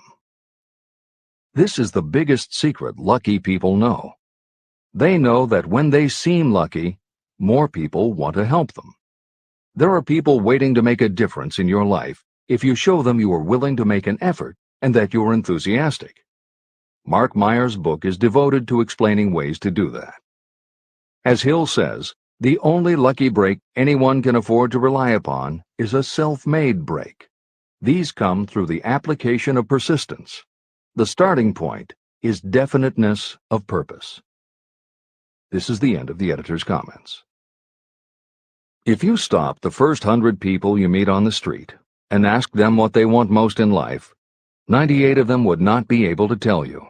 This is the biggest secret lucky people know. They know that when they seem lucky, more people want to help them. There are people waiting to make a difference in your life if you show them you are willing to make an effort and that you are enthusiastic. Mark Myers' book is devoted to explaining ways to do that. As Hill says, the only lucky break anyone can afford to rely upon is a self-made break. These come through the application of persistence. The starting point is definiteness of purpose. This is the end of the editor's comments. If you stop the first 100 people you meet on the street and ask them what they want most in life, 98 of them would not be able to tell you.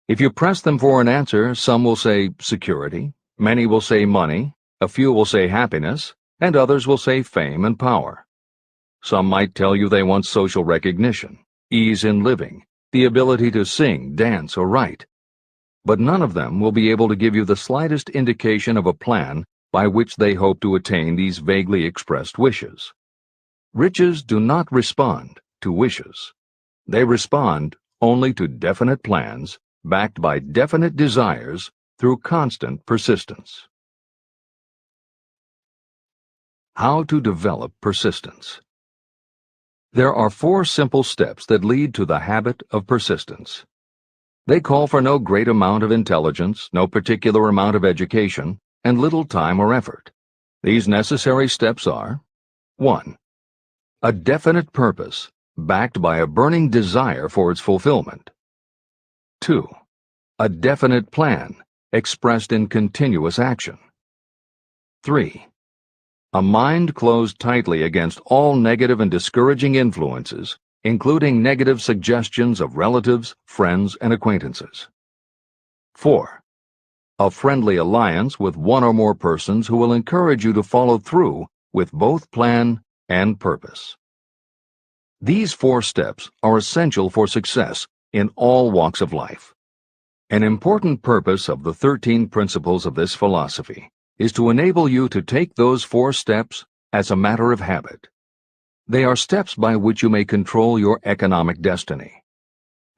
If you press them for an answer, some will say security, many will say money, a few will say happiness, and others will say fame and power. Some might tell you they want social recognition, ease in living, the ability to sing, dance, or write. But none of them will be able to give you the slightest indication of a plan by which they hope to attain these vaguely expressed wishes. Riches do not respond to wishes. They respond only to definite plans backed by definite desires through constant persistence. How to develop persistence. There are 4 simple steps that lead to the habit of persistence. They call for no great amount of intelligence, no particular amount of education, and little time or effort. These necessary steps are: 1. A definite purpose, backed by a burning desire for its fulfillment. 2. A definite plan, expressed in continuous action. 3. A mind closed tightly against all negative and discouraging influences, including negative suggestions of relatives, friends, and acquaintances. 4. A friendly alliance with one or more persons who will encourage you to follow through with both plan and purpose. These 4 steps are essential for success in all walks of life. An important purpose of the 13 principles of this philosophy is to enable you to take those 4 steps as a matter of habit. They are steps by which you may control your economic destiny.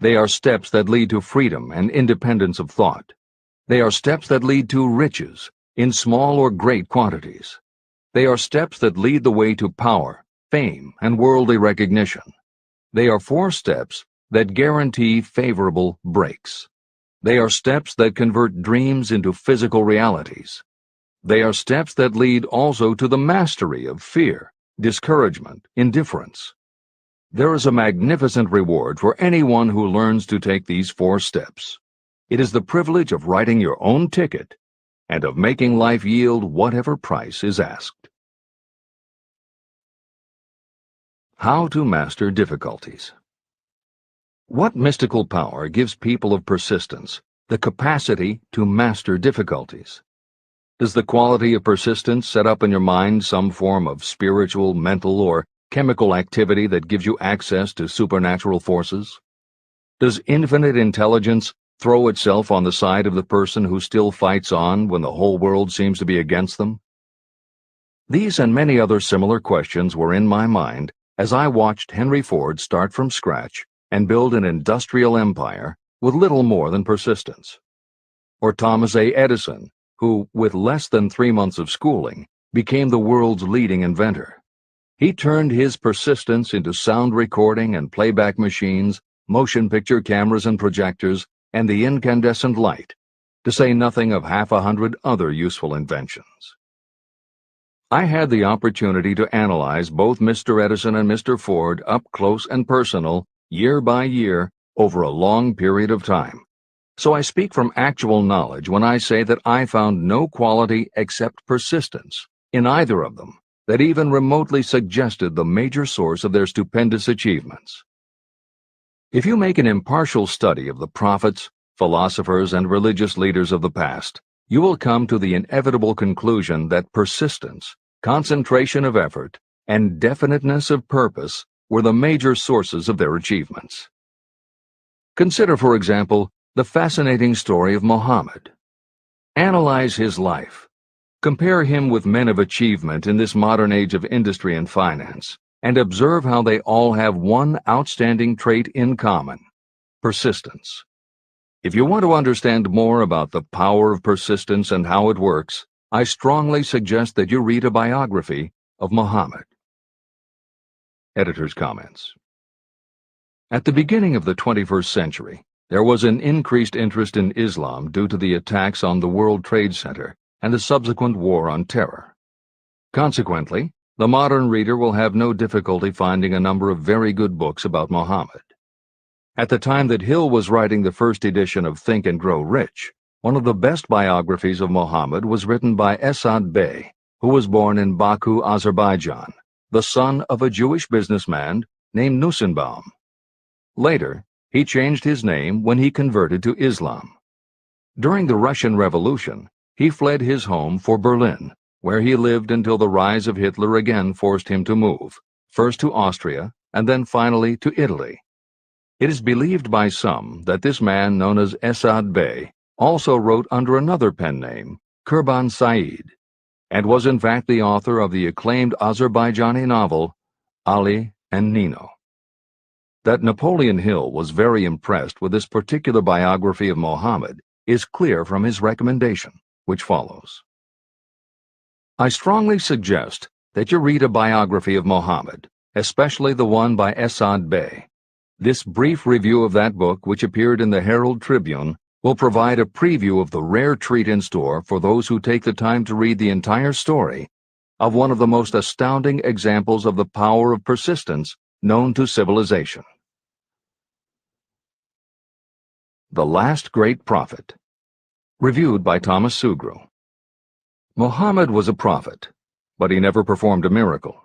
They are steps that lead to freedom and independence of thought. They are steps that lead to riches, in small or great quantities. They are steps that lead the way to power, fame, and worldly recognition. They are 4 steps that guarantee favorable breaks. They are steps that convert dreams into physical realities. They are steps that lead also to the mastery of fear, discouragement, indifference. There is a magnificent reward for anyone who learns to take these 4 steps. It is the privilege of writing your own ticket and of making life yield whatever price is asked. How to master difficulties. What mystical power gives people of persistence the capacity to master difficulties? Does the quality of persistence set up in your mind some form of spiritual, mental, or chemical activity that gives you access to supernatural forces? Does infinite intelligence throw itself on the side of the person who still fights on when the whole world seems to be against them? These and many other similar questions were in my mind as I watched Henry Ford start from scratch and build an industrial empire with little more than persistence. Or Thomas A. Edison, who, with less than 3 months of schooling, became the world's leading inventor. He turned his persistence into sound recording and playback machines, motion picture cameras and projectors, and the incandescent light, to say nothing of 100 other useful inventions. I had the opportunity to analyze both Mr. Edison and Mr. Ford up close and personal, year by year, over a long period of time. So I speak from actual knowledge when I say that I found no quality except persistence in either of them that even remotely suggested the major source of their stupendous achievements. If you make an impartial study of the prophets, philosophers, and religious leaders of the past, you will come to the inevitable conclusion that persistence, concentration of effort, and definiteness of purpose were the major sources of their achievements. Consider, for example, the fascinating story of Muhammad. Analyze his life. Compare him with men of achievement in this modern age of industry and finance, and observe how they all have one outstanding trait in common: persistence. If you want to understand more about the power of persistence and how it works, I strongly suggest that you read a biography of Muhammad. Editor's comments. At the beginning of the 21st century, there was an increased interest in Islam due to the attacks on the World Trade Center and the subsequent war on terror. Consequently, the modern reader will have no difficulty finding a number of very good books about Muhammad. At the time that Hill was writing the first edition of Think and Grow Rich, one of the best biographies of Muhammad was written by Esad Bey, who was born in Baku, Azerbaijan, the son of a Jewish businessman named Nusenbaum. Later, he changed his name when he converted to Islam. During the Russian Revolution, he fled his home for Berlin, where he lived until the rise of Hitler again forced him to move, first to Austria and then finally to Italy. It is believed by some that this man, known as Esad Bey, also wrote under another pen name, Kurban Said, and was in fact the author of the acclaimed Azerbaijani novel, Ali and Nino. That Napoleon Hill was very impressed with this particular biography of Muhammad is clear from his recommendation, which follows. I strongly suggest that you read a biography of Muhammad, especially the one by Esad Bey. This brief review of that book, which appeared in the Herald Tribune, will provide a preview of the rare treat in store for those who take the time to read the entire story of one of the most astounding examples of the power of persistence known to civilization. The Last Great Prophet. Reviewed by Thomas Sugru. Muhammad was a prophet, but he never performed a miracle.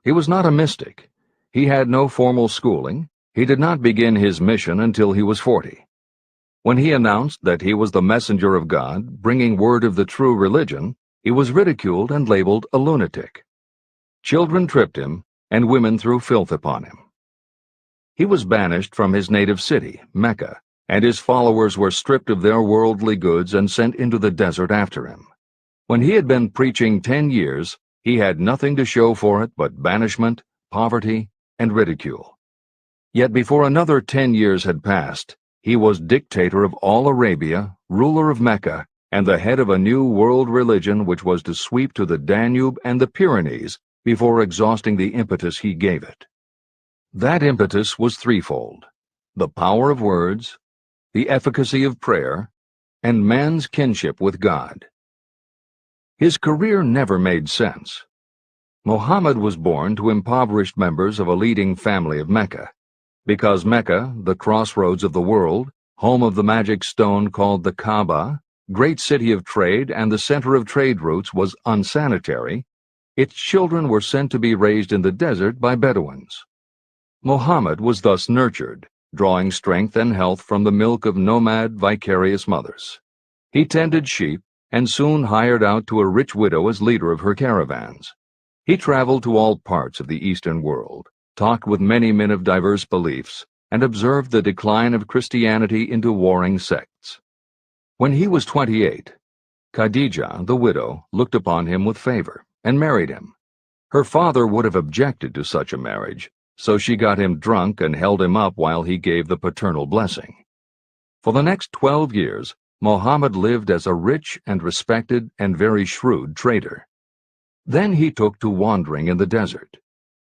He was not a mystic. He had no formal schooling. He did not begin his mission until he was 40. When he announced that he was the messenger of God, bringing word of the true religion, he was ridiculed and labeled a lunatic. Children tripped him, and women threw filth upon him. He was banished from his native city, Mecca, and his followers were stripped of their worldly goods and sent into the desert after him. When he had been preaching 10 years, he had nothing to show for it but banishment, poverty, and ridicule. Yet before another 10 years had passed, he was dictator of all Arabia, ruler of Mecca, and the head of a new world religion which was to sweep to the Danube and the Pyrenees before exhausting the impetus he gave it. That impetus was threefold: the power of words, the efficacy of prayer, and man's kinship with God. His career never made sense. Muhammad was born to impoverished members of a leading family of Mecca. Because Mecca, the crossroads of the world, home of the magic stone called the Kaaba, great city of trade and the center of trade routes, was unsanitary, its children were sent to be raised in the desert by Bedouins. Muhammad was thus nurtured, drawing strength and health from the milk of nomad, vicarious mothers. He tended sheep and soon hired out to a rich widow as leader of her caravans. He traveled to all parts of the Eastern world, talked with many men of diverse beliefs, and observed the decline of Christianity into warring sects. When he was 28, Khadijah, the widow, looked upon him with favor and married him. Her father would have objected to such a marriage, so she got him drunk and held him up while he gave the paternal blessing. For the next 12 years, Muhammad lived as a rich and respected and very shrewd trader. Then he took to wandering in the desert,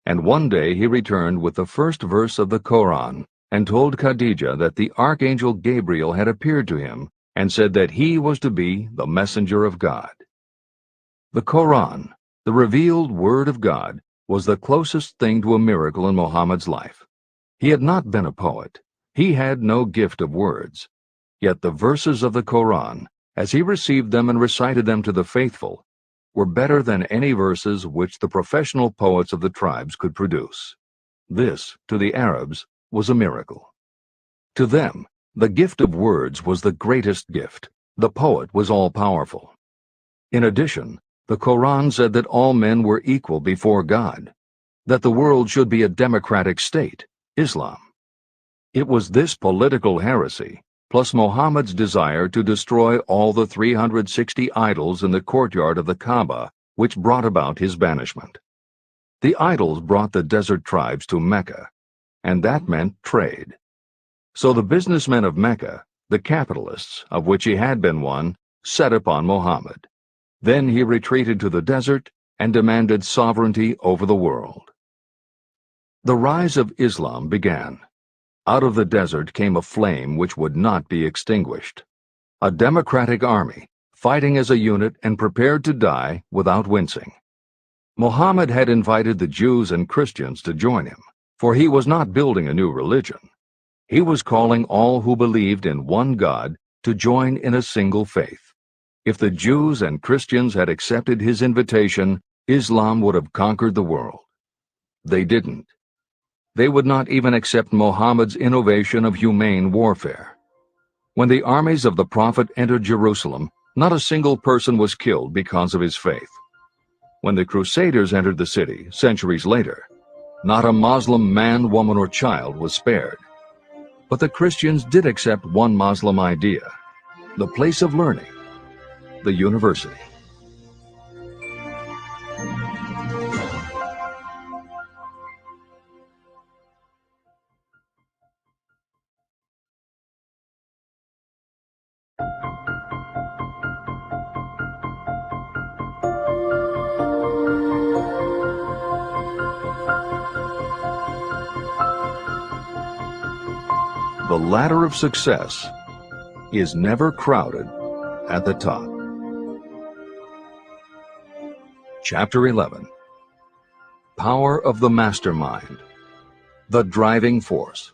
and one day he returned with the first verse of the Koran and told Khadijah that the archangel Gabriel had appeared to him and said that he was to be the messenger of God. The Koran, the revealed word of God, was the closest thing to a miracle in Muhammad's life. He had not been a poet. He had no gift of words. Yet the verses of the Koran, as he received them and recited them to the faithful, were better than any verses which the professional poets of the tribes could produce. This, to the Arabs, was a miracle. To them, the gift of words was the greatest gift. The poet was all-powerful. In addition, the Koran said that all men were equal before God, that the world should be a democratic state, Islam. It was this political heresy, plus Muhammad's desire to destroy all the 360 idols in the courtyard of the Kaaba, which brought about his banishment. The idols brought the desert tribes to Mecca, and that meant trade. So the businessmen of Mecca, the capitalists, of which he had been one, set upon Muhammad. Then he retreated to the desert and demanded sovereignty over the world. The rise of Islam began. Out of the desert came a flame which would not be extinguished. A democratic army, fighting as a unit and prepared to die without wincing. Muhammad had invited the Jews and Christians to join him, for he was not building a new religion. He was calling all who believed in one God to join in a single faith. If the Jews and Christians had accepted his invitation, Islam would have conquered the world. They didn't. They would not even accept Muhammad's innovation of humane warfare. When the armies of the Prophet entered Jerusalem, not a single person was killed because of his faith. When the Crusaders entered the city, centuries later, not a Muslim man, woman, or child was spared. But the Christians did accept one Muslim idea: the place of learning, the university. The ladder of success is never crowded at the top. Chapter 11. Power of the Mastermind, the driving force.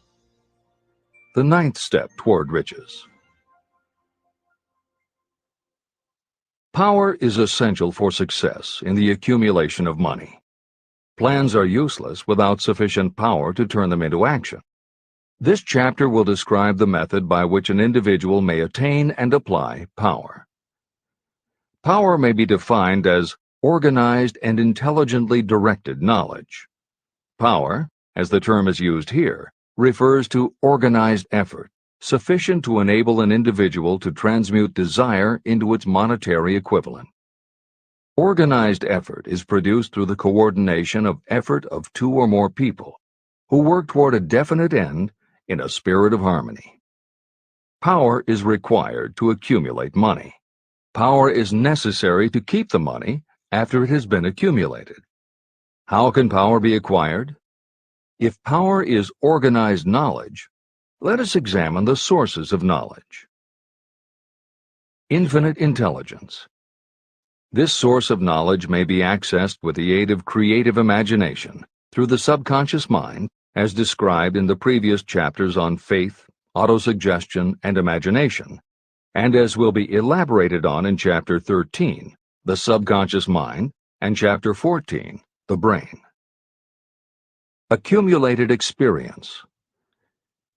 The ninth step toward riches. Power is essential for success in the accumulation of money. Plans are useless without sufficient power to turn them into action. This chapter will describe the method by which an individual may attain and apply power. Power may be defined as organized and intelligently directed knowledge. Power, as the term is used here, refers to organized effort, sufficient to enable an individual to transmute desire into its monetary equivalent. Organized effort is produced through the coordination of effort of two or more people who work toward a definite end in a spirit of harmony. Power is required to accumulate money. Power is necessary to keep the money after it has been accumulated. How can power be acquired? If power is organized knowledge, let us examine the sources of knowledge. Infinite intelligence. This source of knowledge may be accessed with the aid of creative imagination through the subconscious mind, as described in the previous chapters on faith, autosuggestion, and imagination, and as will be elaborated on in Chapter 13, the subconscious mind, and Chapter 14, the brain. Accumulated experience.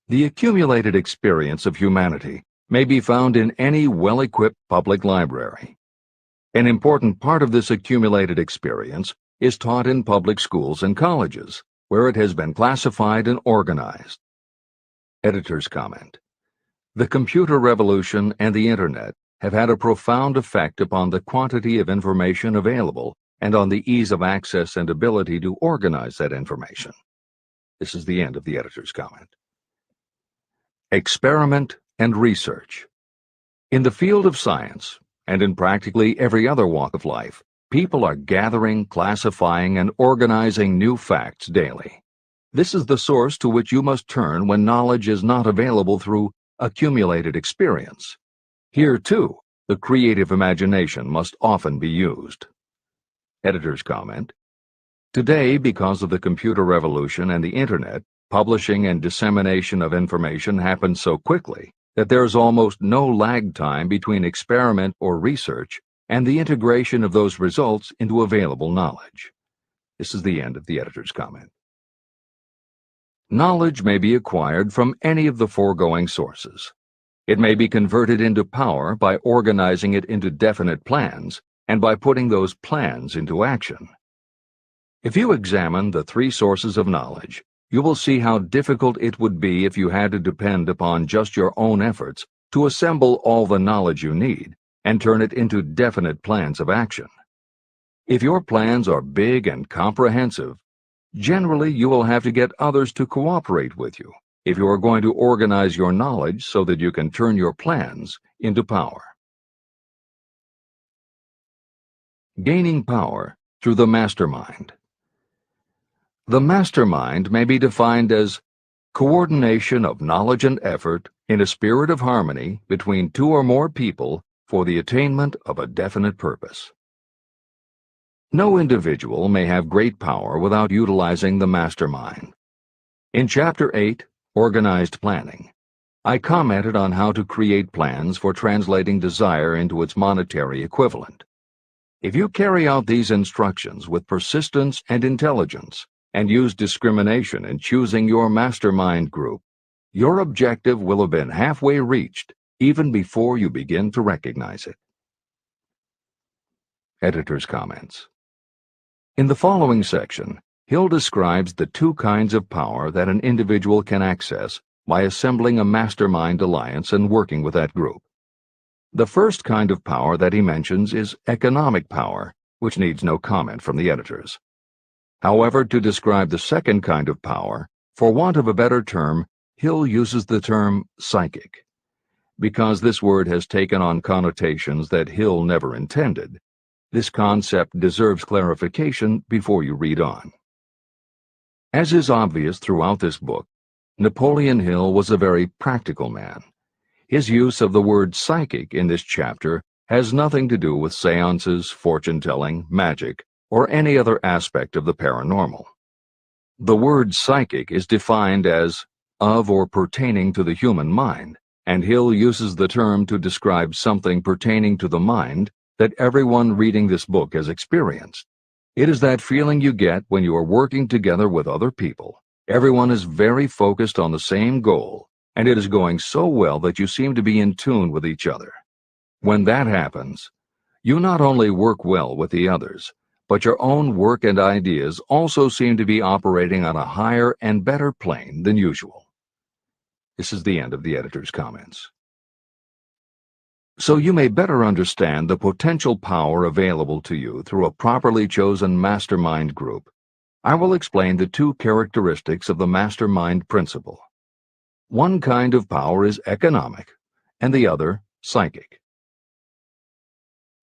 The accumulated experience of humanity may be found in any well-equipped public library. An important part of this accumulated experience is taught in public schools and colleges, where it has been classified and organized. Editor's comment. The computer revolution and the Internet have had a profound effect upon the quantity of information available and on the ease of access and ability to organize that information. This is the end of the editor's comment. Experiment and research. In the field of science, and in practically every other walk of life, people are gathering, classifying, and organizing new facts daily. This is the source to which you must turn when knowledge is not available through accumulated experience. Here, too, the creative imagination must often be used. Editor's comment. Today, because of the computer revolution and the Internet, publishing and dissemination of information happens so quickly that there is almost no lag time between experiment or research and the integration of those results into available knowledge. This is the end of the editor's comment. Knowledge may be acquired from any of the foregoing sources. It may be converted into power by organizing it into definite plans and by putting those plans into action. If you examine the three sources of knowledge, you will see how difficult it would be if you had to depend upon just your own efforts to assemble all the knowledge you need and turn it into definite plans of action. If your plans are big and comprehensive, generally you will have to get others to cooperate with you if you are going to organize your knowledge so that you can turn your plans into power. Gaining power through the mastermind. The mastermind may be defined as coordination of knowledge and effort in a spirit of harmony between two or more people for the attainment of a definite purpose. No individual may have great power without utilizing the mastermind. In Chapter 8, Organized Planning, I commented on how to create plans for translating desire into its monetary equivalent. If you carry out these instructions with persistence and intelligence, and use discrimination in choosing your mastermind group, your objective will have been halfway reached even before you begin to recognize it. Editor's comments. In the following section, Hill describes the two kinds of power that an individual can access by assembling a mastermind alliance and working with that group. The first kind of power that he mentions is economic power, which needs no comment from the editors. However, to describe the second kind of power, for want of a better term, Hill uses the term psychic. Because this word has taken on connotations that Hill never intended, this concept deserves clarification before you read on. As is obvious throughout this book, Napoleon Hill was a very practical man. His use of the word psychic in this chapter has nothing to do with seances, fortune-telling, magic, or any other aspect of the paranormal. The word psychic is defined as of or pertaining to the human mind, and Hill uses the term to describe something pertaining to the mind that everyone reading this book has experienced. It is that feeling you get when you are working together with other people. Everyone is very focused on the same goal, and it is going so well that you seem to be in tune with each other. When that happens, you not only work well with the others, but your own work and ideas also seem to be operating on a higher and better plane than usual. This is the end of the editor's comments. So you may better understand the potential power available to you through a properly chosen mastermind group, I will explain the two characteristics of the mastermind principle. One kind of power is economic, and the other psychic.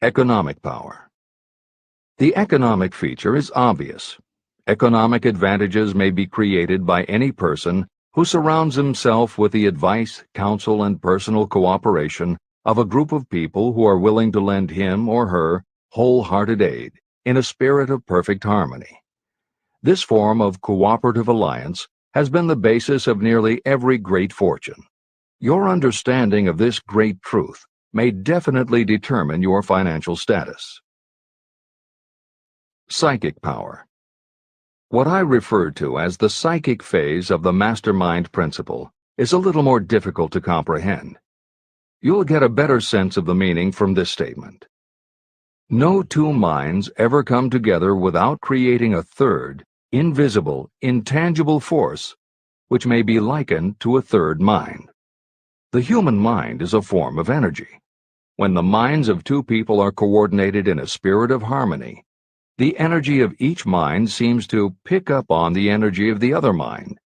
Economic power. The economic feature is obvious. Economic advantages may be created by any person who surrounds himself with the advice, counsel, and personal cooperation of a group of people who are willing to lend him or her wholehearted aid in a spirit of perfect harmony. This form of cooperative alliance has been the basis of nearly every great fortune. Your understanding of this great truth may definitely determine your financial status. Psychic power. What I refer to as the psychic phase of the mastermind principle is a little more difficult to comprehend. You'll get a better sense of the meaning from this statement. No two minds ever come together without creating a third, invisible, intangible force, which may be likened to a third mind. The human mind is a form of energy. When the minds of two people are coordinated in a spirit of harmony, the energy of each mind seems to pick up on the energy of the other mind,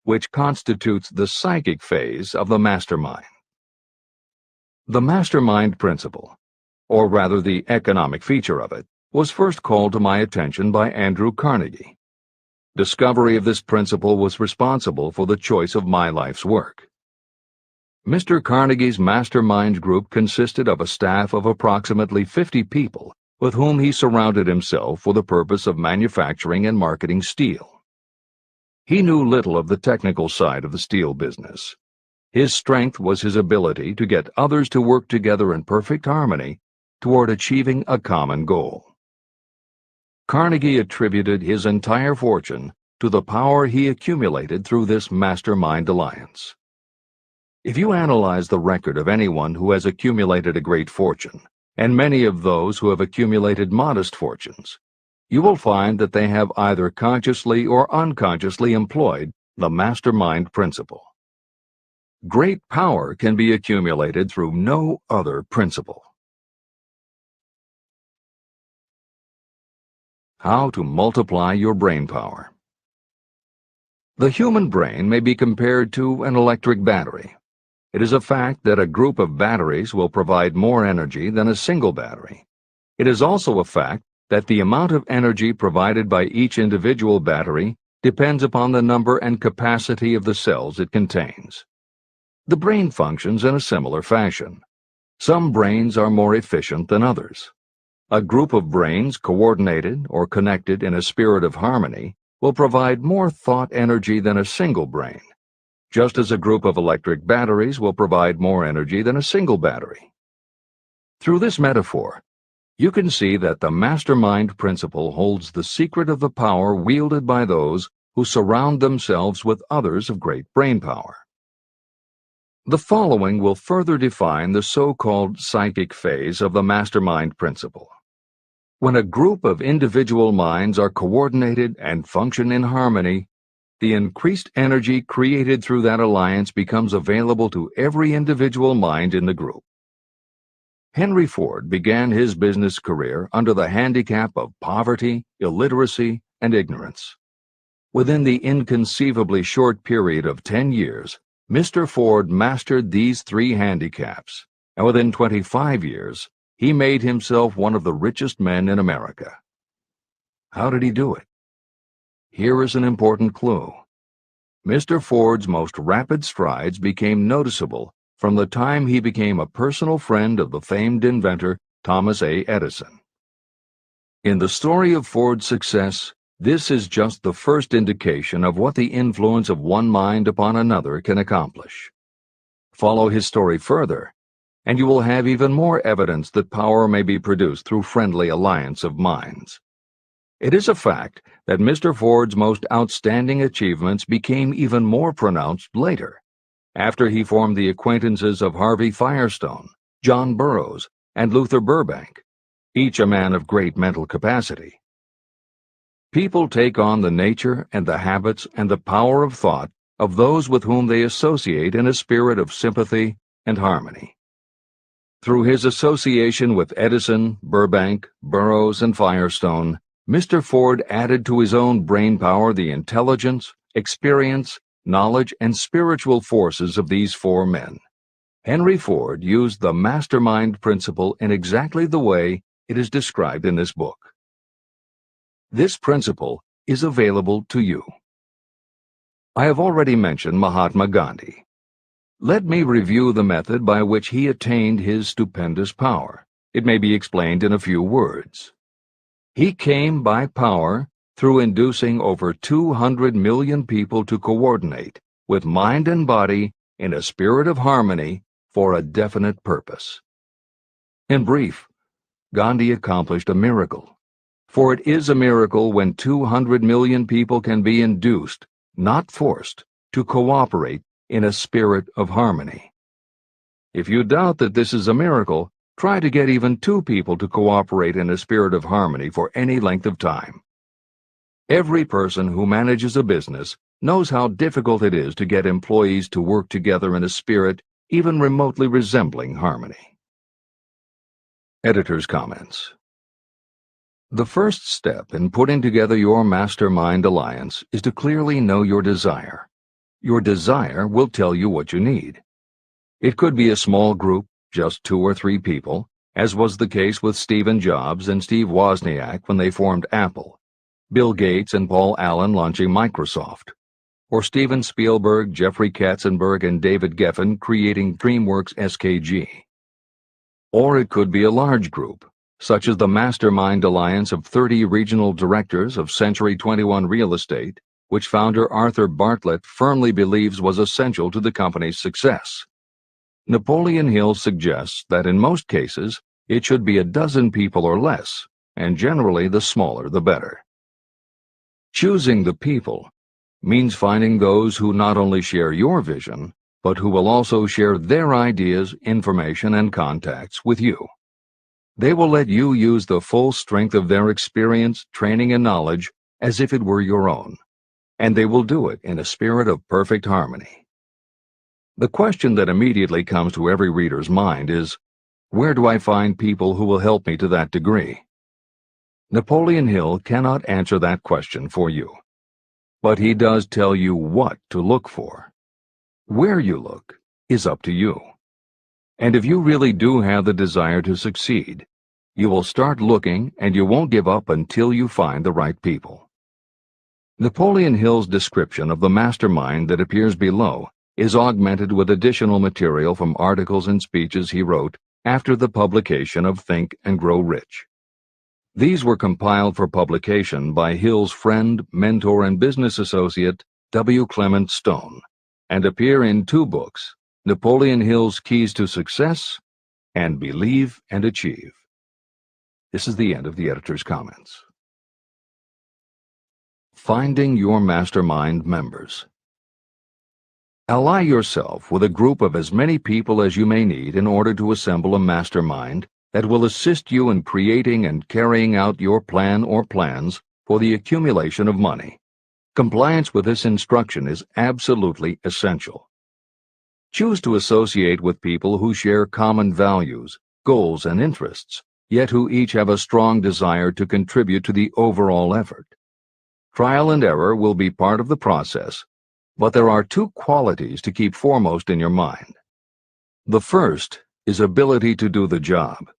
which constitutes the psychic phase of the mastermind. The mastermind principle, or rather the economic feature of it, was first called to my attention by Andrew Carnegie. Discovery of this principle was responsible for the choice of my life's work. Mr. Carnegie's mastermind group consisted of a staff of approximately 50 people with whom he surrounded himself for the purpose of manufacturing and marketing steel. He knew little of the technical side of the steel business. His strength was his ability to get others to work together in perfect harmony toward achieving a common goal. Carnegie attributed his entire fortune to the power he accumulated through this mastermind alliance. If you analyze the record of anyone who has accumulated a great fortune, and many of those who have accumulated modest fortunes, you will find that they have either consciously or unconsciously employed the mastermind principle. Great power can be accumulated through no other principle. How to multiply your brain power. The human brain may be compared to an electric battery. It is a fact that a group of batteries will provide more energy than a single battery. It is also a fact that the amount of energy provided by each individual battery depends upon the number and capacity of the cells it contains. The brain functions in a similar fashion. Some brains are more efficient than others. A group of brains coordinated or connected in a spirit of harmony will provide more thought energy than a single brain, just as a group of electric batteries will provide more energy than a single battery. Through this metaphor, you can see that the mastermind principle holds the secret of the power wielded by those who surround themselves with others of great brain power. The following will further define the so-called psychic phase of the mastermind principle. When a group of individual minds are coordinated and function in harmony, the increased energy created through that alliance becomes available to every individual mind in the group. Henry Ford began his business career under the handicap of poverty, illiteracy, and ignorance. Within the inconceivably short period of 10 years, Mr. Ford mastered these three handicaps, and within 25 years, he made himself one of the richest men in America. How did he do it? Here is an important clue. Mr. Ford's most rapid strides became noticeable from the time he became a personal friend of the famed inventor Thomas A. Edison. In the story of Ford's success, this is just the first indication of what the influence of one mind upon another can accomplish. Follow his story further, and you will have even more evidence that power may be produced through friendly alliance of minds. It is a fact that Mr. Ford's most outstanding achievements became even more pronounced later, after he formed the acquaintances of Harvey Firestone, John Burroughs, and Luther Burbank, each a man of great mental capacity. People take on the nature and the habits and the power of thought of those with whom they associate in a spirit of sympathy and harmony. Through his association with Edison, Burbank, Burroughs, and Firestone, Mr. Ford added to his own brain power the intelligence, experience, knowledge, and spiritual forces of these four men. Henry Ford used the mastermind principle in exactly the way it is described in this book. This principle is available to you. I have already mentioned Mahatma Gandhi. Let me review the method by which he attained his stupendous power. It may be explained in a few words. He came by power through inducing over 200 million people to coordinate with mind and body in a spirit of harmony for a definite purpose. In brief, Gandhi accomplished a miracle. For it is a miracle when 200 million people can be induced, not forced, to cooperate in a spirit of harmony. If you doubt that this is a miracle, try to get even 2 people to cooperate in a spirit of harmony for any length of time. Every person who manages a business knows how difficult it is to get employees to work together in a spirit even remotely resembling harmony. Editor's comments. The first step in putting together your mastermind alliance is to clearly know your desire. Your desire will tell you what you need. It could be a small group, just 2 or 3 people, as was the case with Stephen Jobs and Steve Wozniak when they formed Apple, Bill Gates and Paul Allen launching Microsoft, or Steven Spielberg, Jeffrey Katzenberg, and David Geffen creating DreamWorks SKG. Or it could be a large group, such as the Mastermind Alliance of 30 regional directors of Century 21 Real Estate, which founder Arthur Bartlett firmly believes was essential to the company's success. Napoleon Hill suggests that in most cases, it should be a dozen people or less, and generally the smaller the better. Choosing the people means finding those who not only share your vision, but who will also share their ideas, information, and contacts with you. They will let you use the full strength of their experience, training, and knowledge as if it were your own, and they will do it in a spirit of perfect harmony. The question that immediately comes to every reader's mind is, where do I find people who will help me to that degree? Napoleon Hill cannot answer that question for you, but he does tell you what to look for. Where you look is up to you. And if you really do have the desire to succeed, you will start looking and you won't give up until you find the right people. Napoleon Hill's description of the mastermind that appears below is augmented with additional material from articles and speeches he wrote after the publication of Think and Grow Rich. These were compiled for publication by Hill's friend, mentor, and business associate, W. Clement Stone, and appear in 2 books, Napoleon Hill's Keys to Success and Believe and Achieve. This is the end of the editor's comments. Finding your mastermind members. Ally yourself with a group of as many people as you may need in order to assemble a mastermind that will assist you in creating and carrying out your plan or plans for the accumulation of money. Compliance with this instruction is absolutely essential. Choose to associate with people who share common values, goals, and interests, yet who each have a strong desire to contribute to the overall effort. Trial and error will be part of the process, but there are two qualities to keep foremost in your mind. The first is ability to do the job.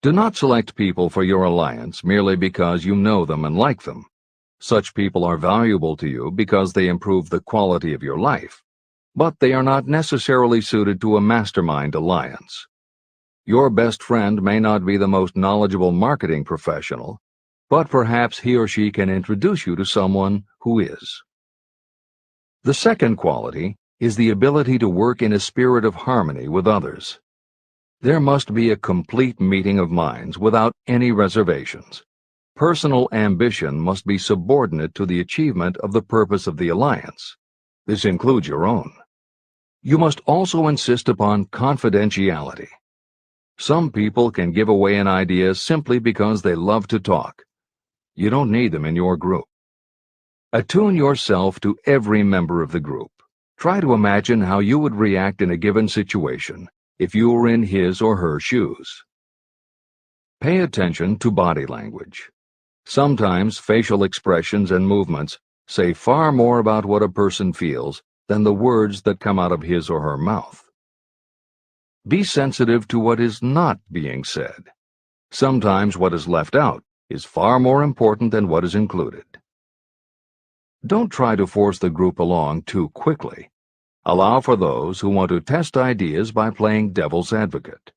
Do not select people for your alliance merely because you know them and like them. Such people are valuable to you because they improve the quality of your life, but they are not necessarily suited to a mastermind alliance. Your best friend may not be the most knowledgeable marketing professional, but perhaps he or she can introduce you to someone who is. The second quality is the ability to work in a spirit of harmony with others. There must be a complete meeting of minds without any reservations. Personal ambition must be subordinate to the achievement of the purpose of the alliance. This includes your own. You must also insist upon confidentiality. Some people can give away an idea simply because they love to talk. You don't need them in your group. Attune yourself to every member of the group. Try to imagine how you would react in a given situation if you were in his or her shoes. Pay attention to body language. Sometimes facial expressions and movements say far more about what a person feels than the words that come out of his or her mouth. Be sensitive to what is not being said. Sometimes what is left out is far more important than what is included. Don't try to force the group along too quickly. Allow for those who want to test ideas by playing devil's advocate.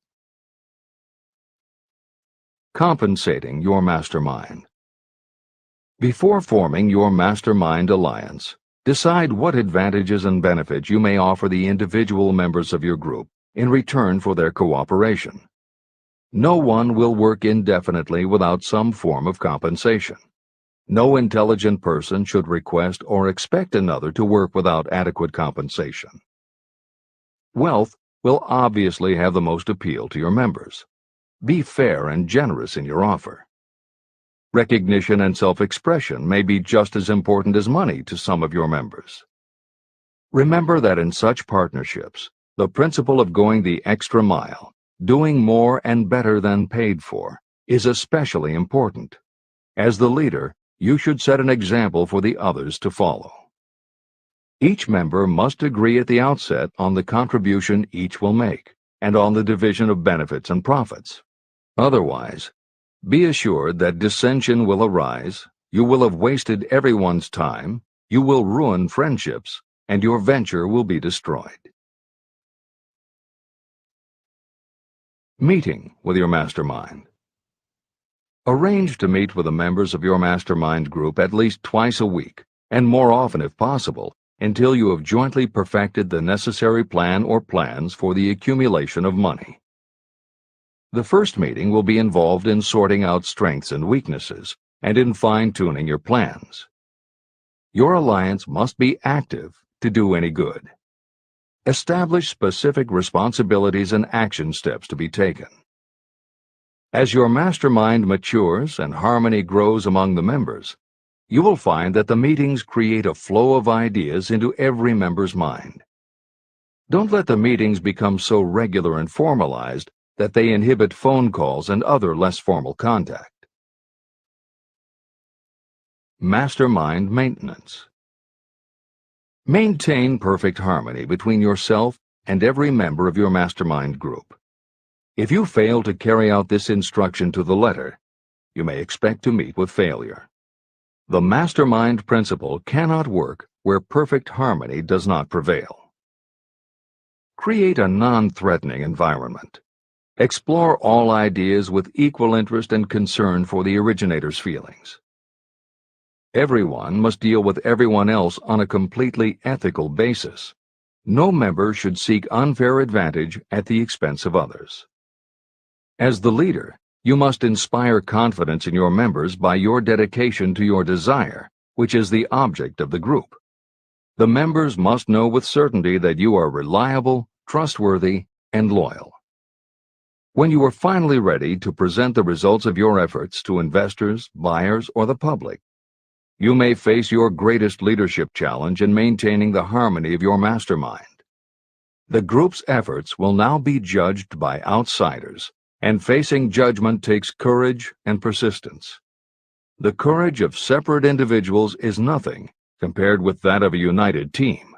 Compensating your mastermind. Before forming your mastermind alliance, decide what advantages and benefits you may offer the individual members of your group in return for their cooperation. No one will work indefinitely without some form of compensation. No intelligent person should request or expect another to work without adequate compensation. Wealth will obviously have the most appeal to your members. Be fair and generous in your offer. Recognition and self-expression may be just as important as money to some of your members. Remember that in such partnerships, the principle of going the extra mile, doing more and better than paid for, is especially important. As the leader, you should set an example for the others to follow. Each member must agree at the outset on the contribution each will make, and on the division of benefits and profits. Otherwise, be assured that dissension will arise, you will have wasted everyone's time, you will ruin friendships, and your venture will be destroyed. Meeting with your mastermind. Arrange to meet with the members of your mastermind group at least twice a week, and more often if possible, until you have jointly perfected the necessary plan or plans for the accumulation of money. The first meeting will be involved in sorting out strengths and weaknesses, and in fine-tuning your plans. Your alliance must be active to do any good. Establish specific responsibilities and action steps to be taken. As your mastermind matures and harmony grows among the members, you will find that the meetings create a flow of ideas into every member's mind. Don't let the meetings become so regular and formalized that they inhibit phone calls and other less formal contact. Mastermind maintenance. Maintain perfect harmony between yourself and every member of your mastermind group. If you fail to carry out this instruction to the letter, you may expect to meet with failure. The mastermind principle cannot work where perfect harmony does not prevail. Create a non-threatening environment. Explore all ideas with equal interest and concern for the originator's feelings. Everyone must deal with everyone else on a completely ethical basis. No member should seek unfair advantage at the expense of others. As the leader, you must inspire confidence in your members by your dedication to your desire, which is the object of the group. The members must know with certainty that you are reliable, trustworthy, and loyal. When you are finally ready to present the results of your efforts to investors, buyers, or the public, You may face your greatest leadership challenge in maintaining the harmony of your mastermind. The group's efforts will now be judged by outsiders, and facing judgment takes courage and persistence. The courage of separate individuals is nothing compared with that of a united team.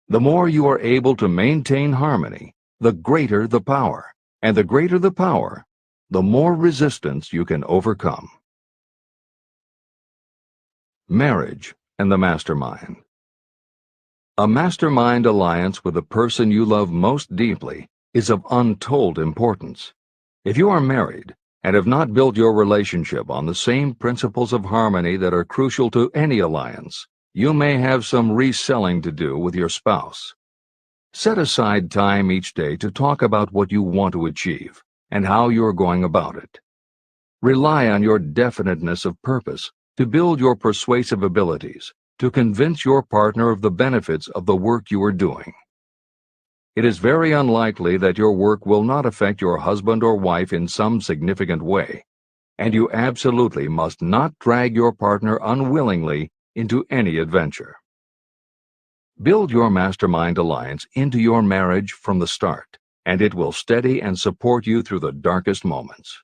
The more you are able to maintain harmony, the greater the power, and the greater the power, the more resistance you can overcome. Marriage and the mastermind. A mastermind alliance with the person you love most deeply is of untold importance. If you are married and have not built your relationship on the same principles of harmony that are crucial to any alliance, you may have some reselling to do with your spouse. Set aside time each day to talk about what you want to achieve and how you are going about it. Rely on your definiteness of purpose to build your persuasive abilities to convince your partner of the benefits of the work you are doing. It is very unlikely that your work will not affect your husband or wife in some significant way, and you absolutely must not drag your partner unwillingly into any adventure. Build your mastermind alliance into your marriage from the start, and it will steady and support you through the darkest moments.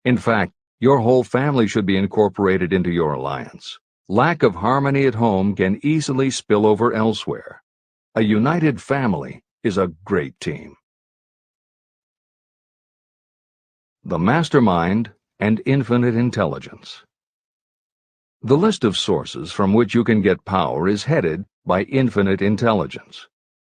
In fact, your whole family should be incorporated into your alliance. Lack of harmony at home can easily spill over elsewhere. A united family is a great team. The mastermind and infinite intelligence. The list of sources from which you can get power is headed by infinite intelligence.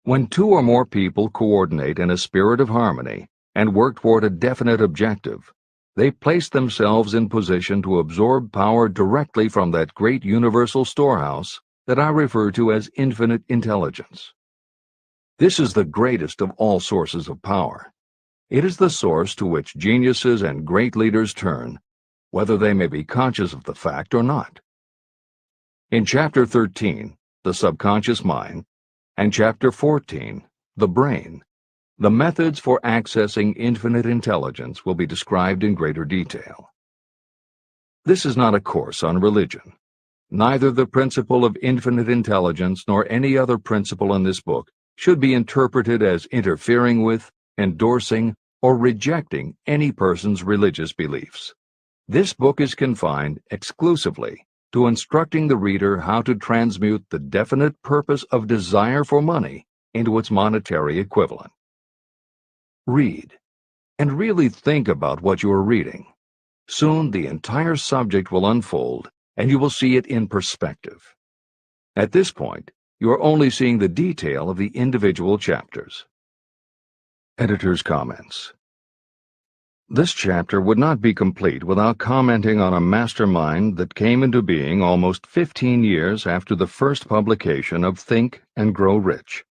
When two or more people coordinate in a spirit of harmony and work toward a definite objective, they place themselves in position to absorb power directly from that great universal storehouse that I refer to as infinite intelligence. This is the greatest of all sources of power. It is the source to which geniuses and great leaders turn, whether they may be conscious of the fact or not. In Chapter 13, The Subconscious Mind, and Chapter 14, The Brain, the methods for accessing infinite intelligence will be described in greater detail. This is not a course on religion. Neither the principle of infinite intelligence nor any other principle in this book should be interpreted as interfering with, endorsing, or rejecting any person's religious beliefs. This book is confined exclusively to instructing the reader how to transmute the definite purpose of desire for money into its monetary equivalent. Read, and really think about what you are reading. Soon the entire subject will unfold, and you will see it in perspective. At this point, you are only seeing the detail of the individual chapters. Editor's comments. This chapter would not be complete without commenting on a mastermind that came into being almost 15 years after the first publication of Think and Grow Rich.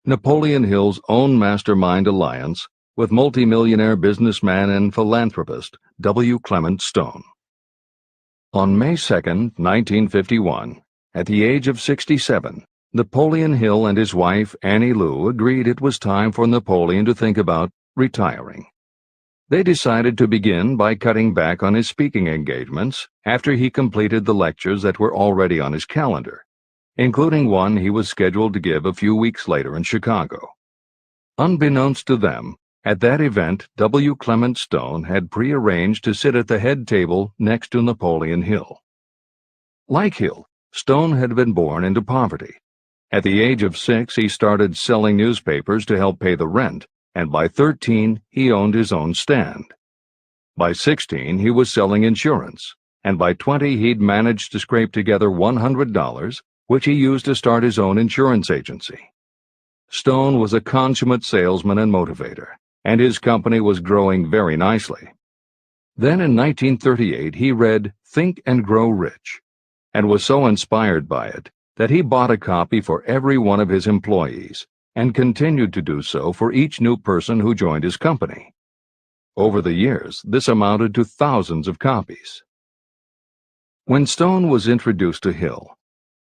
Napoleon Hill's own mastermind alliance with multimillionaire businessman and philanthropist W. Clement Stone. On May 2, 1951, at the age of 67, Napoleon Hill and his wife Annie Lou agreed it was time for Napoleon to think about retiring. They decided to begin by cutting back on his speaking engagements after he completed the lectures that were already on his calendar, including one he was scheduled to give a few weeks later in Chicago. Unbeknownst to them, at that event, W. Clement Stone had prearranged to sit at the head table next to Napoleon Hill. Like Hill, Stone had been born into poverty. At the age of 6, he started selling newspapers to help pay the rent, and by 13, he owned his own stand. By 16, he was selling insurance, and by 20, he'd managed to scrape together $100, which he used to start his own insurance agency. Stone was a consummate salesman and motivator, and his company was growing very nicely. Then in 1938, he read Think and Grow Rich, and was so inspired by it that he bought a copy for every one of his employees, and continued to do so for each new person who joined his company. Over the years, this amounted to thousands of copies. When Stone was introduced to Hill,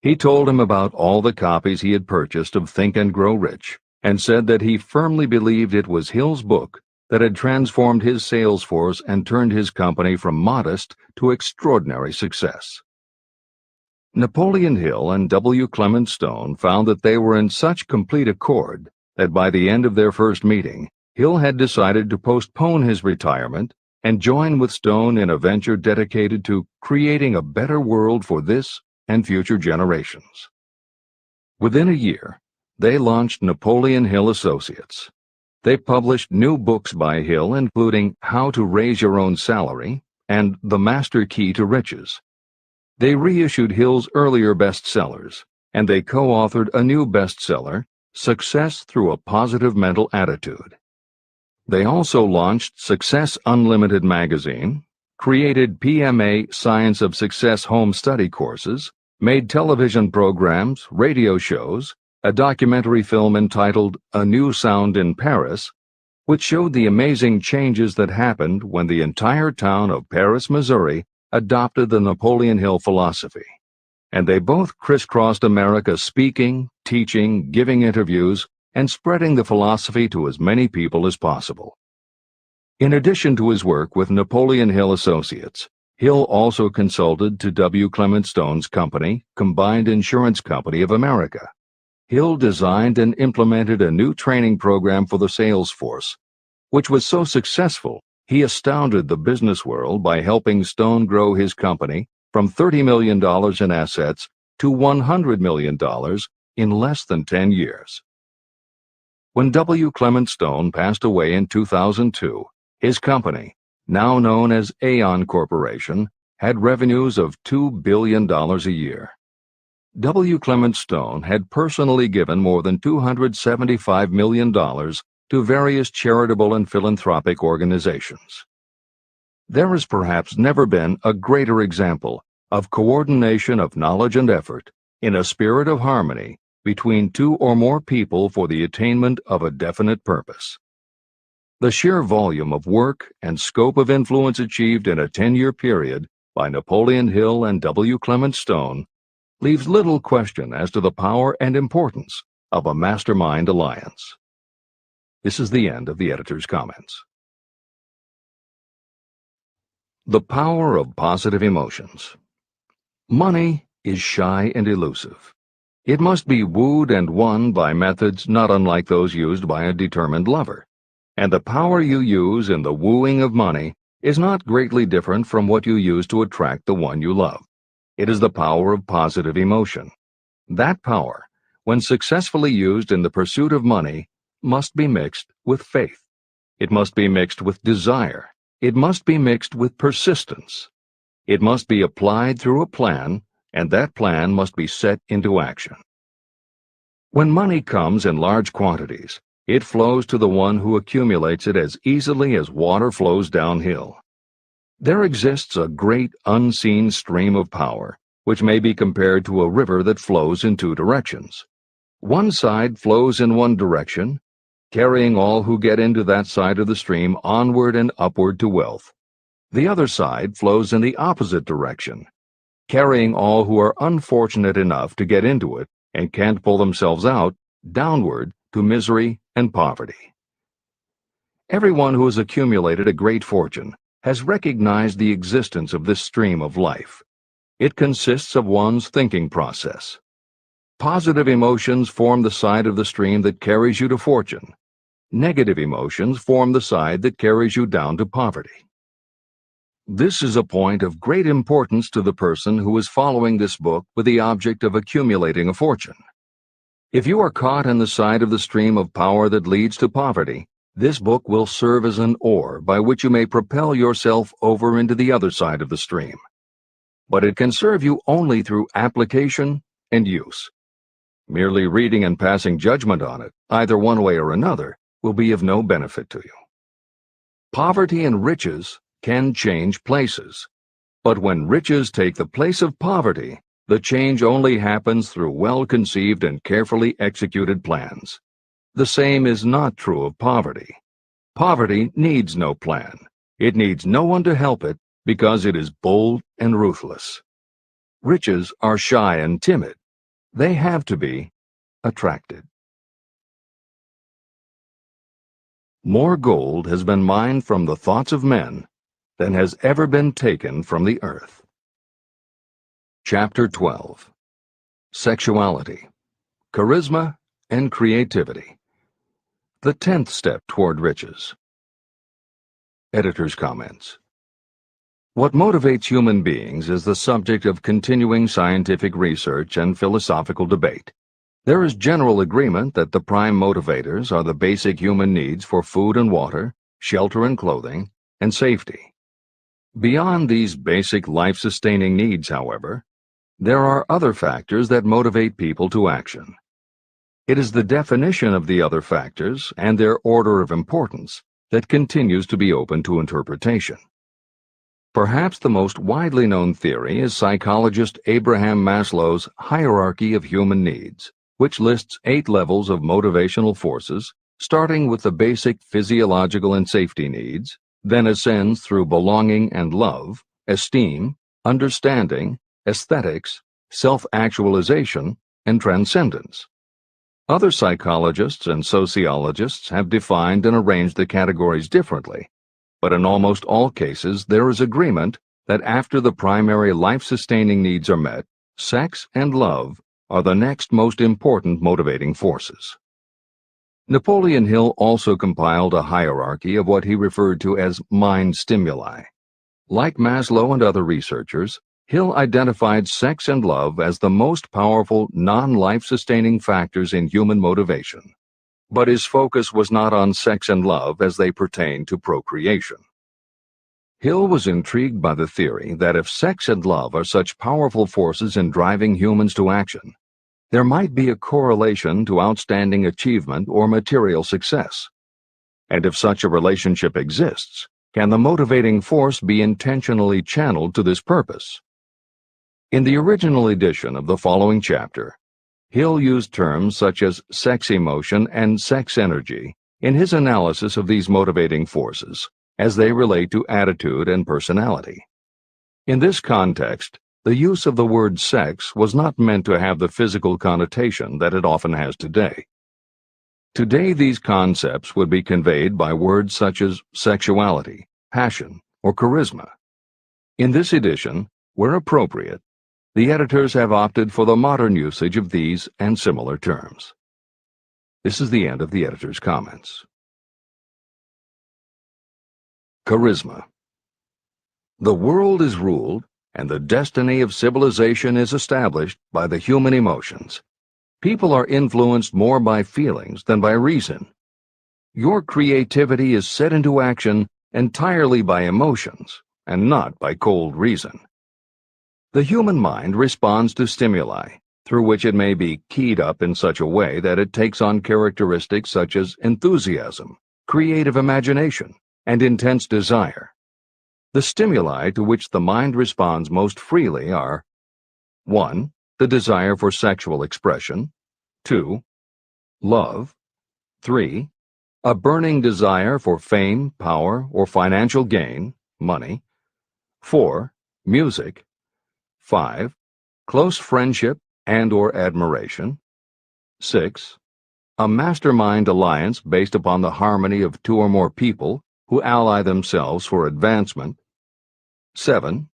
he told him about all the copies he had purchased of Think and Grow Rich, and said that he firmly believed it was Hill's book that had transformed his sales force and turned his company from modest to extraordinary success. Napoleon Hill and W. Clement Stone found that they were in such complete accord that by the end of their first meeting, Hill had decided to postpone his retirement and join with Stone in a venture dedicated to creating a better world for this and future generations. Within a year, they launched Napoleon Hill Associates. They published new books by Hill, including How to Raise Your Own Salary and The Master Key to Riches. They reissued Hill's earlier bestsellers, and they co-authored a new bestseller, Success Through a Positive Mental Attitude. They also launched Success Unlimited magazine, created PMA Science of Success home study courses, made television programs, radio shows, a documentary film entitled A New Sound in Paris, which showed the amazing changes that happened when the entire town of Paris, Missouri, adopted the Napoleon Hill philosophy. And they both crisscrossed America speaking, teaching, giving interviews, and spreading the philosophy to as many people as possible. In addition to his work with Napoleon Hill Associates, Hill also consulted to W. Clement Stone's company, Combined Insurance Company of America. Hill designed and implemented a new training program for the sales force, which was so successful he astounded the business world by helping Stone grow his company from $30 million in assets to $100 million in less than 10 years. When W. Clement Stone passed away in 2002, his company, now known as Aon Corporation, had revenues of $2 billion a year. W. Clement Stone had personally given more than $275 million to various charitable and philanthropic organizations. There has perhaps never been a greater example of coordination of knowledge and effort in a spirit of harmony between two or more people for the attainment of a definite purpose. The sheer volume of work and scope of influence achieved in a 10-year period by Napoleon Hill and W. Clement Stone leaves little question as to the power and importance of a mastermind alliance. This is the end of the editor's comments. The power of positive emotions. Money is shy and elusive. It must be wooed and won by methods not unlike those used by a determined lover. And the power you use in the wooing of money is not greatly different from what you use to attract the one you love. It is the power of positive emotion. That power, when successfully used in the pursuit of money, must be mixed with faith. It must be mixed with desire. It must be mixed with persistence. It must be applied through a plan, and that plan must be set into action. When money comes in large quantities, it flows to the one who accumulates it as easily as water flows downhill. There exists a great unseen stream of power, which may be compared to a river that flows in two directions. One side flows in one direction, carrying all who get into that side of the stream onward and upward to wealth. The other side flows in the opposite direction, carrying all who are unfortunate enough to get into it and can't pull themselves out downward to misery and poverty. Everyone who has accumulated a great fortune has recognized the existence of this stream of life. It consists of one's thinking process. Positive emotions form the side of the stream that carries you to fortune. Negative emotions form the side that carries you down to poverty. This is a point of great importance to the person who is following this book with the object of accumulating a fortune. If you are caught in the side of the stream of power that leads to poverty, this book will serve as an oar by which you may propel yourself over into the other side of the stream. But it can serve you only through application and use. Merely reading and passing judgment on it, either one way or another, will be of no benefit to you. Poverty and riches can change places. But when riches take the place of poverty, the change only happens through well-conceived and carefully executed plans. The same is not true of poverty. Poverty needs no plan. It needs no one to help it because it is bold and ruthless. Riches are shy and timid. They have to be attracted. More gold has been mined from the thoughts of men than has ever been taken from the earth. Chapter 12. Sexuality, Charisma, and Creativity. The 10th Step Toward Riches. Editor's Comments. What motivates human beings is the subject of continuing scientific research and philosophical debate. There is general agreement that the prime motivators are the basic human needs for food and water, shelter and clothing, and safety. Beyond these basic life-sustaining needs, however, there are other factors that motivate people to action. It is the definition of the other factors and their order of importance that continues to be open to interpretation. Perhaps the most widely known theory is psychologist Abraham Maslow's hierarchy of human needs, which lists 8 levels of motivational forces, starting with the basic physiological and safety needs, then ascends through belonging and love, esteem, understanding, aesthetics, self-actualization, and transcendence. Other psychologists and sociologists have defined and arranged the categories differently, but in almost all cases there is agreement that after the primary life-sustaining needs are met, sex and love are the next most important motivating forces. Napoleon Hill also compiled a hierarchy of what he referred to as mind stimuli. Like Maslow and other researchers, Hill identified sex and love as the most powerful non-life-sustaining factors in human motivation, but his focus was not on sex and love as they pertain to procreation. Hill was intrigued by the theory that if sex and love are such powerful forces in driving humans to action, there might be a correlation to outstanding achievement or material success. And if such a relationship exists, can the motivating force be intentionally channeled to this purpose? In the original edition of the following chapter, Hill used terms such as sex emotion and sex energy in his analysis of these motivating forces as they relate to attitude and personality. In this context, the use of the word sex was not meant to have the physical connotation that it often has today. Today, these concepts would be conveyed by words such as sexuality, passion, or charisma. In this edition, where appropriate, the editors have opted for the modern usage of these and similar terms. This is the end of the editor's comments. Charisma. The world is ruled, and the destiny of civilization is established by the human emotions. People are influenced more by feelings than by reason. Your creativity is set into action entirely by emotions, and not by cold reason. The human mind responds to stimuli, through which it may be keyed up in such a way that it takes on characteristics such as enthusiasm, creative imagination, and intense desire. The stimuli to which the mind responds most freely are 1. The desire for sexual expression, 2. Love, 3. A burning desire for fame, power, or financial gain, money, 4. Music, 5. Close friendship and/or admiration, 6. A mastermind alliance based upon the harmony of 2 or more people who ally themselves for advancement, 7.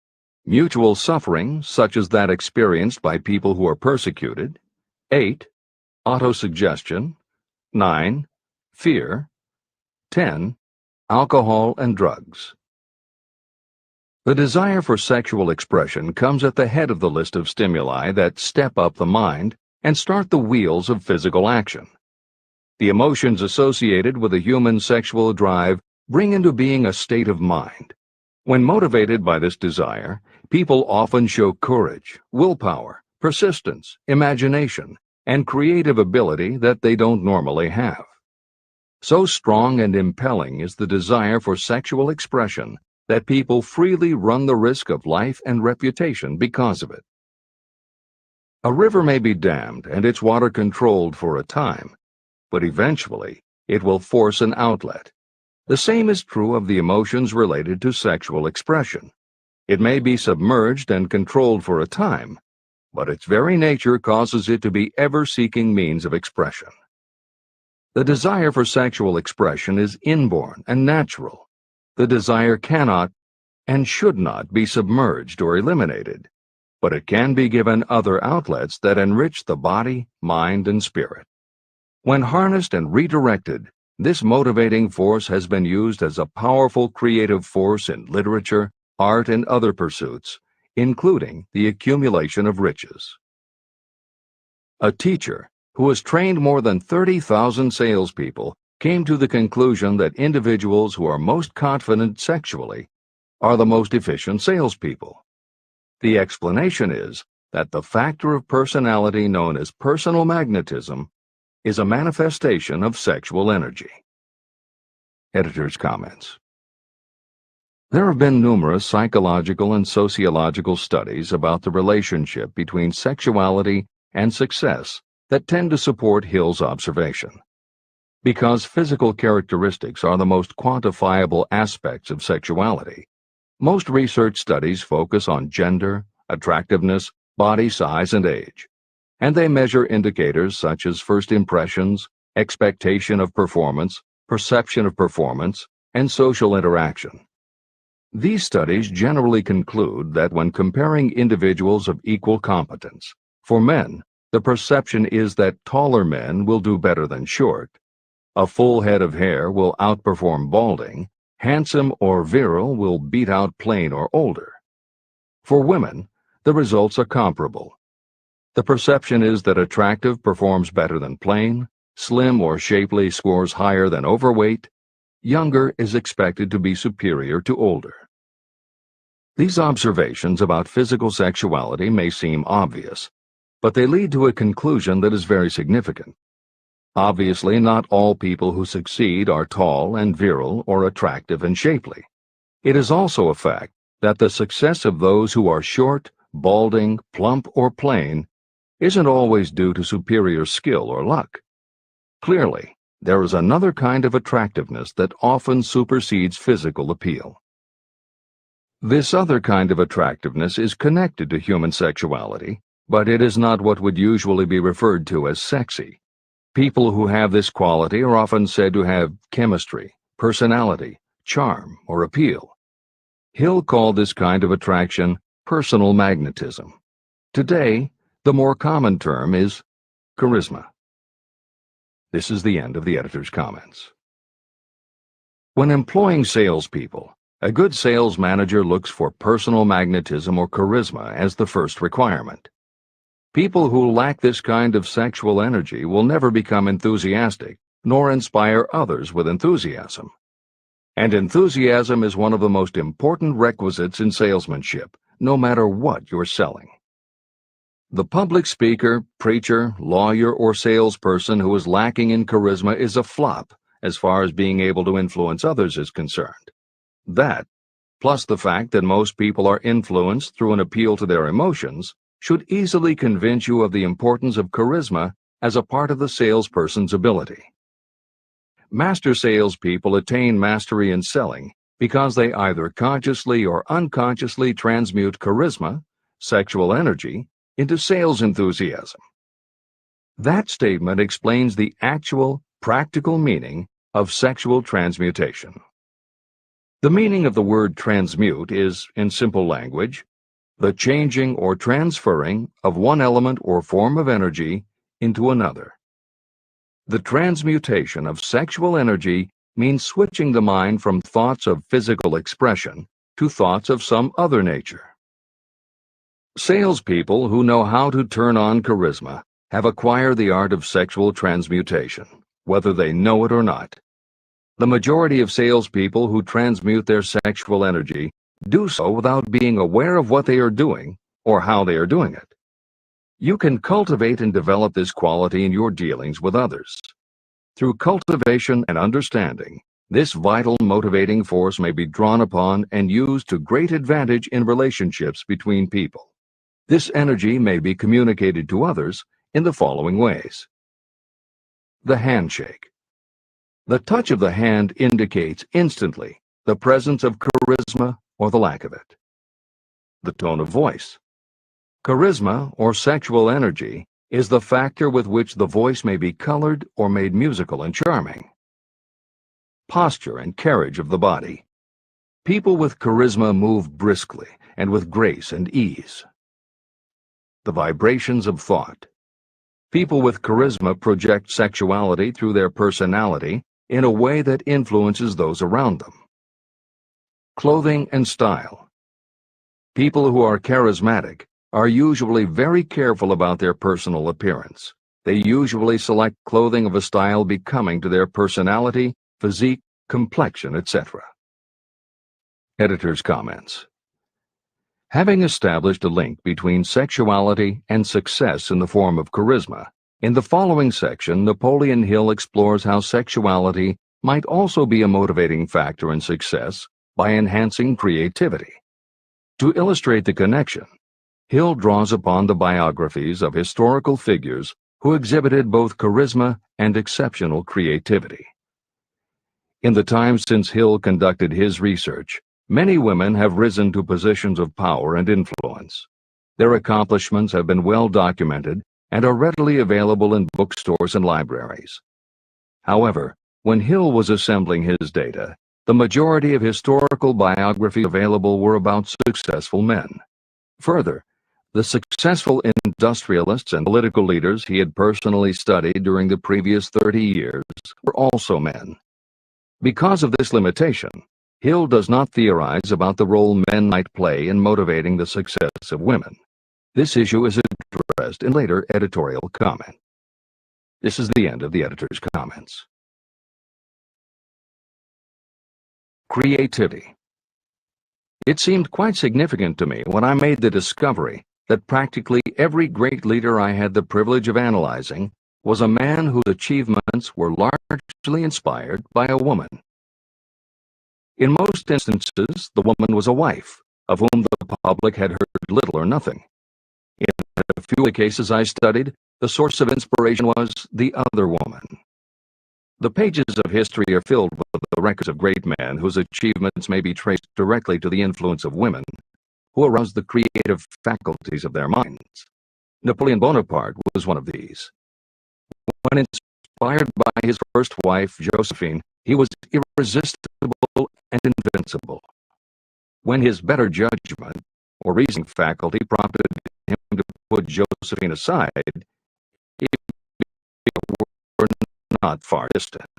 Mutual suffering, such as that experienced by people who are persecuted, 8. Autosuggestion, 9. Fear, 10. Alcohol and drugs. The desire for sexual expression comes at the head of the list of stimuli that step up the mind and start the wheels of physical action. The emotions associated with a human sexual drive bring into being a state of mind. When motivated by this desire, people often show courage, willpower, persistence, imagination, and creative ability that they don't normally have. So strong and impelling is the desire for sexual expression that people freely run the risk of life and reputation because of it. A river may be dammed and its water controlled for a time, but eventually it will force an outlet. The same is true of the emotions related to sexual expression. It may be submerged and controlled for a time, but its very nature causes it to be ever-seeking means of expression. The desire for sexual expression is inborn and natural. The desire cannot and should not be submerged or eliminated. but it can be given other outlets that enrich the body, mind, and spirit. When harnessed and redirected, this motivating force has been used as a powerful creative force in literature, art, and other pursuits, including the accumulation of riches. A teacher who has trained more than 30,000 salespeople came to the conclusion that individuals who are most confident sexually are the most efficient salespeople. The explanation is that the factor of personality known as personal magnetism is a manifestation of sexual energy. Editor's comments. There have been numerous psychological and sociological studies about the relationship between sexuality and success that tend to support Hill's observation. Because physical characteristics are the most quantifiable aspects of sexuality, most research studies focus on gender, attractiveness, body size, and age, and they measure indicators such as first impressions, expectation of performance, perception of performance, and social interaction. These studies generally conclude that when comparing individuals of equal competence, for men, the perception is that taller men will do better than short, a full head of hair will outperform balding, handsome or virile will beat out plain or older. For women, the results are comparable. The perception is that attractive performs better than plain, slim or shapely scores higher than overweight, younger is expected to be superior to older. These observations about physical sexuality may seem obvious, but they lead to a conclusion that is very significant. Obviously, not all people who succeed are tall and virile or attractive and shapely. It is also a fact that the success of those who are short, balding, plump, or plain isn't always due to superior skill or luck. Clearly, there is another kind of attractiveness that often supersedes physical appeal. This other kind of attractiveness is connected to human sexuality, but it is not what would usually be referred to as sexy. People who have this quality are often said to have chemistry, personality, charm, or appeal. Hill called this kind of attraction personal magnetism. Today, the more common term is charisma. This is the end of the editor's comments. When employing salespeople, a good sales manager looks for personal magnetism or charisma as the first requirement. People who lack this kind of sexual energy will never become enthusiastic, nor inspire others with enthusiasm. And enthusiasm is one of the most important requisites in salesmanship, no matter what you're selling. The public speaker, preacher, lawyer, or salesperson who is lacking in charisma is a flop as far as being able to influence others is concerned. That, plus the fact that most people are influenced through an appeal to their emotions, should easily convince you of the importance of charisma as a part of the salesperson's ability. Master salespeople attain mastery in selling because they either consciously or unconsciously transmute charisma, sexual energy, into sales enthusiasm. That statement explains the actual, practical meaning of sexual transmutation. The meaning of the word transmute is, in simple language, the changing or transferring of one element or form of energy into another. The transmutation of sexual energy means switching the mind from thoughts of physical expression to thoughts of some other nature. Salespeople who know how to turn on charisma have acquired the art of sexual transmutation, whether they know it or not. The majority of salespeople who transmute their sexual energy do so without being aware of what they are doing or how they are doing it. You can cultivate and develop this quality in your dealings with others. Through cultivation and understanding, this vital motivating force may be drawn upon and used to great advantage in relationships between people. This energy may be communicated to others in the following ways. The handshake. The touch of the hand indicates instantly the presence of charisma or the lack of it. The tone of voice. Charisma, or sexual energy, is the factor with which the voice may be colored or made musical and charming. Posture and carriage of the body. People with charisma move briskly and with grace and ease. The vibrations of thought. People with charisma project sexuality through their personality in a way that influences those around them. Clothing and style. People who are charismatic are usually very careful about their personal appearance. They usually select clothing of a style becoming to their personality, physique, complexion, etc. Editor's comments. Having established a link between sexuality and success in the form of charisma, in the following section, Napoleon Hill explores how sexuality might also be a motivating factor in success by enhancing creativity. To illustrate the connection, Hill draws upon the biographies of historical figures who exhibited both charisma and exceptional creativity. In the time since Hill conducted his research, many women have risen to positions of power and influence. Their accomplishments have been well documented and are readily available in bookstores and libraries. However, when Hill was assembling his data, the majority of historical biographies available were about successful men. Further, the successful industrialists and political leaders he had personally studied during the previous 30 years were also men. Because of this limitation, Hill does not theorize about the role men might play in motivating the success of women. This issue is addressed in later editorial comment. This is the end of the editor's comments. Creativity. It seemed quite significant to me when I made the discovery that practically every great leader I had the privilege of analyzing was a man whose achievements were largely inspired by a woman. In most instances, the woman was a wife, of whom the public had heard little or nothing. In a few of the cases I studied, the source of inspiration was the other woman. The pages of history are filled with the records of great men whose achievements may be traced directly to the influence of women, who aroused the creative faculties of their minds. Napoleon Bonaparte was one of these. When inspired by his first wife, Josephine, he was irresistible and invincible. When his better judgment or reasoning faculty prompted him to put Josephine aside, he were not far distant.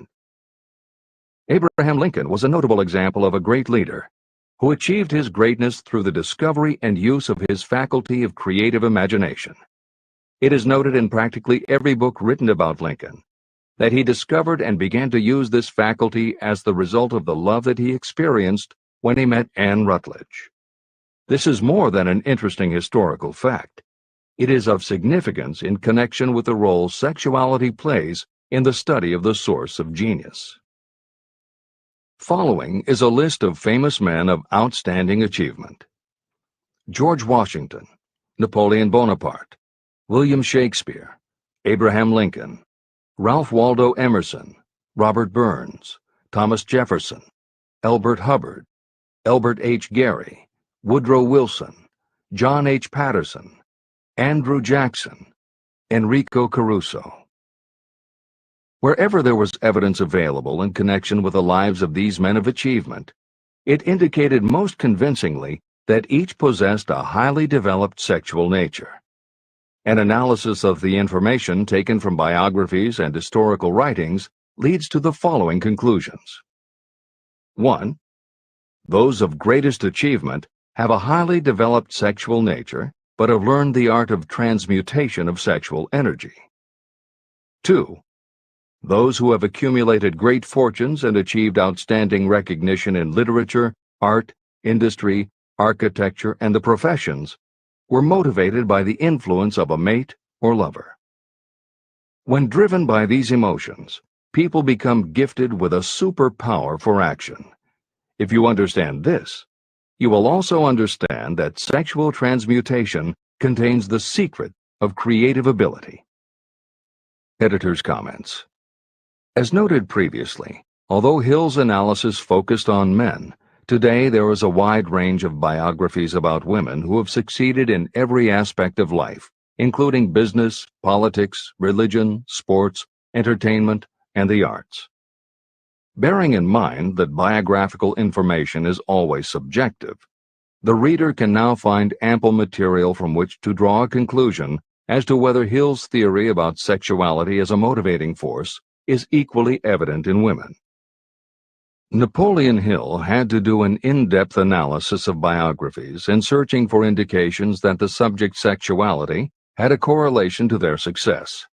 Abraham Lincoln was a notable example of a great leader who achieved his greatness through the discovery and use of his faculty of creative imagination. It is noted in practically every book written about Lincoln that he discovered and began to use this faculty as the result of the love that he experienced when he met Anne Rutledge. This is more than an interesting historical fact. It is of significance in connection with the role sexuality plays in the study of the source of genius. Following is a list of famous men of outstanding achievement: George Washington, Napoleon Bonaparte, William Shakespeare, Abraham Lincoln, Ralph Waldo Emerson, Robert Burns, Thomas Jefferson, Elbert Hubbard, Elbert H. Gary, Woodrow Wilson, John H. Patterson, Andrew Jackson, Enrico Caruso. Wherever there was evidence available in connection with the lives of these men of achievement, it indicated most convincingly that each possessed a highly developed sexual nature. An analysis of the information taken from biographies and historical writings leads to the following conclusions. 1. Those of greatest achievement have a highly developed sexual nature, but have learned the art of transmutation of sexual energy. 2. Those who have accumulated great fortunes and achieved outstanding recognition in literature, art, industry, architecture, and the professions were motivated by the influence of a mate or lover. When driven by these emotions, people become gifted with a superpower for action. If you understand this, you will also understand that sexual transmutation contains the secret of creative ability. Editor's comments. As noted previously, although Hill's analysis focused on men, today there is a wide range of biographies about women who have succeeded in every aspect of life, including business, politics, religion, sports, entertainment, and the arts. Bearing in mind that biographical information is always subjective, The reader can now find ample material from which to draw a conclusion as to whether Hill's theory about sexuality as a motivating force is equally evident in women. Napoleon Hill had to do an in-depth analysis of biographies in searching for indications that the subject's sexuality had a correlation to their success.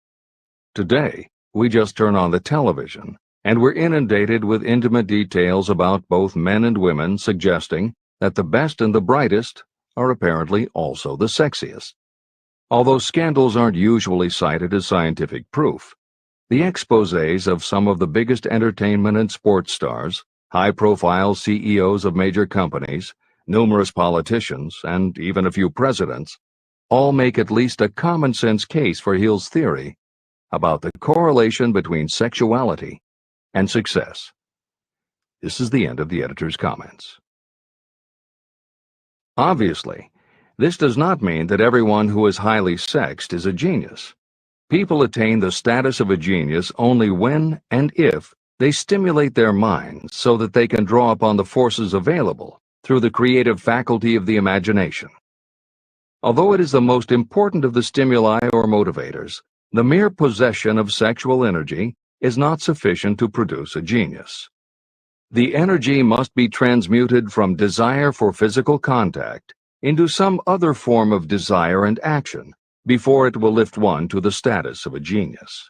Today, we just turn on the television, and we're inundated with intimate details about both men and women suggesting that the best and the brightest are apparently also the sexiest. Although scandals aren't usually cited as scientific proof, the exposés of some of the biggest entertainment and sports stars, high-profile CEOs of major companies, numerous politicians, and even a few presidents, all make at least a common-sense case for Hill's theory about the correlation between sexuality and success. This is the end of the editor's comments. Obviously, this does not mean that everyone who is highly sexed is a genius. People attain the status of a genius only when and if they stimulate their minds so that they can draw upon the forces available through the creative faculty of the imagination. Although it is the most important of the stimuli or motivators, the mere possession of sexual energy is not sufficient to produce a genius. The energy must be transmuted from desire for physical contact into some other form of desire and action before it will lift one to the status of a genius.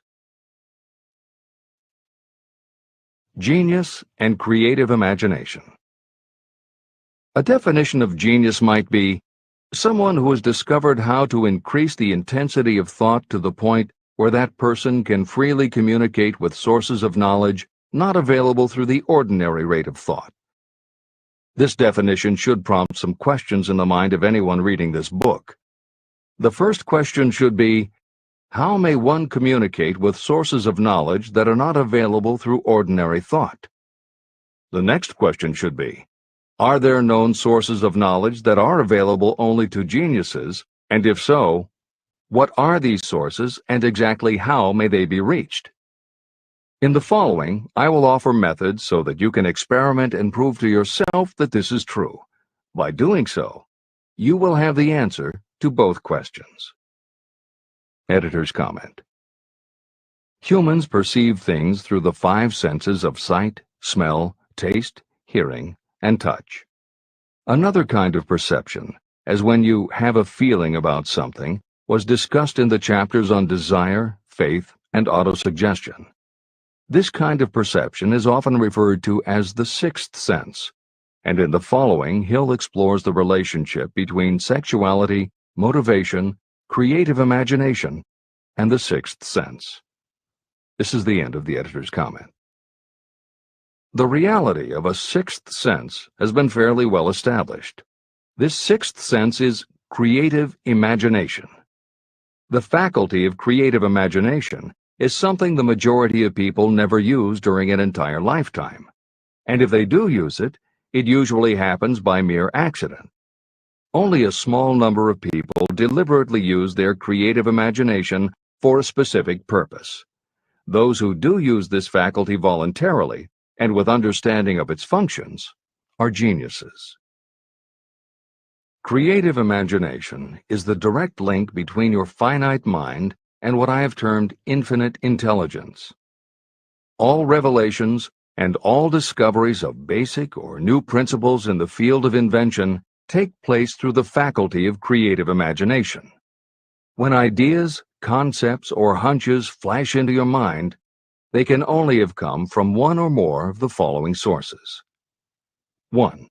Genius and creative imagination. A definition of genius might be someone who has discovered how to increase the intensity of thought to the point where that person can freely communicate with sources of knowledge not available through the ordinary rate of thought. This definition should prompt some questions in the mind of anyone reading this book. The first question should be, how may one communicate with sources of knowledge that are not available through ordinary thought? The next question should be, are there known sources of knowledge that are available only to geniuses, and if so, what are these sources and exactly how may they be reached? In the following, I will offer methods so that you can experiment and prove to yourself that this is true. By doing so, you will have the answer to both questions. Editor's comment. Humans perceive things through the 5 senses of sight, smell, taste, hearing, and touch. Another kind of perception, as when you have a feeling about something, was discussed in the chapters on desire, faith, and autosuggestion. This kind of perception is often referred to as the 6th sense, and in the following, Hill explores the relationship between sexuality, motivation, creative imagination, and the 6th sense. This is the end of the editor's comment. The reality of a 6th sense has been fairly well established. This 6th sense is creative imagination. The faculty of creative imagination is something the majority of people never use during an entire lifetime, and if they do use it, it usually happens by mere accident. Only a small number of people deliberately use their creative imagination for a specific purpose. Those who do use this faculty voluntarily and with understanding of its functions are geniuses. Creative imagination is the direct link between your finite mind and what I have termed infinite intelligence. All revelations and all discoveries of basic or new principles in the field of invention take place through the faculty of creative imagination. When ideas, concepts, or hunches flash into your mind, they can only have come from one or more of the following sources. 1.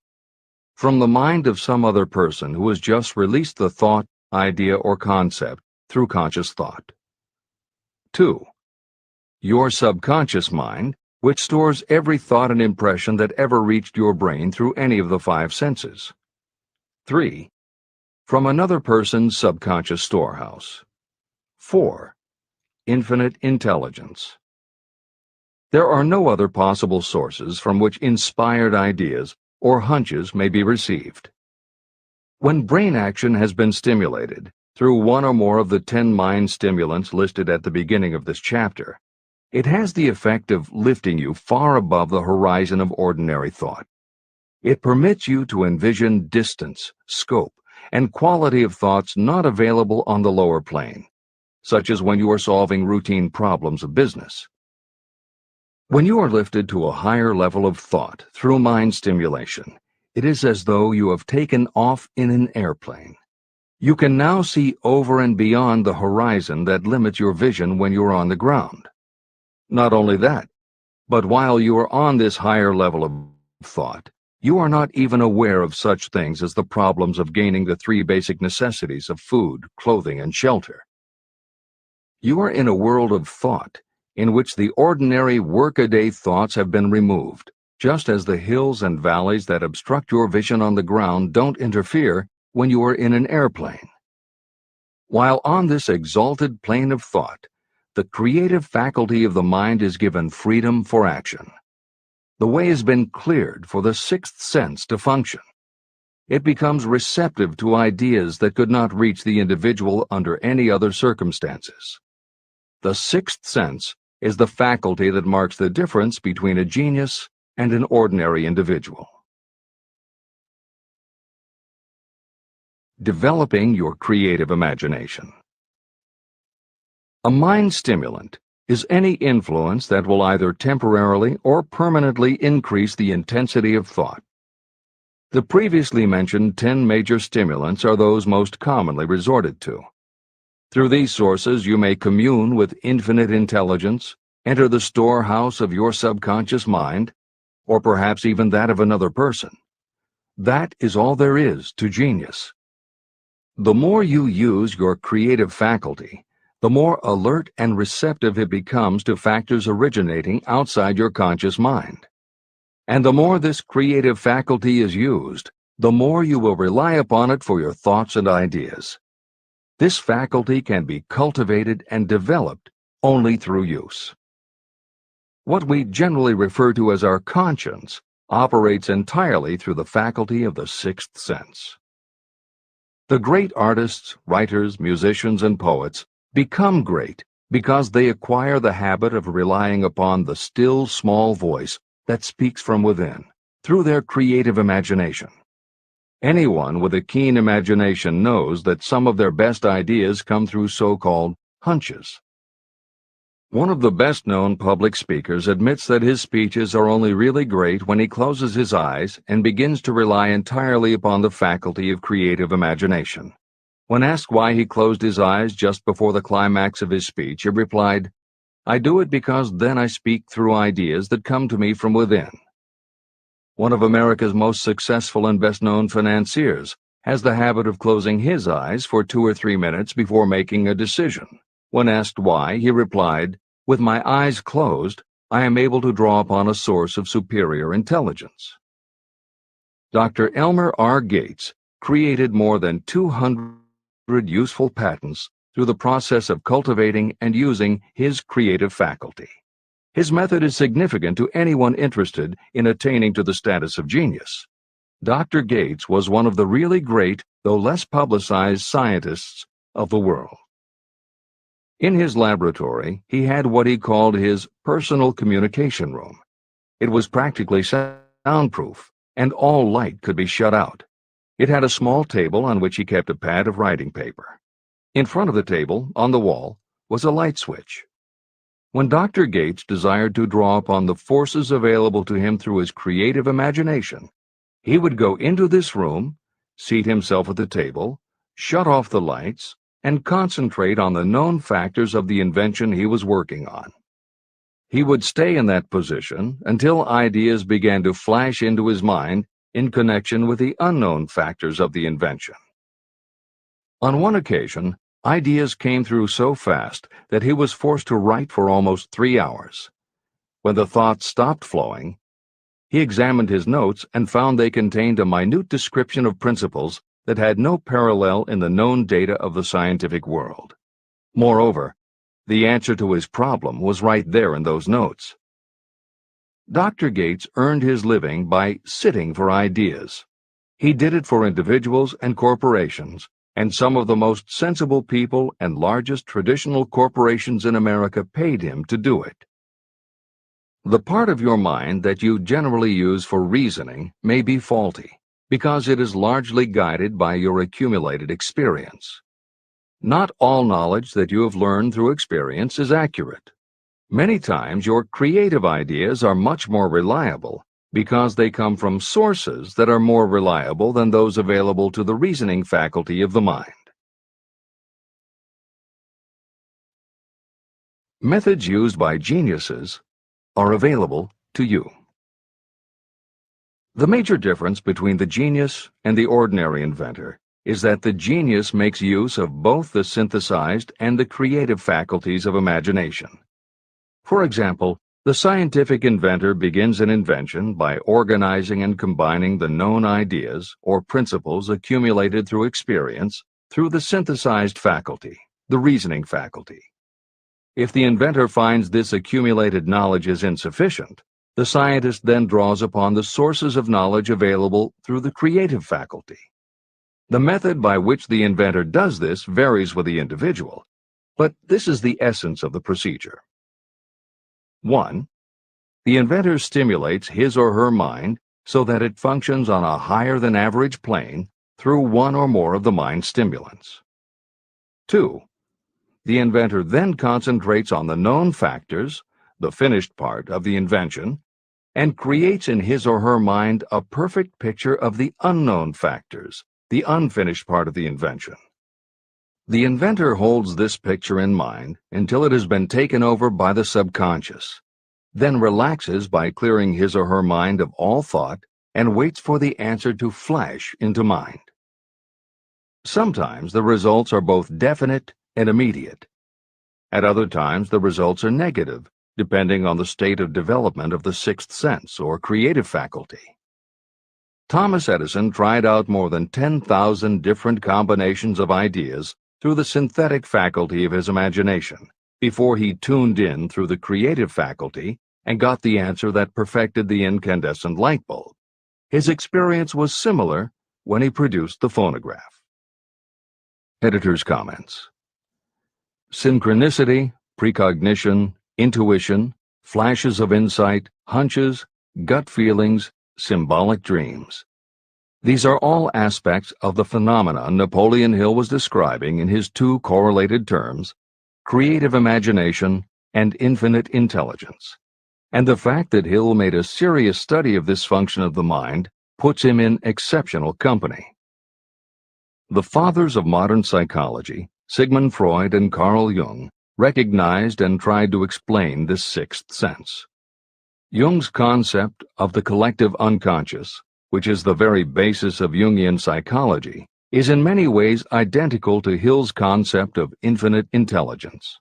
From the mind of some other person who has just released the thought, idea, or concept through conscious thought. 2. Your subconscious mind, which stores every thought and impression that ever reached your brain through any of the 5 senses. 3. From another person's subconscious storehouse. 4. Infinite intelligence. There are no other possible sources from which inspired ideas or hunches may be received. When brain action has been stimulated through one or more of the 10 mind stimulants listed at the beginning of this chapter, it has the effect of lifting you far above the horizon of ordinary thought. It permits you to envision distance, scope, and quality of thoughts not available on the lower plane, such as when you are solving routine problems of business. When you are lifted to a higher level of thought through mind stimulation, it is as though you have taken off in an airplane. You can now see over and beyond the horizon that limits your vision when you are on the ground. Not only that, but while you are on this higher level of thought, you are not even aware of such things as the problems of gaining the 3 basic necessities of food, clothing, and shelter. You are in a world of thought in which the ordinary workaday thoughts have been removed, just as the hills and valleys that obstruct your vision on the ground don't interfere when you are in an airplane. While on this exalted plane of thought, the creative faculty of the mind is given freedom for action. The way has been cleared for the 6th sense to function. It becomes receptive to ideas that could not reach the individual under any other circumstances. The 6th sense is the faculty that marks the difference between a genius and an ordinary individual. Developing your creative imagination. A mind stimulant is any influence that will either temporarily or permanently increase the intensity of thought. The previously mentioned 10 major stimulants are those most commonly resorted to. Through these sources, you may commune with infinite intelligence, enter the storehouse of your subconscious mind, or perhaps even that of another person. That is all there is to genius. The more you use your creative faculty, the more alert and receptive it becomes to factors originating outside your conscious mind. And the more this creative faculty is used, the more you will rely upon it for your thoughts and ideas. This faculty can be cultivated and developed only through use. What we generally refer to as our conscience operates entirely through the faculty of the 6th sense. The great artists, writers, musicians, and poets become great because they acquire the habit of relying upon the still small voice that speaks from within through their creative imagination. Anyone with a keen imagination knows that some of their best ideas come through so-called hunches. One of the best-known public speakers admits that his speeches are only really great when he closes his eyes and begins to rely entirely upon the faculty of creative imagination. When asked why he closed his eyes just before the climax of his speech, he replied, "I do it because then I speak through ideas that come to me from within." One of America's most successful and best-known financiers has the habit of closing his eyes for 2 or 3 minutes before making a decision. When asked why, he replied, "With my eyes closed, I am able to draw upon a source of superior intelligence." Dr. Elmer R. Gates created more than 200 useful patents through the process of cultivating and using his creative faculty. His method is significant to anyone interested in attaining to the status of genius. Dr. Gates was one of the really great, though less publicized, scientists of the world. In his laboratory, he had what he called his personal communication room. It was practically soundproof, and all light could be shut out. It had a small table on which he kept a pad of writing paper. In front of the table, on the wall, was a light switch. When Dr. Gates desired to draw upon the forces available to him through his creative imagination, he would go into this room, seat himself at the table, shut off the lights, and concentrate on the known factors of the invention he was working on. He would stay in that position until ideas began to flash into his mind in connection with the unknown factors of the invention. On one occasion, ideas came through so fast that he was forced to write for almost 3 hours. When the thoughts stopped flowing, he examined his notes and found they contained a minute description of principles that had no parallel in the known data of the scientific world. Moreover, the answer to his problem was right there in those notes. Dr. Gates earned his living by sitting for ideas. He did it for individuals and corporations, and some of the most sensible people and largest traditional corporations in America paid him to do it. The part of your mind that you generally use for reasoning may be faulty because it is largely guided by your accumulated experience. Not all knowledge that you have learned through experience is accurate. Many times your creative ideas are much more reliable because they come from sources that are more reliable than those available to the reasoning faculty of the mind. Methods used by geniuses are available to you. The major difference between the genius and the ordinary inventor is that the genius makes use of both the synthesized and the creative faculties of imagination. For example, the scientific inventor begins an invention by organizing and combining the known ideas or principles accumulated through experience through the synthesized faculty, the reasoning faculty. If the inventor finds this accumulated knowledge is insufficient, the scientist then draws upon the sources of knowledge available through the creative faculty. The method by which the inventor does this varies with the individual, but this is the essence of the procedure. 1. The inventor stimulates his or her mind so that it functions on a higher than average plane through one or more of the mind stimulants. 2. The inventor then concentrates on the known factors, the finished part of the invention, and creates in his or her mind a perfect picture of the unknown factors, the unfinished part of the invention. The inventor holds this picture in mind until it has been taken over by the subconscious, then relaxes by clearing his or her mind of all thought and waits for the answer to flash into mind. Sometimes the results are both definite and immediate. At other times, the results are negative, depending on the state of development of the sixth sense or creative faculty. Thomas Edison tried out more than 10,000 different combinations of ideas through the synthetic faculty of his imagination before he tuned in through the creative faculty and got the answer that perfected the incandescent light bulb. His experience was similar when he produced the phonograph. Editor's comments. Synchronicity, precognition, intuition, flashes of insight, hunches, gut feelings, symbolic dreams. These are all aspects of the phenomenon Napoleon Hill was describing in his two correlated terms, creative imagination and infinite intelligence. And the fact that Hill made a serious study of this function of the mind puts him in exceptional company. The fathers of modern psychology, Sigmund Freud and Carl Jung, recognized and tried to explain this sixth sense. Jung's concept of the collective unconscious, which is the very basis of Jungian psychology, is in many ways identical to Hill's concept of infinite intelligence.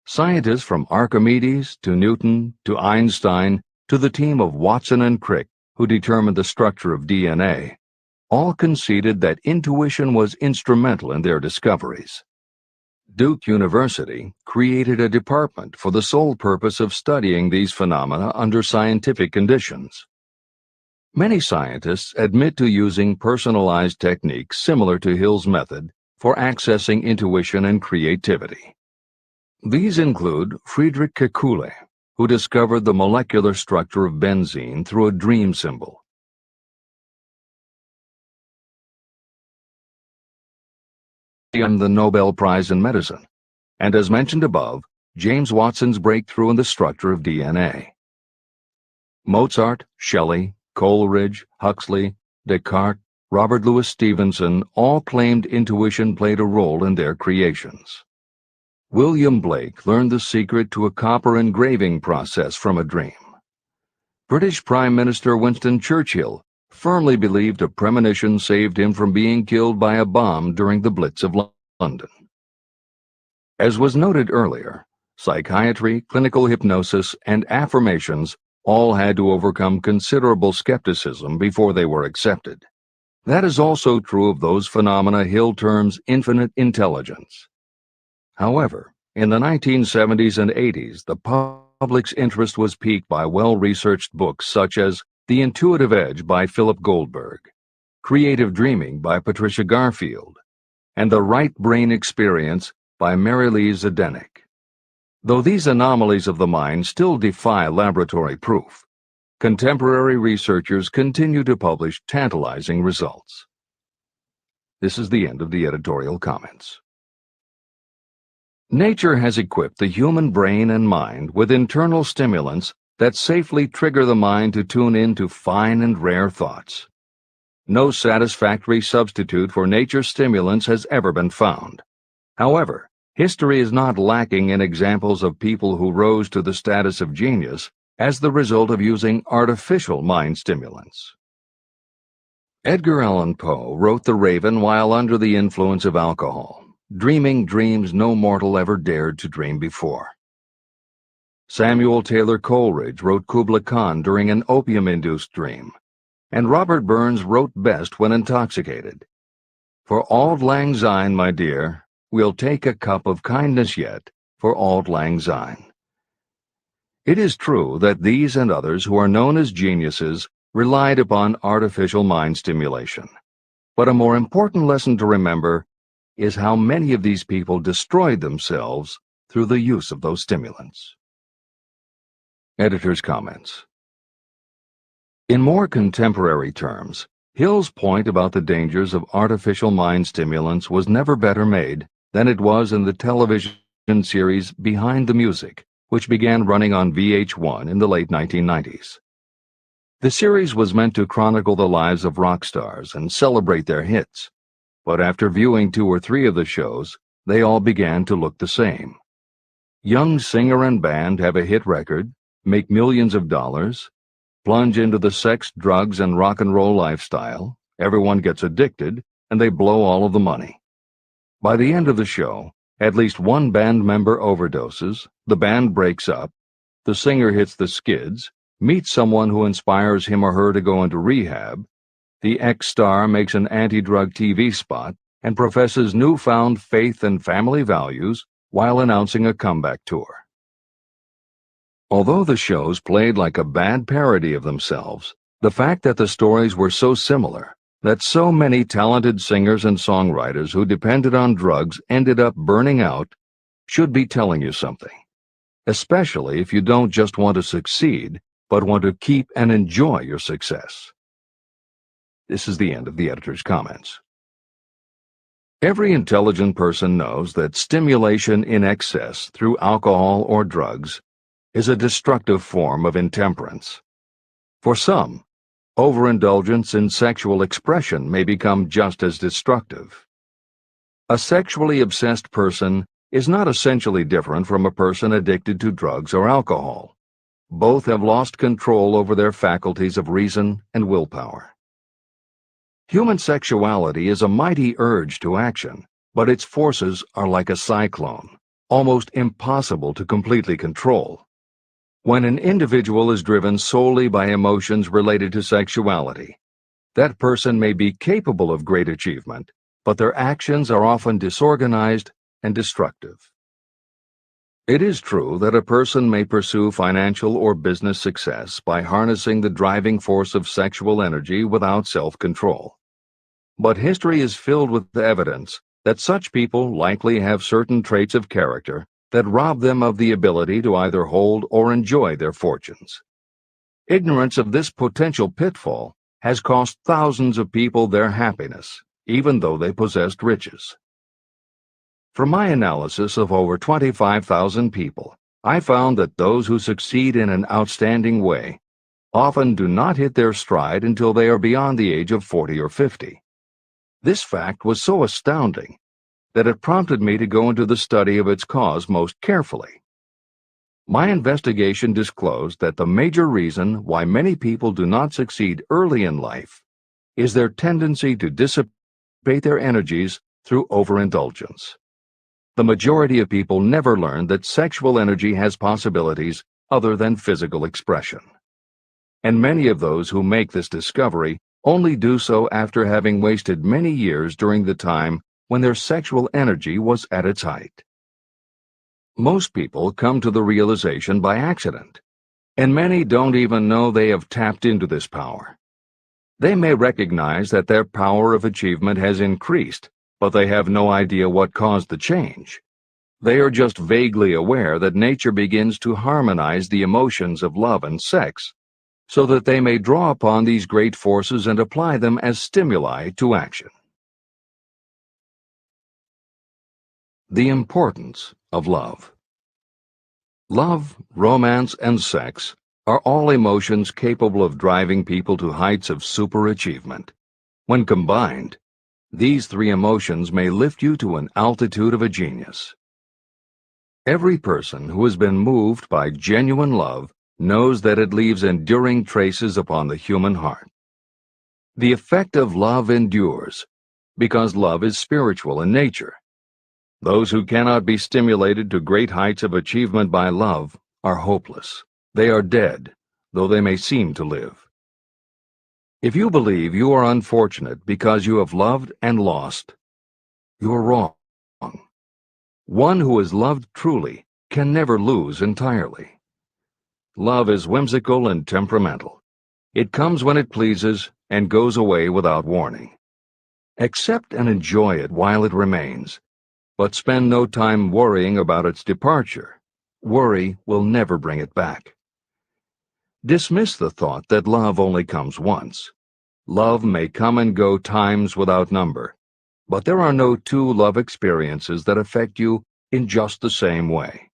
Scientists from Archimedes to Newton to Einstein to the team of Watson and Crick, who determined the structure of DNA, all conceded that intuition was instrumental in their discoveries. Duke University created a department for the sole purpose of studying these phenomena under scientific conditions. Many scientists admit to using personalized techniques similar to Hill's method for accessing intuition and creativity. These include Friedrich Kekule, who discovered the molecular structure of benzene through a dream symbol. The Nobel Prize in Medicine, and as mentioned above, James Watson's breakthrough in the structure of DNA. Mozart, Shelley, Coleridge, Huxley, Descartes, Robert Louis Stevenson all claimed intuition played a role in their creations. William Blake learned the secret to a copper engraving process from a dream. British Prime Minister Winston Churchill firmly believed a premonition saved him from being killed by a bomb during the Blitz of London. As was noted earlier, psychiatry, clinical hypnosis, and affirmations all had to overcome considerable skepticism before they were accepted. That is also true of those phenomena Hill terms infinite intelligence. However, in the 1970s and 80s, the public's interest was piqued by well-researched books such as The Intuitive Edge by Philip Goldberg, Creative Dreaming by Patricia Garfield, and The Right Brain Experience by Mary Lee Zdenek. Though these anomalies of the mind still defy laboratory proof, contemporary researchers continue to publish tantalizing results. This is the end of the editorial comments. Nature has equipped the human brain and mind with internal stimulants that safely trigger the mind to tune into fine and rare thoughts. No satisfactory substitute for nature's stimulants has ever been found. However, history is not lacking in examples of people who rose to the status of genius as the result of using artificial mind stimulants. Edgar Allan Poe wrote The Raven while under the influence of alcohol, dreaming dreams no mortal ever dared to dream before. Samuel Taylor Coleridge wrote Kubla Khan during an opium-induced dream, and Robert Burns wrote best when intoxicated. For auld lang syne, my dear, we'll take a cup of kindness yet for auld lang syne. It is true that these and others who are known as geniuses relied upon artificial mind stimulation. But a more important lesson to remember is how many of these people destroyed themselves through the use of those stimulants. Editor's comments. In more contemporary terms, Hill's point about the dangers of artificial mind stimulants was never better made than it was in the television series Behind the Music, which began running on VH1 in the late 1990s. The series was meant to chronicle the lives of rock stars and celebrate their hits, but after viewing 2 or 3 of the shows, they all began to look the same. Young singer and band have a hit record, make millions of dollars, plunge into the sex, drugs, and rock and roll lifestyle, everyone gets addicted, and they blow all of the money. By the end of the show, at least one band member overdoses, the band breaks up, the singer hits the skids, meets someone who inspires him or her to go into rehab, the ex-star makes an anti-drug TV spot and professes newfound faith and family values while announcing a comeback tour. Although the shows played like a bad parody of themselves, the fact that the stories were so similar, that so many talented singers and songwriters who depended on drugs ended up burning out, should be telling you something, especially if you don't just want to succeed, but want to keep and enjoy your success. This is the end of the editor's comments. Every intelligent person knows that stimulation in excess through alcohol or drugs is a destructive form of intemperance. For some, overindulgence in sexual expression may become just as destructive. A sexually obsessed person is not essentially different from a person addicted to drugs or alcohol. Both have lost control over their faculties of reason and willpower. Human sexuality is a mighty urge to action, but its forces are like a cyclone, almost impossible to completely control. When an individual is driven solely by emotions related to sexuality, that person may be capable of great achievement, but their actions are often disorganized and destructive. It is true that a person may pursue financial or business success by harnessing the driving force of sexual energy without self-control. But history is filled with evidence that such people likely have certain traits of character that rob them of the ability to either hold or enjoy their fortunes. Ignorance of this potential pitfall has cost thousands of people their happiness, even though they possessed riches. From my analysis of over 25,000 people, I found that those who succeed in an outstanding way often do not hit their stride until they are beyond the age of 40 or 50. This fact was so astounding that it prompted me to go into the study of its cause most carefully. My investigation disclosed that the major reason why many people do not succeed early in life is their tendency to dissipate their energies through overindulgence. The majority of people never learn that sexual energy has possibilities other than physical expression. And many of those who make this discovery only do so after having wasted many years during the time when their sexual energy was at its height. Most people come to the realization by accident, and many don't even know they have tapped into this power. They may recognize that their power of achievement has increased, but they have no idea what caused the change. They are just vaguely aware that nature begins to harmonize the emotions of love and sex so that they may draw upon these great forces and apply them as stimuli to action. The importance of love. Love, romance, and sex are all emotions capable of driving people to heights of superachievement. When combined, these three emotions may lift you to an altitude of a genius. Every person who has been moved by genuine love knows that it leaves enduring traces upon the human heart. The effect of love endures because love is spiritual in nature. Those who cannot be stimulated to great heights of achievement by love are hopeless. They are dead, though they may seem to live. If you believe you are unfortunate because you have loved and lost, you are wrong. One who is loved truly can never lose entirely. Love is whimsical and temperamental. It comes when it pleases and goes away without warning. Accept and enjoy it while it remains, but spend no time worrying about its departure. Worry will never bring it back. Dismiss the thought that love only comes once. Love may come and go times without number, but there are no two love experiences that affect you in just the same way.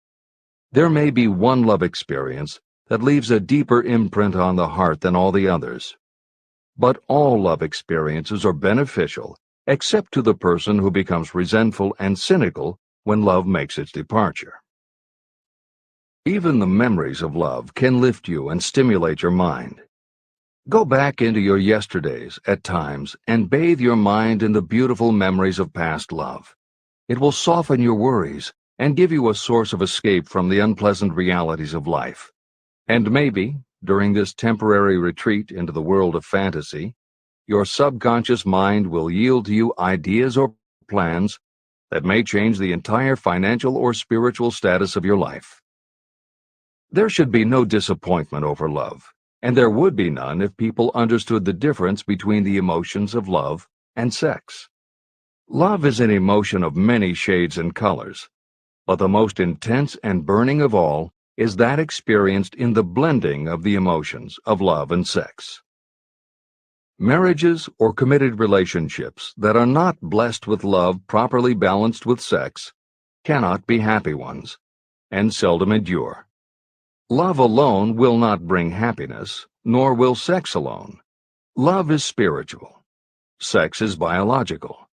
There may be one love experience that leaves a deeper imprint on the heart than all the others. But all love experiences are beneficial, except to the person who becomes resentful and cynical when love makes its departure. Even the memories of love can lift you and stimulate your mind. Go back into your yesterdays at times and bathe your mind in the beautiful memories of past love. It will soften your worries and give you a source of escape from the unpleasant realities of life. And maybe, during this temporary retreat into the world of fantasy, your subconscious mind will yield to you ideas or plans that may change the entire financial or spiritual status of your life. There should be no disappointment over love, and there would be none if people understood the difference between the emotions of love and sex. Love is an emotion of many shades and colors, but the most intense and burning of all is that experienced in the blending of the emotions of love and sex. Marriages or committed relationships that are not blessed with love properly balanced with sex cannot be happy ones, and seldom endure. Love alone will not bring happiness, nor will sex alone. Love is spiritual. Sex is biological.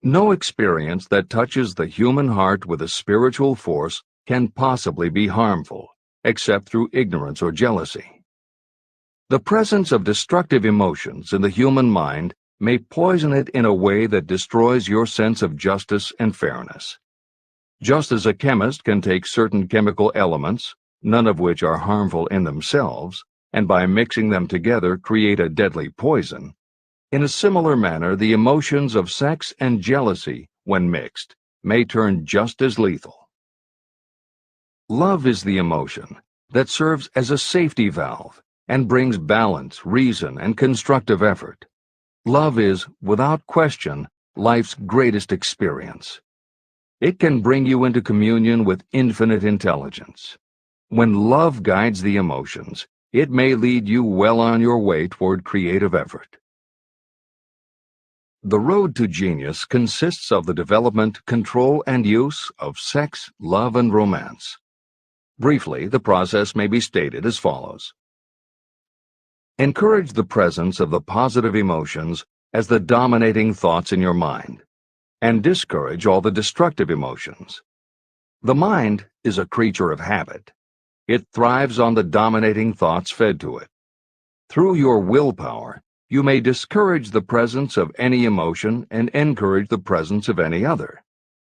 No experience that touches the human heart with a spiritual force can possibly be harmful, except through ignorance or jealousy. The presence of destructive emotions in the human mind may poison it in a way that destroys your sense of justice and fairness. Just as a chemist can take certain chemical elements, none of which are harmful in themselves, and by mixing them together create a deadly poison, in a similar manner the emotions of sex and jealousy, when mixed, may turn just as lethal. Love is the emotion that serves as a safety valve and brings balance, reason, and constructive effort. Love is, without question, life's greatest experience. It can bring you into communion with infinite intelligence. When love guides the emotions, it may lead you well on your way toward creative effort. The road to genius consists of the development, control, and use of sex, love, and romance. Briefly, the process may be stated as follows. Encourage the presence of the positive emotions as the dominating thoughts in your mind, and discourage all the destructive emotions. The mind is a creature of habit. It thrives on the dominating thoughts fed to it. Through your willpower, you may discourage the presence of any emotion and encourage the presence of any other.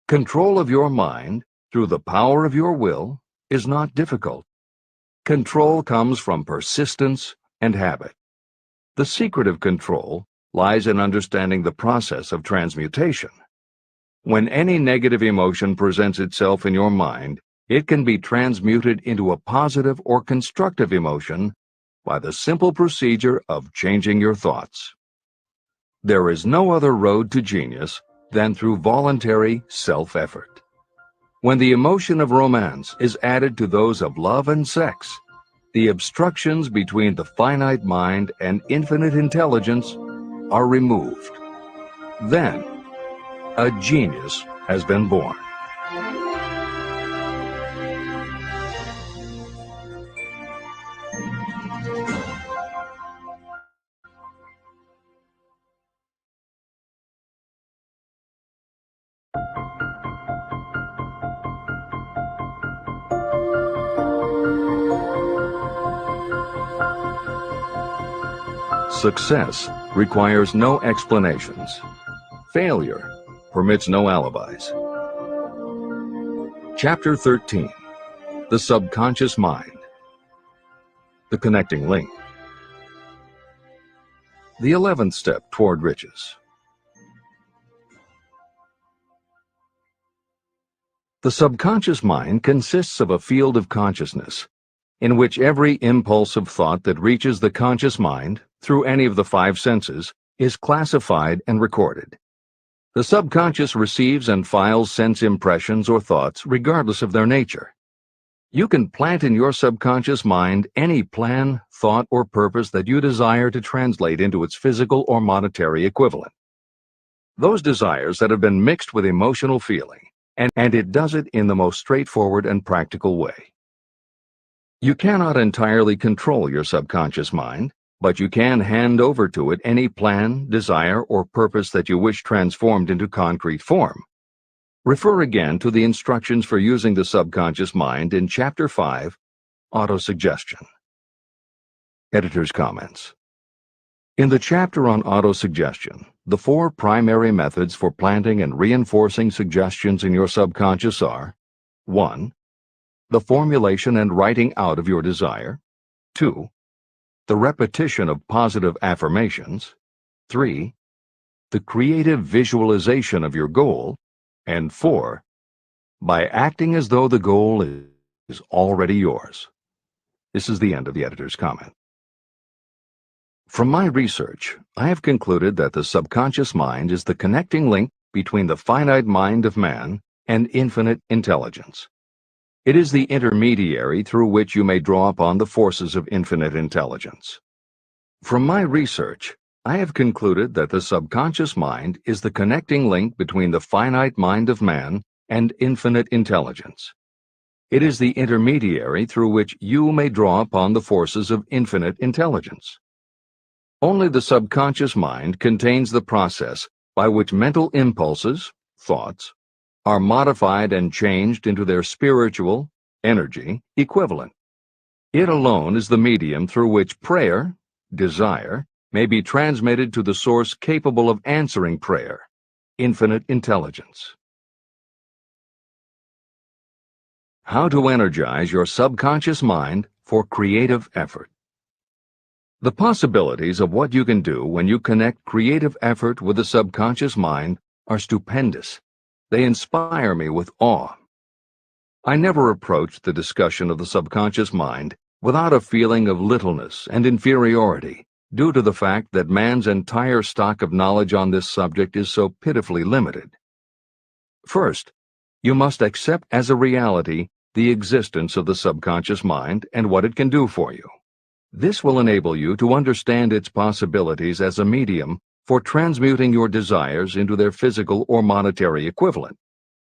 Control of your mind, through the power of your will, is not difficult. Control comes from persistence and habit. The secret of control lies in understanding the process of transmutation. When any negative emotion presents itself in your mind, it can be transmuted into a positive or constructive emotion by the simple procedure of changing your thoughts. There is no other road to genius than through voluntary self-effort. When the emotion of romance is added to those of love and sex, the obstructions between the finite mind and infinite intelligence are removed. Then, a genius has been born. Success requires no explanations. Failure permits no alibis. Chapter 13. The Subconscious Mind. The Connecting Link. The 11th Step Toward Riches. The subconscious mind consists of a field of consciousness in which every impulse of thought that reaches the conscious mind through any of the five senses is classified and recorded. The subconscious receives and files sense impressions or thoughts regardless of their nature. You can plant in your subconscious mind any plan, thought, or purpose that you desire to translate into its physical or monetary equivalent. Those desires that have been mixed with emotional feeling, and it does it in the most straightforward and practical way. You cannot entirely control your subconscious mind, but you can hand over to it any plan, desire, or purpose that you wish transformed into concrete form. Refer again to the instructions for using the subconscious mind in Chapter 5, Autosuggestion. Editor's comments. In the chapter on autosuggestion, the four primary methods for planting and reinforcing suggestions in your subconscious are: 1. The formulation and writing out of your desire. 2. The repetition of positive affirmations. 3. The creative visualization of your goal. And 4. By acting as though the goal is already yours. This is the end of the editor's comment. From my research, I have concluded that the subconscious mind is the connecting link between the finite mind of man and infinite intelligence. It is the intermediary through which you may draw upon the forces of infinite intelligence. From my research, I have concluded that the subconscious mind is the connecting link between the finite mind of man and infinite intelligence. It is the intermediary through which you may draw upon the forces of infinite intelligence. Only the subconscious mind contains the process by which mental impulses, thoughts, are modified and changed into their spiritual, energy equivalent. It alone is the medium through which prayer, desire, may be transmitted to the source capable of answering prayer, infinite intelligence. How to energize your subconscious mind for creative effort. The possibilities of what you can do when you connect creative effort with the subconscious mind are stupendous. They inspire me with awe. I never approached the discussion of the subconscious mind without a feeling of littleness and inferiority, due to the fact that man's entire stock of knowledge on this subject is so pitifully limited. First, you must accept as a reality the existence of the subconscious mind and what it can do for you. This will enable you to understand its possibilities as a medium for transmuting your desires into their physical or monetary equivalent,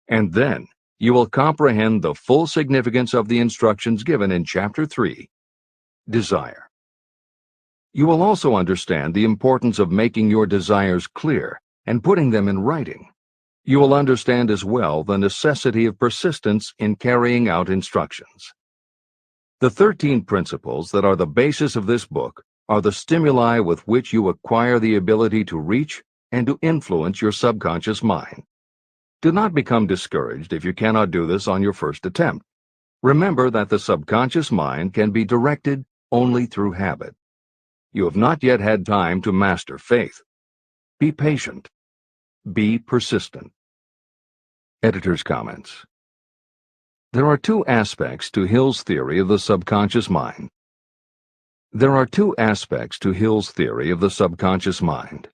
and then you will comprehend the full significance of the instructions given in Chapter 3, Desire. You will also understand the importance of making your desires clear and putting them in writing. You will understand as well the necessity of persistence in carrying out instructions. The 13 principles that are the basis of this book are the stimuli with which you acquire the ability to reach and to influence your subconscious mind. Do not become discouraged if you cannot do this on your first attempt. Remember that the subconscious mind can be directed only through habit. You have not yet had time to master faith. Be patient. Be persistent. Editor's comments. There are two aspects to Hill's theory of the subconscious mind. There are two aspects to Hill's theory of the subconscious mind.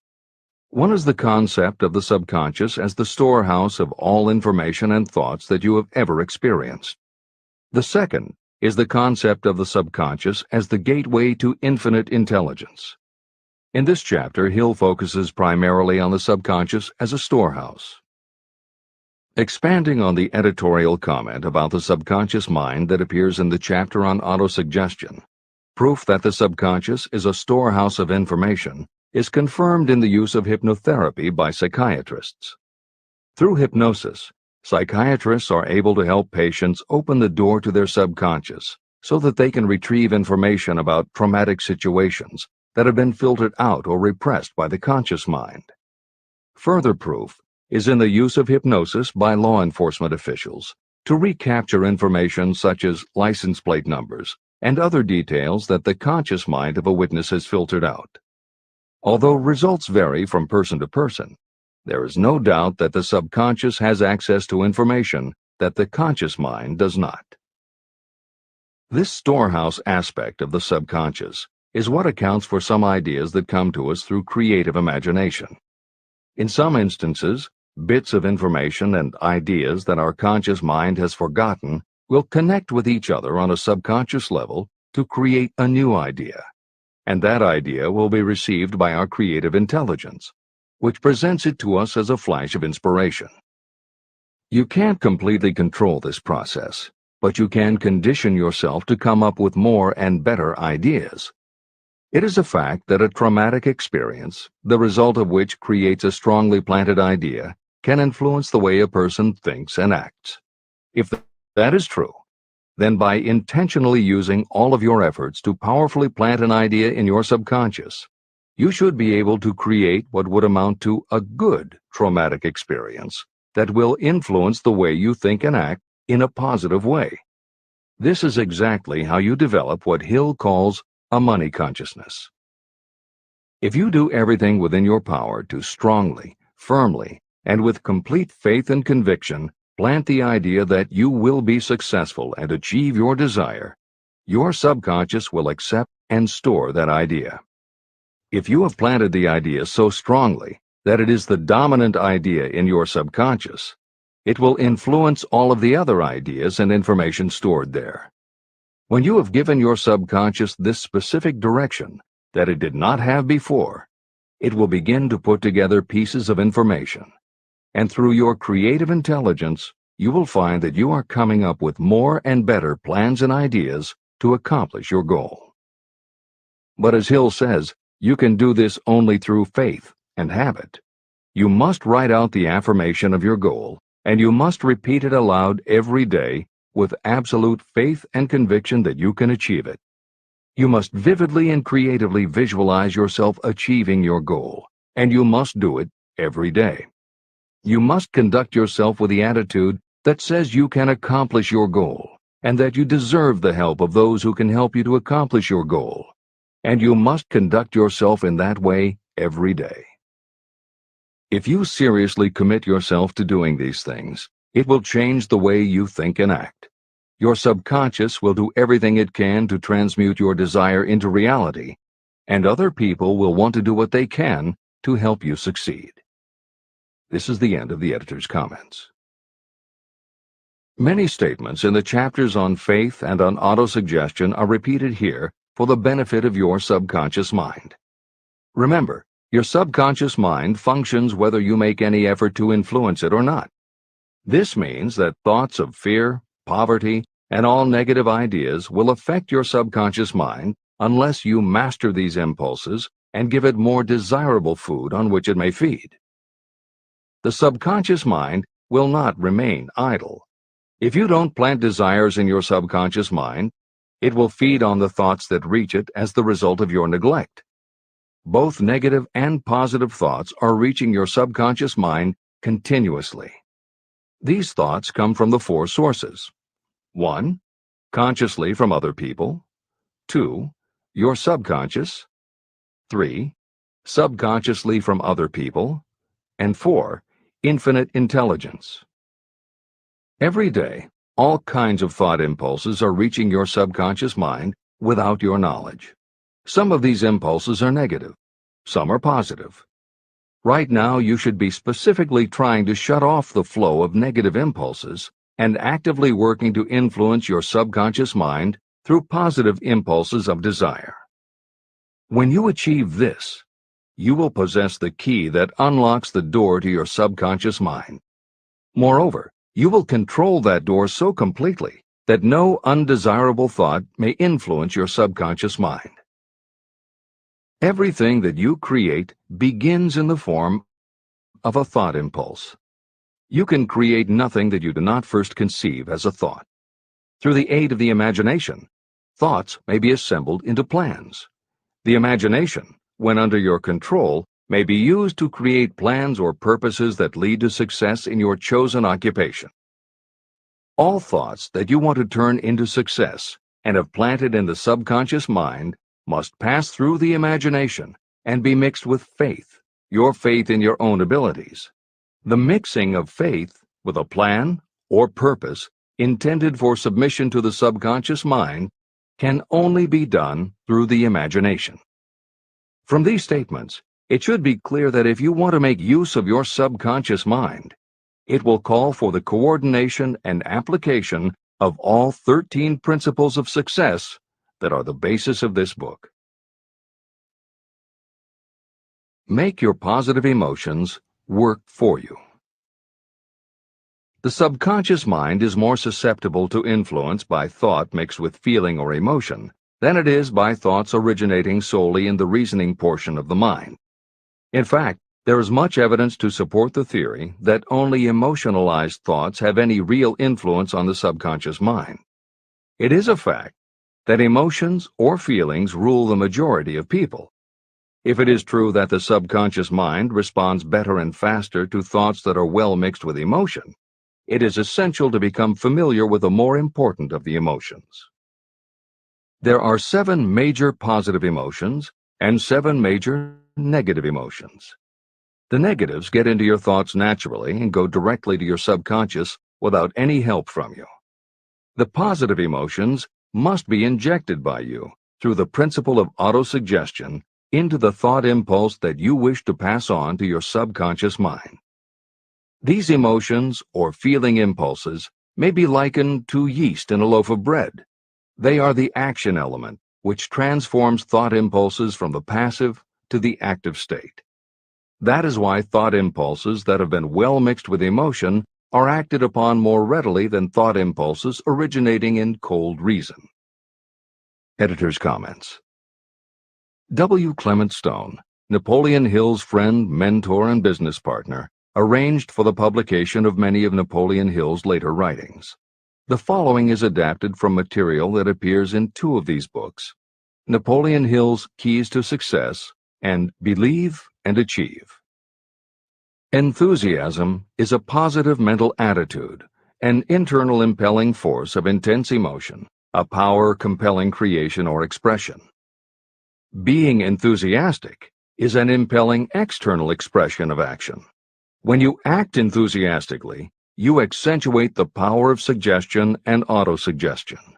One is the concept of the subconscious as the storehouse of all information and thoughts that you have ever experienced. The second is the concept of the subconscious as the gateway to infinite intelligence. In this chapter, Hill focuses primarily on the subconscious as a storehouse. Expanding on the editorial comment about the subconscious mind that appears in the chapter on autosuggestion, proof that the subconscious is a storehouse of information is confirmed in the use of hypnotherapy by psychiatrists. Through hypnosis, psychiatrists are able to help patients open the door to their subconscious so that they can retrieve information about traumatic situations that have been filtered out or repressed by the conscious mind. Further proof is in the use of hypnosis by law enforcement officials to recapture information such as license plate numbers and other details that the conscious mind of a witness has filtered out. Although results vary from person to person, there is no doubt that the subconscious has access to information that the conscious mind does not. This storehouse aspect of the subconscious is what accounts for some ideas that come to us through creative imagination. In some instances, bits of information and ideas that our conscious mind has forgotten will connect with each other on a subconscious level to create a new idea, and that idea will be received by our creative intelligence, which presents it to us as a flash of inspiration. You can't completely control this process, but you can condition yourself to come up with more and better ideas. It is a fact that a traumatic experience, the result of which creates a strongly planted idea, can influence the way a person thinks and acts. If that is true, then by intentionally using all of your efforts to powerfully plant an idea in your subconscious, you should be able to create what would amount to a good traumatic experience that will influence the way you think and act in a positive way. This is exactly how you develop what Hill calls a money consciousness. If you do everything within your power to strongly, firmly, and with complete faith and conviction plant the idea that you will be successful and achieve your desire, your subconscious will accept and store that idea. If you have planted the idea so strongly that it is the dominant idea in your subconscious, it will influence all of the other ideas and information stored there. When you have given your subconscious this specific direction that it did not have before, it will begin to put together pieces of information, and through your creative intelligence, you will find that you are coming up with more and better plans and ideas to accomplish your goal. But as Hill says, you can do this only through faith and habit. You must write out the affirmation of your goal, and you must repeat it aloud every day with absolute faith and conviction that you can achieve it. You must vividly and creatively visualize yourself achieving your goal, and you must do it every day. You must conduct yourself with the attitude that says you can accomplish your goal, and that you deserve the help of those who can help you to accomplish your goal. And you must conduct yourself in that way every day. If you seriously commit yourself to doing these things, it will change the way you think and act. Your subconscious will do everything it can to transmute your desire into reality, and other people will want to do what they can to help you succeed. This is the end of the editor's comments. Many statements in the chapters on faith and on autosuggestion are repeated here for the benefit of your subconscious mind. Remember, your subconscious mind functions whether you make any effort to influence it or not. This means that thoughts of fear, poverty, and all negative ideas will affect your subconscious mind unless you master these impulses and give it more desirable food on which it may feed. The subconscious mind will not remain idle. If you don't plant desires in your subconscious mind, it will feed on the thoughts that reach it as the result of your neglect. Both negative and positive thoughts are reaching your subconscious mind continuously. These thoughts come from the four sources. 1. Consciously from other people. 2. Your subconscious. 3. Subconsciously from other people. And 4. Infinite intelligence. Every day, all kinds of thought impulses are reaching your subconscious mind without your knowledge. Some of these impulses are negative. Some are positive. Right now, you should be specifically trying to shut off the flow of negative impulses and actively working to influence your subconscious mind through positive impulses of desire. When you achieve this, you will possess the key that unlocks the door to your subconscious mind. Moreover, you will control that door so completely that no undesirable thought may influence your subconscious mind. Everything that you create begins in the form of a thought impulse. You can create nothing that you do not first conceive as a thought. Through the aid of the imagination, thoughts may be assembled into plans. The imagination, when under your control, may be used to create plans or purposes that lead to success in your chosen occupation. All thoughts that you want to turn into success and have planted in the subconscious mind must pass through the imagination and be mixed with faith, your faith in your own abilities. The mixing of faith with a plan or purpose intended for submission to the subconscious mind can only be done through the imagination. From these statements, it should be clear that if you want to make use of your subconscious mind, it will call for the coordination and application of all 13 principles of success that are the basis of this book. Make your positive emotions work for you. The subconscious mind is more susceptible to influence by thought mixed with feeling or emotion than it is by thoughts originating solely in the reasoning portion of the mind. In fact, there is much evidence to support the theory that only emotionalized thoughts have any real influence on the subconscious mind. It is a fact that emotions or feelings rule the majority of people. If it is true that the subconscious mind responds better and faster to thoughts that are well mixed with emotion, it is essential to become familiar with the more important of the emotions. There are 7 major positive emotions and 7 major negative emotions. The negatives get into your thoughts naturally and go directly to your subconscious without any help from you. The positive emotions must be injected by you through the principle of autosuggestion into the thought impulse that you wish to pass on to your subconscious mind. These emotions or feeling impulses may be likened to yeast in a loaf of bread. They are the action element which transforms thought impulses from the passive to the active state. That is why thought impulses that have been well mixed with emotion are acted upon more readily than thought impulses originating in cold reason. Editor's comments. W. Clement Stone, Napoleon Hill's friend, mentor, and business partner, arranged for the publication of many of Napoleon Hill's later writings. The following is adapted from material that appears in 2 of these books: Napoleon Hill's Keys to Success and Believe and Achieve. Enthusiasm is a positive mental attitude, an internal impelling force of intense emotion, a power compelling creation or expression. Being enthusiastic is an impelling external expression of action. When you act enthusiastically, you accentuate the power of suggestion and autosuggestion.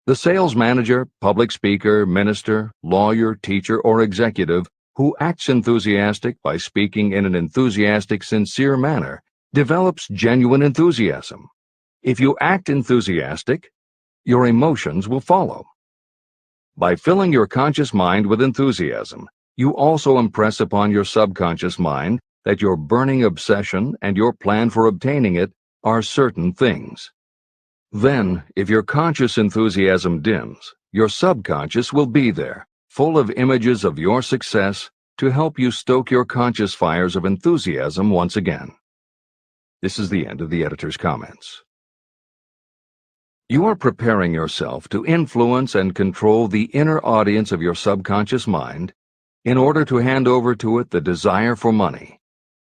The sales manager, public speaker, minister, lawyer, teacher, or executive who acts enthusiastic by speaking in an enthusiastic, sincere manner develops genuine enthusiasm. If you act enthusiastic, your emotions will follow. By filling your conscious mind with enthusiasm, you also impress upon your subconscious mind that your burning obsession and your plan for obtaining it are certain things. Then, if your conscious enthusiasm dims, your subconscious will be there, full of images of your success to help you stoke your conscious fires of enthusiasm once again. This is the end of the editor's comments. You are preparing yourself to influence and control the inner audience of your subconscious mind in order to hand over to it the desire for money,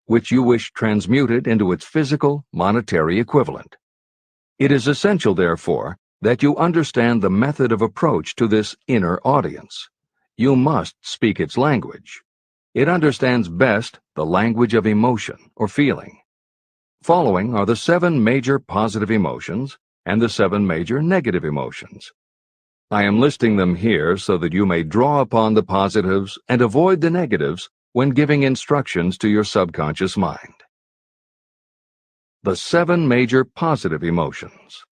which you wish transmuted into its physical, monetary equivalent. It is essential, therefore, that you understand the method of approach to this inner audience. You must speak its language. It understands best the language of emotion or feeling. Following are the 7 major positive emotions and the 7 major negative emotions. I am listing them here so that you may draw upon the positives and avoid the negatives when giving instructions to your subconscious mind. The 7 major positive emotions.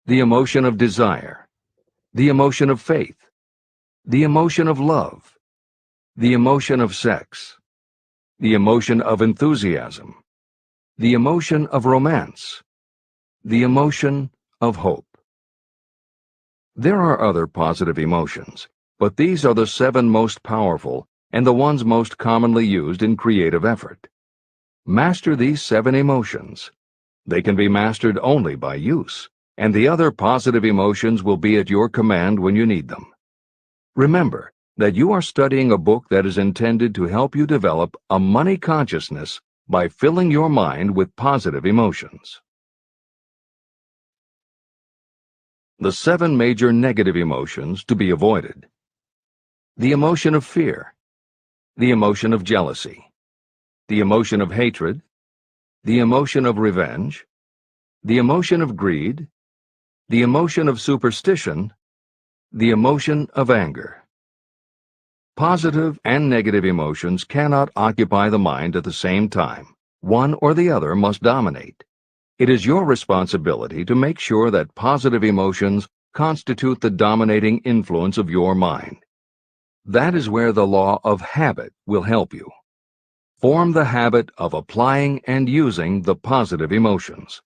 The emotion of desire, the emotion of faith, the emotion of love, the emotion of sex, the emotion of enthusiasm, the emotion of romance, the emotion of hope. There are other positive emotions, but these are the 7 most powerful and the ones most commonly used in creative effort. Master these 7 emotions. They can be mastered only by use, and the other positive emotions will be at your command when you need them. Remember that you are studying a book that is intended to help you develop a money consciousness by filling your mind with positive emotions. The 7 major negative emotions to be avoided. The emotion of fear, the emotion of jealousy, the emotion of hatred, the emotion of revenge, the emotion of greed, the emotion of superstition, the emotion of anger. Positive and negative emotions cannot occupy the mind at the same time. One or the other must dominate. It is your responsibility to make sure that positive emotions constitute the dominating influence of your mind. That is where the law of habit will help you. Form the habit of applying and using the positive emotions.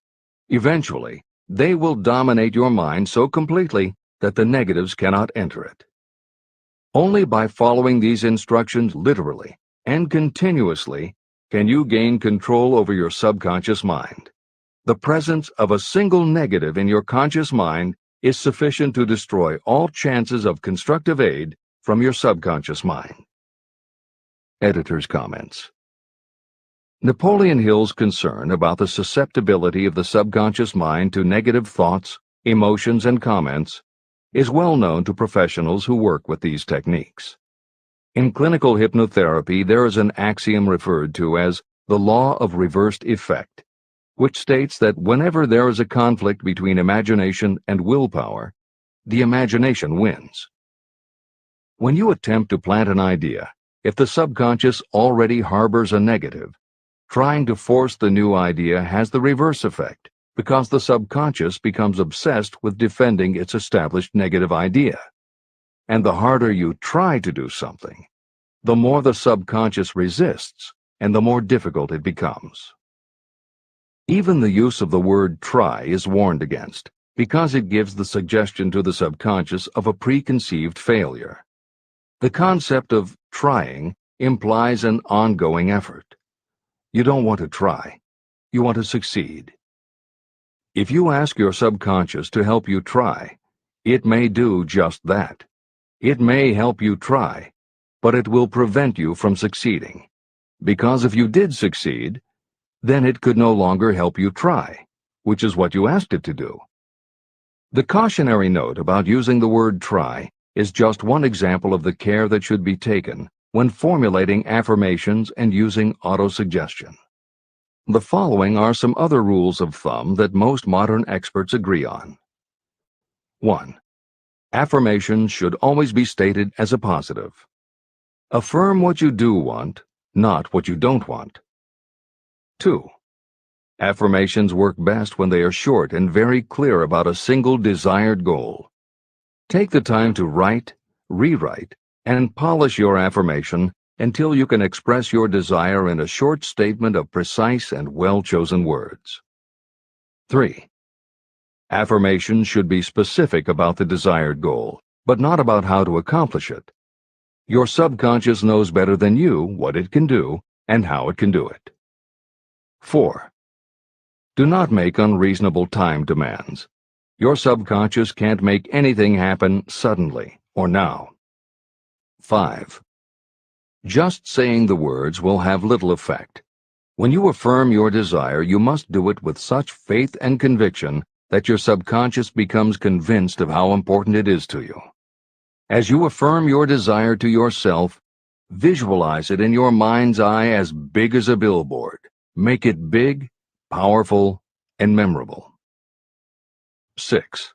Eventually, they will dominate your mind so completely that the negatives cannot enter it. Only by following these instructions literally and continuously can you gain control over your subconscious mind. The presence of a single negative in your conscious mind is sufficient to destroy all chances of constructive aid from your subconscious mind. Editor's comments. Napoleon Hill's concern about the susceptibility of the subconscious mind to negative thoughts, emotions, and comments is well known to professionals who work with these techniques. In clinical hypnotherapy, there is an axiom referred to as the law of reversed effect, which states that whenever there is a conflict between imagination and willpower, the imagination wins. When you attempt to plant an idea, if the subconscious already harbors a negative, trying to force the new idea has the reverse effect, because the subconscious becomes obsessed with defending its established negative idea. And the harder you try to do something, the more the subconscious resists, and the more difficult it becomes. Even the use of the word try is warned against, because it gives the suggestion to the subconscious of a preconceived failure. The concept of trying implies an ongoing effort. You don't want to try. You want to succeed. If you ask your subconscious to help you try, it may do just that. It may help you try, but it will prevent you from succeeding. Because if you did succeed, then it could no longer help you try, which is what you asked it to do. The cautionary note about using the word try is just one example of the care that should be taken when formulating affirmations and using autosuggestion. The following are some other rules of thumb that most modern experts agree on. 1. Affirmations should always be stated as a positive. Affirm what you do want, not what you don't want. 2. Affirmations work best when they are short and very clear about a single desired goal. Take the time to write, rewrite, and polish your affirmation until you can express your desire in a short statement of precise and well-chosen words. 3. Affirmations should be specific about the desired goal, but not about how to accomplish it. Your subconscious knows better than you what it can do and how it can do it. 4. Do not make unreasonable time demands. Your subconscious can't make anything happen suddenly or now. 5. Just saying the words will have little effect. When you affirm your desire, you must do it with such faith and conviction that your subconscious becomes convinced of how important it is to you. As you affirm your desire to yourself, visualize it in your mind's eye as big as a billboard. Make it big, powerful, and memorable. 6.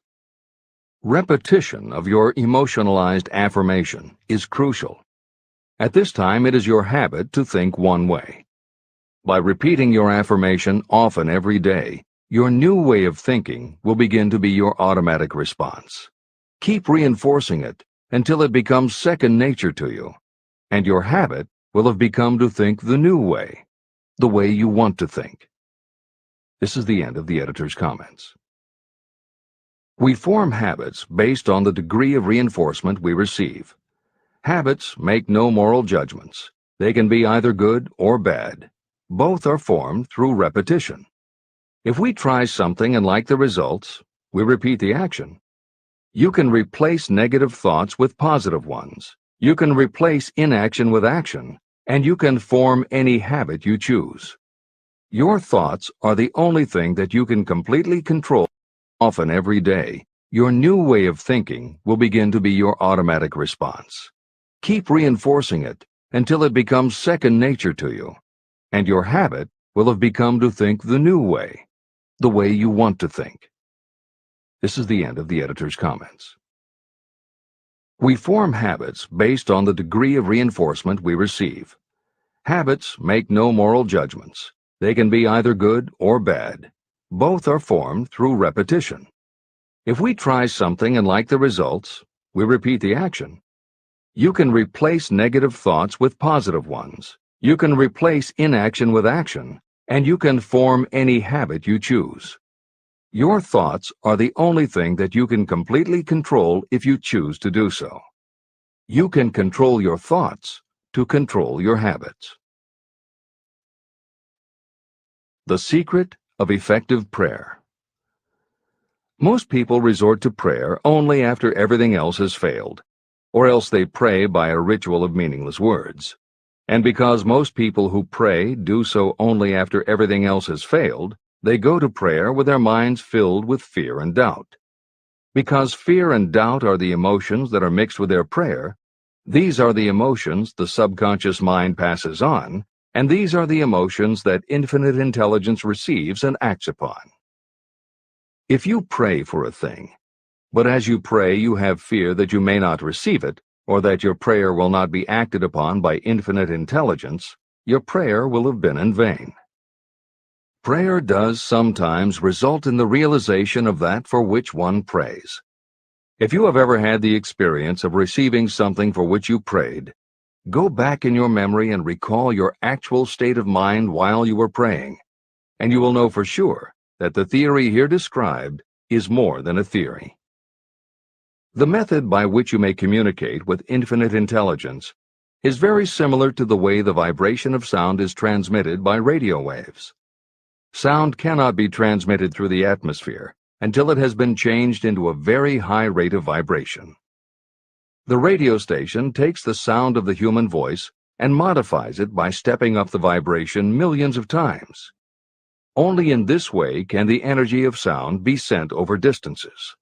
Repetition of your emotionalized affirmation is crucial. At this time, it is your habit to think one way. By repeating your affirmation often every day, your new way of thinking will begin to be your automatic response. Keep reinforcing it until it becomes second nature to you, and your habit will have become to think the new way, the way you want to think. This is the end of the editor's comments. We form habits based on the degree of reinforcement we receive. Habits make no moral judgments. They can be either good or bad. Both are formed through repetition. If we try something and like the results, we repeat the action. You can replace negative thoughts with positive ones. You can replace inaction with action, and you can form any habit you choose. Your thoughts are the only thing that you can completely control. Often every day, your new way of thinking will begin to be your automatic response. Keep reinforcing it until it becomes second nature to you, and your habit will have become to think the new way, the way you want to think. This is the end of the editor's comments. We form habits based on the degree of reinforcement we receive. Habits make no moral judgments. They can be either good or bad. Both are formed through repetition. If we try something and like the results, we repeat the action. You can replace negative thoughts with positive ones. You can replace inaction with action, and you can form any habit you choose. Your thoughts are the only thing that you can completely control if you choose to do so. You can control your thoughts to control your habits. The secret of effective prayer. Most people resort to prayer only after everything else has failed, or else they pray by a ritual of meaningless words. And because most people who pray do so only after everything else has failed, they go to prayer with their minds filled with fear and doubt. Because fear and doubt are the emotions that are mixed with their prayer, these are the emotions the subconscious mind passes on, and these are the emotions that infinite intelligence receives and acts upon. If you pray for a thing, but as you pray you have fear that you may not receive it, or that your prayer will not be acted upon by infinite intelligence, your prayer will have been in vain. Prayer does sometimes result in the realization of that for which one prays. If you have ever had the experience of receiving something for which you prayed, go back in your memory and recall your actual state of mind while you were praying, and you will know for sure that the theory here described is more than a theory. The method by which you may communicate with infinite intelligence is very similar to the way the vibration of sound is transmitted by radio waves. Sound cannot be transmitted through the atmosphere until it has been changed into a very high rate of vibration. The radio station takes the sound of the human voice and modifies it by stepping up the vibration millions of times. Only in this way can the energy of sound be sent over distances.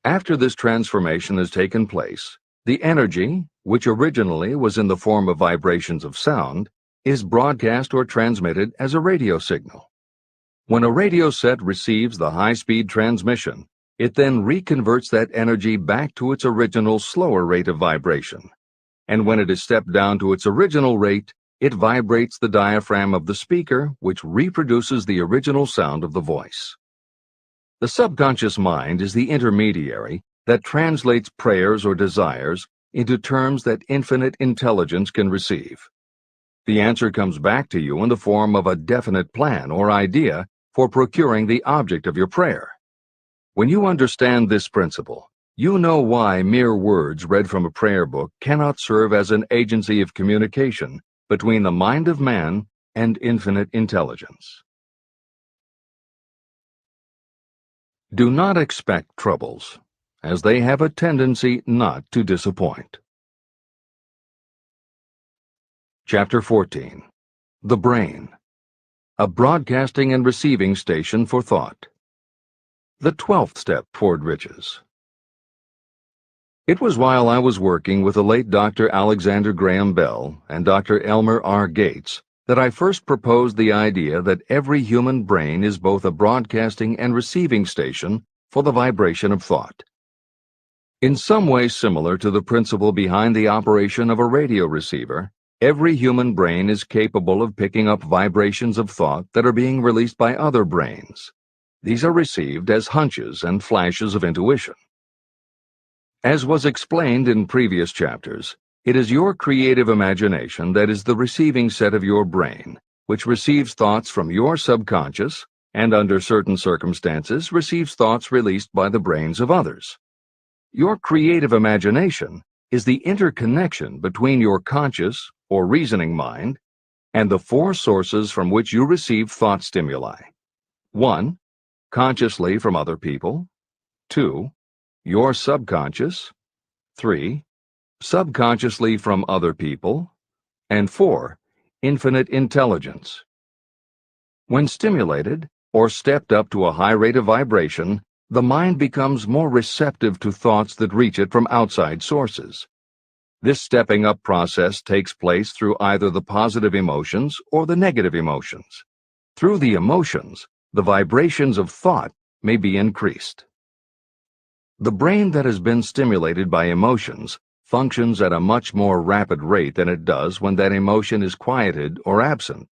After this transformation has taken place, the energy, which originally was in the form of vibrations of sound, is broadcast or transmitted as a radio signal. When a radio set receives the high-speed transmission, it then reconverts that energy back to its original slower rate of vibration. And when it is stepped down to its original rate, it vibrates the diaphragm of the speaker, which reproduces the original sound of the voice. The subconscious mind is the intermediary that translates prayers or desires into terms that infinite intelligence can receive. The answer comes back to you in the form of a definite plan or idea for procuring the object of your prayer. When you understand this principle, you know why mere words read from a prayer book cannot serve as an agency of communication between the mind of man and infinite intelligence. Do not expect troubles, as they have a tendency not to disappoint. Chapter 14. The Brain. A broadcasting and receiving station for thought. The 12th step toward riches. It was while I was working with the late Dr. Alexander Graham Bell and Dr. Elmer R. Gates that I first proposed the idea that every human brain is both a broadcasting and receiving station for the vibration of thought. In some way similar to the principle behind the operation of a radio receiver, every human brain is capable of picking up vibrations of thought that are being released by other brains. These are received as hunches and flashes of intuition. As was explained in previous chapters, it is your creative imagination that is the receiving set of your brain, which receives thoughts from your subconscious and, under certain circumstances, receives thoughts released by the brains of others. Your creative imagination is the interconnection between your conscious or reasoning mind and the four sources from which you receive thought stimuli. 1. Consciously from other people. 2. Your subconscious. 3. Subconsciously from other people. And 4. Infinite intelligence. When stimulated or stepped up to a high rate of vibration, the mind becomes more receptive to thoughts that reach it from outside sources. This stepping up process takes place through either the positive emotions or the negative emotions. Through the emotions, the vibrations of thought may be increased. The brain that has been stimulated by emotions functions at a much more rapid rate than it does when that emotion is quieted or absent.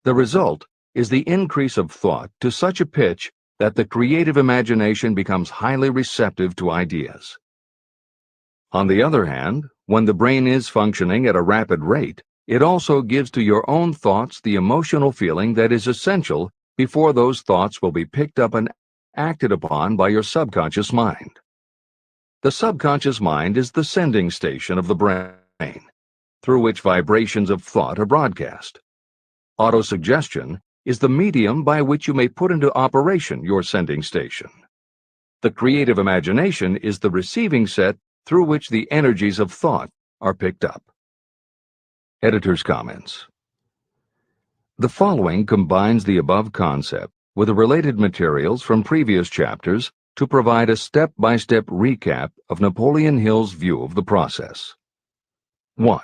The result is the increase of thought to such a pitch that the creative imagination becomes highly receptive to ideas. On the other hand, when the brain is functioning at a rapid rate, it also gives to your own thoughts the emotional feeling that is essential before those thoughts will be picked up and acted upon by your subconscious mind. The subconscious mind is the sending station of the brain, through which vibrations of thought are broadcast. Autosuggestion is the medium by which you may put into operation your sending station. The creative imagination is the receiving set through which the energies of thought are picked up. Editor's comments. The following combines the above concept with the related materials from previous chapters to provide a step-by-step recap of Napoleon Hill's view of the process. 1.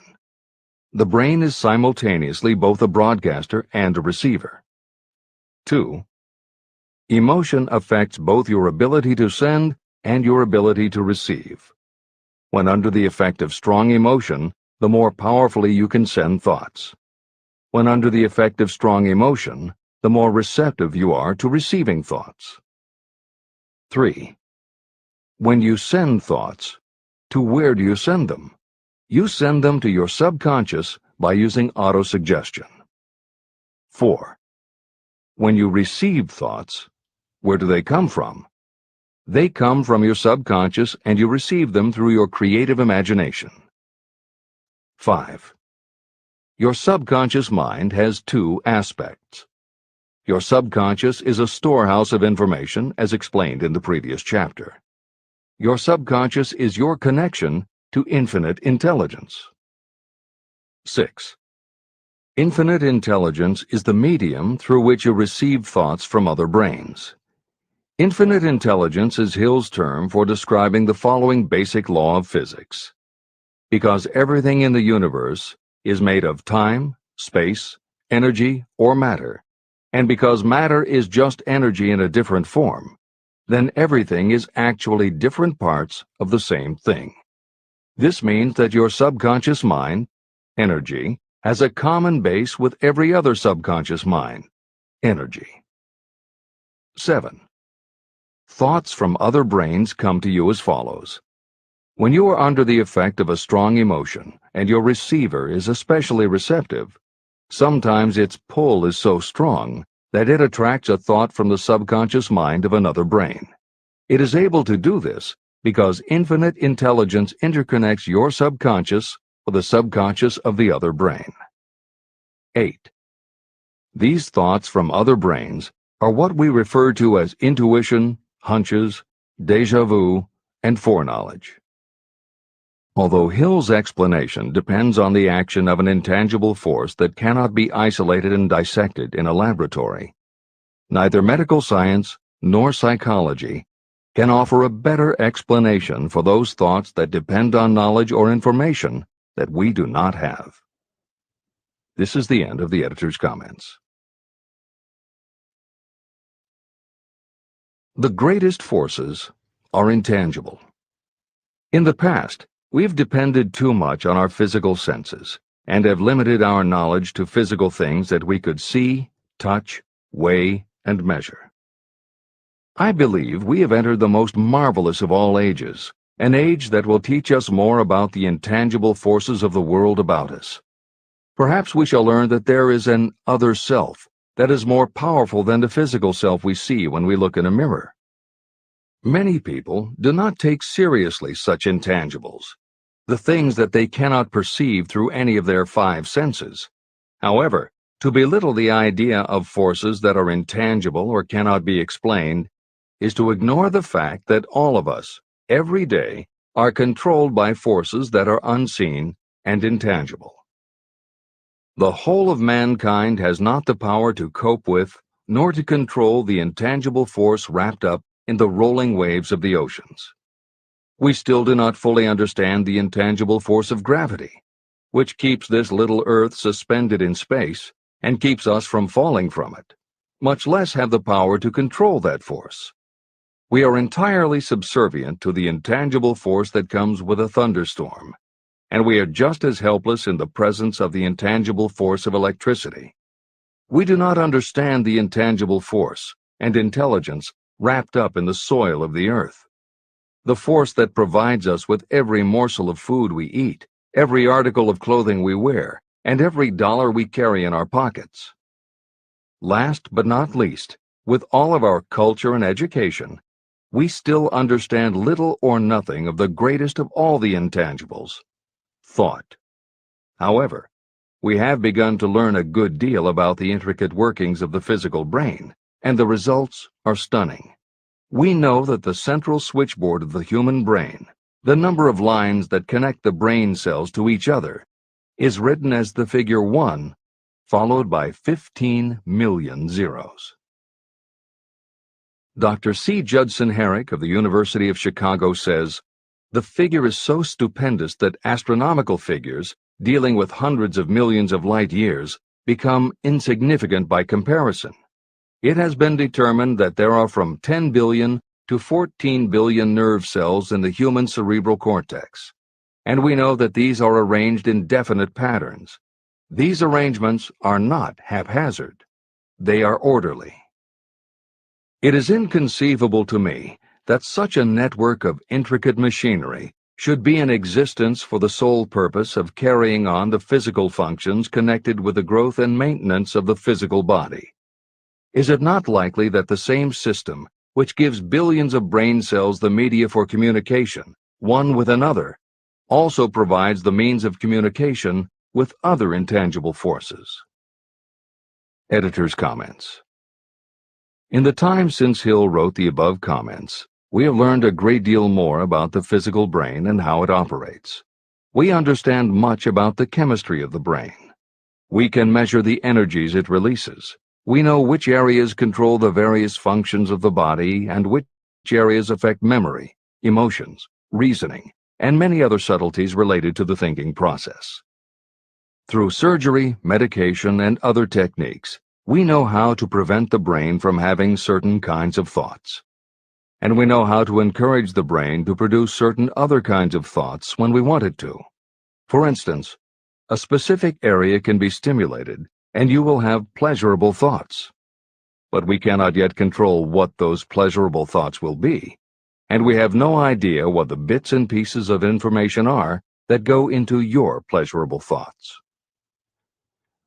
The brain is simultaneously both a broadcaster and a receiver. 2. Emotion affects both your ability to send and your ability to receive. When under the effect of strong emotion, the more powerfully you can send thoughts. When under the effect of strong emotion, the more receptive you are to receiving thoughts. 3. When you send thoughts, to where do you send them? You send them to your subconscious by using autosuggestion. 4. When you receive thoughts, where do they come from? They come from your subconscious and you receive them through your creative imagination. 5. Your subconscious mind has two aspects. Your subconscious is a storehouse of information, as explained in the previous chapter. Your subconscious is your connection to infinite intelligence. 6. Infinite intelligence is the medium through which you receive thoughts from other brains. Infinite intelligence is Hill's term for describing the following basic law of physics. Because everything in the universe is made of time, space, energy, or matter, and because matter is just energy in a different form, then everything is actually different parts of the same thing. This means that your subconscious mind, energy, has a common base with every other subconscious mind, energy. 7. Thoughts from other brains come to you as follows. When you are under the effect of a strong emotion and your receiver is especially receptive, sometimes its pull is so strong that it attracts a thought from the subconscious mind of another brain. It is able to do this because infinite intelligence interconnects your subconscious with the subconscious of the other brain. 8. These thoughts from other brains are what we refer to as intuition, hunches, déjà vu, and foreknowledge. Although Hill's explanation depends on the action of an intangible force that cannot be isolated and dissected in a laboratory, neither medical science nor psychology can offer a better explanation for those thoughts that depend on knowledge or information that we do not have. This is the end of the editor's comments. The greatest forces are intangible. In the past, we've depended too much on our physical senses and have limited our knowledge to physical things that we could see, touch, weigh, and measure. I believe we have entered the most marvelous of all ages, an age that will teach us more about the intangible forces of the world about us. Perhaps we shall learn that there is an other self that is more powerful than the physical self we see when we look in a mirror. Many people do not take seriously such intangibles, the things that they cannot perceive through any of their five senses. However, to belittle the idea of forces that are intangible or cannot be explained is to ignore the fact that all of us, every day, are controlled by forces that are unseen and intangible. The whole of mankind has not the power to cope with, nor to control the intangible force wrapped up in the rolling waves of the oceans. We still do not fully understand the intangible force of gravity, which keeps this little Earth suspended in space and keeps us from falling from it, much less have the power to control that force. We are entirely subservient to the intangible force that comes with a thunderstorm, and we are just as helpless in the presence of the intangible force of electricity. We do not understand the intangible force and intelligence wrapped up in the soil of the earth, the force that provides us with every morsel of food we eat, every article of clothing we wear, and every dollar we carry in our pockets. Last but not least, with all of our culture and education, we still understand little or nothing of the greatest of all the intangibles, thought. However, we have begun to learn a good deal about the intricate workings of the physical brain, and the results are stunning. We know that the central switchboard of the human brain, the number of lines that connect the brain cells to each other, is written as the figure 1, followed by 15 million zeros. Dr. C. Judson Herrick of the University of Chicago says, "The figure is so stupendous that astronomical figures, dealing with hundreds of millions of light years, become insignificant by comparison. It has been determined that there are from 10 billion to 14 billion nerve cells in the human cerebral cortex, and we know that these are arranged in definite patterns. These arrangements are not haphazard. They are orderly. It is inconceivable to me that such a network of intricate machinery should be in existence for the sole purpose of carrying on the physical functions connected with the growth and maintenance of the physical body. Is it not likely that the same system, which gives billions of brain cells the media for communication, one with another, also provides the means of communication with other intangible forces?" Editor's comments. In the time since Hill wrote the above comments, we have learned a great deal more about the physical brain and how it operates. We understand much about the chemistry of the brain. We can measure the energies it releases. We know which areas control the various functions of the body and which areas affect memory, emotions, reasoning, and many other subtleties related to the thinking process. Through surgery, medication, and other techniques, we know how to prevent the brain from having certain kinds of thoughts. And we know how to encourage the brain to produce certain other kinds of thoughts when we want it to. For instance, a specific area can be stimulated and you will have pleasurable thoughts. But we cannot yet control what those pleasurable thoughts will be, and we have no idea what the bits and pieces of information are that go into your pleasurable thoughts.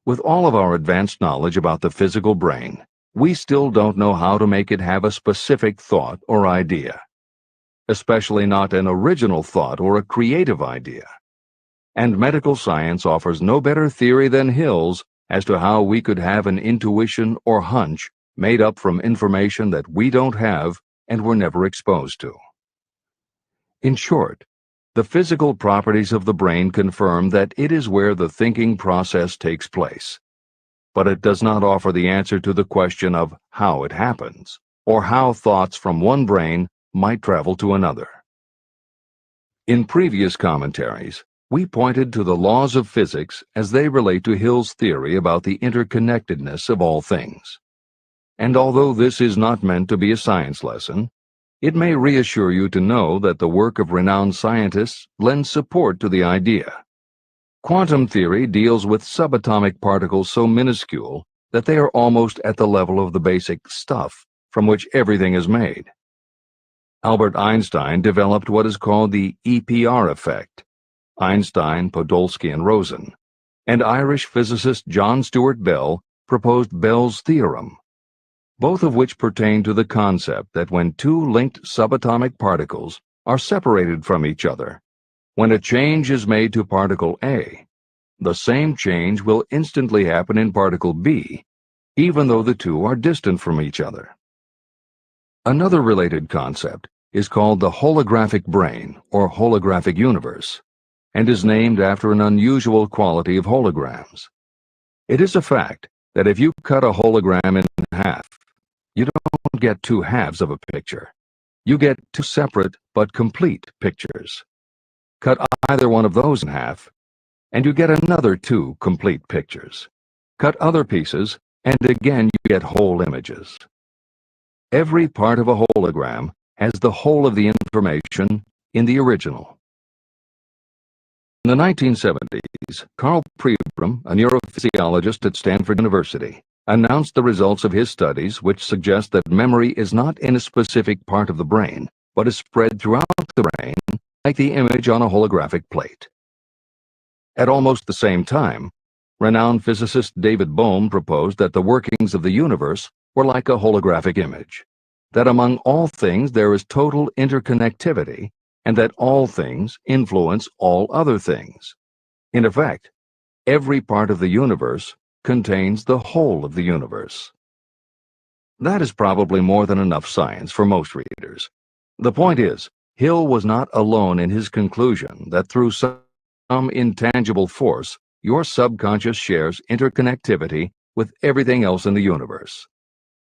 With all of our advanced knowledge about the physical brain, we still don't know how to make it have a specific thought or idea, especially not an original thought or a creative idea. And medical science offers no better theory than Hill's as to how we could have an intuition or hunch made up from information that we don't have and were never exposed to. In short, the physical properties of the brain confirm that it is where the thinking process takes place, but it does not offer the answer to the question of how it happens, or how thoughts from one brain might travel to another. In previous commentaries, we pointed to the laws of physics as they relate to Hill's theory about the interconnectedness of all things. And although this is not meant to be a science lesson, It may reassure you to know that the work of renowned scientists lends support to the idea. Quantum theory deals with subatomic particles so minuscule that they are almost at the level of the basic stuff from which everything is made. Albert Einstein developed what is called the EPR effect. Einstein, Podolsky, and Rosen, and Irish physicist John Stuart Bell proposed Bell's theorem, both of which pertain to the concept that when two linked subatomic particles are separated from each other, when a change is made to particle A, the same change will instantly happen in particle B, even though the two are distant from each other. Another related concept is called the holographic brain or holographic universe, and is named after an unusual quality of holograms. It is a fact that if you cut a hologram in half, you don't get two halves of a picture. You get two separate but complete pictures. Cut either one of those in half, and you get another two complete pictures. Cut other pieces, and again you get whole images. Every part of a hologram has the whole of the information in the original. In the 1970s, Carl Pribram, a neurophysiologist at Stanford University, announced the results of his studies, which suggest that memory is not in a specific part of the brain, but is spread throughout the brain like the image on a holographic plate. At almost the same time, renowned physicist David Bohm proposed that the workings of the universe were like a holographic image, that among all things there is total interconnectivity, and that all things influence all other things. In effect, every part of the universe contains the whole of the universe. That is probably more than enough science for most readers. The point is, Hill was not alone in his conclusion that through some intangible force, your subconscious shares interconnectivity with everything else in the universe.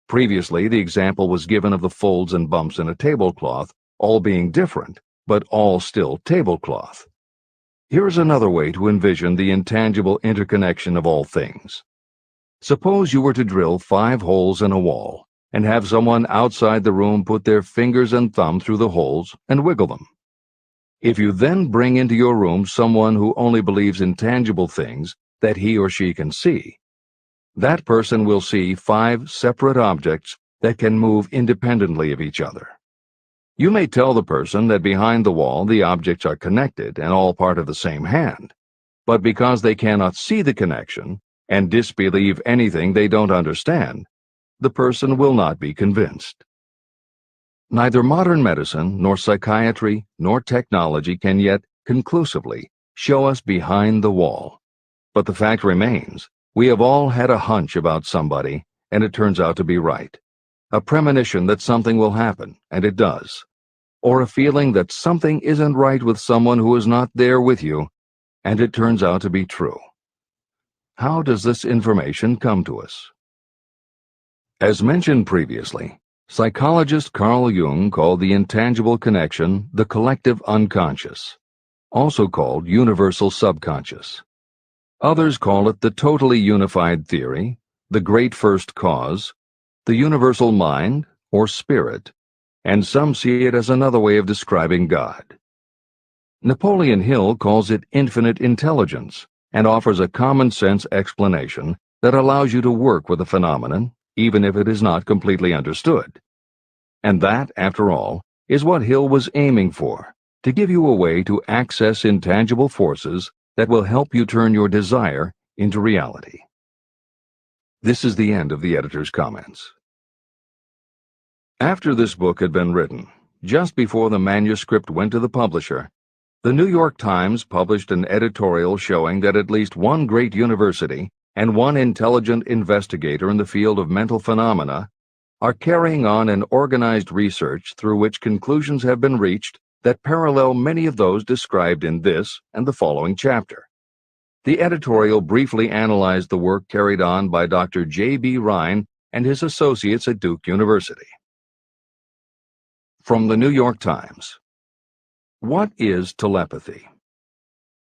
Previously, the example was given of the folds and bumps in a tablecloth, all being different, but all still tablecloth. Here is another way to envision the intangible interconnection of all things. Suppose you were to drill 5 holes in a wall and have someone outside the room put their fingers and thumb through the holes and wiggle them. If you then bring into your room someone who only believes in tangible things that he or she can see, that person will see 5 separate objects that can move independently of each other. You may tell the person that behind the wall the objects are connected and all part of the same hand, but because they cannot see the connection and disbelieve anything they don't understand, the person will not be convinced. Neither modern medicine, nor psychiatry, nor technology can yet conclusively show us behind the wall. But the fact remains, we have all had a hunch about somebody, and it turns out to be right. A premonition that something will happen, and it does. Or a feeling that something isn't right with someone who is not there with you, and it turns out to be true. How does this information come to us? As mentioned previously, psychologist Carl Jung called the intangible connection the collective unconscious, also called universal subconscious. Others call it the totally unified theory, the great first cause, the universal mind, or spirit, and some see it as another way of describing God. Napoleon Hill calls it infinite intelligence and offers a common-sense explanation that allows you to work with a phenomenon, even if it is not completely understood. And that, after all, is what Hill was aiming for, to give you a way to access intangible forces that will help you turn your desire into reality. This is the end of the editor's comments. After this book had been written, just before the manuscript went to the publisher, the New York Times published an editorial showing that at least one great university and one intelligent investigator in the field of mental phenomena are carrying on an organized research through which conclusions have been reached that parallel many of those described in this and the following chapter. The editorial briefly analyzed the work carried on by Dr. J.B. Rhine and his associates at Duke University. From the New York Times. What is telepathy?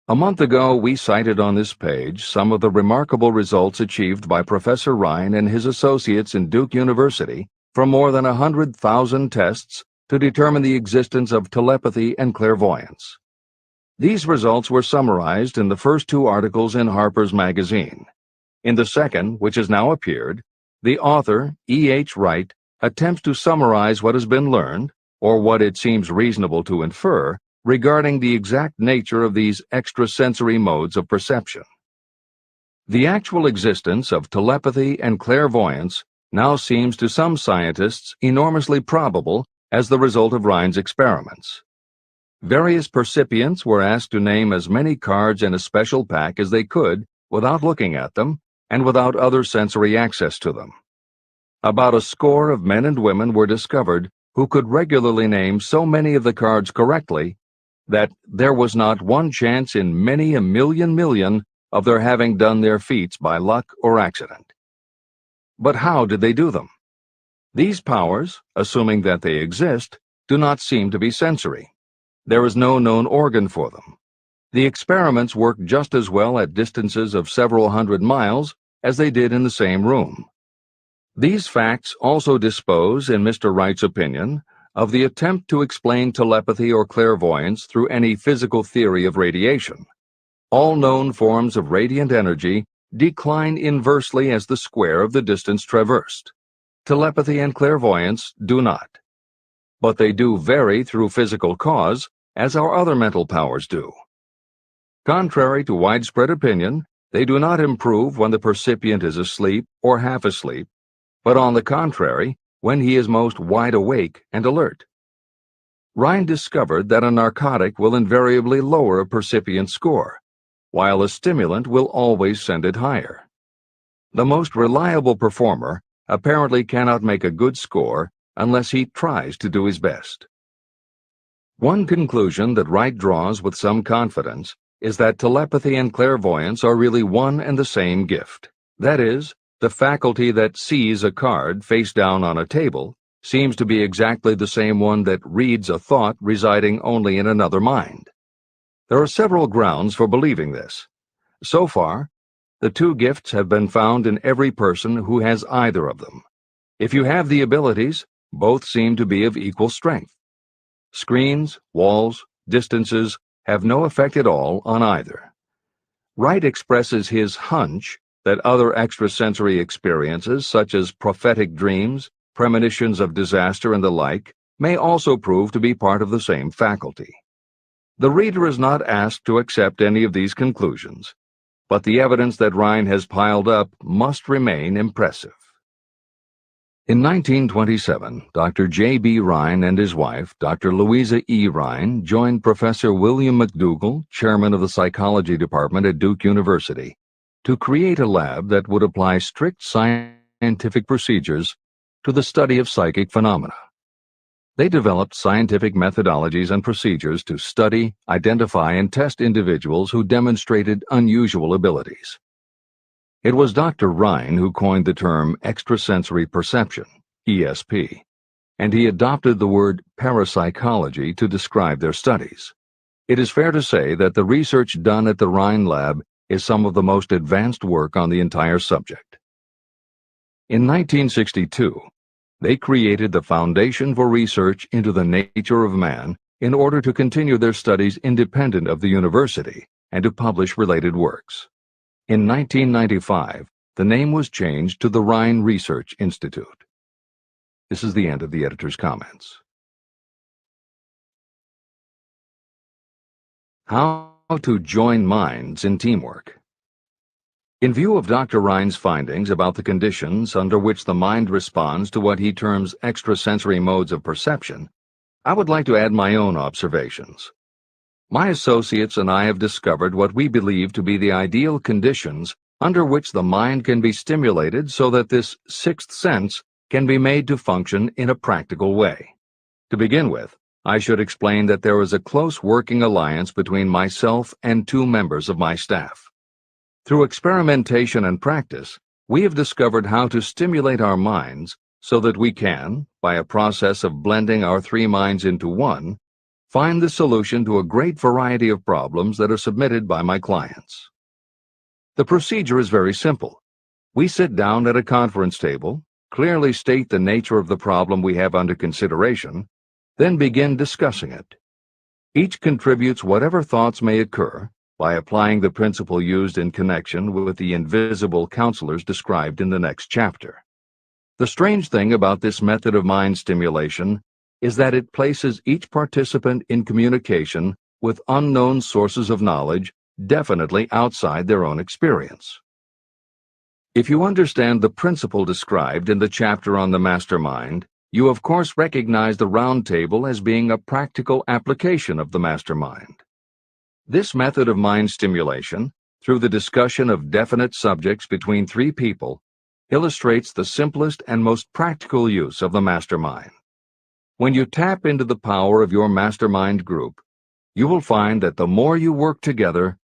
A month ago, we cited on this page some of the remarkable results achieved by Professor Rhine and his associates in Duke University from more than 100,000 tests to determine the existence of telepathy and clairvoyance. These results were summarized in the first two articles in Harper's Magazine. In the second, which has now appeared, the author, E.H. Wright, attempts to summarize what has been learned, or what it seems reasonable to infer, regarding the exact nature of these extrasensory modes of perception. The actual existence of telepathy and clairvoyance now seems to some scientists enormously probable as the result of Rhine's experiments. Various percipients were asked to name as many cards in a special pack as they could without looking at them and without other sensory access to them. About a score of men and women were discovered who could regularly name so many of the cards correctly that there was not one chance in many a million of their having done their feats by luck or accident. But how did they do them? These powers, assuming that they exist, do not seem to be sensory. There is no known organ for them. The experiments work just as well at distances of several hundred miles as they did in the same room. These facts also dispose, in Mr. Wright's opinion, of the attempt to explain telepathy or clairvoyance through any physical theory of radiation. All known forms of radiant energy decline inversely as the square of the distance traversed. Telepathy and clairvoyance do not. But they do vary through physical cause, as our other mental powers do. Contrary to widespread opinion, they do not improve when the percipient is asleep or half asleep, but on the contrary, when he is most wide awake and alert. Rhine discovered that a narcotic will invariably lower a percipient score, while a stimulant will always send it higher. The most reliable performer apparently cannot make a good score unless he tries to do his best. One conclusion that Wright draws with some confidence is that telepathy and clairvoyance are really one and the same gift. That is, the faculty that sees a card face down on a table seems to be exactly the same one that reads a thought residing only in another mind. There are several grounds for believing this. So far, the two gifts have been found in every person who has either of them. If you have the abilities, both seem to be of equal strength. Screens, walls, distances have no effect at all on either. Wright expresses his hunch that other extrasensory experiences, such as prophetic dreams, premonitions of disaster, and the like, may also prove to be part of the same faculty. The reader is not asked to accept any of these conclusions, but the evidence that Rhine has piled up must remain impressive. In 1927, Dr. J.B. Rhine and his wife, Dr. Louisa E. Rhine, joined Professor William McDougall, chairman of the psychology department at Duke University, to create a lab that would apply strict scientific procedures to the study of psychic phenomena. They developed scientific methodologies and procedures to study, identify, and test individuals who demonstrated unusual abilities. It was Dr. Rhine who coined the term extrasensory perception, ESP, and he adopted the word parapsychology to describe their studies. It is fair to say that the research done at the Rhine Lab is some of the most advanced work on the entire subject. In 1962, they created the Foundation for Research into the Nature of Man in order to continue their studies independent of the university and to publish related works. In 1995, the name was changed to the Rhine Research Institute. This is the end of the editor's comments. How to join minds in teamwork. In view of Dr. Rhine's findings about the conditions under which the mind responds to what he terms extrasensory modes of perception, I would like to add my own observations. My associates and I have discovered what we believe to be the ideal conditions under which the mind can be stimulated so that this sixth sense can be made to function in a practical way. To begin with, I should explain that there is a close working alliance between myself and two members of my staff. Through experimentation and practice, we have discovered how to stimulate our minds so that we can, by a process of blending our three minds into one, find the solution to a great variety of problems that are submitted by my clients. The procedure is very simple. We sit down at a conference table, clearly state the nature of the problem we have under consideration, Then begin discussing it. Each contributes whatever thoughts may occur by applying the principle used in connection with the invisible counselors described in the next chapter. The strange thing about this method of mind stimulation is that it places each participant in communication with unknown sources of knowledge definitely outside their own experience. If you understand the principle described in the chapter on the mastermind, you of course recognize the round table as being a practical application of the mastermind. This method of mind stimulation, through the discussion of definite subjects between three people, illustrates the simplest and most practical use of the mastermind. When you tap into the power of your mastermind group, you will find that the more you work together,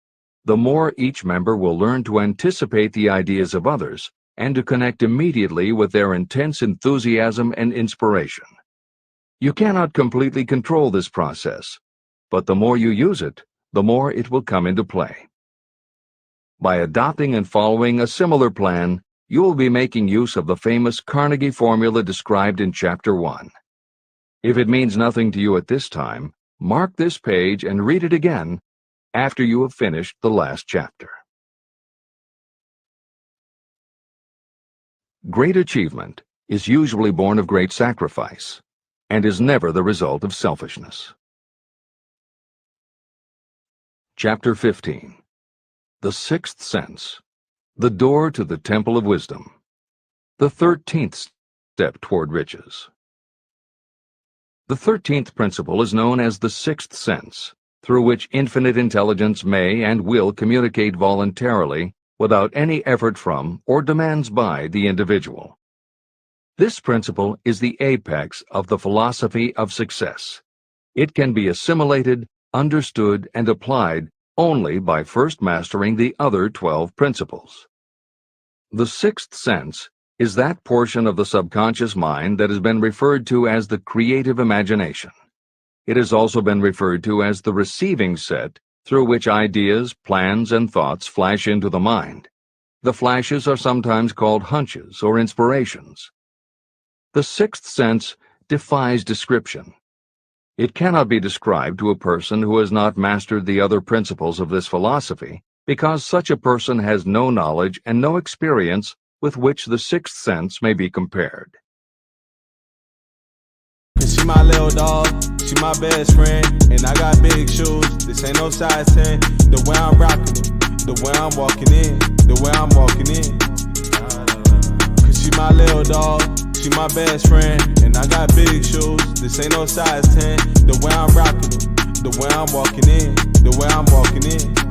the more each member will learn to anticipate the ideas of others and to connect immediately with their intense enthusiasm and inspiration. You cannot completely control this process, but the more you use it, the more it will come into play. By adopting and following a similar plan, you will be making use of the famous Carnegie formula described in Chapter 1. If it means nothing to you at this time, mark this page and read it again after you have finished the last chapter. Great achievement is usually born of great sacrifice and is never the result of selfishness. Chapter 15. The Sixth Sense. The Door to the Temple of Wisdom. The 13th Step Toward Riches. The 13th principle is known as the Sixth Sense, through which infinite intelligence may and will communicate voluntarily without any effort from or demands by the individual. This principle is the apex of the philosophy of success. It can be assimilated, understood, and applied only by first mastering the other 12 principles. The sixth sense is that portion of the subconscious mind that has been referred to as the creative imagination. It has also been referred to as the receiving set through which ideas, plans, and thoughts flash into the mind. The flashes are sometimes called hunches or inspirations. The sixth sense defies description. It cannot be described to a person who has not mastered the other principles of this philosophy, because such a person has no knowledge and no experience with which the sixth sense may be compared. She my little dog, she my best friend, and I got big shoes, this ain't no size 10. The way I'm rocking it, the way I'm walking in, the way I'm walking in. Cause she my little dog, she my best friend, and I got big shoes, this ain't no size 10. The way I'm rocking it, the way I'm walking in, the way I'm walking in.